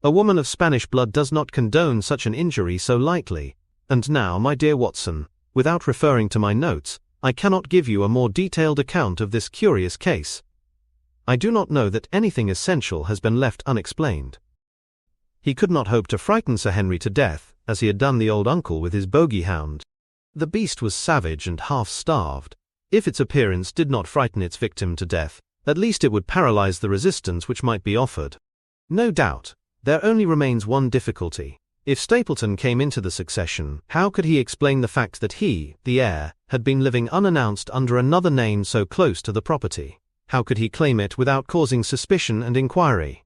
A woman of Spanish blood does not condone such an injury so lightly, and now, my dear Watson, without referring to my notes, I cannot give you a more detailed account of this curious case. I do not know that anything essential has been left unexplained. He could not hope to frighten Sir Henry to death, as he had done the old uncle with his bogey hound. The beast was savage and half-starved. If its appearance did not frighten its victim to death, at least it would paralyze the resistance which might be offered. No doubt, there only remains one difficulty. If Stapleton came into the succession, how could he explain the fact that he, the heir, had been living unannounced under another name so close to the property? How could he claim it without causing suspicion and inquiry?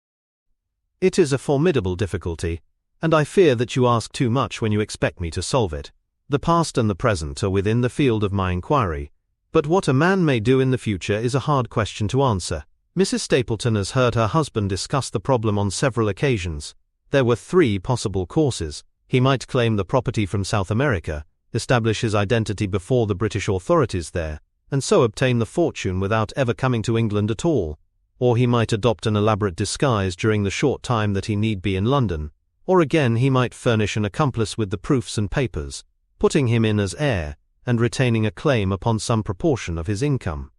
It is a formidable difficulty, and I fear that you ask too much when you expect me to solve it. The past and the present are within the field of my inquiry, but what a man may do in the future is a hard question to answer. Mrs. Stapleton has heard her husband discuss the problem on several occasions. There were 3 possible courses. He might claim the property from South America, establish his identity before the British authorities there, and so obtain the fortune without ever coming to England at all, or he might adopt an elaborate disguise during the short time that he need be in London, or again he might furnish an accomplice with the proofs and papers, putting him in as heir, and retaining a claim upon some proportion of his income.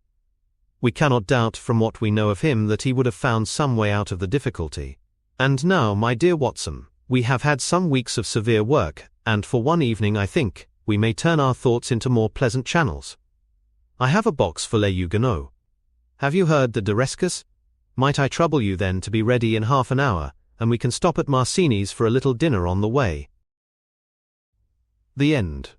We cannot doubt from what we know of him that he would have found some way out of the difficulty. And now, my dear Watson, we have had some weeks of severe work, and for one evening I think we may turn our thoughts into more pleasant channels. I have a box for les Huguenots. Have you heard the D'Orescas? Might I trouble you then to be ready in half an hour, and we can stop at Marcini's for a little dinner on the way. The End.